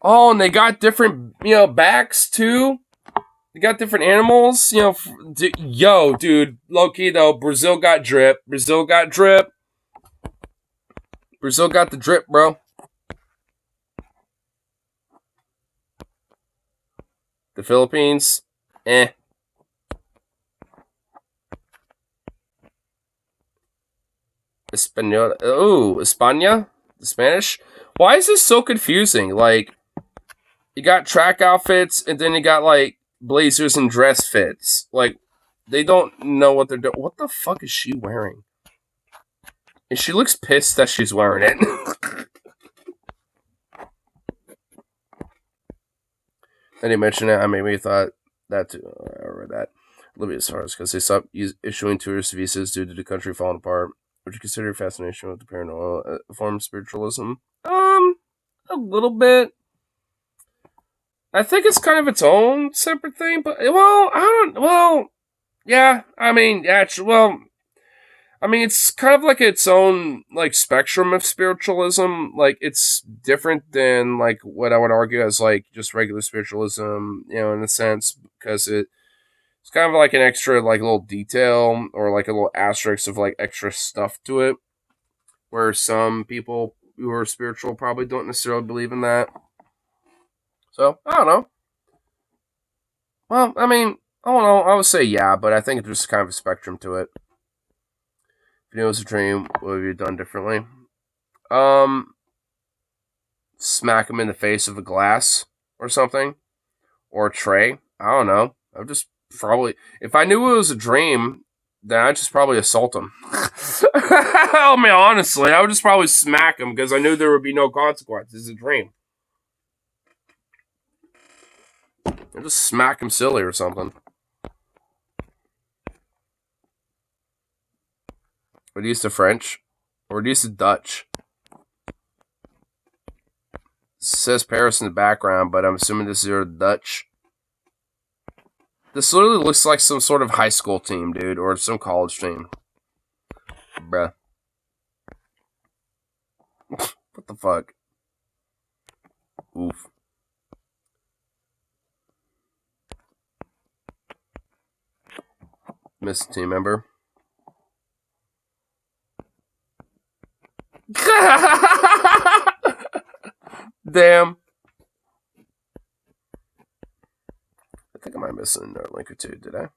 Oh, and they got different, backs too. They got different animals, yo, dude, low key though, Brazil got drip. Brazil got drip. Brazil got the drip, bro. The Philippines, Español. Oh, España? The Spanish? Why is this so confusing? Like, you got track outfits, and then you got, like, blazers and dress fits. Like, they don't know what they're doing. What the fuck is she wearing? And she looks pissed that she's wearing it. Then he mentioned it. I maybe thought that too. I read that. Libya SARS because they stopped issuing tourist visas due to the country falling apart. Would you consider fascination with the paranormal a form of spiritualism? A little bit. I think it's kind of its own separate thing, but yeah. I mean, it's kind of like its own, like, spectrum of spiritualism. Like, it's different than, like, what I would argue as, like, just regular spiritualism, in a sense, because it's kind of like an extra, like, little detail, or, like, a little asterisk of, like, extra stuff to it, where some people who are spiritual probably don't necessarily believe in that. So, I don't know. Well, I mean, I don't know. I would say yeah, but I think there's kind of a spectrum to it. If it was a dream, what have you done differently? Smack him in the face with a glass or something, or a tray. I don't know. I would just Probably. If I knew it was a dream, then I'd just probably assault him. I mean, honestly, I would just probably smack him because I knew there would be no consequences. It's a dream. I'd just smack him silly or something. Reduce to French. Or reduce to Dutch. It says Paris in the background, but I'm assuming this is your Dutch. This literally looks like some sort of high school team, dude, or some college team. Bruh. What the fuck? Oof. Missed team member. Damn. I think I might miss a link or two, did I?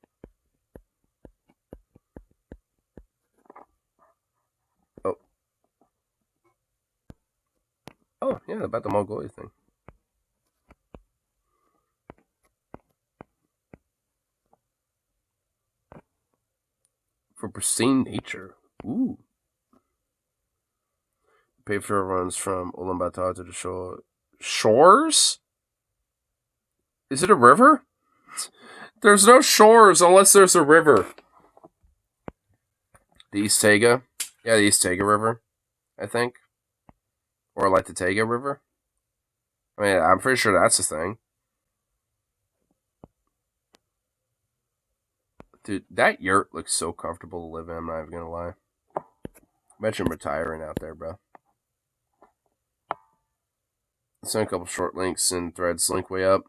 Oh. Oh, yeah, about the Mongolia thing. For pristine nature. Ooh. Paved trail runs from Ulaanbaatar to the shore. Shores? Is it a river? There's no shores unless there's a river. The East Tega? Yeah, the East Tega River, I think. Or like the Tega River. I mean, I'm pretty sure that's the thing. Dude, that yurt looks so comfortable to live in, I'm not even gonna lie. Imagine retiring out there, bro. Send a couple short links and threads link way up.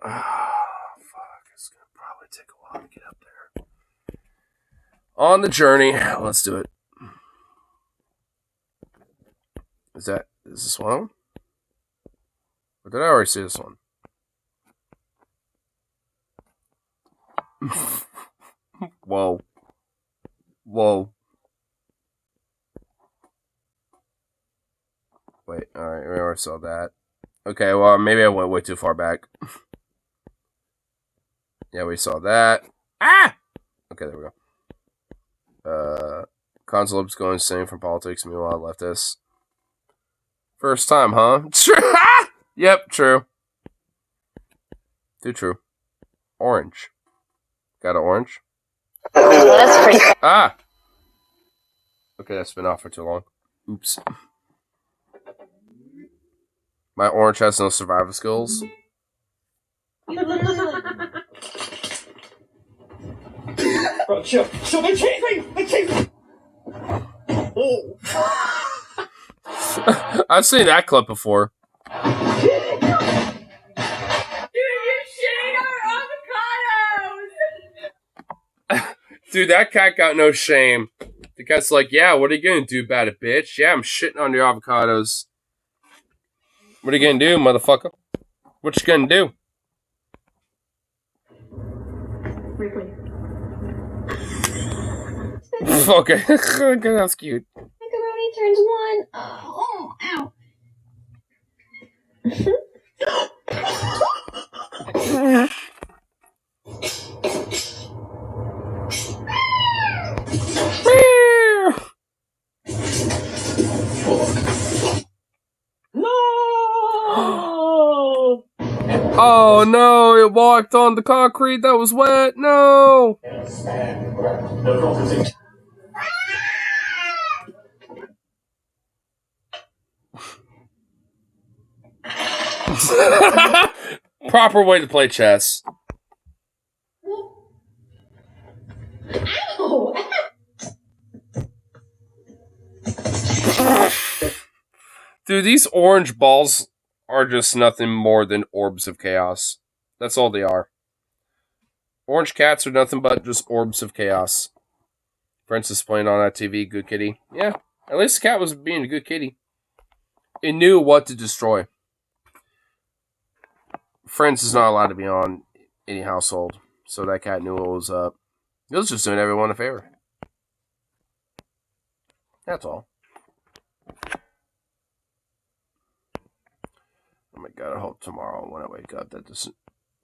Fuck. It's gonna probably take a while to get up there. On the journey. Let's do it. Is this one of them? Or did I already see this one? Whoa. Whoa. Wait, alright, we already saw that. Okay, well, maybe I went way too far back. Yeah, we saw that. Ah! Okay, there we go. Consul's going insane from politics, meanwhile, leftists. First time, huh? True. Yep, true. Too true. Orange. Got an orange? That's pretty. Ah! Okay, that's been off for too long. Oops. My orange has no survival skills. Bro, chill. They chased me! They chased me! Oh. I've seen that clip before. Dude, you shitting our avocados! Dude, that cat got no shame. The cat's like, yeah, what are you gonna do about it, bitch? Yeah, I'm shitting on your avocados. What are you gonna do, motherfucker? What you gonna do? Ripley. Okay, okay, that's cute. Macaroni turns one. Oh, ow. No! Oh no, it walked on the concrete that was wet. No. Proper way to play chess. Ow! Dude, these orange balls are just nothing more than orbs of chaos. That's all they are. Orange cats are nothing but just orbs of chaos. Francis playing on that TV, good kitty. Yeah, at least the cat was being a good kitty. It knew what to destroy. Friends is not allowed to be on any household, so that cat knew what was up. It was just doing everyone a favor. That's all. Oh my god, I hope tomorrow when I wake up that this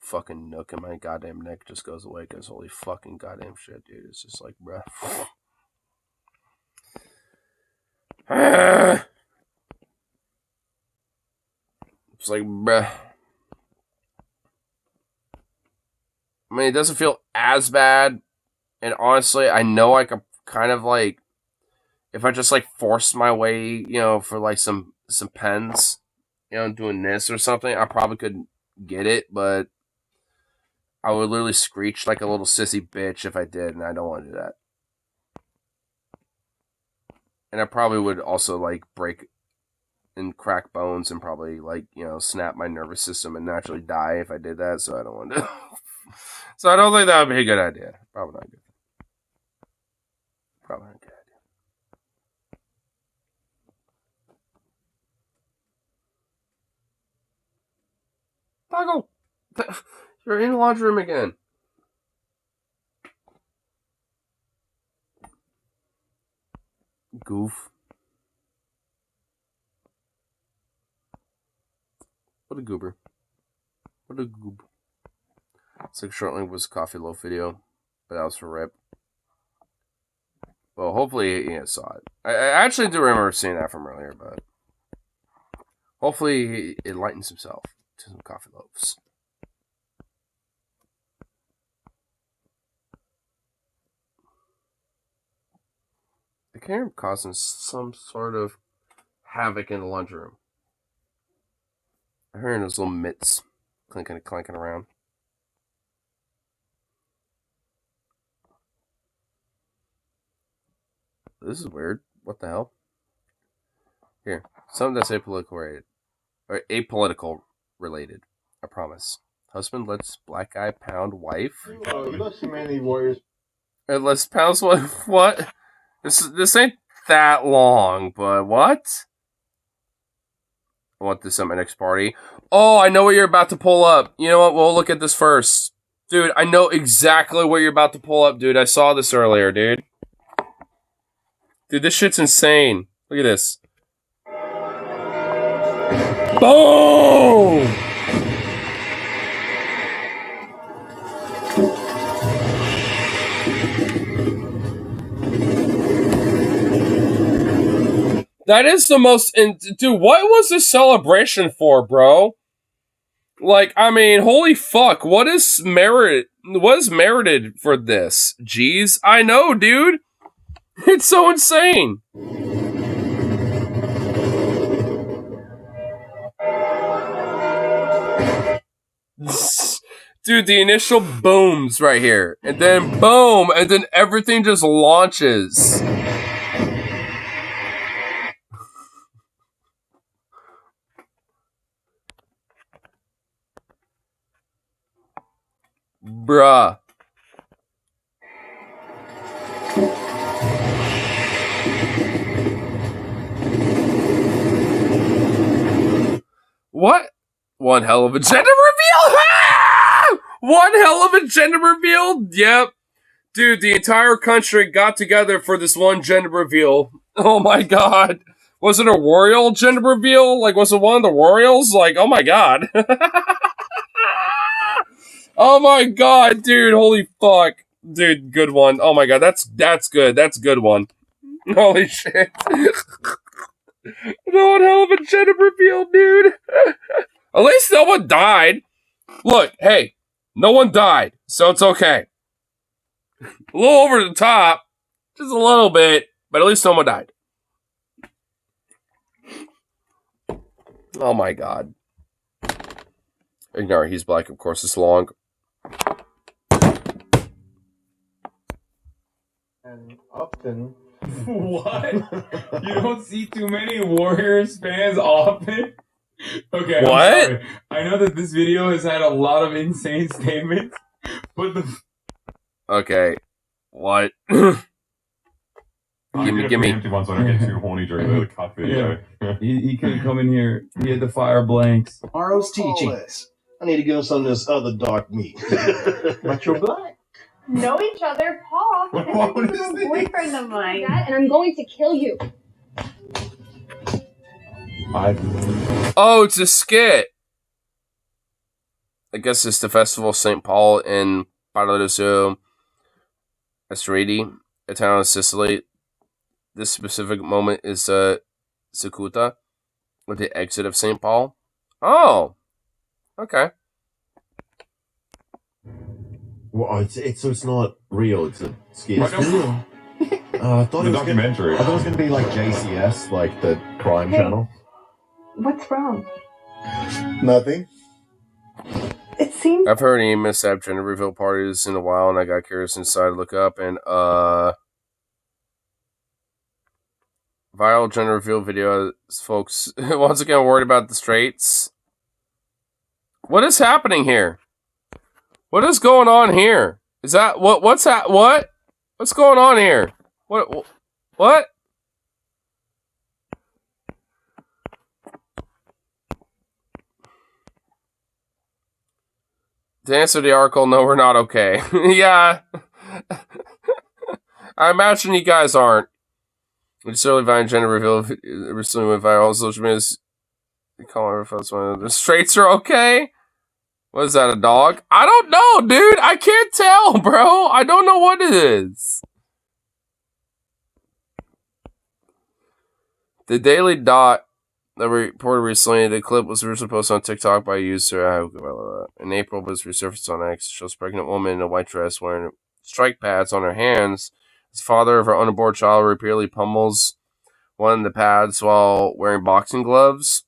fucking nook in my goddamn neck just goes away because holy fucking goddamn shit, dude. It's just like, bruh. It's like, bruh. I mean, it doesn't feel as bad. And honestly, I know I could kind of like, if I just like forced my way, you know, for like some pens, you know, doing this or something, I probably could get it, but I would literally screech like a little sissy bitch if I did, and I don't want to do that. And I probably would also like break and crack bones and probably like, you know, snap my nervous system and naturally die if I did that, so I don't want to. So I don't think that would be a good idea. Probably not good. Probably not a good idea. Toggle! You're in the laundry room again. Goof. What a goober. What a goob. It's like shortly was Coffee Loaf video, but that was for Rip. Well, hopefully he saw it. I actually do remember seeing that from earlier, but hopefully he enlightens himself to some coffee loaves. I can hear him causing some sort of havoc in the laundry room. I heard his little mitts clinking and clanking around. This is weird. What the hell? Here, something that's apolitical related. I promise. Husband lets black guy pound wife. Oh, you got so many warriors. Let's pound wife. What? This ain't that long, but what? I want this at my next party. Oh, I know what you're about to pull up. You know what? We'll look at this first. Dude, I know exactly what you're about to pull up, dude. I saw this earlier, dude. Dude, this shit's insane. Look at this. Boom! That is the most... Dude, what was this celebration for, bro? Like, I mean, holy fuck. What is merited for this? Jeez. I know, dude. It's so insane. Dude, the initial booms right here. And then boom. And then everything just launches. Bruh. What? One hell of a gender reveal? Ah! One hell of a gender reveal? Yep. Dude, the entire country got together for this one gender reveal. Oh my god. Was it a royal gender reveal? Like, was it one of the royals? Like, oh my god. Oh my god, dude. Holy fuck. Dude, good one. Oh my god, that's good. That's a good one. Holy shit. No one hell of a gender reveal, dude. At least no one died. Look, hey, no one died, so it's okay. A little over the top, just a little bit, but at least no one died. Oh my god. Ignore, he's black, of course, it's long. And often. What? You don't see too many Warriors fans often? Okay, what? I'm sorry. I know that this video has had a lot of insane statements, but the... Okay. What? Give me. Empty one so I don't get too horny during the cut video. Yeah. He couldn't come in here. He had to fire blanks. Tomorrow's teachings. I need to give some of this other dark meat. But you're black. Know each other, Paul. What is a this? boyfriend of mine. And I'm going to kill you. Oh, it's a skit. I guess it's the Festival of St. Paul in Paradiso Estradi, a town in Sicily. This specific moment is Cicuta, with the exit of St. Paul. Oh, okay. Well, it's not real. It's a ski. It's real. I thought The it was documentary. I thought it was gonna be like JCS, like the crime channel. What's wrong? Nothing. It seems. I've heard any mishap gender reveal parties in a while, and I got curious inside to look up, and viral gender reveal videos, folks. Once again, worried about the straights. What is happening here? What is going on here? Is that what's that? What? What's going on here? What? To answer the article, no, we're not okay. Yeah. I imagine you guys aren't. It's certainly violent gender reveal recently went viral on social media. The straights are okay? What is that, a dog? I don't know, dude. I can't tell, bro. I don't know what it is. The Daily Dot that reported recently, the clip was originally posted on TikTok by a user in April, but was resurfaced on X. It shows a pregnant woman in a white dress wearing strike pads on her hands. His father of her unborn child repeatedly pummels one of the pads while wearing boxing gloves.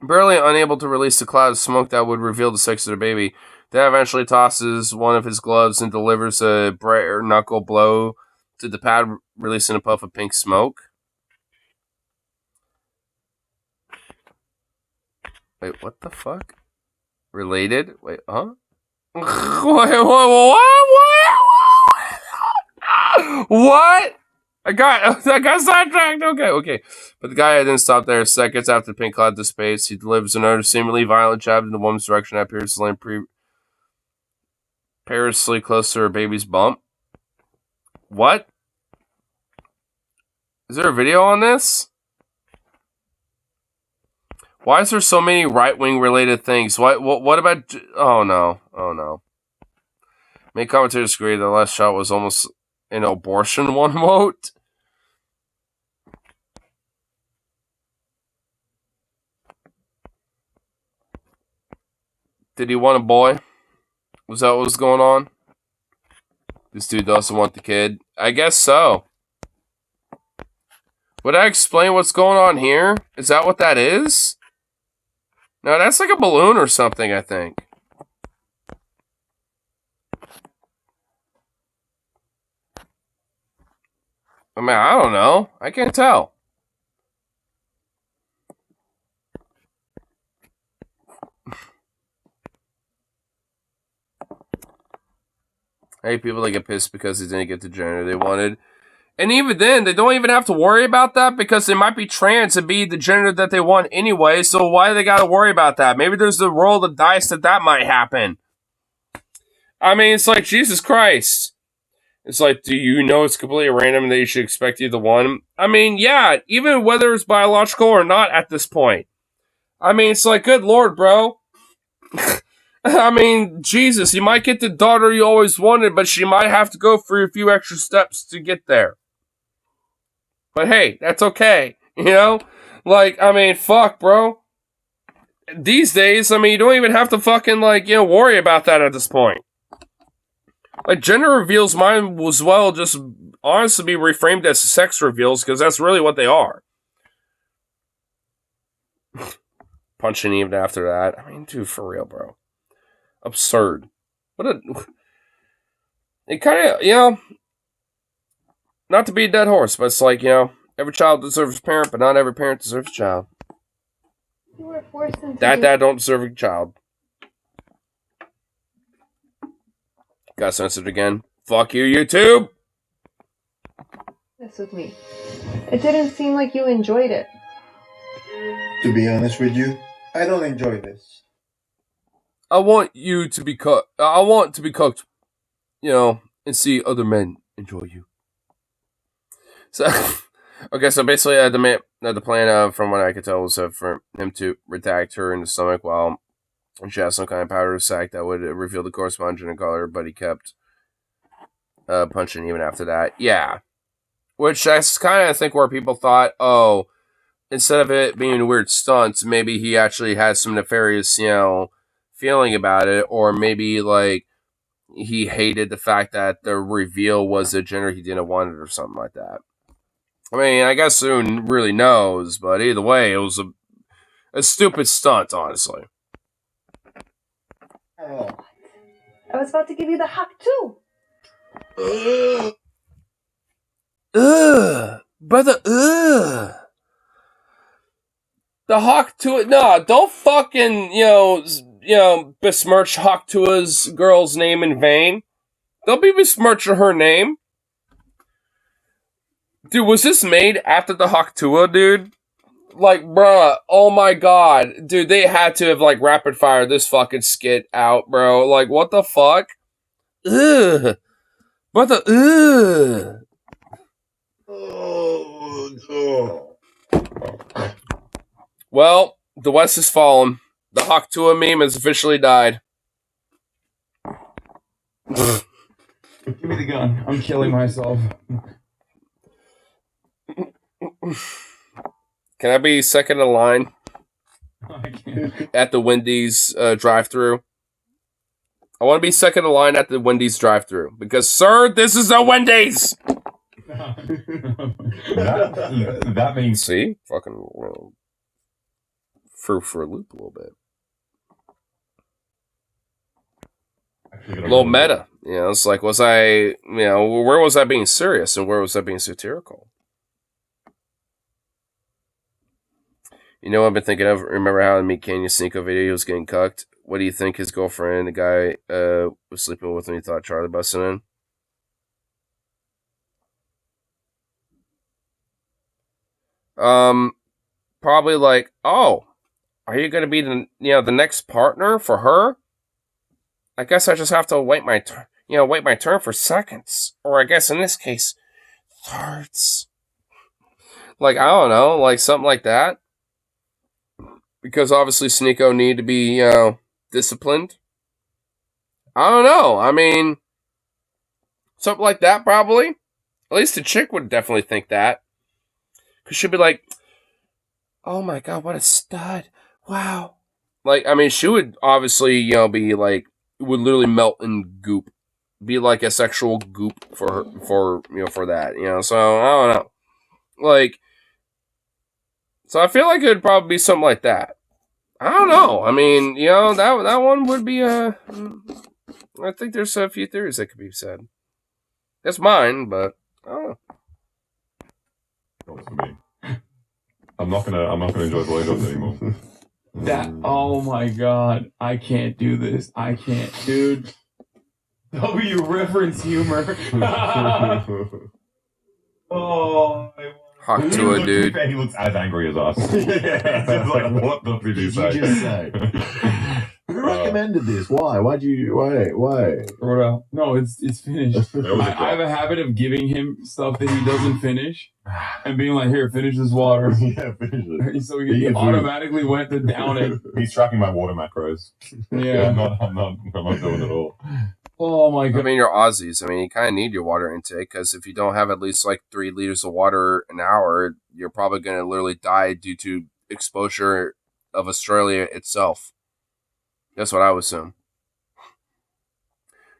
Barely unable to release the cloud of smoke that would reveal the sex of the baby, Dad eventually tosses one of his gloves and delivers a bare knuckle blow to the pad, releasing a puff of pink smoke. Wait, what the fuck? Related? Wait, huh? What? I got sidetracked. Okay. But the guy didn't stop there. Seconds after the pink cloud dissipates, he delivers another seemingly violent jab in the woman's direction that appears to land perilously close to her baby's bump. What? Is there a video on this? Why is there so many right-wing related things? What about... Oh, no. Many commentators agree that the last shot was almost an abortion one vote. Did he want a boy? Was that what was going on? This dude doesn't want the kid. I guess so. Would I explain what's going on here? Is that what that is? No, that's like a balloon or something, I think. I mean, I don't know. I can't tell. I hate people that get pissed because they didn't get the gender they wanted. And even then, they don't even have to worry about that because they might be trans and be the gender that they want anyway, so why do they gotta worry about that? Maybe there's the roll of the dice that might happen. I mean, it's like, Jesus Christ. It's like, do you know it's completely random that you should expect either one? I mean, yeah, even whether it's biological or not at this point. I mean, it's like, good Lord, bro. I mean, Jesus, you might get the daughter you always wanted, but she might have to go through a few extra steps to get there. But hey, that's okay, you know? Like, I mean, fuck, bro. These days, I mean, you don't even have to fucking, like, you know, worry about that at this point. Like, gender reveals might as well just honestly be reframed as sex reveals, because that's really what they are. Punching even after that. I mean, dude, for real, bro. Absurd. It kind of, you know, not to be a dead horse, but it's like, you know, every child deserves a parent, but not every parent deserves a child. You were forced into Dad don't deserve a child. Got censored again. Fuck you, YouTube! this with me. It didn't seem like you enjoyed it. To be honest with you, I don't enjoy this. I want you to be cooked. I want to be cooked, you know, and see other men enjoy you. So, okay, so basically, the plan, from what I could tell, was for him to redact her in the stomach while And she had some kind of powder sac that would reveal the corresponding gender color, but he kept punching even after that. Yeah. Which I kind of think where people thought, oh, instead of it being weird stunts, maybe he actually had some nefarious, feeling about it, or maybe like he hated the fact that the reveal was a gender he didn't want it or something like that. I mean, I guess who really knows, but either way, it was a stupid stunt, honestly. I was about to give you the hug too. Brother, The Hawk Tuah, no, don't fucking, besmirch Hawk Tuah's girl's name in vain. Don't be besmirching her name. Dude, was this made after the Hawk Tuah, dude? Like, bruh, oh my god. Dude, they had to have, like, rapid fire this fucking skit out, bro. Like, what the fuck? Ugh. Brother, ugh. Well, the West has fallen. The Hawk Tuah meme has officially died. Give me the gun. I'm killing myself. Can I be second in line at the Wendy's drive-thru? I want to be second in line at the Wendy's drive-thru because, sir, this is a Wendy's. that means see, fucking for a loop a little bit. A little meta. It's like, was I, where was I being serious and where was I being satirical? I've been thinking of, remember how in Meat Canyon Sneako video he was getting cucked? What do you think his girlfriend, the guy was sleeping with when he thought Charlie busted in? Probably like, oh, are you going to be the next partner for her? I guess I just have to wait my turn for seconds. Or I guess in this case, thirds. Like, I don't know, like something like that. Because obviously Sneako need to be, disciplined. I don't know. I mean, something like that probably. At least the chick would definitely think that. Because she'd be like, oh my god, what a stud. Wow. Like, I mean, she would obviously, be like, would literally melt in goop. Be like a sexual goop for her, for that, So, I don't know. Like, so I feel like it would probably be something like that. I don't know. I mean, that one would be I think there's a few theories that could be said. That's mine, but I don't know. Not for me. I'm not gonna enjoy blowjobs anymore. Oh my god, I can't do this. I can't, dude. W reference humor. Oh my. Hawk Tuah, dude. He looks as angry as us. It's like, what the fuck did you say? Who recommended this? Why? Why? No, it's finished. I have a habit of giving him stuff that he doesn't finish and being like, here, finish this water. Yeah, finish it. So he automatically went to down it. He's tracking my water macros. Yeah. I'm not doing it all. Oh my god. I mean, you're Aussies. I mean, you kind of need your water intake because if you don't have at least like 3 liters of water an hour, you're probably going to literally die due to exposure of Australia itself. That's what I would assume.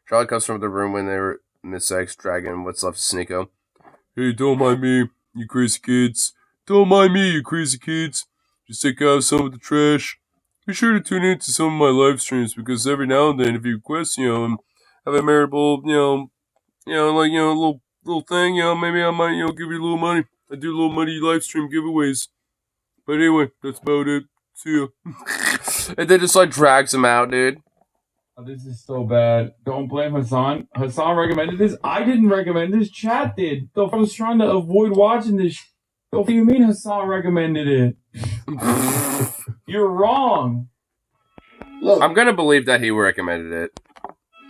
Charlie comes from the room when they were in the sex, dragging what's left of Sneako. Hey, don't mind me, you crazy kids. Don't mind me, you crazy kids. Just take out some of the trash. Be sure to tune in to some of my live streams because every now and then, if you request, and have a memorable, little thing, maybe I might, give you a little money. I do little money live stream giveaways. But anyway, that's about it. See ya. And then just like drags him out, dude. Oh, this is so bad. Don't blame Hassan. Hassan recommended this. I didn't recommend this. Chat did. I was trying to avoid watching this. What do you mean Hassan recommended it? You're wrong. Look, I'm gonna believe that he recommended it.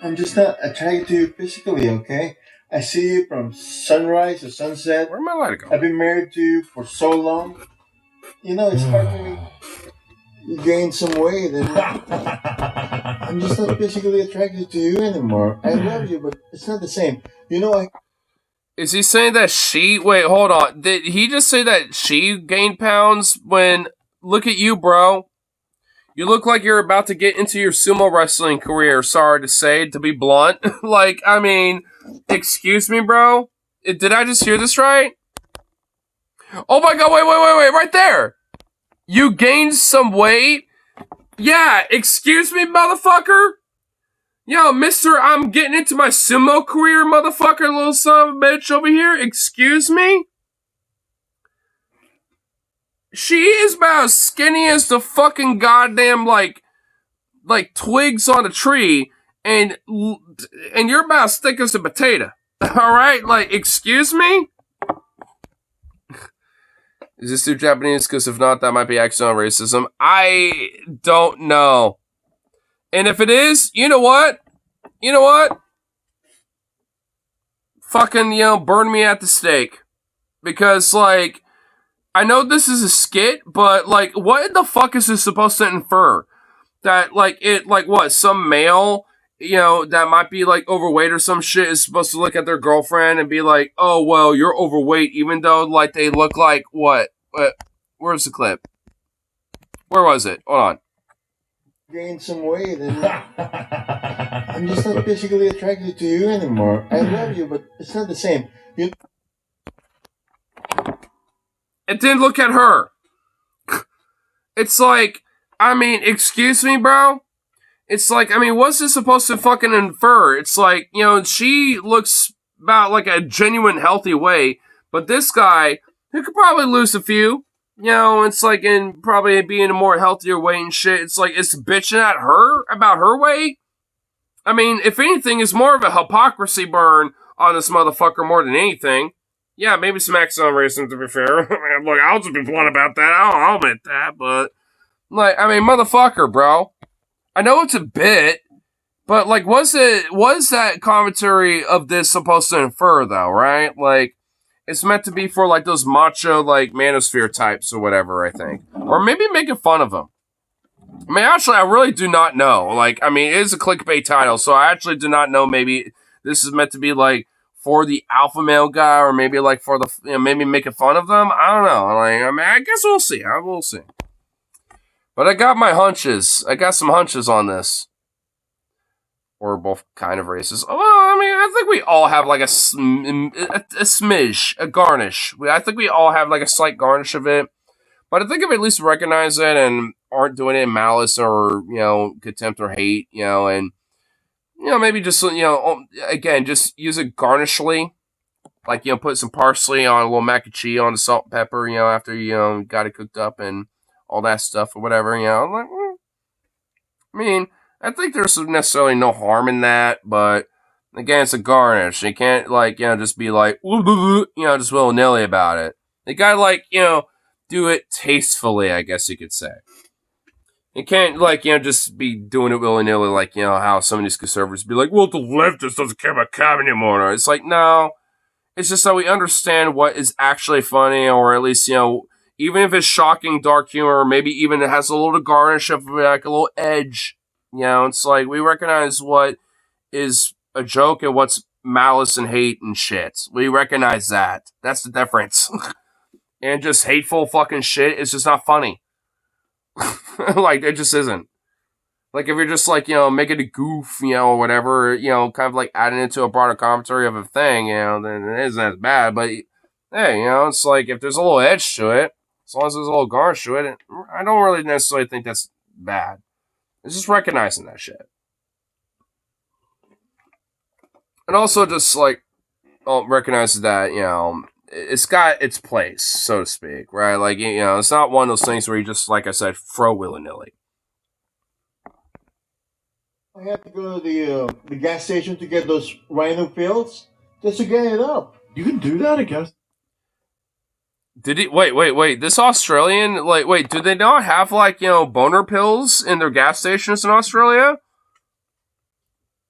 I'm just not attracted to you physically, okay? I see you from sunrise to sunset. Where am I allowed to go? I've been married to you for so long. It's hard for me. You gained some weight and I'm just not physically attracted to you anymore. I love you, but it's not the same. You know, Is he saying that she... Wait, hold on. Did he just say that she gained pounds when... Look at you, bro. You look like you're about to get into your sumo wrestling career, sorry to say, to be blunt. Like, I mean, excuse me, bro? Did I just hear this right? Oh my god, wait, right there! You gained some weight? Yeah, excuse me, motherfucker? Yo, mister, I'm getting into my sumo career, motherfucker, little son of a bitch over here. Excuse me? She is about as skinny as the fucking goddamn, like twigs on a tree, and you're about as thick as a potato. Alright? Like, excuse me? Is this too Japanese? Because if not, that might be accidental racism. I don't know. And if it is, you know what? Fucking, burn me at the stake. Because, like, I know this is a skit, but, like, what the fuck is this supposed to infer? That, what, some male, that might be, like, overweight or some shit is supposed to look at their girlfriend and be like, oh, well, you're overweight, even though, like, they look like, what? Where's the clip? Where was it? Hold on. gained some weight, and I'm just not physically attracted to you anymore. I love you, but it's not the same. You... It didn't look at her. It's like, I mean, excuse me, bro? It's like, I mean, what's this supposed to fucking infer? It's like, she looks about like a genuine healthy weight, but this guy, he could probably lose a few. It's like in probably being a more healthier weight and shit. It's like, it's bitching at her about her weight. I mean, if anything, it's more of a hypocrisy burn on this motherfucker more than anything. Yeah, maybe some accidental racism, to be fair. Look, I'll just be blunt about that. I'll admit that, but... Like, I mean, motherfucker, bro. I know it's a bit, but, like, was that commentary of this supposed to infer, though, right? Like, it's meant to be for, like, those macho, like, manosphere types or whatever, I think. Or maybe making fun of them. I mean, actually, I really do not know. Like, I mean, it is a clickbait title, so I actually do not know. Maybe this is meant to be, like, for the alpha male guy, or maybe, like, for the, maybe making fun of them. I don't know. Like, I mean, I guess we'll see. We'll see. But I got my hunches. I got some hunches on this. We're both kind of racist. Well, I mean, I think we all have like a smidge, a garnish. I think we all have like a slight garnish of it. But I think if we at least recognize it and aren't doing it in malice or, contempt or hate, and, maybe just, again, just use it garnishly. Like, put some parsley on a little mac and cheese on the salt and pepper, after you, got it cooked up and all that stuff or whatever, like, I mean, I think there's necessarily no harm in that, but again, it's a garnish. You can't, like, just be like, just willy-nilly about it. You gotta, like, do it tastefully, I guess you could say. You can't, like, just be doing it willy-nilly, like, how some of these conservatives be like, well, the left just doesn't care about comedy anymore. It's like, no. It's just that we understand what is actually funny, or at least, even if it's shocking, dark humor, maybe even it has a little garnish of like a little edge. It's like we recognize what is a joke and what's malice and hate and shit. We recognize that. That's the difference. And just hateful fucking shit is just not funny. Like, it just isn't. Like, if you're just like, making a goof, or whatever, kind of like adding it to a broader commentary of a thing, then it isn't as bad. But, hey, it's like, if there's a little edge to it, as long as there's a little garnish to it, I don't really necessarily think that's bad. It's just recognizing that shit. And also just, like, recognizes that, it's got its place, so to speak, right? Like, it's not one of those things where you just, like I said, throw willy-nilly. I have to go to the gas station to get those rhino pills just to get it up. You can do that, I guess. Did he? Wait. This Australian, like, wait, do they not have, like, boner pills in their gas stations in Australia?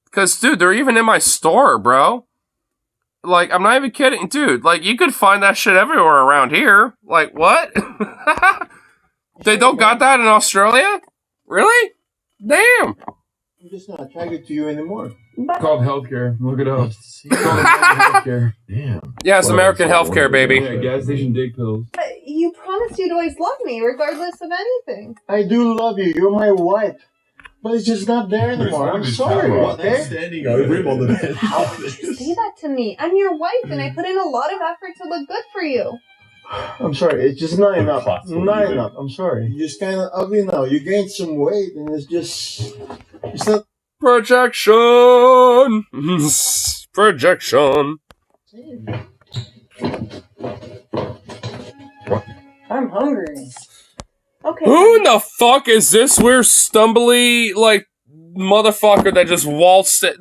Because, dude, they're even in my store, bro. Like, I'm not even kidding. Dude, like, you could find that shit everywhere around here. Like, what? They don't got that in Australia? Really? Damn. I'm just not attracted to you anymore. But Called healthcare. Look it up. It's called healthcare. Damn. Yeah, it's American healthcare, baby. Yeah, gas station dig pills. you promised you'd always love me, regardless of anything. I do love you. You're my wife. But it's just not there anymore. I'm sorry, okay? Standing over him on the bed. How could you say that to me? I'm your wife, and I put in a lot of effort to look good for you. I'm sorry. It's just not enough. Not enough. I'm sorry. You're just kind of ugly now. You gained some weight, and it's just... It's not... Projection! Projection. I'm hungry. Okay. Who in the fuck is this weird stumbly, like, motherfucker that just waltzed it?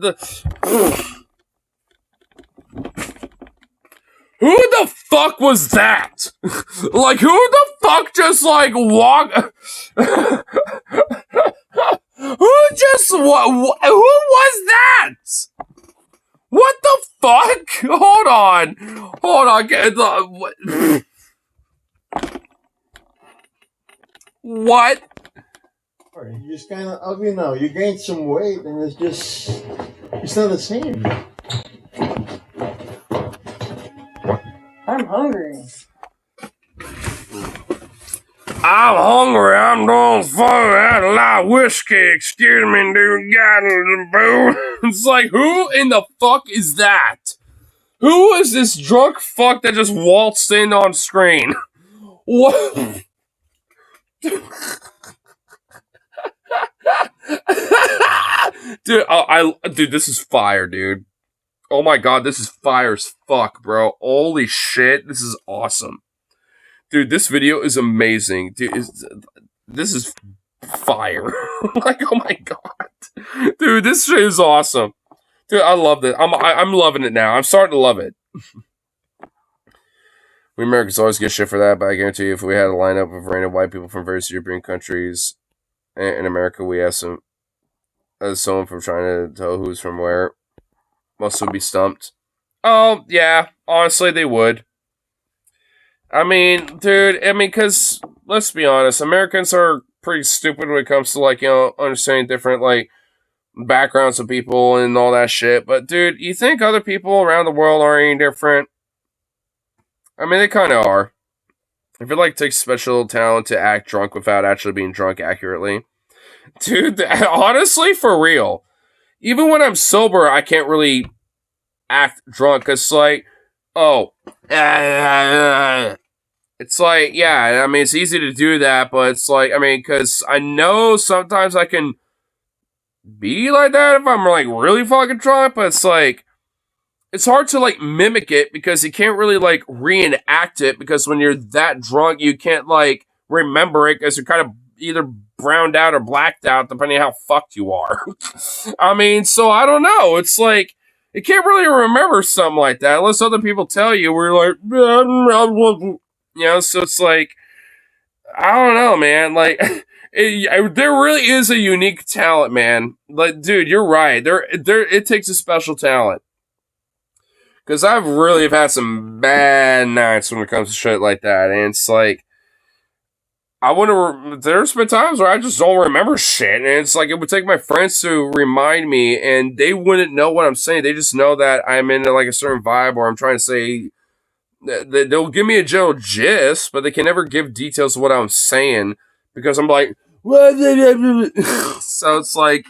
Who the fuck was that? Like, who the fuck just, like, walked... Who just... Who was that? What the fuck? Hold on. What? Sorry. You're just kind of ugly now. You gained some weight, and it's just... It's not the same. I'm hungry. I'm hungry. I'm doing fucking had a lot of whiskey. Excuse me, dude. Got a boo. It's like, who in the fuck is that? Who is this drunk fuck that just waltzed in on screen? What? Dude, this is fire, dude. Oh my god, this is fire as fuck, bro. Holy shit, this is awesome. Dude, this video is amazing. Dude, this is fire. Like, oh my god. Dude, this shit is awesome. Dude, I love it. I'm loving it now. I'm starting to love it. We Americans always get shit for that, but I guarantee you if we had a lineup of random white people from various European countries in America, we asked them as someone from trying to tell who's from where, most would be stumped. Oh, yeah. Honestly, they would. I mean, dude, because, let's be honest, Americans are pretty stupid when it comes to, like, you know, understanding different, like, backgrounds of people and all that shit. But, dude, you think other people around the world are any different? I mean, they kind of are. I feel like it takes special talent to act drunk without actually being drunk accurately. Dude, honestly, for real. Even when I'm sober, I can't really act drunk. It's like, oh. It's like, yeah, I mean, it's easy to do that, but it's like, I mean, because I know sometimes I can be like that if I'm, like, really fucking drunk, but it's like, it's hard to, like, mimic it because you can't really, like, reenact it because when you're that drunk, you can't, like, remember it because you're kind of either browned out or blacked out depending on how fucked you are. I mean, so I don't know. It's like, you can't really remember something like that unless other people tell you. We're like, you know, so it's like, I don't know, man. Like, there really is a unique talent, man. Like, dude, you're right. It takes a special talent. Because I've really had some bad nights when it comes to shit like that. And it's like, there's been times where I just don't remember shit. And it's like, it would take my friends to remind me, and they wouldn't know what I'm saying. They just know that I'm in, like, a certain vibe, or I'm trying to say, they'll give me a general gist, but they can never give details of what I'm saying. Because I'm like, so it's like,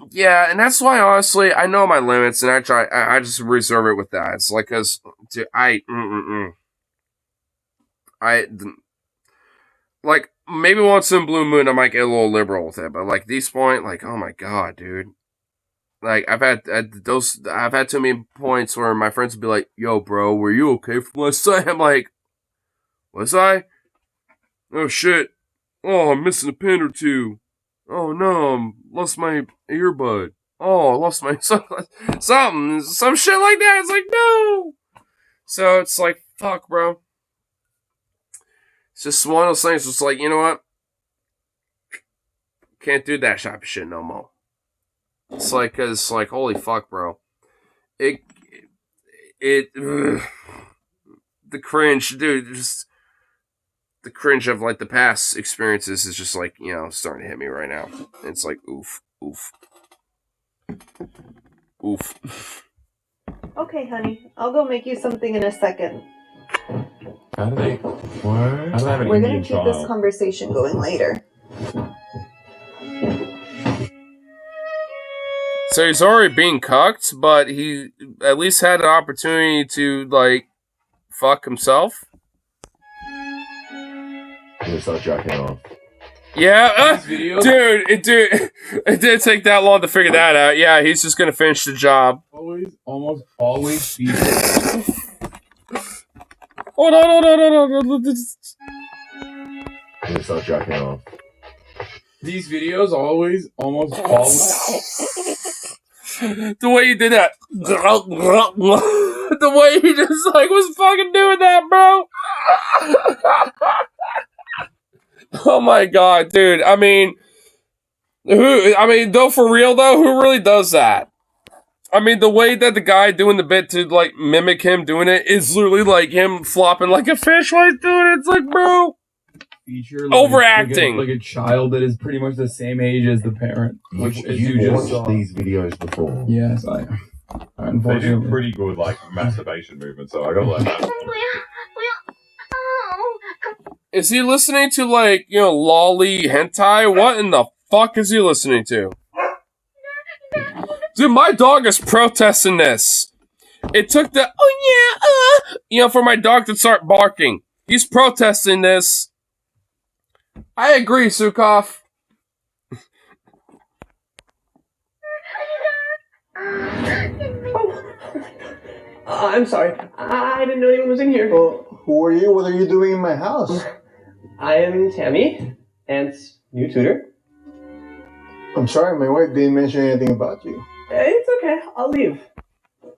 yeah, and that's why, honestly, I know my limits, and I just reserve it with that. It's like, because, dude, like, maybe once in Blue Moon, I might get a little liberal with it, but, like, these point, like, oh my god, dude. Like, I've had too many points where my friends would be like, yo, bro, were you okay from last night? I'm like, was I? Oh, shit. Oh, I'm missing a pin or two. Oh no, lost my earbud. Oh, I lost my some shit like that. It's like, no. So it's like, fuck, bro. It's just one of those things. It's like, you know what? Can't do that type of shit no more. It's like, cause it's like, holy fuck, bro. The cringe, dude. Just the cringe of, like, the past experiences is just, like, you know, starting to hit me right now. It's like, oof. Oof. Oof. Okay, honey. I'll go make you something in a second. How do they? What? How do they have an We're Indian gonna keep this child? conversation going later. So he's already being cucked, but he at least had an opportunity to, like, fuck himself. Gonna start jacking off. Yeah, dude, it didn't take that long to figure that out. Yeah, he's just gonna finish the job. Almost always be. Oh no. Gonna start jacking off. These videos almost The way he did that. The way he just, like, was fucking doing that, bro. Oh my god, dude. I mean, though, for real, though, who really does that? I mean, the way that the guy doing the bit to, like, mimic him doing it is literally like him flopping like a fish while he's doing it. It's like, bro. Feature overacting. Like a child that is pretty much the same age as the parent. Which You just watched saw. these videos before. Yes, I They do unfortunately. pretty good like masturbation movements, so I gotta let that. Is he listening to, like, lolly hentai? What in the fuck is he listening to? Dude, my dog is protesting this. It took the, for my dog to start barking. He's protesting this. I agree, Sukov. I'm sorry. I didn't know anyone was in here. Well, who are you? What are you doing in my house? I am Tammy, Ant's new tutor. I'm sorry, my wife didn't mention anything about you. It's okay. I'll leave.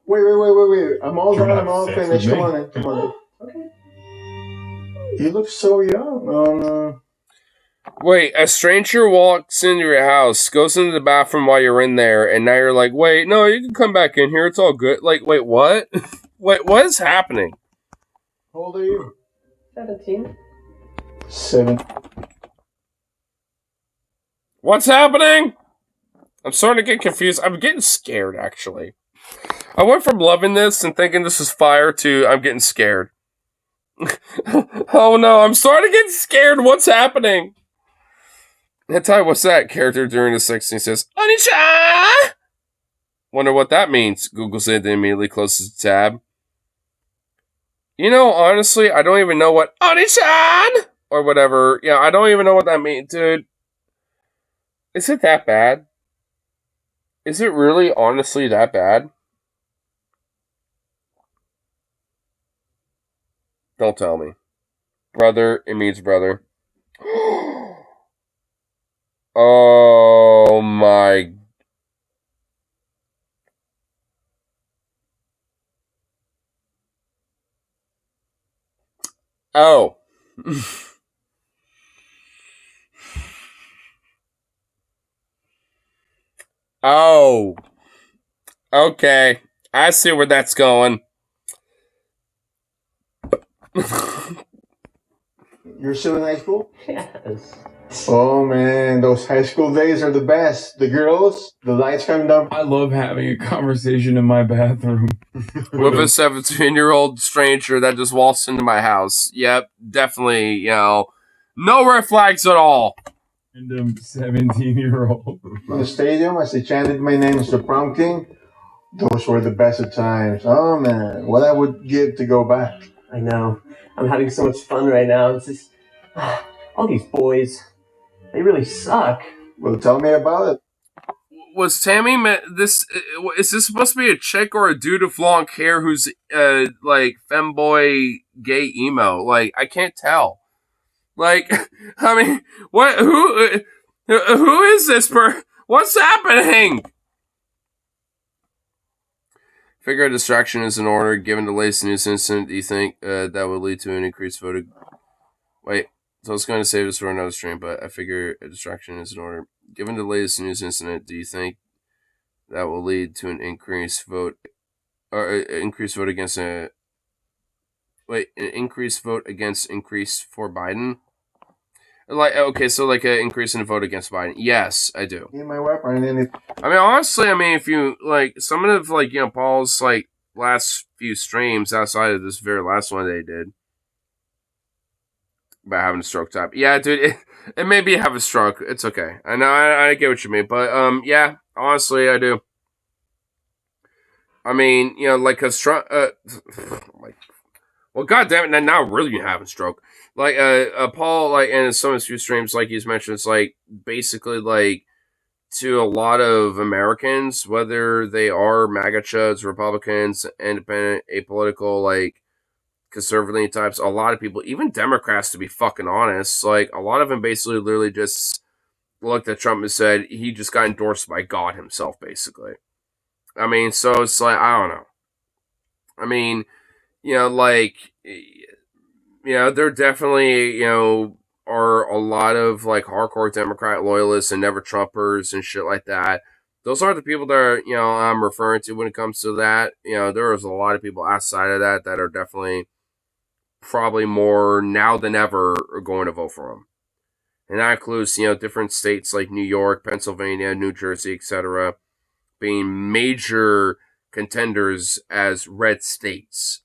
Wait. I'm all done. I'm all sex with finished. me? Come on in. Come on in. Okay. You look so young. Wait, a stranger walks into your house, goes into the bathroom while you're in there, and now you're like, wait, no, you can come back in here. It's all good. Like, wait, what? Wait, what is happening? How old are you? 17. 7. What's happening? I'm starting to get confused. I'm getting scared, actually. I went from loving this and thinking this is fire to I'm getting scared. Oh no, I'm starting to get scared. What's happening? Hentai, what's that? Character during the sex scene says, Onichan! Wonder what that means. Googles it, then immediately closes the tab. Honestly, I don't even know what Onichan! Or whatever. Yeah, I don't even know what that means, dude. Is it that bad? Is it really honestly that bad? Don't tell me. Brother, it means brother. Oh my. Oh. Oh. Okay. I see where that's going. You're still in high school? Yes. Oh man, those high school days are the best. The girls, the lights coming down. I love having a conversation in my bathroom. With a 17-year-old stranger that just walks into my house. Yep, definitely, no red flags at all. Random 17-year-old. In the stadium, as they chanted my name as the prom king, those were the best of times. Oh man, what I would give to go back. I know. I'm having so much fun right now. It's just all these boys. They really suck. Well, tell me about it. Was Tammy this? Is this supposed to be a chick or a dude with long hair who's like femboy gay emo? Like, I can't tell. Like, I mean, what? Who is this what's happening? Figure a distraction is in order. Given the latest news incident, do you think that would lead to an increased vote? Wait, so I was going to save this for another stream, but I figure a distraction is in order. Given the latest news incident, do you think that will lead to an increased vote, or an increased vote against an increased vote against increase for Biden? Like, okay, so like an increase in the vote against Biden. Yes, I do. In my weapon, and then if I mean, honestly, I mean, if you like some of the like Paul's like last few streams outside of this very last one they did about having a stroke type. Yeah, dude, it made me have a stroke. It's okay. I know, I get what you mean, but yeah, honestly, I do. I mean, like a stroke, like, well, goddamn it, now really you having a stroke. Like, Paul, like, in some of his few streams, like he's mentioned, it's like basically like to a lot of Americans, whether they are MAGA chuds, Republicans, independent, apolitical, like conservative types, a lot of people, even Democrats, to be fucking honest, like a lot of them basically literally just looked at Trump and said he just got endorsed by God himself, basically. I mean, so it's like, I don't know. I mean, like, there definitely, are a lot of like hardcore Democrat loyalists and never Trumpers and shit like that. Those are the people that are, I'm referring to when it comes to that. There is a lot of people outside of that that are definitely probably more now than ever are going to vote for him. And that includes, different states like New York, Pennsylvania, New Jersey, etc., being major contenders as red states.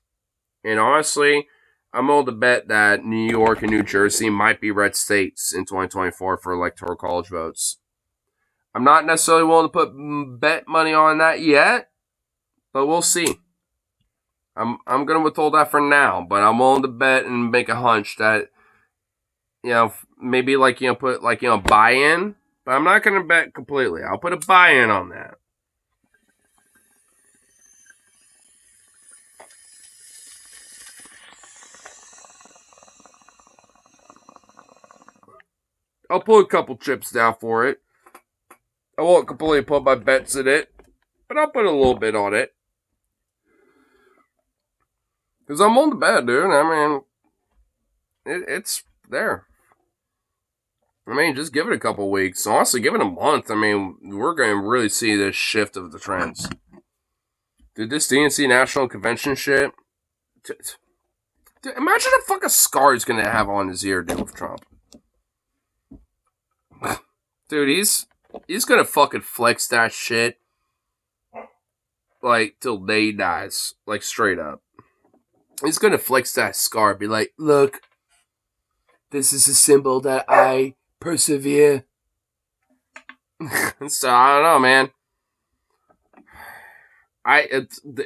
And honestly, I'm willing to bet that New York and New Jersey might be red states in 2024 for electoral college votes. I'm not necessarily willing to put bet money on that yet, but we'll see. I'm going to withhold that for now, but I'm willing to bet and make a hunch that, maybe like, put like, buy-in, but I'm not going to bet completely. I'll put a buy-in on that. I'll put a couple chips down for it. I won't completely put my bets in it, but I'll put a little bit on it. Because I'm on the bet, dude. I mean, it's there. I mean, just give it a couple weeks. Honestly, give it a month. I mean, we're going to really see this shift of the trends. Dude, this DNC National Convention shit. Dude, imagine the fucking scar he's going to have on his ear, dude, with Trump. Dude, he's going to fucking flex that shit. Like, till day dies. Like, straight up. He's going to flex that scar. Be like, look. This is a symbol that I persevere. So, I don't know, man.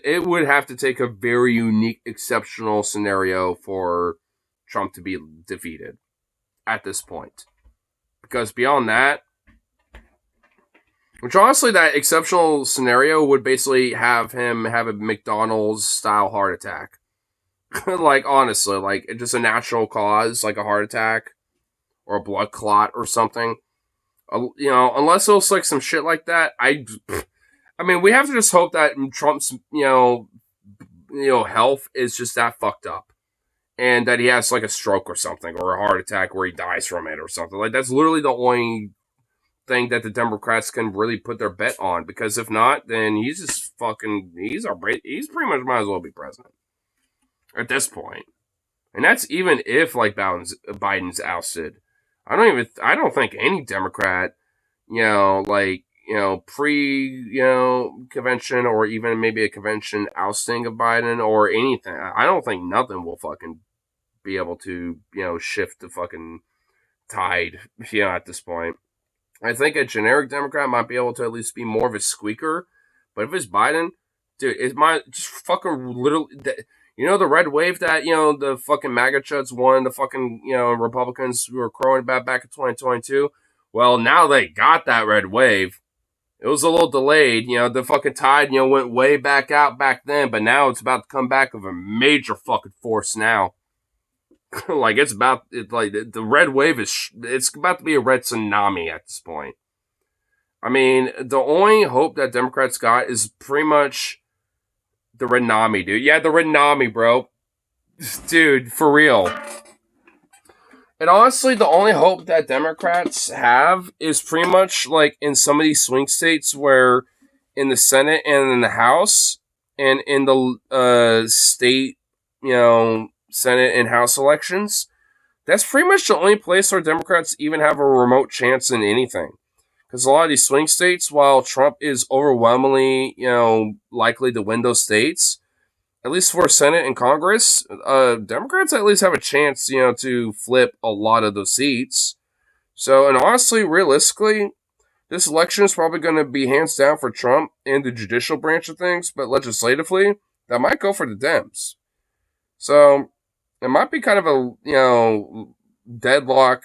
It would have to take a very unique, exceptional scenario for Trump to be defeated at this point. Because beyond that, which honestly, that exceptional scenario would basically have him have a McDonald's-style heart attack. Like, honestly, like, just a natural cause, like a heart attack or a blood clot or something. Unless it was like some shit like that, I mean, we have to just hope that Trump's, health is just that fucked up. And that he has like a stroke or something, or a heart attack where he dies from it or something. Like, that's literally the only thing that the Democrats can really put their bet on. Because if not, then he's just fucking, he's pretty much might as well be president. At this point. And that's even if, like, Biden's ousted. I don't think any Democrat, pre-convention or even maybe a convention ousting of Biden or anything. I don't think nothing will fucking be able to, shift the fucking tide, at this point. I think a generic Democrat might be able to at least be more of a squeaker. But if it's Biden, dude, it might just fucking literally... the red wave that, the fucking MAGA chuds won, the fucking, Republicans who were crowing about back in 2022. Well, now they got that red wave. It was a little delayed. The fucking tide, went way back out back then, but now it's about to come back with a major fucking force now. Like, the red wave it's about to be a red tsunami at this point. I mean, the only hope that Democrats got is pretty much the Renami, dude. Yeah, the Renami, bro. Dude, for real. And honestly, the only hope that Democrats have is pretty much like in some of these swing states where in the Senate and in the House and in the state, Senate and House elections, that's pretty much the only place where Democrats even have a remote chance in anything. Because a lot of these swing states, while Trump is overwhelmingly, likely to win those states, at least for Senate and Congress, Democrats at least have a chance, to flip a lot of those seats. So, and honestly, realistically, this election is probably going to be hands down for Trump and the judicial branch of things, but legislatively, that might go for the Dems. So, it might be kind of a, deadlock,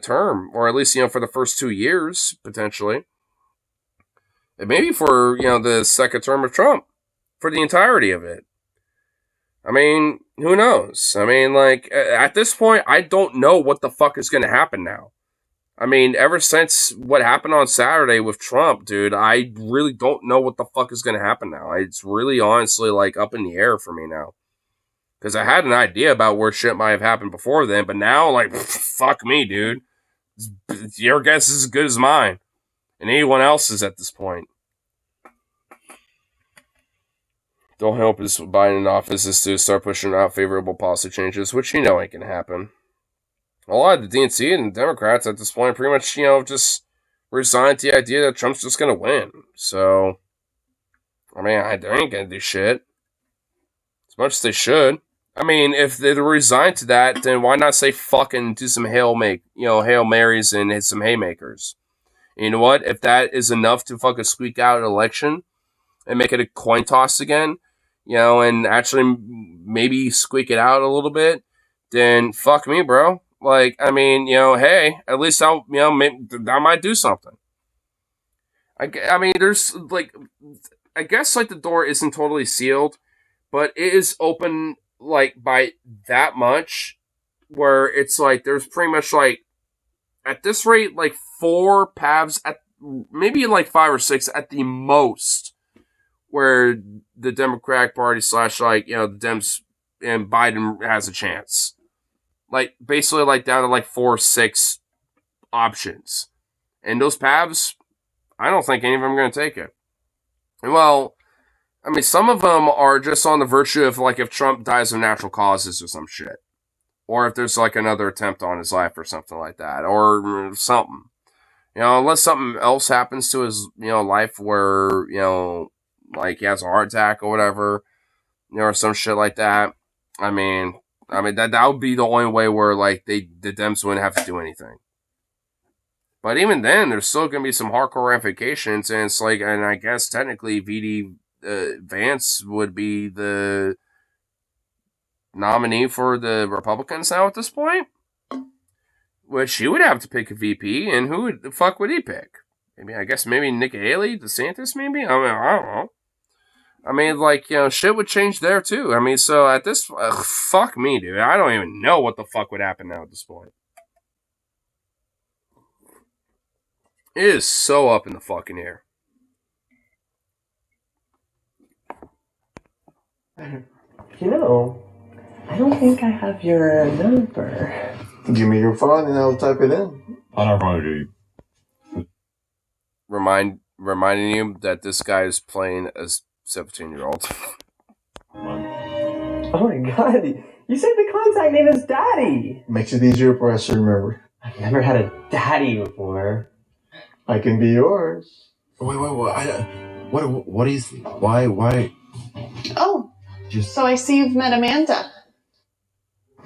term, or at least, for the first 2 years, potentially. And maybe for, the second term of Trump, for the entirety of it. I mean, who knows? I mean, at this point, I don't know what the fuck is going to happen now. I mean, ever since what happened on Saturday with Trump, dude, I really don't know what the fuck is going to happen now. It's really honestly, up in the air for me now. Because I had an idea about where shit might have happened before then, but now, fuck me, dude. Your guess is as good as mine. And anyone else's at this point. The only hope is Biden in office is to start pushing out favorable policy changes, which ain't going to happen. A lot of the DNC and Democrats at this point pretty much, just resigned to the idea that Trump's just going to win. So, I mean, they ain't going to do shit. As much as they should. I mean, if they're resigned to that, then why not say fucking do some Hail Marys and some haymakers? And you know what? If that is enough to fucking squeak out an election and make it a coin toss again, and actually maybe squeak it out a little bit, then fuck me, bro. I mean, hey, at least I'll, that might do something. I mean, there's, I guess, the door isn't totally sealed, but it is open, by that much, where it's, there's pretty much, at this rate, 4 paths, at maybe, 5 or 6 at the most, where the Democratic Party / the Dems and Biden has a chance. Basically, down to, 4 or 6 options. And those paths, I don't think any of them are going to take it. And, well, I mean, some of them are just on the virtue of, if Trump dies of natural causes or some shit. Or if there's, another attempt on his life or something like that. Or something. Unless something else happens to his, life where, he has a heart attack or whatever. Or some shit like that. I mean, that would be the only way where, the Dems wouldn't have to do anything. But even then, there's still going to be some hardcore ramifications, and it's and I guess technically VD Vance would be the nominee for the Republicans now at this point. Which he would have to pick a VP, and who the fuck would he pick? Maybe Nikki Haley, DeSantis, maybe? I don't know. I mean, shit would change there, too. I mean, so at this... fuck me, dude. I don't even know what the fuck would happen now at this point. It is so up in the fucking air. I don't think I have your number. Give me your phone and I'll type it in. On our phone, Reminding you that this guy is playing a 17-year-old. Oh my god, you said the contact name is Daddy! Makes it easier for us to remember. I've never had a daddy before. I can be yours. Wait, what is... Why? Oh, so I see you've met Amanda.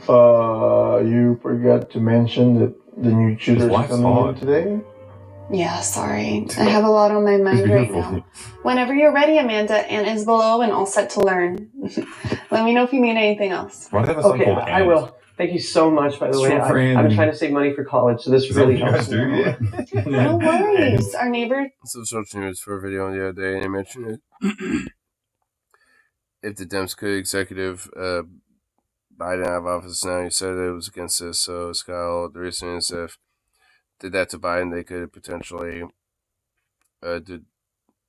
You forgot to mention that the new tutor's coming in today? Yeah, sorry. I have a lot on my mind right now. Whenever you're ready, Amanda, Aunt is below and all set to learn. Let me know if you need anything else. Okay, I will. Thank you so much, by the way. I've been trying to save money for college, so this really helps. No worries. Our neighbor... So social news for a video the other day, and I mentioned it. If the Dems could executive Biden out of office now, he said it was against this, so Scott, the reason is if did that to Biden, they could potentially do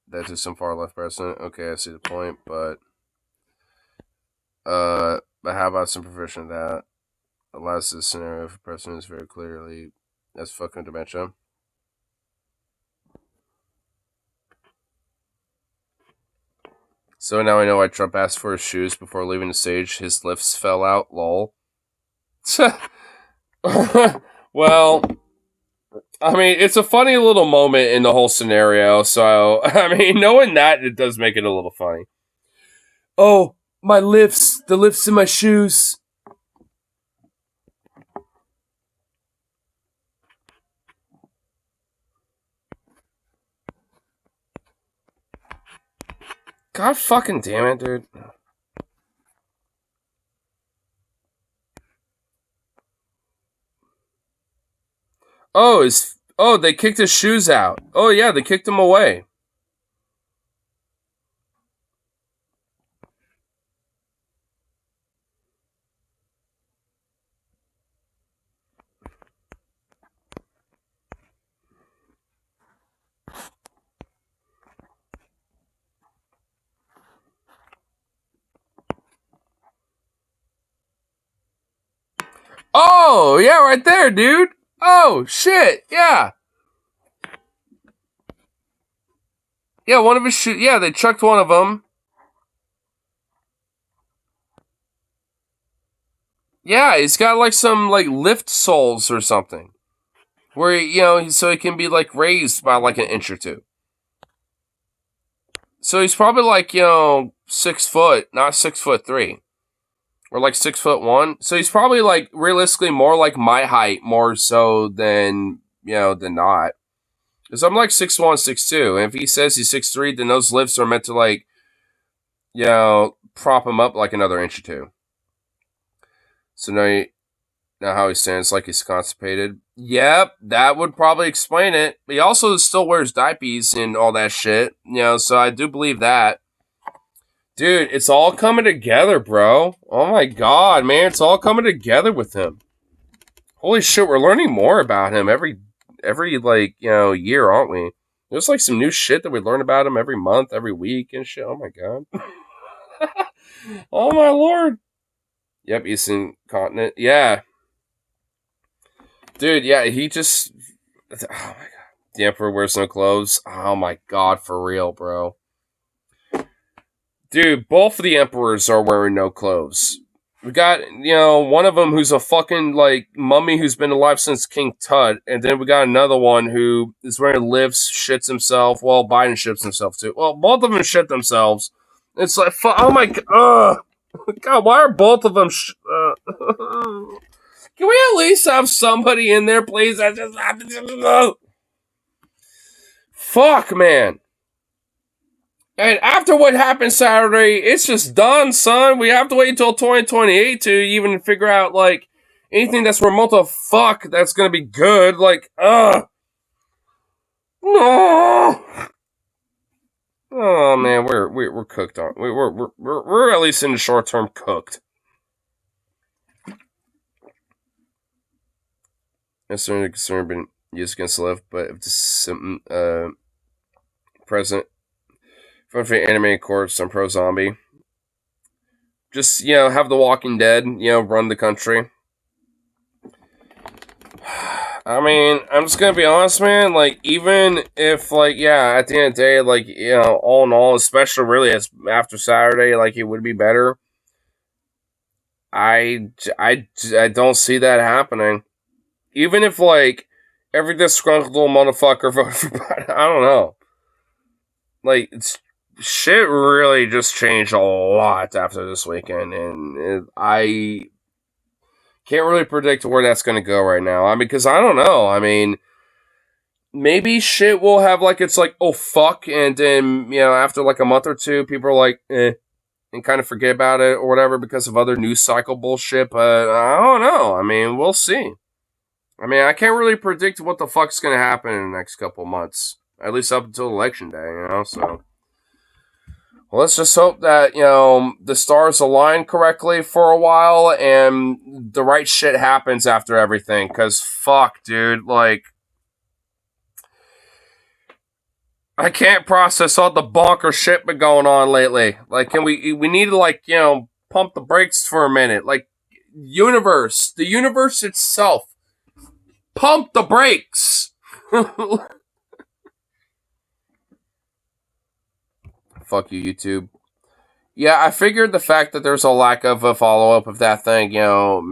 that to some far left president. Okay, I see the point, but how about some provision that allows this scenario for presidents very clearly as fucking dementia? So now I know why Trump asked for his shoes before leaving the stage. His lifts fell out, lol. Well, I mean, it's a funny little moment in the whole scenario. So, I mean, knowing that, it does make it a little funny. Oh, my lifts. The lifts in my shoes. God fucking damn it, dude. Oh, they kicked his shoes out. Oh, yeah, they kicked him away. Oh, yeah, right there, dude. Oh, shit, yeah. Yeah, one of his shoes. Yeah, they chucked one of them. Yeah, he's got like some like lift soles or something. Where, so he can be like raised by like an inch or two. So he's probably like, 6 foot, not 6'3". Or like 6'1". So he's probably like realistically more like my height, more so than not. Because I'm like 6'1", 6'2". And if he says he's 6'3", then those lifts are meant to like, prop him up like another inch or two. So now how he stands like he's constipated. Yep, that would probably explain it. But he also still wears diapers and all that shit. So I do believe that. Dude, it's all coming together, bro. Oh my god, man. It's all coming together with him. Holy shit, we're learning more about him every like, year, aren't we? There's like some new shit that we learn about him every month, every week and shit. Oh my god. Oh my lord. Yep, he's incontinent. Yeah. Dude, yeah, he just... Oh my god. The Emperor wears no clothes. Oh my god, for real, bro. Dude, both of the Emperors are wearing no clothes. We got, one of them who's a fucking, like, mummy who's been alive since King Tut. And then we got another one who is wearing lifts, shits himself. Well, Biden shits himself, too. Well, both of them shit themselves. It's like, oh my god. God, why are both of them... Can we at least have somebody in there, please? I just... Fuck, man. And after what happened Saturday, it's just done, son. We have to wait until 2028 to even figure out, like, anything that's remote to fuck that's gonna be good. Like, no. Oh man, we're cooked on. We're at least in the short term cooked. That's certainly a concern been used against the left, but if this is something present. For animated corpse on Pro Zombie. Just, have The Walking Dead, run the country. I mean, I'm just gonna be honest, man, like, even if, like, yeah, at the end of the day, like, all in all, especially really as after Saturday, like, it would be better. I don't see that happening. Even if, like, every disgruntled little motherfucker voted for Biden, I don't know. Like, shit really just changed a lot after this weekend, and I can't really predict where that's going to go right now. I mean, because I don't know. I mean, maybe shit will have, like, it's like, oh, fuck, and then, after, like, a month or two, people are like, and kind of forget about it or whatever because of other news cycle bullshit, but I don't know. I mean, we'll see. I mean, I can't really predict what the fuck's going to happen in the next couple months, at least up until election day, so... Well, let's just hope that, the stars align correctly for a while and the right shit happens after everything. Because, fuck, dude, like, I can't process all the bonker shit been going on lately. Like, we need to, like, pump the brakes for a minute. Like, the universe itself, pump the brakes. Fuck you, YouTube. Yeah, I figured the fact that there's a lack of a follow-up of that thing,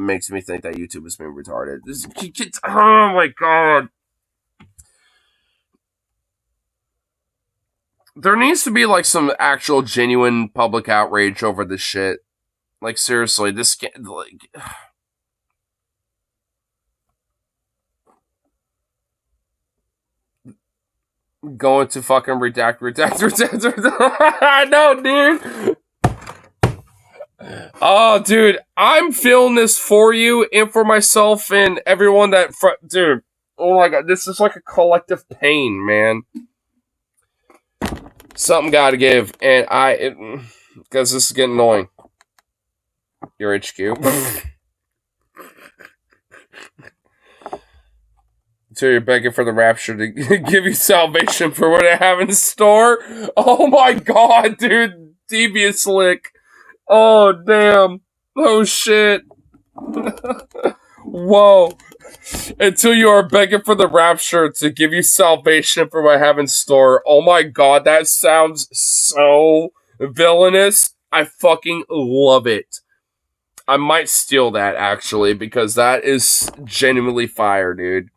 makes me think that YouTube is being retarded. Oh my god. There needs to be, like, some actual genuine public outrage over this shit. Like, seriously, this can't, like... Going to fucking redact. I know, dude! Oh, dude, I'm feeling this for you and for myself and everyone that... Dude, oh my god, this is like a collective pain, man. Something gotta give, and because this is getting annoying. Your HQ. So you're begging for the rapture to give you salvation for what I have in store? Oh my god, dude. Devious Lick. Oh, damn. Oh, shit. Whoa. Until you are begging for the rapture to give you salvation for what I have in store. Oh my god, that sounds so villainous. I fucking love it. I might steal that, actually, because that is genuinely fire, dude.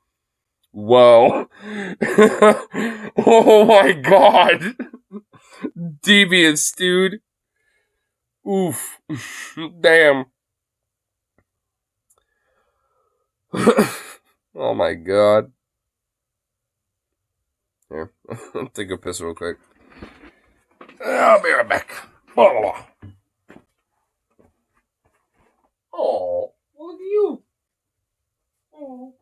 Whoa. Oh my god. Devious, dude. Oof. Damn. Oh my god. Here. I'll take a piss real quick. I'll be right back. Oh, look at you. Oh.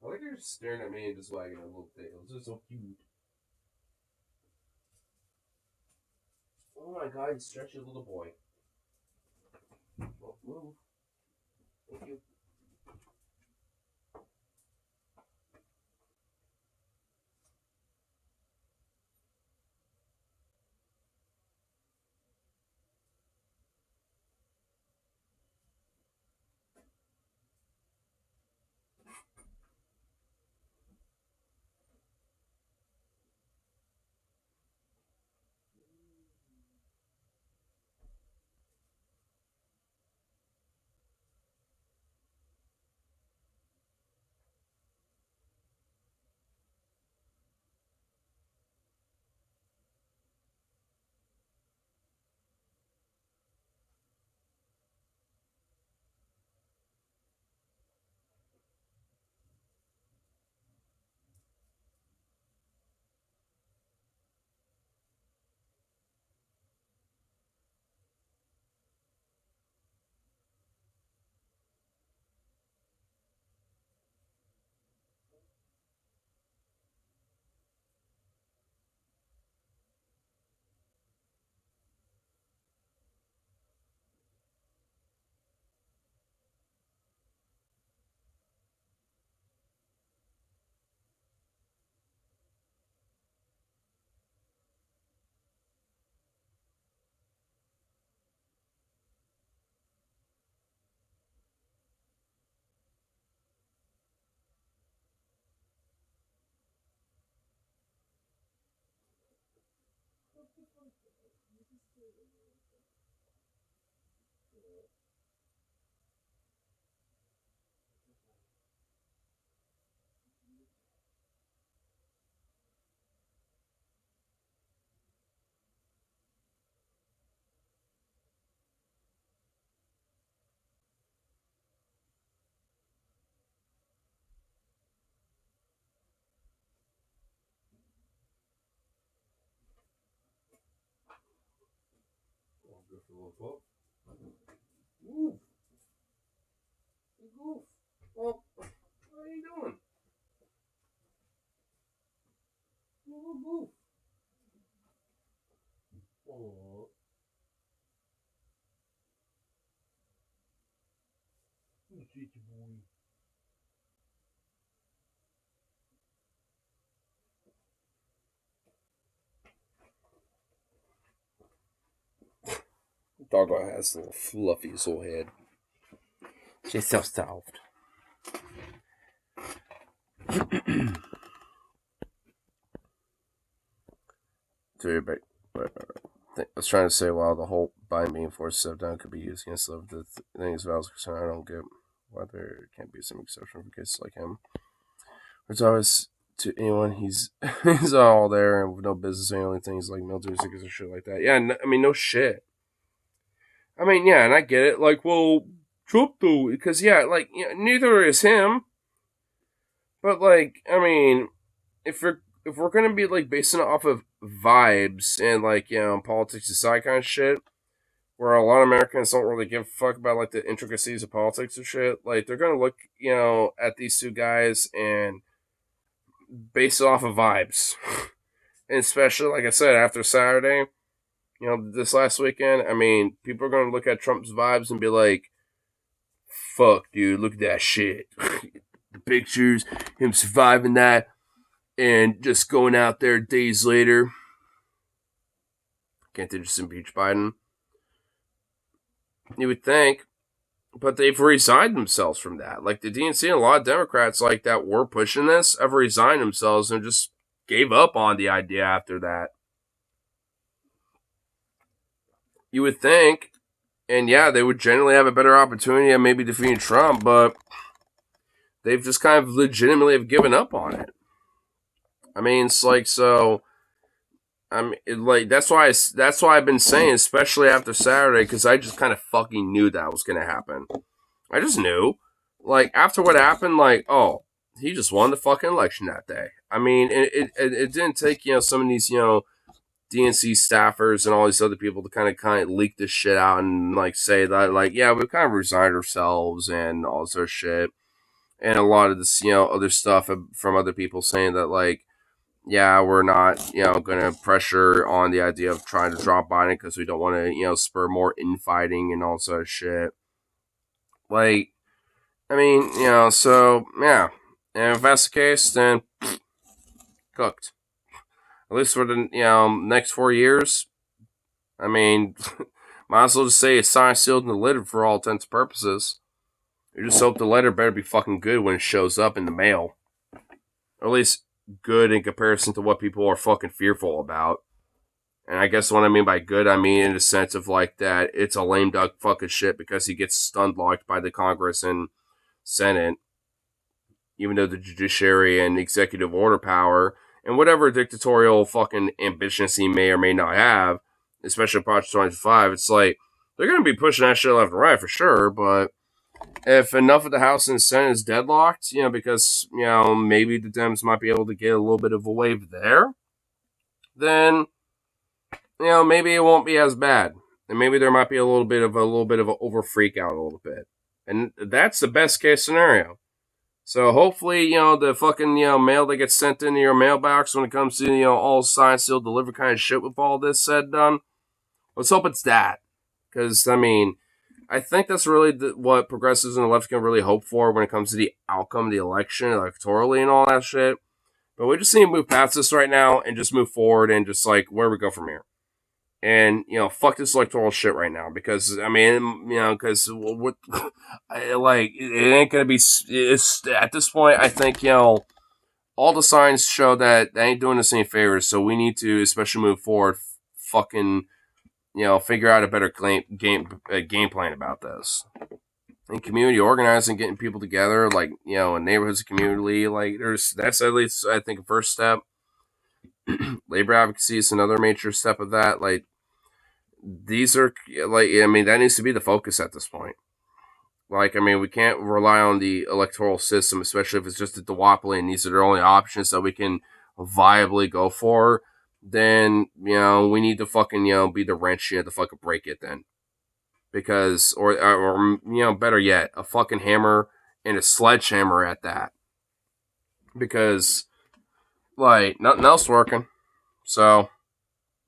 I like you're staring at me and just wagging a little tail. This is so cute. Oh my god, you stretchy little boy. Oh, move. Thank you. Just a little foot. Ooh. Goof. Well, what are you doing? Little goof. Oh. You treat your boy. Doggo has a little fluffy little head. She's so soft. Dude, but I was trying to say, while the whole Biden being forced to step down could be used against love, the thing is, I was concerned, I don't get why there can't be some exception for cases like him. It's always to anyone, he's all there and with no business handling things like military secrets and shit like that. Yeah, I mean, no shit. I mean, yeah, and I get it. Like, well, Trump though, because yeah, like, neither is him. But like, I mean, if we're gonna be like basing it off of vibes and like, politics aside kind of shit, where a lot of Americans don't really give a fuck about like the intricacies of politics and shit, like they're gonna look, at these two guys and base it off of vibes. And especially, like I said, after Saturday, this last weekend, I mean, people are gonna look at Trump's vibes and be like, fuck, dude, look at that shit. The pictures, him surviving that, and just going out there days later. Can't they just impeach Biden? You would think, but they've resigned themselves from that. Like the DNC and a lot of Democrats like that were pushing this have resigned themselves and just gave up on the idea after that. You would think, and yeah, they would generally have a better opportunity of maybe defeating Trump, but they've just kind of legitimately have given up on it. I mean, it's like, so, I mean, like, that's why I've been saying, especially after Saturday, because I just kind of fucking knew that was going to happen. I just knew. Like, after what happened, like, oh, he just won the fucking election that day. I mean, it didn't take, some of these, DNC staffers and all these other people to kind of leak this shit out and, like, say that, like, yeah, we've kind of resigned ourselves and all this other shit. And a lot of this, other stuff from other people saying that, like, yeah, we're not, going to pressure on the idea of trying to drop Biden because we don't want to, spur more infighting and all sort of shit. Like, I mean, so, yeah. And if that's the case, then cooked. At least for the, next 4 years. I mean, might as well just say it's signed, sealed, and delivered for all intents and purposes. You just hope the letter better be fucking good when it shows up in the mail. Or at least good in comparison to what people are fucking fearful about. And I guess what I mean by good, I mean in the sense of like that it's a lame duck fucking shit because he gets stun locked by the Congress and Senate. Even though the judiciary and executive order power and whatever dictatorial fucking ambitions he may or may not have, especially Project 25, it's like they're going to be pushing that shit left and right for sure, but if enough of the House and Senate is deadlocked, because, maybe the Dems might be able to get a little bit of a wave there, then, maybe it won't be as bad. And maybe there might be a little bit of an over freak out a little bit. And that's the best case scenario. So hopefully, the fucking, mail that gets sent into your mailbox when it comes to, all signed, sealed, delivered kind of shit with all this said done, let's hope it's that. Because, I mean, I think that's really what progressives and the left can really hope for when it comes to the outcome of the election, electorally and all that shit. But we just need to move past this right now and just move forward and just, like, where we go from here. And, fuck this electoral shit right now. Because, I mean, because, what, like, it ain't going to be, it's, at this point, I think, all the signs show that they ain't doing us any favors. So we need to, especially move forward, fucking, figure out a better game plan about this. And community organizing, getting people together, like, in neighborhoods, community, like, that's at least, I think, a first step. Labor advocacy is another major step of that. Like, these are, like, I mean, that needs to be the focus at this point. Like, I mean, we can't rely on the electoral system, especially if it's just a duopoly and these are the only options that we can viably go for. Then, we need to fucking, be the wrench to fucking break it then. Because, or better yet, a fucking hammer and a sledgehammer at that. Because, like, nothing else working. So,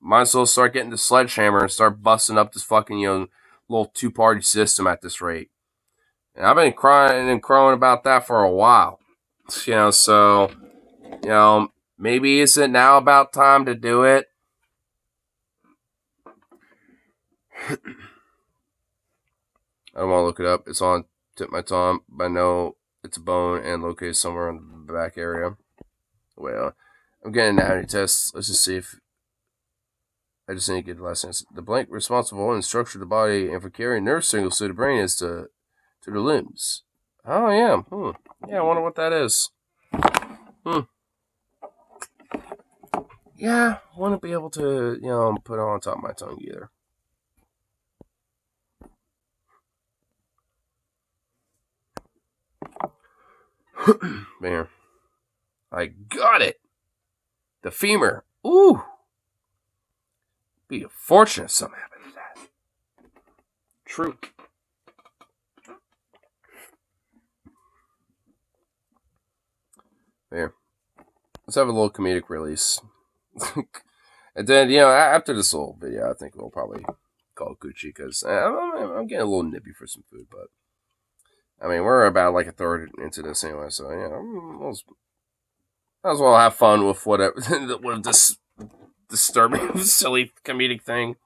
might as well start getting the sledgehammer and start busting up this fucking, little two-party system at this rate. And I've been crying and crowing about that for a while. So, maybe is it now about time to do it? I don't want to look it up. It's on tip of my tongue, but I know it's a bone and located somewhere in the back area. Well, I'm getting an anatomy test. Let's just see if I just need to get the last answer. The blank responsible and structure of the body and for carrying nerve signals to the brain is to the limbs. Oh, yeah. Yeah, I wonder what that is. Yeah, I wouldn't be able to, put it on top of my tongue either. There. I got it! The femur. Ooh! Be a fortune if something happened to that. True. There. Let's have a little comedic release. And then, after this little video, I think we'll probably call it Gucci because I'm getting a little nippy for some food, but I mean, we're about like a third into this anyway, so might as well have fun with whatever with this disturbing, silly comedic thing.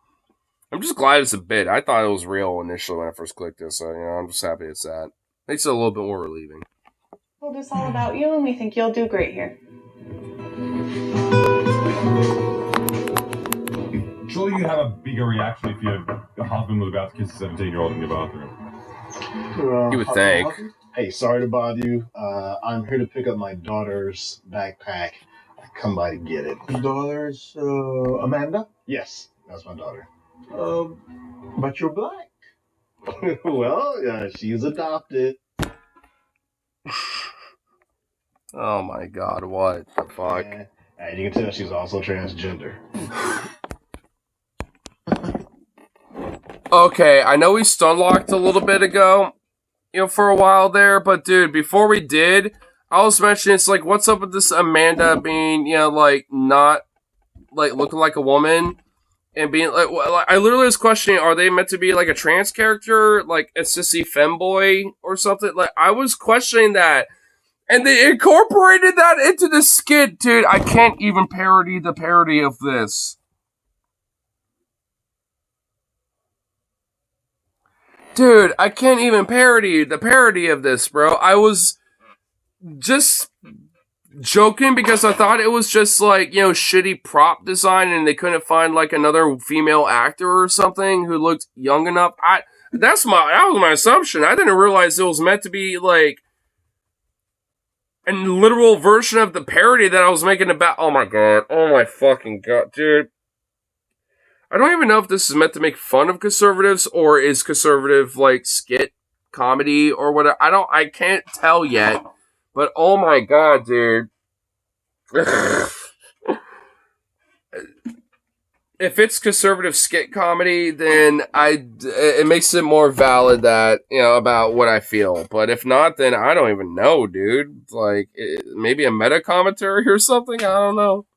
I'm just glad it's a bit. I thought it was real initially when I first clicked this, so I'm just happy it's that. Makes it a little bit more relieving. Told us all about you, and we think you'll do great here. Surely you'd have a bigger reaction if your husband was about to kiss a 17-year-old in your bathroom. You would think. Hey, sorry to bother you. I'm here to pick up my daughter's backpack. I come by to get it. Daughter's Amanda? Yes, that's my daughter. But you're black. Well, she's adopted. Oh my God, what the fuck? And you can tell she's also transgender. Okay, I know we stun locked a little bit ago, for a while there, but dude, before we did, I was mentioning, it's like, what's up with this Amanda being, not, looking like a woman, and being, I literally was questioning, are they meant to be, a trans character, a sissy femboy, or something? I was questioning that, and they incorporated that into the skit, dude. I can't even parody the parody of this. Dude, I can't even parody the parody of this, bro. I was just joking because I thought it was just shitty prop design and they couldn't find another female actor or something who looked young enough. That was my assumption. I didn't realize it was meant to be a literal version of the parody that I was making about. Oh my God. Oh my fucking God, dude. I don't even know if this is meant to make fun of conservatives or is conservative skit comedy or whatever. I can't tell yet. But oh my God, dude. If it's conservative skit comedy, then it makes it more valid that, about what I feel. But if not, then I don't even know, dude. Maybe a meta commentary or something? I don't know.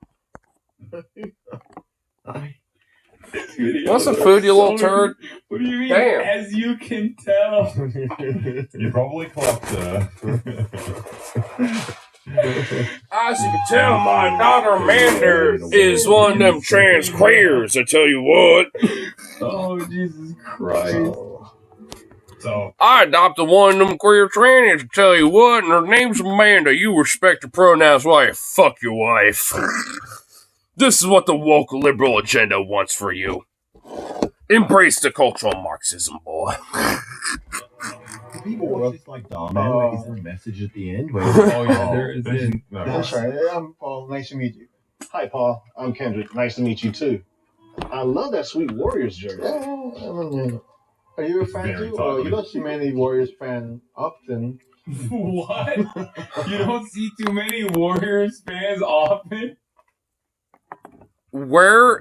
Want some food, you little turd? What do you mean? Damn. As you can tell. You probably clocked As you can tell, my daughter Amanda is one of them trans queers, I tell you what. Oh, Jesus Christ. So I adopted one of them queer trannies, I tell you what, and her name's Amanda. You respect her pronouns while you fuck your wife. This is what the woke liberal agenda wants for you. Embrace the cultural Marxism, boy. People watch this dumb, is there a message at the end? There is this. I'm sorry, I'm Paul. Nice to meet you. Hi, Paul. I'm Kendrick. Nice to meet you, too. I love that Sweet Warriors jersey. Are you a fan, too? You don't see many Warriors fan often. What? You don't see too many Warriors fans often? Where,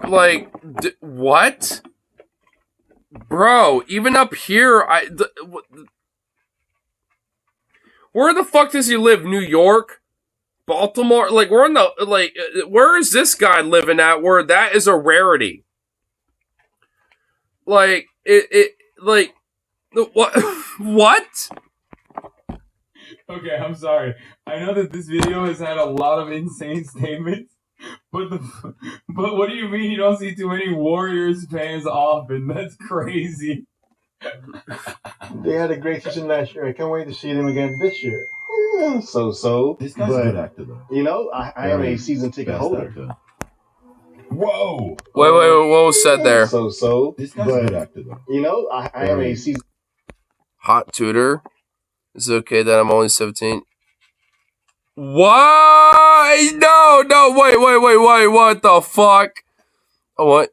what? Bro, even up here, where the fuck does he live? New York? Baltimore? We're in the, where is this guy living at where that is a rarity? What? What? Okay, I'm sorry. I know that this video has had a lot of insane statements, but what do you mean you don't see too many Warriors fans often? That's crazy. They had a great season last year. I can't wait to see them again this year. So. This guy's but, a good actor, though. You know, I am a season ticket holder. Actor. Whoa! Wait, what was said there? So. This guy's a good actor, though. You know, I am a season. Hot tutor. Is it okay that I'm only 17? What? No, wait, what the fuck? Oh, what?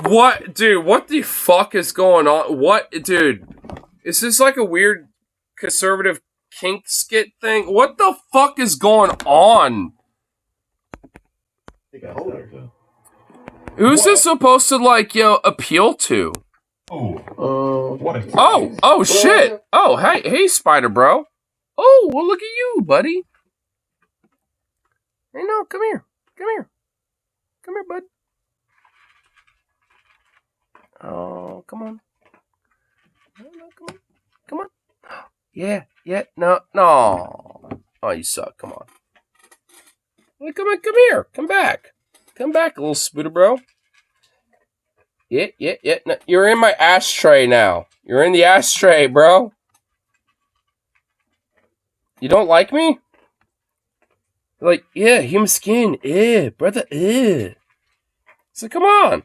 What? Dude, what the fuck is going on? What? Dude, is this like a weird conservative kink skit thing? What the fuck is going on? Who's this supposed to, like, appeal to? What a Oh, shit. Oh, hey, Spider Bro. Oh, well, look at you, buddy. Hey, no, come here, bud. Oh, come on. No, come on. Yeah, no. Oh, you suck. Come on. Well, come here. Come back, little Spider Bro. Yeah. No, you're in my ashtray now. You're in the ashtray, bro. You don't like me? Like, yeah, human skin. Brother. So come on.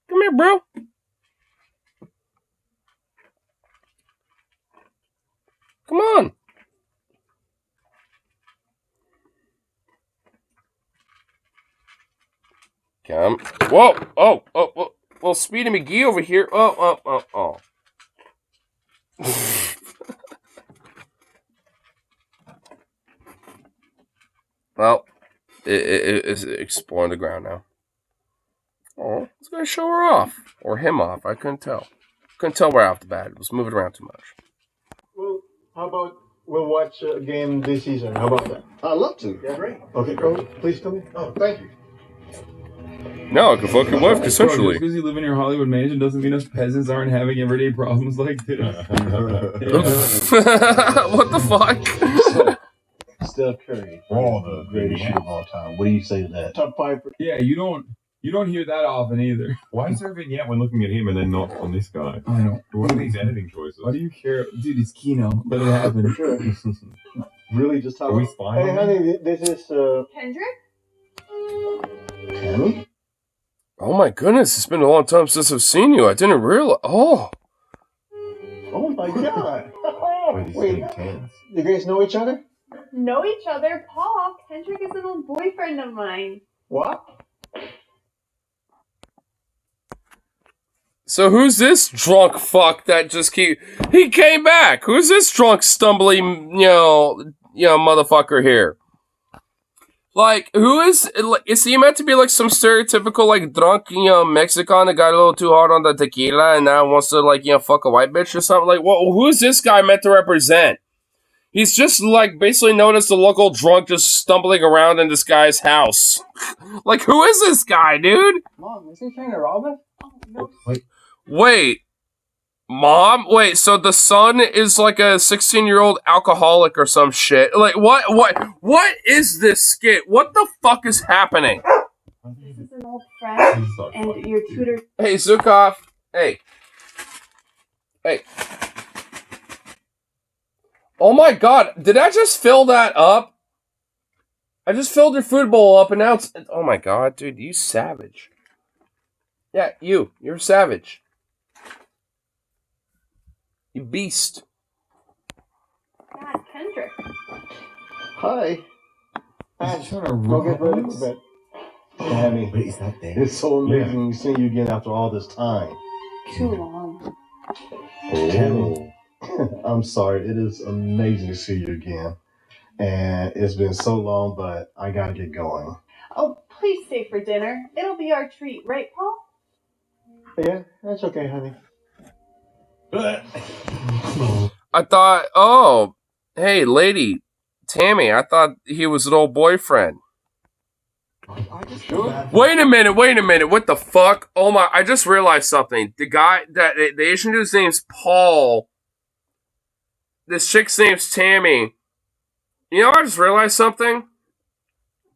Come here, bro. Come on. Come. Whoa. Oh. Well, Speedy McGee over here. Oh. Well, it's exploring the ground now. Oh, it's gonna show her off. Or him off. I couldn't tell. Couldn't tell right off the bat. It was moving around too much. Well, how about we'll watch a game this season? How about that? I'd love to. Yeah, great. Okay, please come in. Oh, thank you. No, I can fuck your wife consensually. Just because you live in your Hollywood mansion doesn't mean us peasants aren't having everyday problems like this. What the fuck? Steph Curry, the greatest shooter of all time. What do you say to that? Top 5. Yeah, you don't hear that often either. Why is there a vignette when looking at him and then not on this guy? I know. What are these editing choices? Why do you care? Dude, it's Kino. Let it happen. Sure. Really, just how? Are we spying? Hey, honey, this is Kendrick? Tammy. Oh my goodness, it's been a long time since I've seen you. I didn't realize. Oh my god. Wait, he's Wait, getting tense. you guys know each other? Know each other? Paul, Kendrick is an old boyfriend of mine. What? So who's this drunk fuck that just he came back? Who's this drunk stumbling, motherfucker here? Like, who is he meant to be like some stereotypical, like, drunk, Mexican that got a little too hard on the tequila and now wants to, like, fuck a white bitch or something? Like, who is this guy meant to represent? He's just, like, basically known as the local drunk just stumbling around in this guy's house. Like, who is this guy, dude? Mom, is he trying to rob us? Oh, no. Wait. Mom? Wait, so the son is like a 16-year-old alcoholic or some shit. Like, what is this skit? What the fuck is happening? This is an old friend, and your tutor... Hey, Zukov. Hey. Oh my god, did I just fill that up? I just filled your food bowl up and now it's... Oh my god, dude, you savage. Yeah, you're a savage. You beast. God, Kendrick. Hi. He's trying to Go get ready rob for us? bed. Tammy, Wait, is that there? it's so amazing seeing you again after all this time. Too long. Tammy, I'm sorry. It is amazing to see you again. And it's been so long, but I gotta get going. Oh, please stay for dinner. It'll be our treat, right, Paul? Yeah, that's okay, honey. I thought, hey, lady, Tammy, I thought he was an old boyfriend. Wait a minute, what the fuck? Oh my, I just realized something. The guy, the Asian dude's name's Paul. This chick's name's Tammy. You know, I just realized something.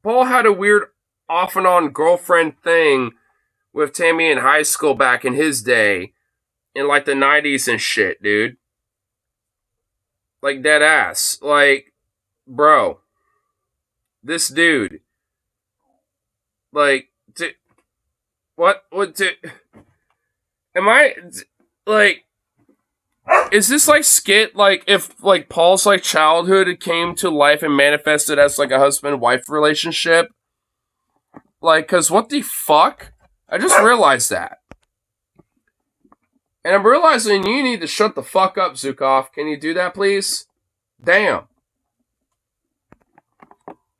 Paul had a weird off and on girlfriend thing with Tammy in high school back in his day, in like the 90s and shit, dude. Like, dead ass. Like, bro. This dude. Like, am I, like, is this like skit, like, if, like, Paul's, like, childhood came to life and manifested as, like, a husband-wife relationship? Like, cause what the fuck? I just realized that. And I'm realizing you need to shut the fuck up, Zukov. Can you do that, please? Damn.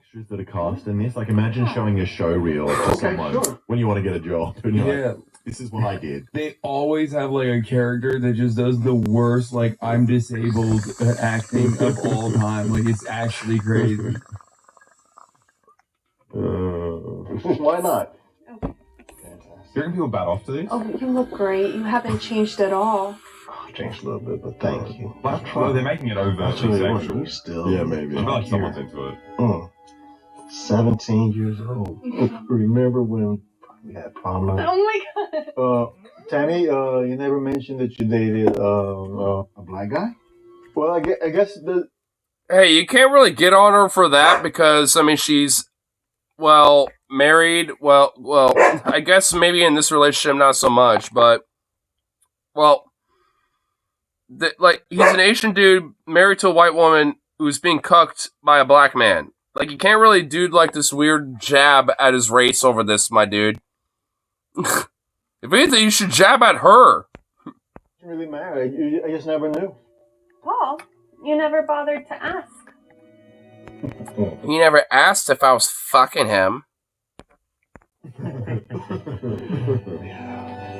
Extras that are cast in this. Like, imagine showing a show reel to someone when you want to get a job. And you're like, this is what I did. They always have like a character that just does the worst, like, I'm disabled acting of all time. Like, it's actually crazy. Why not? You reckon people bat off to this? Oh, you look great. You haven't changed at all. I've changed a little bit, but thank you. Well, they're making it overtly sexual. You still. Yeah, maybe. I feel like someone's into it. 17 years old. Remember when we had prom night? Oh my god. Tammy, you never mentioned that you dated a black guy? Well, I guess the... Hey, you can't really get on her for that because, I mean, she's, well, married. Well, I guess maybe in this relationship not so much, but, well, like, he's an Asian dude married to a white woman who's being cucked by a black man. Like, you can't really do, like, this weird jab at his race over this, my dude. If anything, you should jab at her. It doesn't really matter. I just never knew. Paul, you never bothered to ask. He never asked if I was fucking him.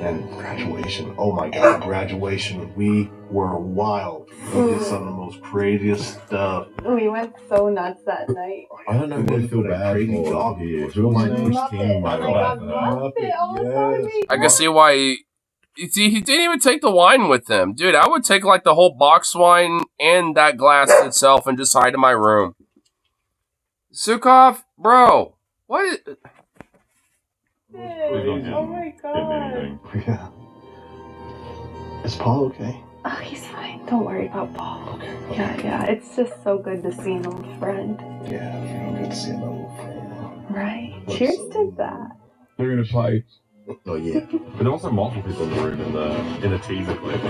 And graduation. Oh my god, graduation. We were wild. We did some of the most craziest stuff. We went so nuts that night. I don't know what I feel bad for here. Who am I pushing my I can see why he didn't even take the wine with him. Dude, I would take like the whole box wine and that glass itself and just hide in my room. Zukov, bro, what is... Oh my god. Yeah. Is Paul okay? Oh, he's fine. Don't worry about Paul. Okay. Yeah. It's just so good to see an old friend. Yeah, it's real good to see an old friend. Right. Cheers to that. They're gonna fight. Oh yeah. But there are also multiple people in the room in the teaser clip.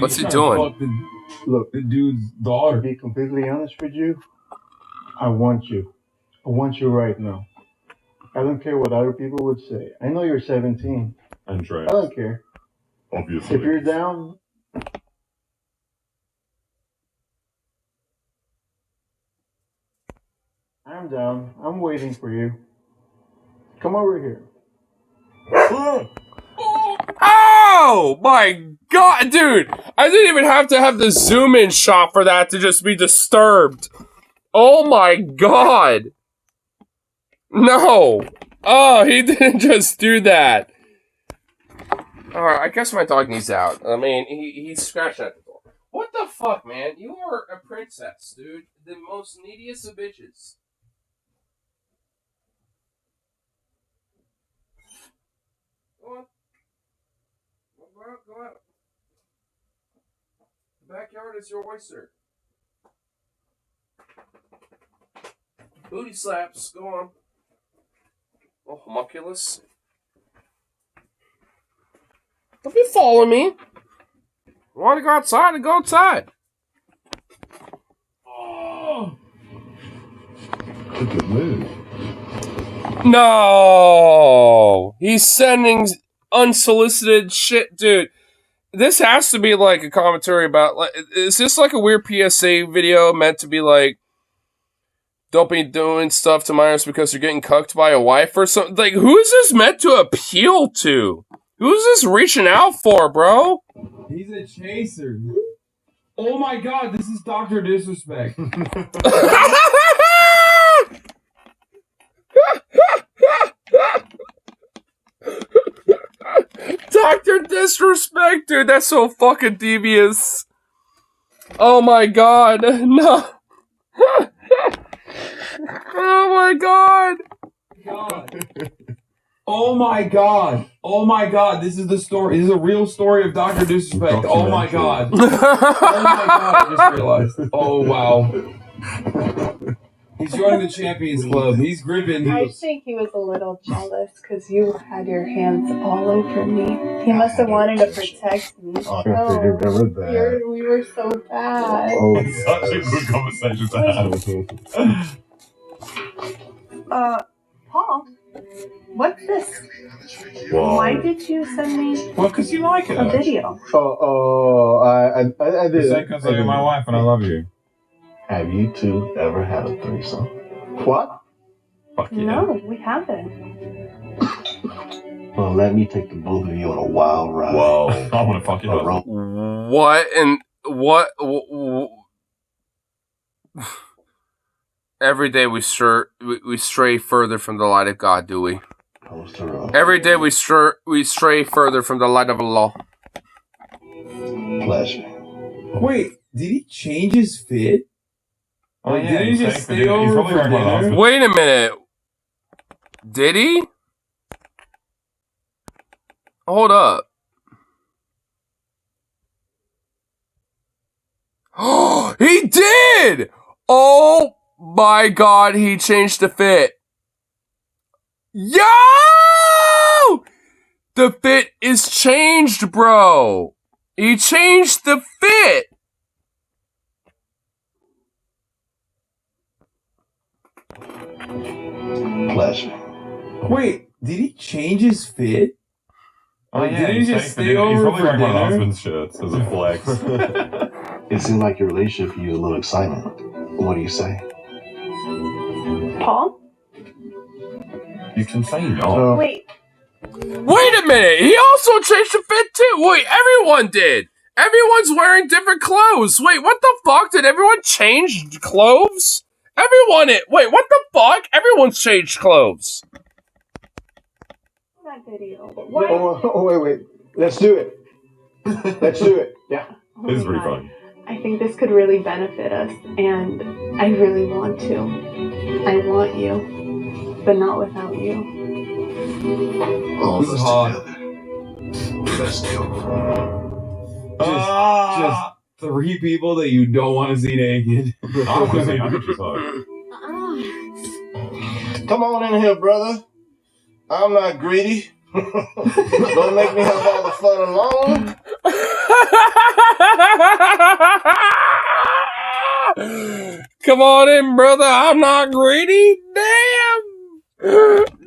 What's he doing? Look, the dude's daughter. To be completely honest with you, I want you. I want you right now. I don't care what other people would say. I know you're 17. And Trey. I don't care. Obviously. If you're down, I'm down. I'm waiting for you. Come over here. Oh my god, dude! I didn't even have to have the zoom in shot for that to just be disturbed. Oh my god! No! Oh, he didn't just do that. Alright, I guess my dog needs out. I mean, he's scratching at the door. What the fuck, man? You are a princess, dude. The most neediest of bitches. Go on. Go out. The backyard is your oyster. Booty slaps. Go on. Oh, homunculus. Don't be following me. You want to go outside? Then go outside. Oh. A good move. No! He's sending unsolicited shit, dude. This has to be like a commentary about, like, is this like a weird PSA video meant to be like, don't be doing stuff to minors because you're getting cucked by a wife or something? Like, who is this meant to appeal to? Who's this reaching out for, bro? He's a chaser. Oh my god, this is Dr. Disrespect. Dr. Disrespect, dude, that's so fucking devious. Oh my god, no. Oh my god. Oh my god. Oh my god. This is the story. This is a real story of Dr. Disrespect. Oh my god. Oh my god. I just realized. Oh wow. He's joining the Champions Club. He's gripping. I think he was a little jealous because you had your hands all over me. He must have wanted to protect me. I remember that. We were so bad. Oh, It's such a good conversation to have. Paul, what's this? Whoa. Why did you send me Well, because you like it. a video? I did. It's because you're my wife and I love you. Have you two ever had a threesome? What? Fuck yeah. No, we haven't. Well, let me take the both of you on a wild ride. Whoa. I want to fuck you up. What and what? Every day we stray further from the light of God, do we? Every day we stray further from the light of Allah. Pleasure. Wait, did he change his fit? Oh, Like, yeah, didn't he he's just thankful, stay dude. He's over probably for wearing one of dinner? those. Wait a minute. Did he? Hold up. Oh, he did! Oh my god, he changed the fit. Yo! The fit is changed, bro. He changed the fit. Pleasure. Wait, did he change his fit? Oh, Like, yeah, didn't he he's just thankful, stay dude. He's over probably for wearing one of dinner? husband's shirts as a flex. It seemed like your relationship for you is a little excitement. What do you say? Paul? You can say no. Wait, Wait a minute, he also changed the fit too. Wait, everyone did. Everyone's wearing different clothes. Wait, what the fuck? Did everyone change clothes? Wait, what the fuck? Everyone's changed clothes. that video. Wait. Let's do it. Let's do it. Yeah. Oh my God. I think this could really benefit us, and I really want to. I want you, but not without you. All This is hot. Let's go. Just 3 people that you don't want to see naked. Honestly, I could just hug. Come on in here, brother. I'm not greedy. Don't make me have all the fun alone. Come on in, brother. I'm not greedy. Damn.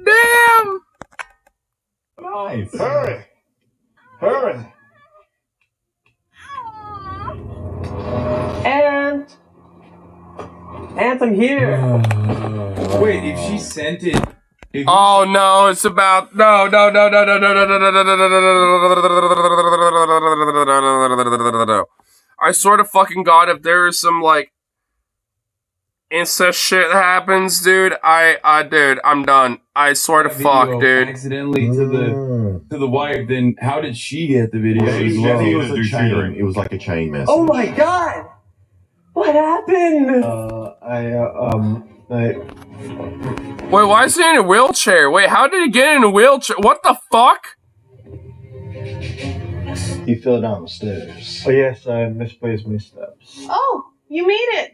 Damn. Nice. Hurry. And I'm here. Wait, if she sent it. Oh no, it's about no. I swear to fucking God, if there is some like incest shit that happens, dude, dude, I'm done. I swear to fuck, dude. Accidentally to the wife, then how did she get the video as well? It was a chain. It was like a chain message. Oh my god! What happened? Wait, why is he in a wheelchair? Wait, how did he get in a wheelchair? What the fuck? He fell down the stairs. Oh yes, I misplaced my steps. Oh, you made it.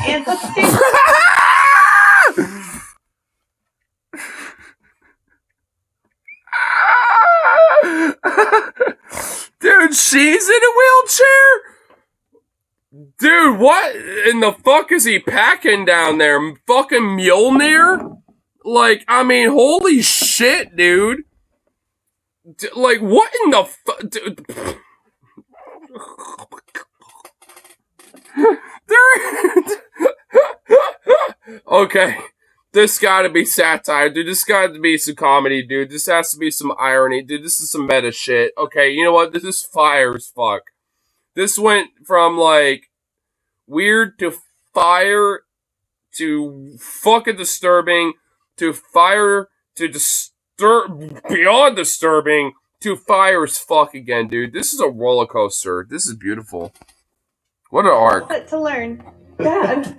And upstairs. Dude, she's in a wheelchair? Dude, what in the fuck is he packing down there? Fucking Mjolnir? Like, I mean, holy shit, dude. Like, what in the fuck? Okay. This gotta be satire, dude. This gotta be some comedy, dude. This has to be some irony, dude. This is some meta shit. Okay, you know what? This is fire as fuck. This went from, like, weird to fire to fucking disturbing to fire to beyond disturbing to fire as fuck again, dude. This is a roller coaster. This is beautiful. What an arc. But to learn. Dad,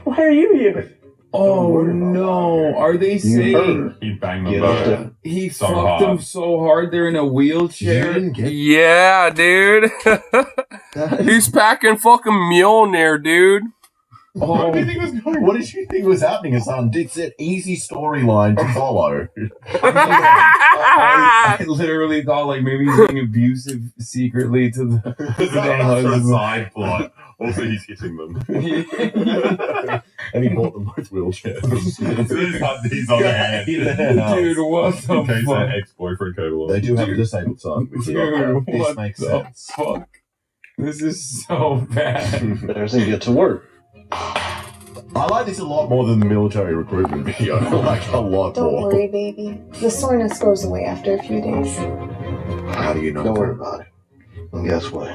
why are you here? Oh no! Are they saying he banged Get them off both? he So fucked hard. them so hard they're in a wheelchair? Yeah, dude. He's packing fucking Mjolnir, dude. What did you think was going? What did you think was happening, Hassan? It's an easy storyline to follow. I literally thought like maybe he's being abusive secretly to the That's a husband. side plot. Also, he's hitting them. And he bought them both wheelchairs. So he's got these on their hand. Dude, what the In case fuck? their ex-boyfriend came along. They do have a disabled son. We forgot. Dude, This what makes the sense. fuck? This is so bad. Doesn't get to work. I like this a lot more than the military recruitment video. I like a lot Don't more. worry, baby. The soreness goes away after a few days. How do you know? Don't worry about it. And guess what?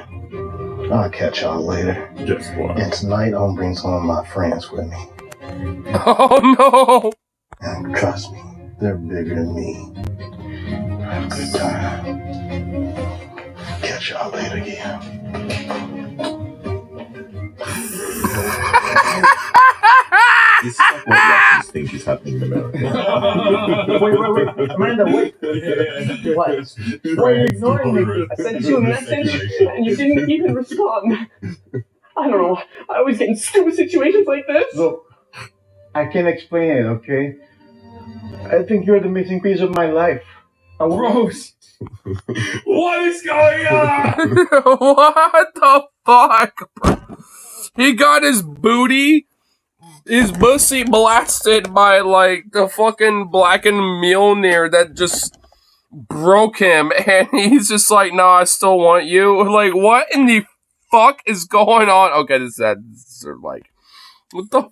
I'll catch y'all later. Guess what? And tonight I'll bring some of my friends with me. Oh no! And trust me, they're bigger than me. Have a good time. Catch y'all later again. This is like what Russians think is happening in America. Wait. Amanda, wait. What? Why are you ignoring me? I sent you a message and you didn't even respond. I don't know. I always get in stupid situations like this. Look, I can't explain it, okay? I think you're the missing piece of my life. Rose! What is going on? What the fuck, bro? He got his pussy blasted by, like, the fucking blackened Mjolnir that just broke him, and he's just like, nah, I still want you. Like, what in the fuck is going on? Okay, this is like, what the...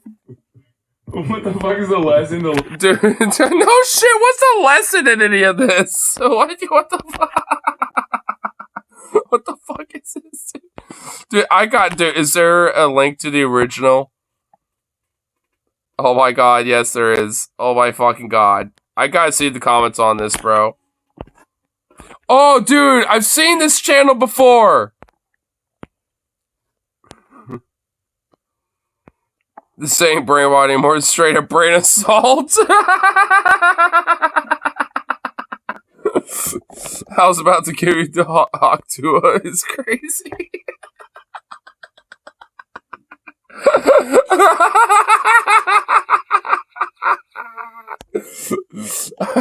What the fuck is the lesson? Dude, no shit, what's the lesson in any of this? What the fuck? What the fuck is this? Dude, is there a link to the original? Oh my god, yes there is. Oh my fucking god. I gotta see the comments on this, bro. Oh, dude, I've seen this channel before! This ain't brainwash anymore, it's straight up brain assault. I was about to give you the Hawktua. It's crazy.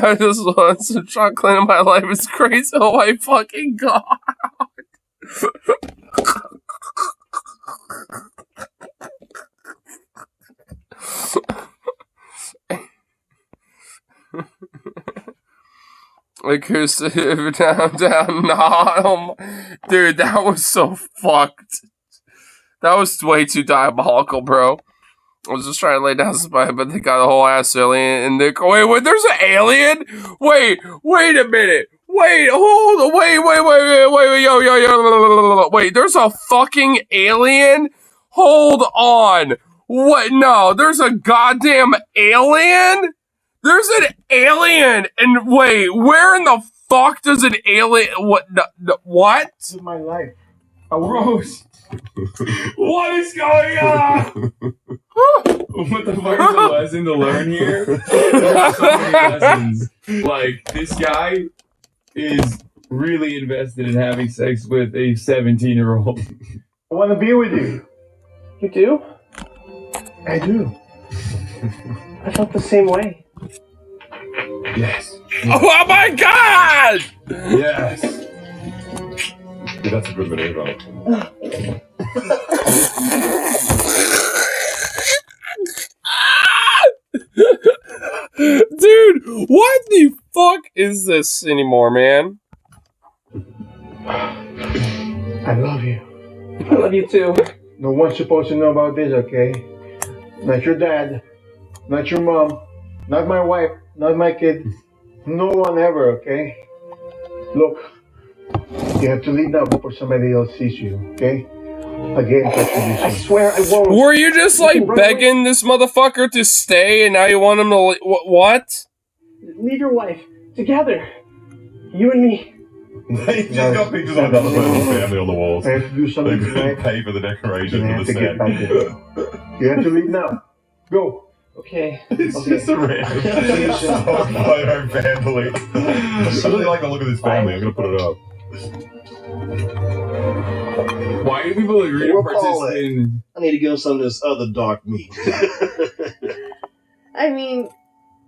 I just want some chocolate in my life. It's crazy. Oh my fucking god. Acoustic down. Nah, dude, that was so fucked. That was way too diabolical, bro. I was just trying to lay down somebody, but they got a whole ass alien in there. Wait, there's an alien? Wait a minute. Wait, hold on. Wait, yo. Wait, there's a fucking alien? Hold on. What? No, there's a goddamn alien? There's an alien, and wait, where in the fuck does an alien? What? What? This is my life. Rose! What is going on? What the fuck is the lesson to learn here? There are so many lessons. Like, this guy is really invested in having sex with a 17-year-old. I want to be with you. You do? I do. I felt the same way. Yes. Oh my god! Yes. Dude, that's a good maneuver. Dude, what the fuck is this anymore, man? I love you. I love you too. No one's supposed to know about this, okay? Not your dad, not your mom, not my wife, not my kid. No one ever, okay? Look, you have to leave now before somebody else sees you, okay? I'll get in touch with you soon. I swear I won't. Were you just like begging this motherfucker to stay and now you want him to what? Leave your wife. Together. You and me. He's got pictures of another person's family on the walls. I have to do They something could tonight. pay for the decorations I of have the to get set. back there. You have to leave now. Go. Okay. It's just a random photo family. I really like the look of this family. I'm gonna put it up. Why do people agree to We'll call participate in... I need to give him some of this other dark meat. I mean,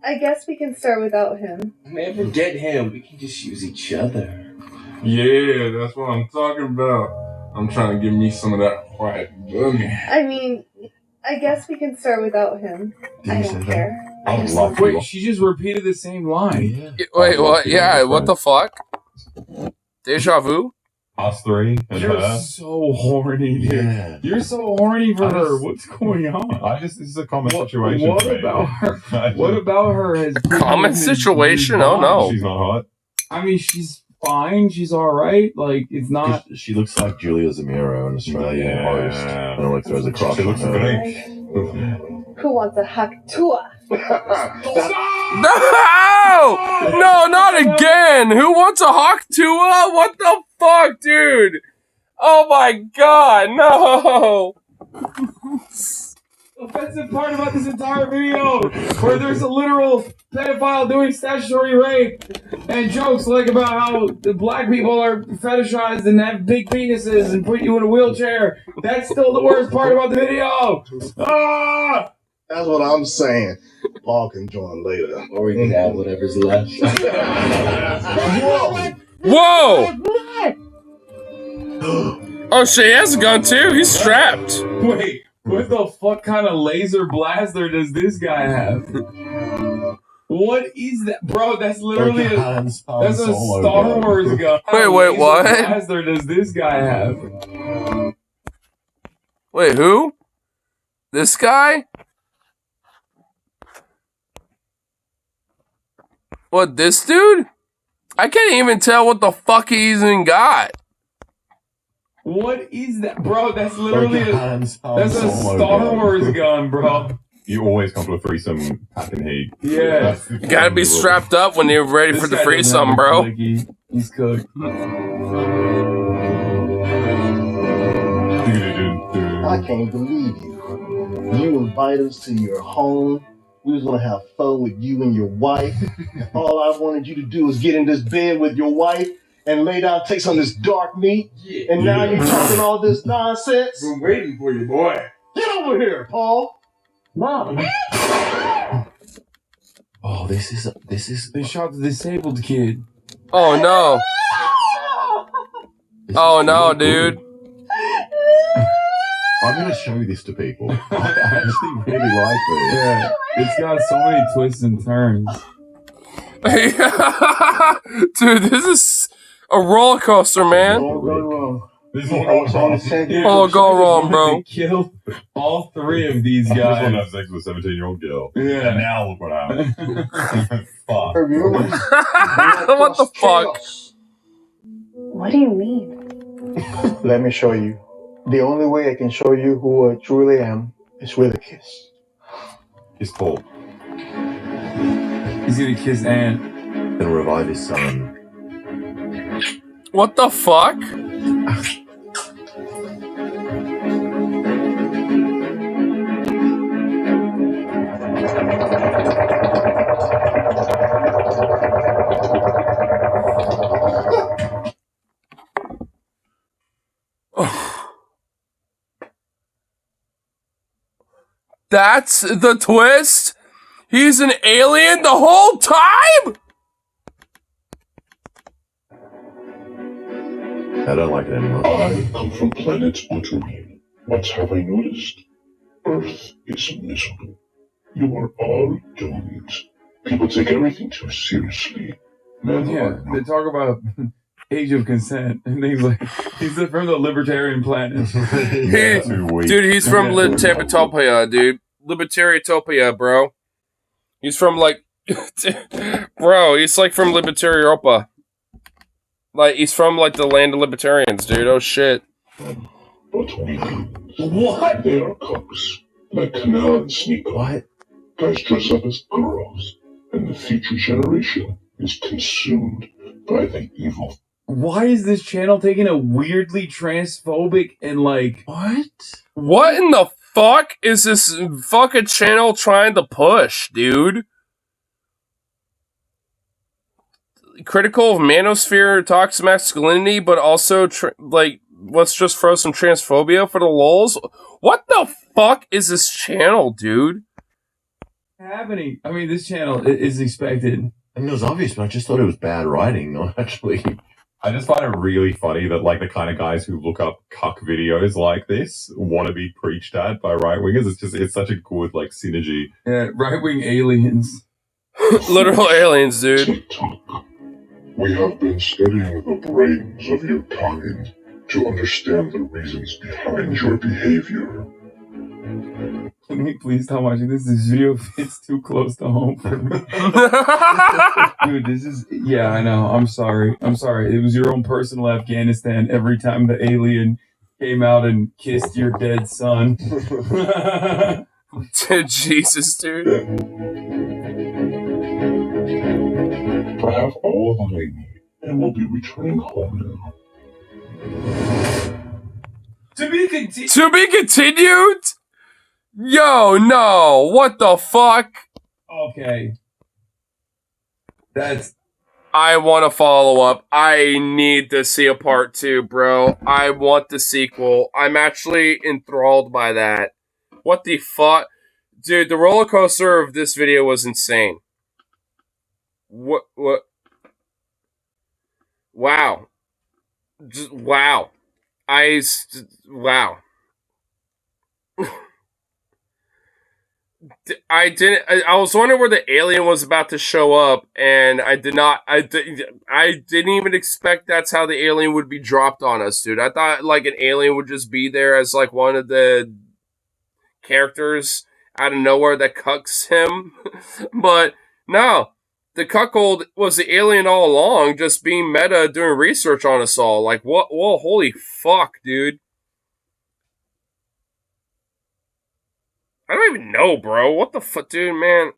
I guess we can start without him. Man, forget him. We can just use each other. Yeah, that's what I'm talking about. I'm trying to give me some of that white boogie. I mean, I guess we can start without him. I don't care. I just love Wait, she just repeated the same line. Wait, what? Yeah, what the fuck? Deja vu? Us three and You're her. so horny, dude. Yeah. You're so horny for her. What's going on? This is a common situation. What for me. about her? What about her has Common situation? Oh no. She's not hot. I mean, she's fine. She's all right. Like, it's not. She looks like Julia Zamiro, an Australian Yeah. host. And like throws a crush She on looks her. great. Who wants a hug tour? No! No, not again! Who wants a Hawk Tua? What the fuck, dude? Oh my god, no! Offensive part about this entire video, where there's a literal pedophile doing statutory rape, and jokes like about how the black people are fetishized and have big penises and put you in a wheelchair. That's still the worst part about the video. Ah! That's what I'm saying. Paul can join later. Or we can have whatever's left. Whoa! Oh shit, he has a gun too? He's strapped. Wait, what the fuck kind of laser blaster does this guy have? What is that? Bro, that's literally that's a Star Wars gun. Wait, Laser what? blaster does this guy have? Wait, who? This guy? What, this dude? I can't even tell what the fuck he even got. What is that? Bro, that's literally that's a Star Wars gun, bro. You always come to a threesome pack and heat. Yeah. You gotta be strapped up when you're ready for the threesome, bro. He's cooked. I can't believe you. You invite us to your home. We was gonna have fun with you and your wife. All I wanted you to do was get in this bed with your wife and lay down, take some of this dark meat. Yeah. And now you're talking all this nonsense. Been waiting for you, boy. Get over here, Paul. Mom. Oh, this is. They shot the disabled kid. Oh no. Oh no, dude. I'm gonna show this to people. I actually really like this. Yeah, it's got so many twists and turns. Dude, this is a roller coaster, man. All go wrong. This one goes wrong. All go wrong, bro. Kill all three of these This one guys. had sex with a 17-year-old girl. Yeah. And now look what happened. Fuck. What the fuck? What do you mean? Let me show you. The only way I can show you who I truly am is with a kiss. Kiss Paul. He's gonna kiss Ant. Then revive his son. What the fuck? That's the twist? He's an alien the whole time? I don't like it anymore. I come from planet Utterine. What have I noticed? Earth is miserable. You are all doomed. People take everything too seriously. Men Yeah, are they talk about age of consent and things like. He's from the libertarian planet. Dude, he's from Libertariatopia, dude. Libertariatopia, bro. He's from like, bro. He's like from Libertariopia. Like he's from like the land of libertarians, dude. Oh shit. but weaklings. What? They are cops, like Canal and Sneaker. What? Guys dress up as girls, and the future generation is consumed by the evil. Why is this channel taking a weirdly transphobic and like What in the fuck is this fucking channel trying to push, dude? Critical of manosphere, toxic masculinity, but also like let's just throw some transphobia for the lulz. What the fuck is this channel, dude? Happening. I mean, this channel is expected. I mean, it was obvious, but I just thought it was bad writing, not actually. I just find it really funny that like the kind of guys who look up cuck videos like this want to be preached at by right wingers. It's such a good like synergy. Yeah, right wing aliens. Literal aliens, dude. We have been studying the brains of your kind to understand the reasons behind your behavior. Can we please stop watching this? This video fits too close to home for me. Dude, this is... Yeah, I know. I'm sorry. It was your own personal Afghanistan every time the alien came out and kissed your dead son. Jesus, dude. I have all of I need and will be returning home now. To be continued? To be continued? Yo, no. What the fuck? Okay. That's... I want to follow up. I need to see a part 2, bro. I want the sequel. I'm actually enthralled by that. What the fuck? Dude, the roller coaster of this video was insane. What? Wow. Just, wow. Wow. I was wondering where the alien was about to show up, and I didn't even expect that's how the alien would be dropped on us, dude. I thought like an alien would just be there as like one of the characters out of nowhere that cucks him. But no, the cuckold was the alien all along, just being meta, doing research on us all. Like, what? Whoa, holy fuck, dude. I don't even know, bro. What the fuck, dude, man?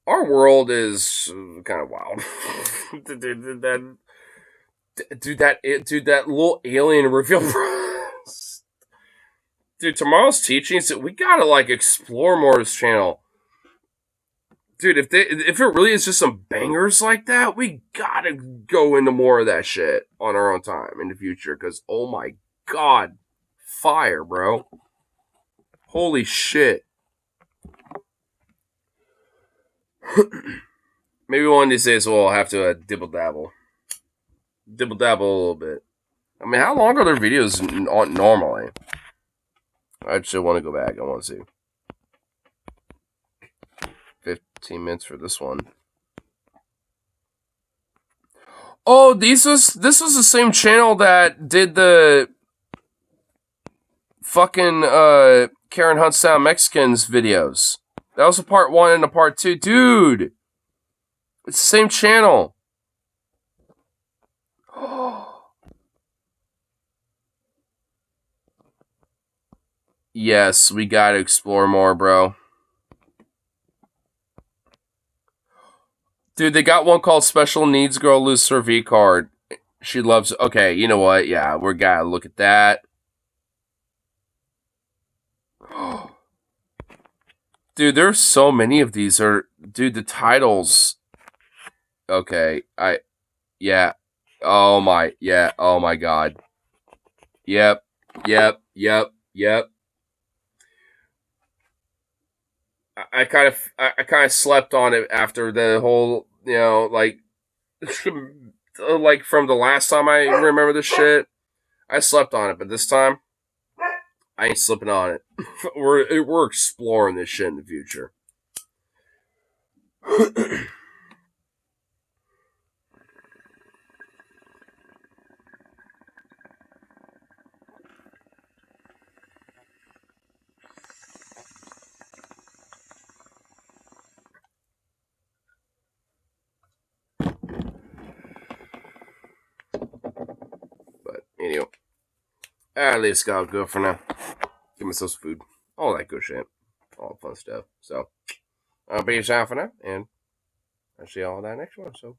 Our world is kind of wild. Dude, that little alien reveal. Dude, tomorrow's teachings, we gotta, like, explore more of this channel. Dude, if it really is just some bangers like that, we gotta go into more of that shit on our own time in the future. Because, oh my god, fire, bro. Holy shit. Maybe one of these days we'll have to dibble-dabble. Dibble-dabble a little bit. I mean, how long are their videos normally? I actually want to go back. I want to see. 15 minutes for this one. Oh, this was the same channel that did the fucking Karen Hunts Down Mexicans videos. That was a part 1 and a part 2. Dude! It's the same channel. Yes, we gotta explore more, bro. Dude, they got one called Special Needs Girl Loses Her V Card. She loves... Okay, you know what? Yeah, we gotta look at that. Dude, there's so many of these. Dude, the titles. Okay, yeah. Oh my, yeah. Oh my god. Yep. I kind of slept on it after the whole, you know, like from the last time I remember this shit. I slept on it, but this time I ain't slipping on it. We're exploring this shit in the future. But anyway, at least got good for now. Give myself some food. All that good shit. All fun stuff. So, I'll be your sign for now. And I'll see y'all on that next one. So,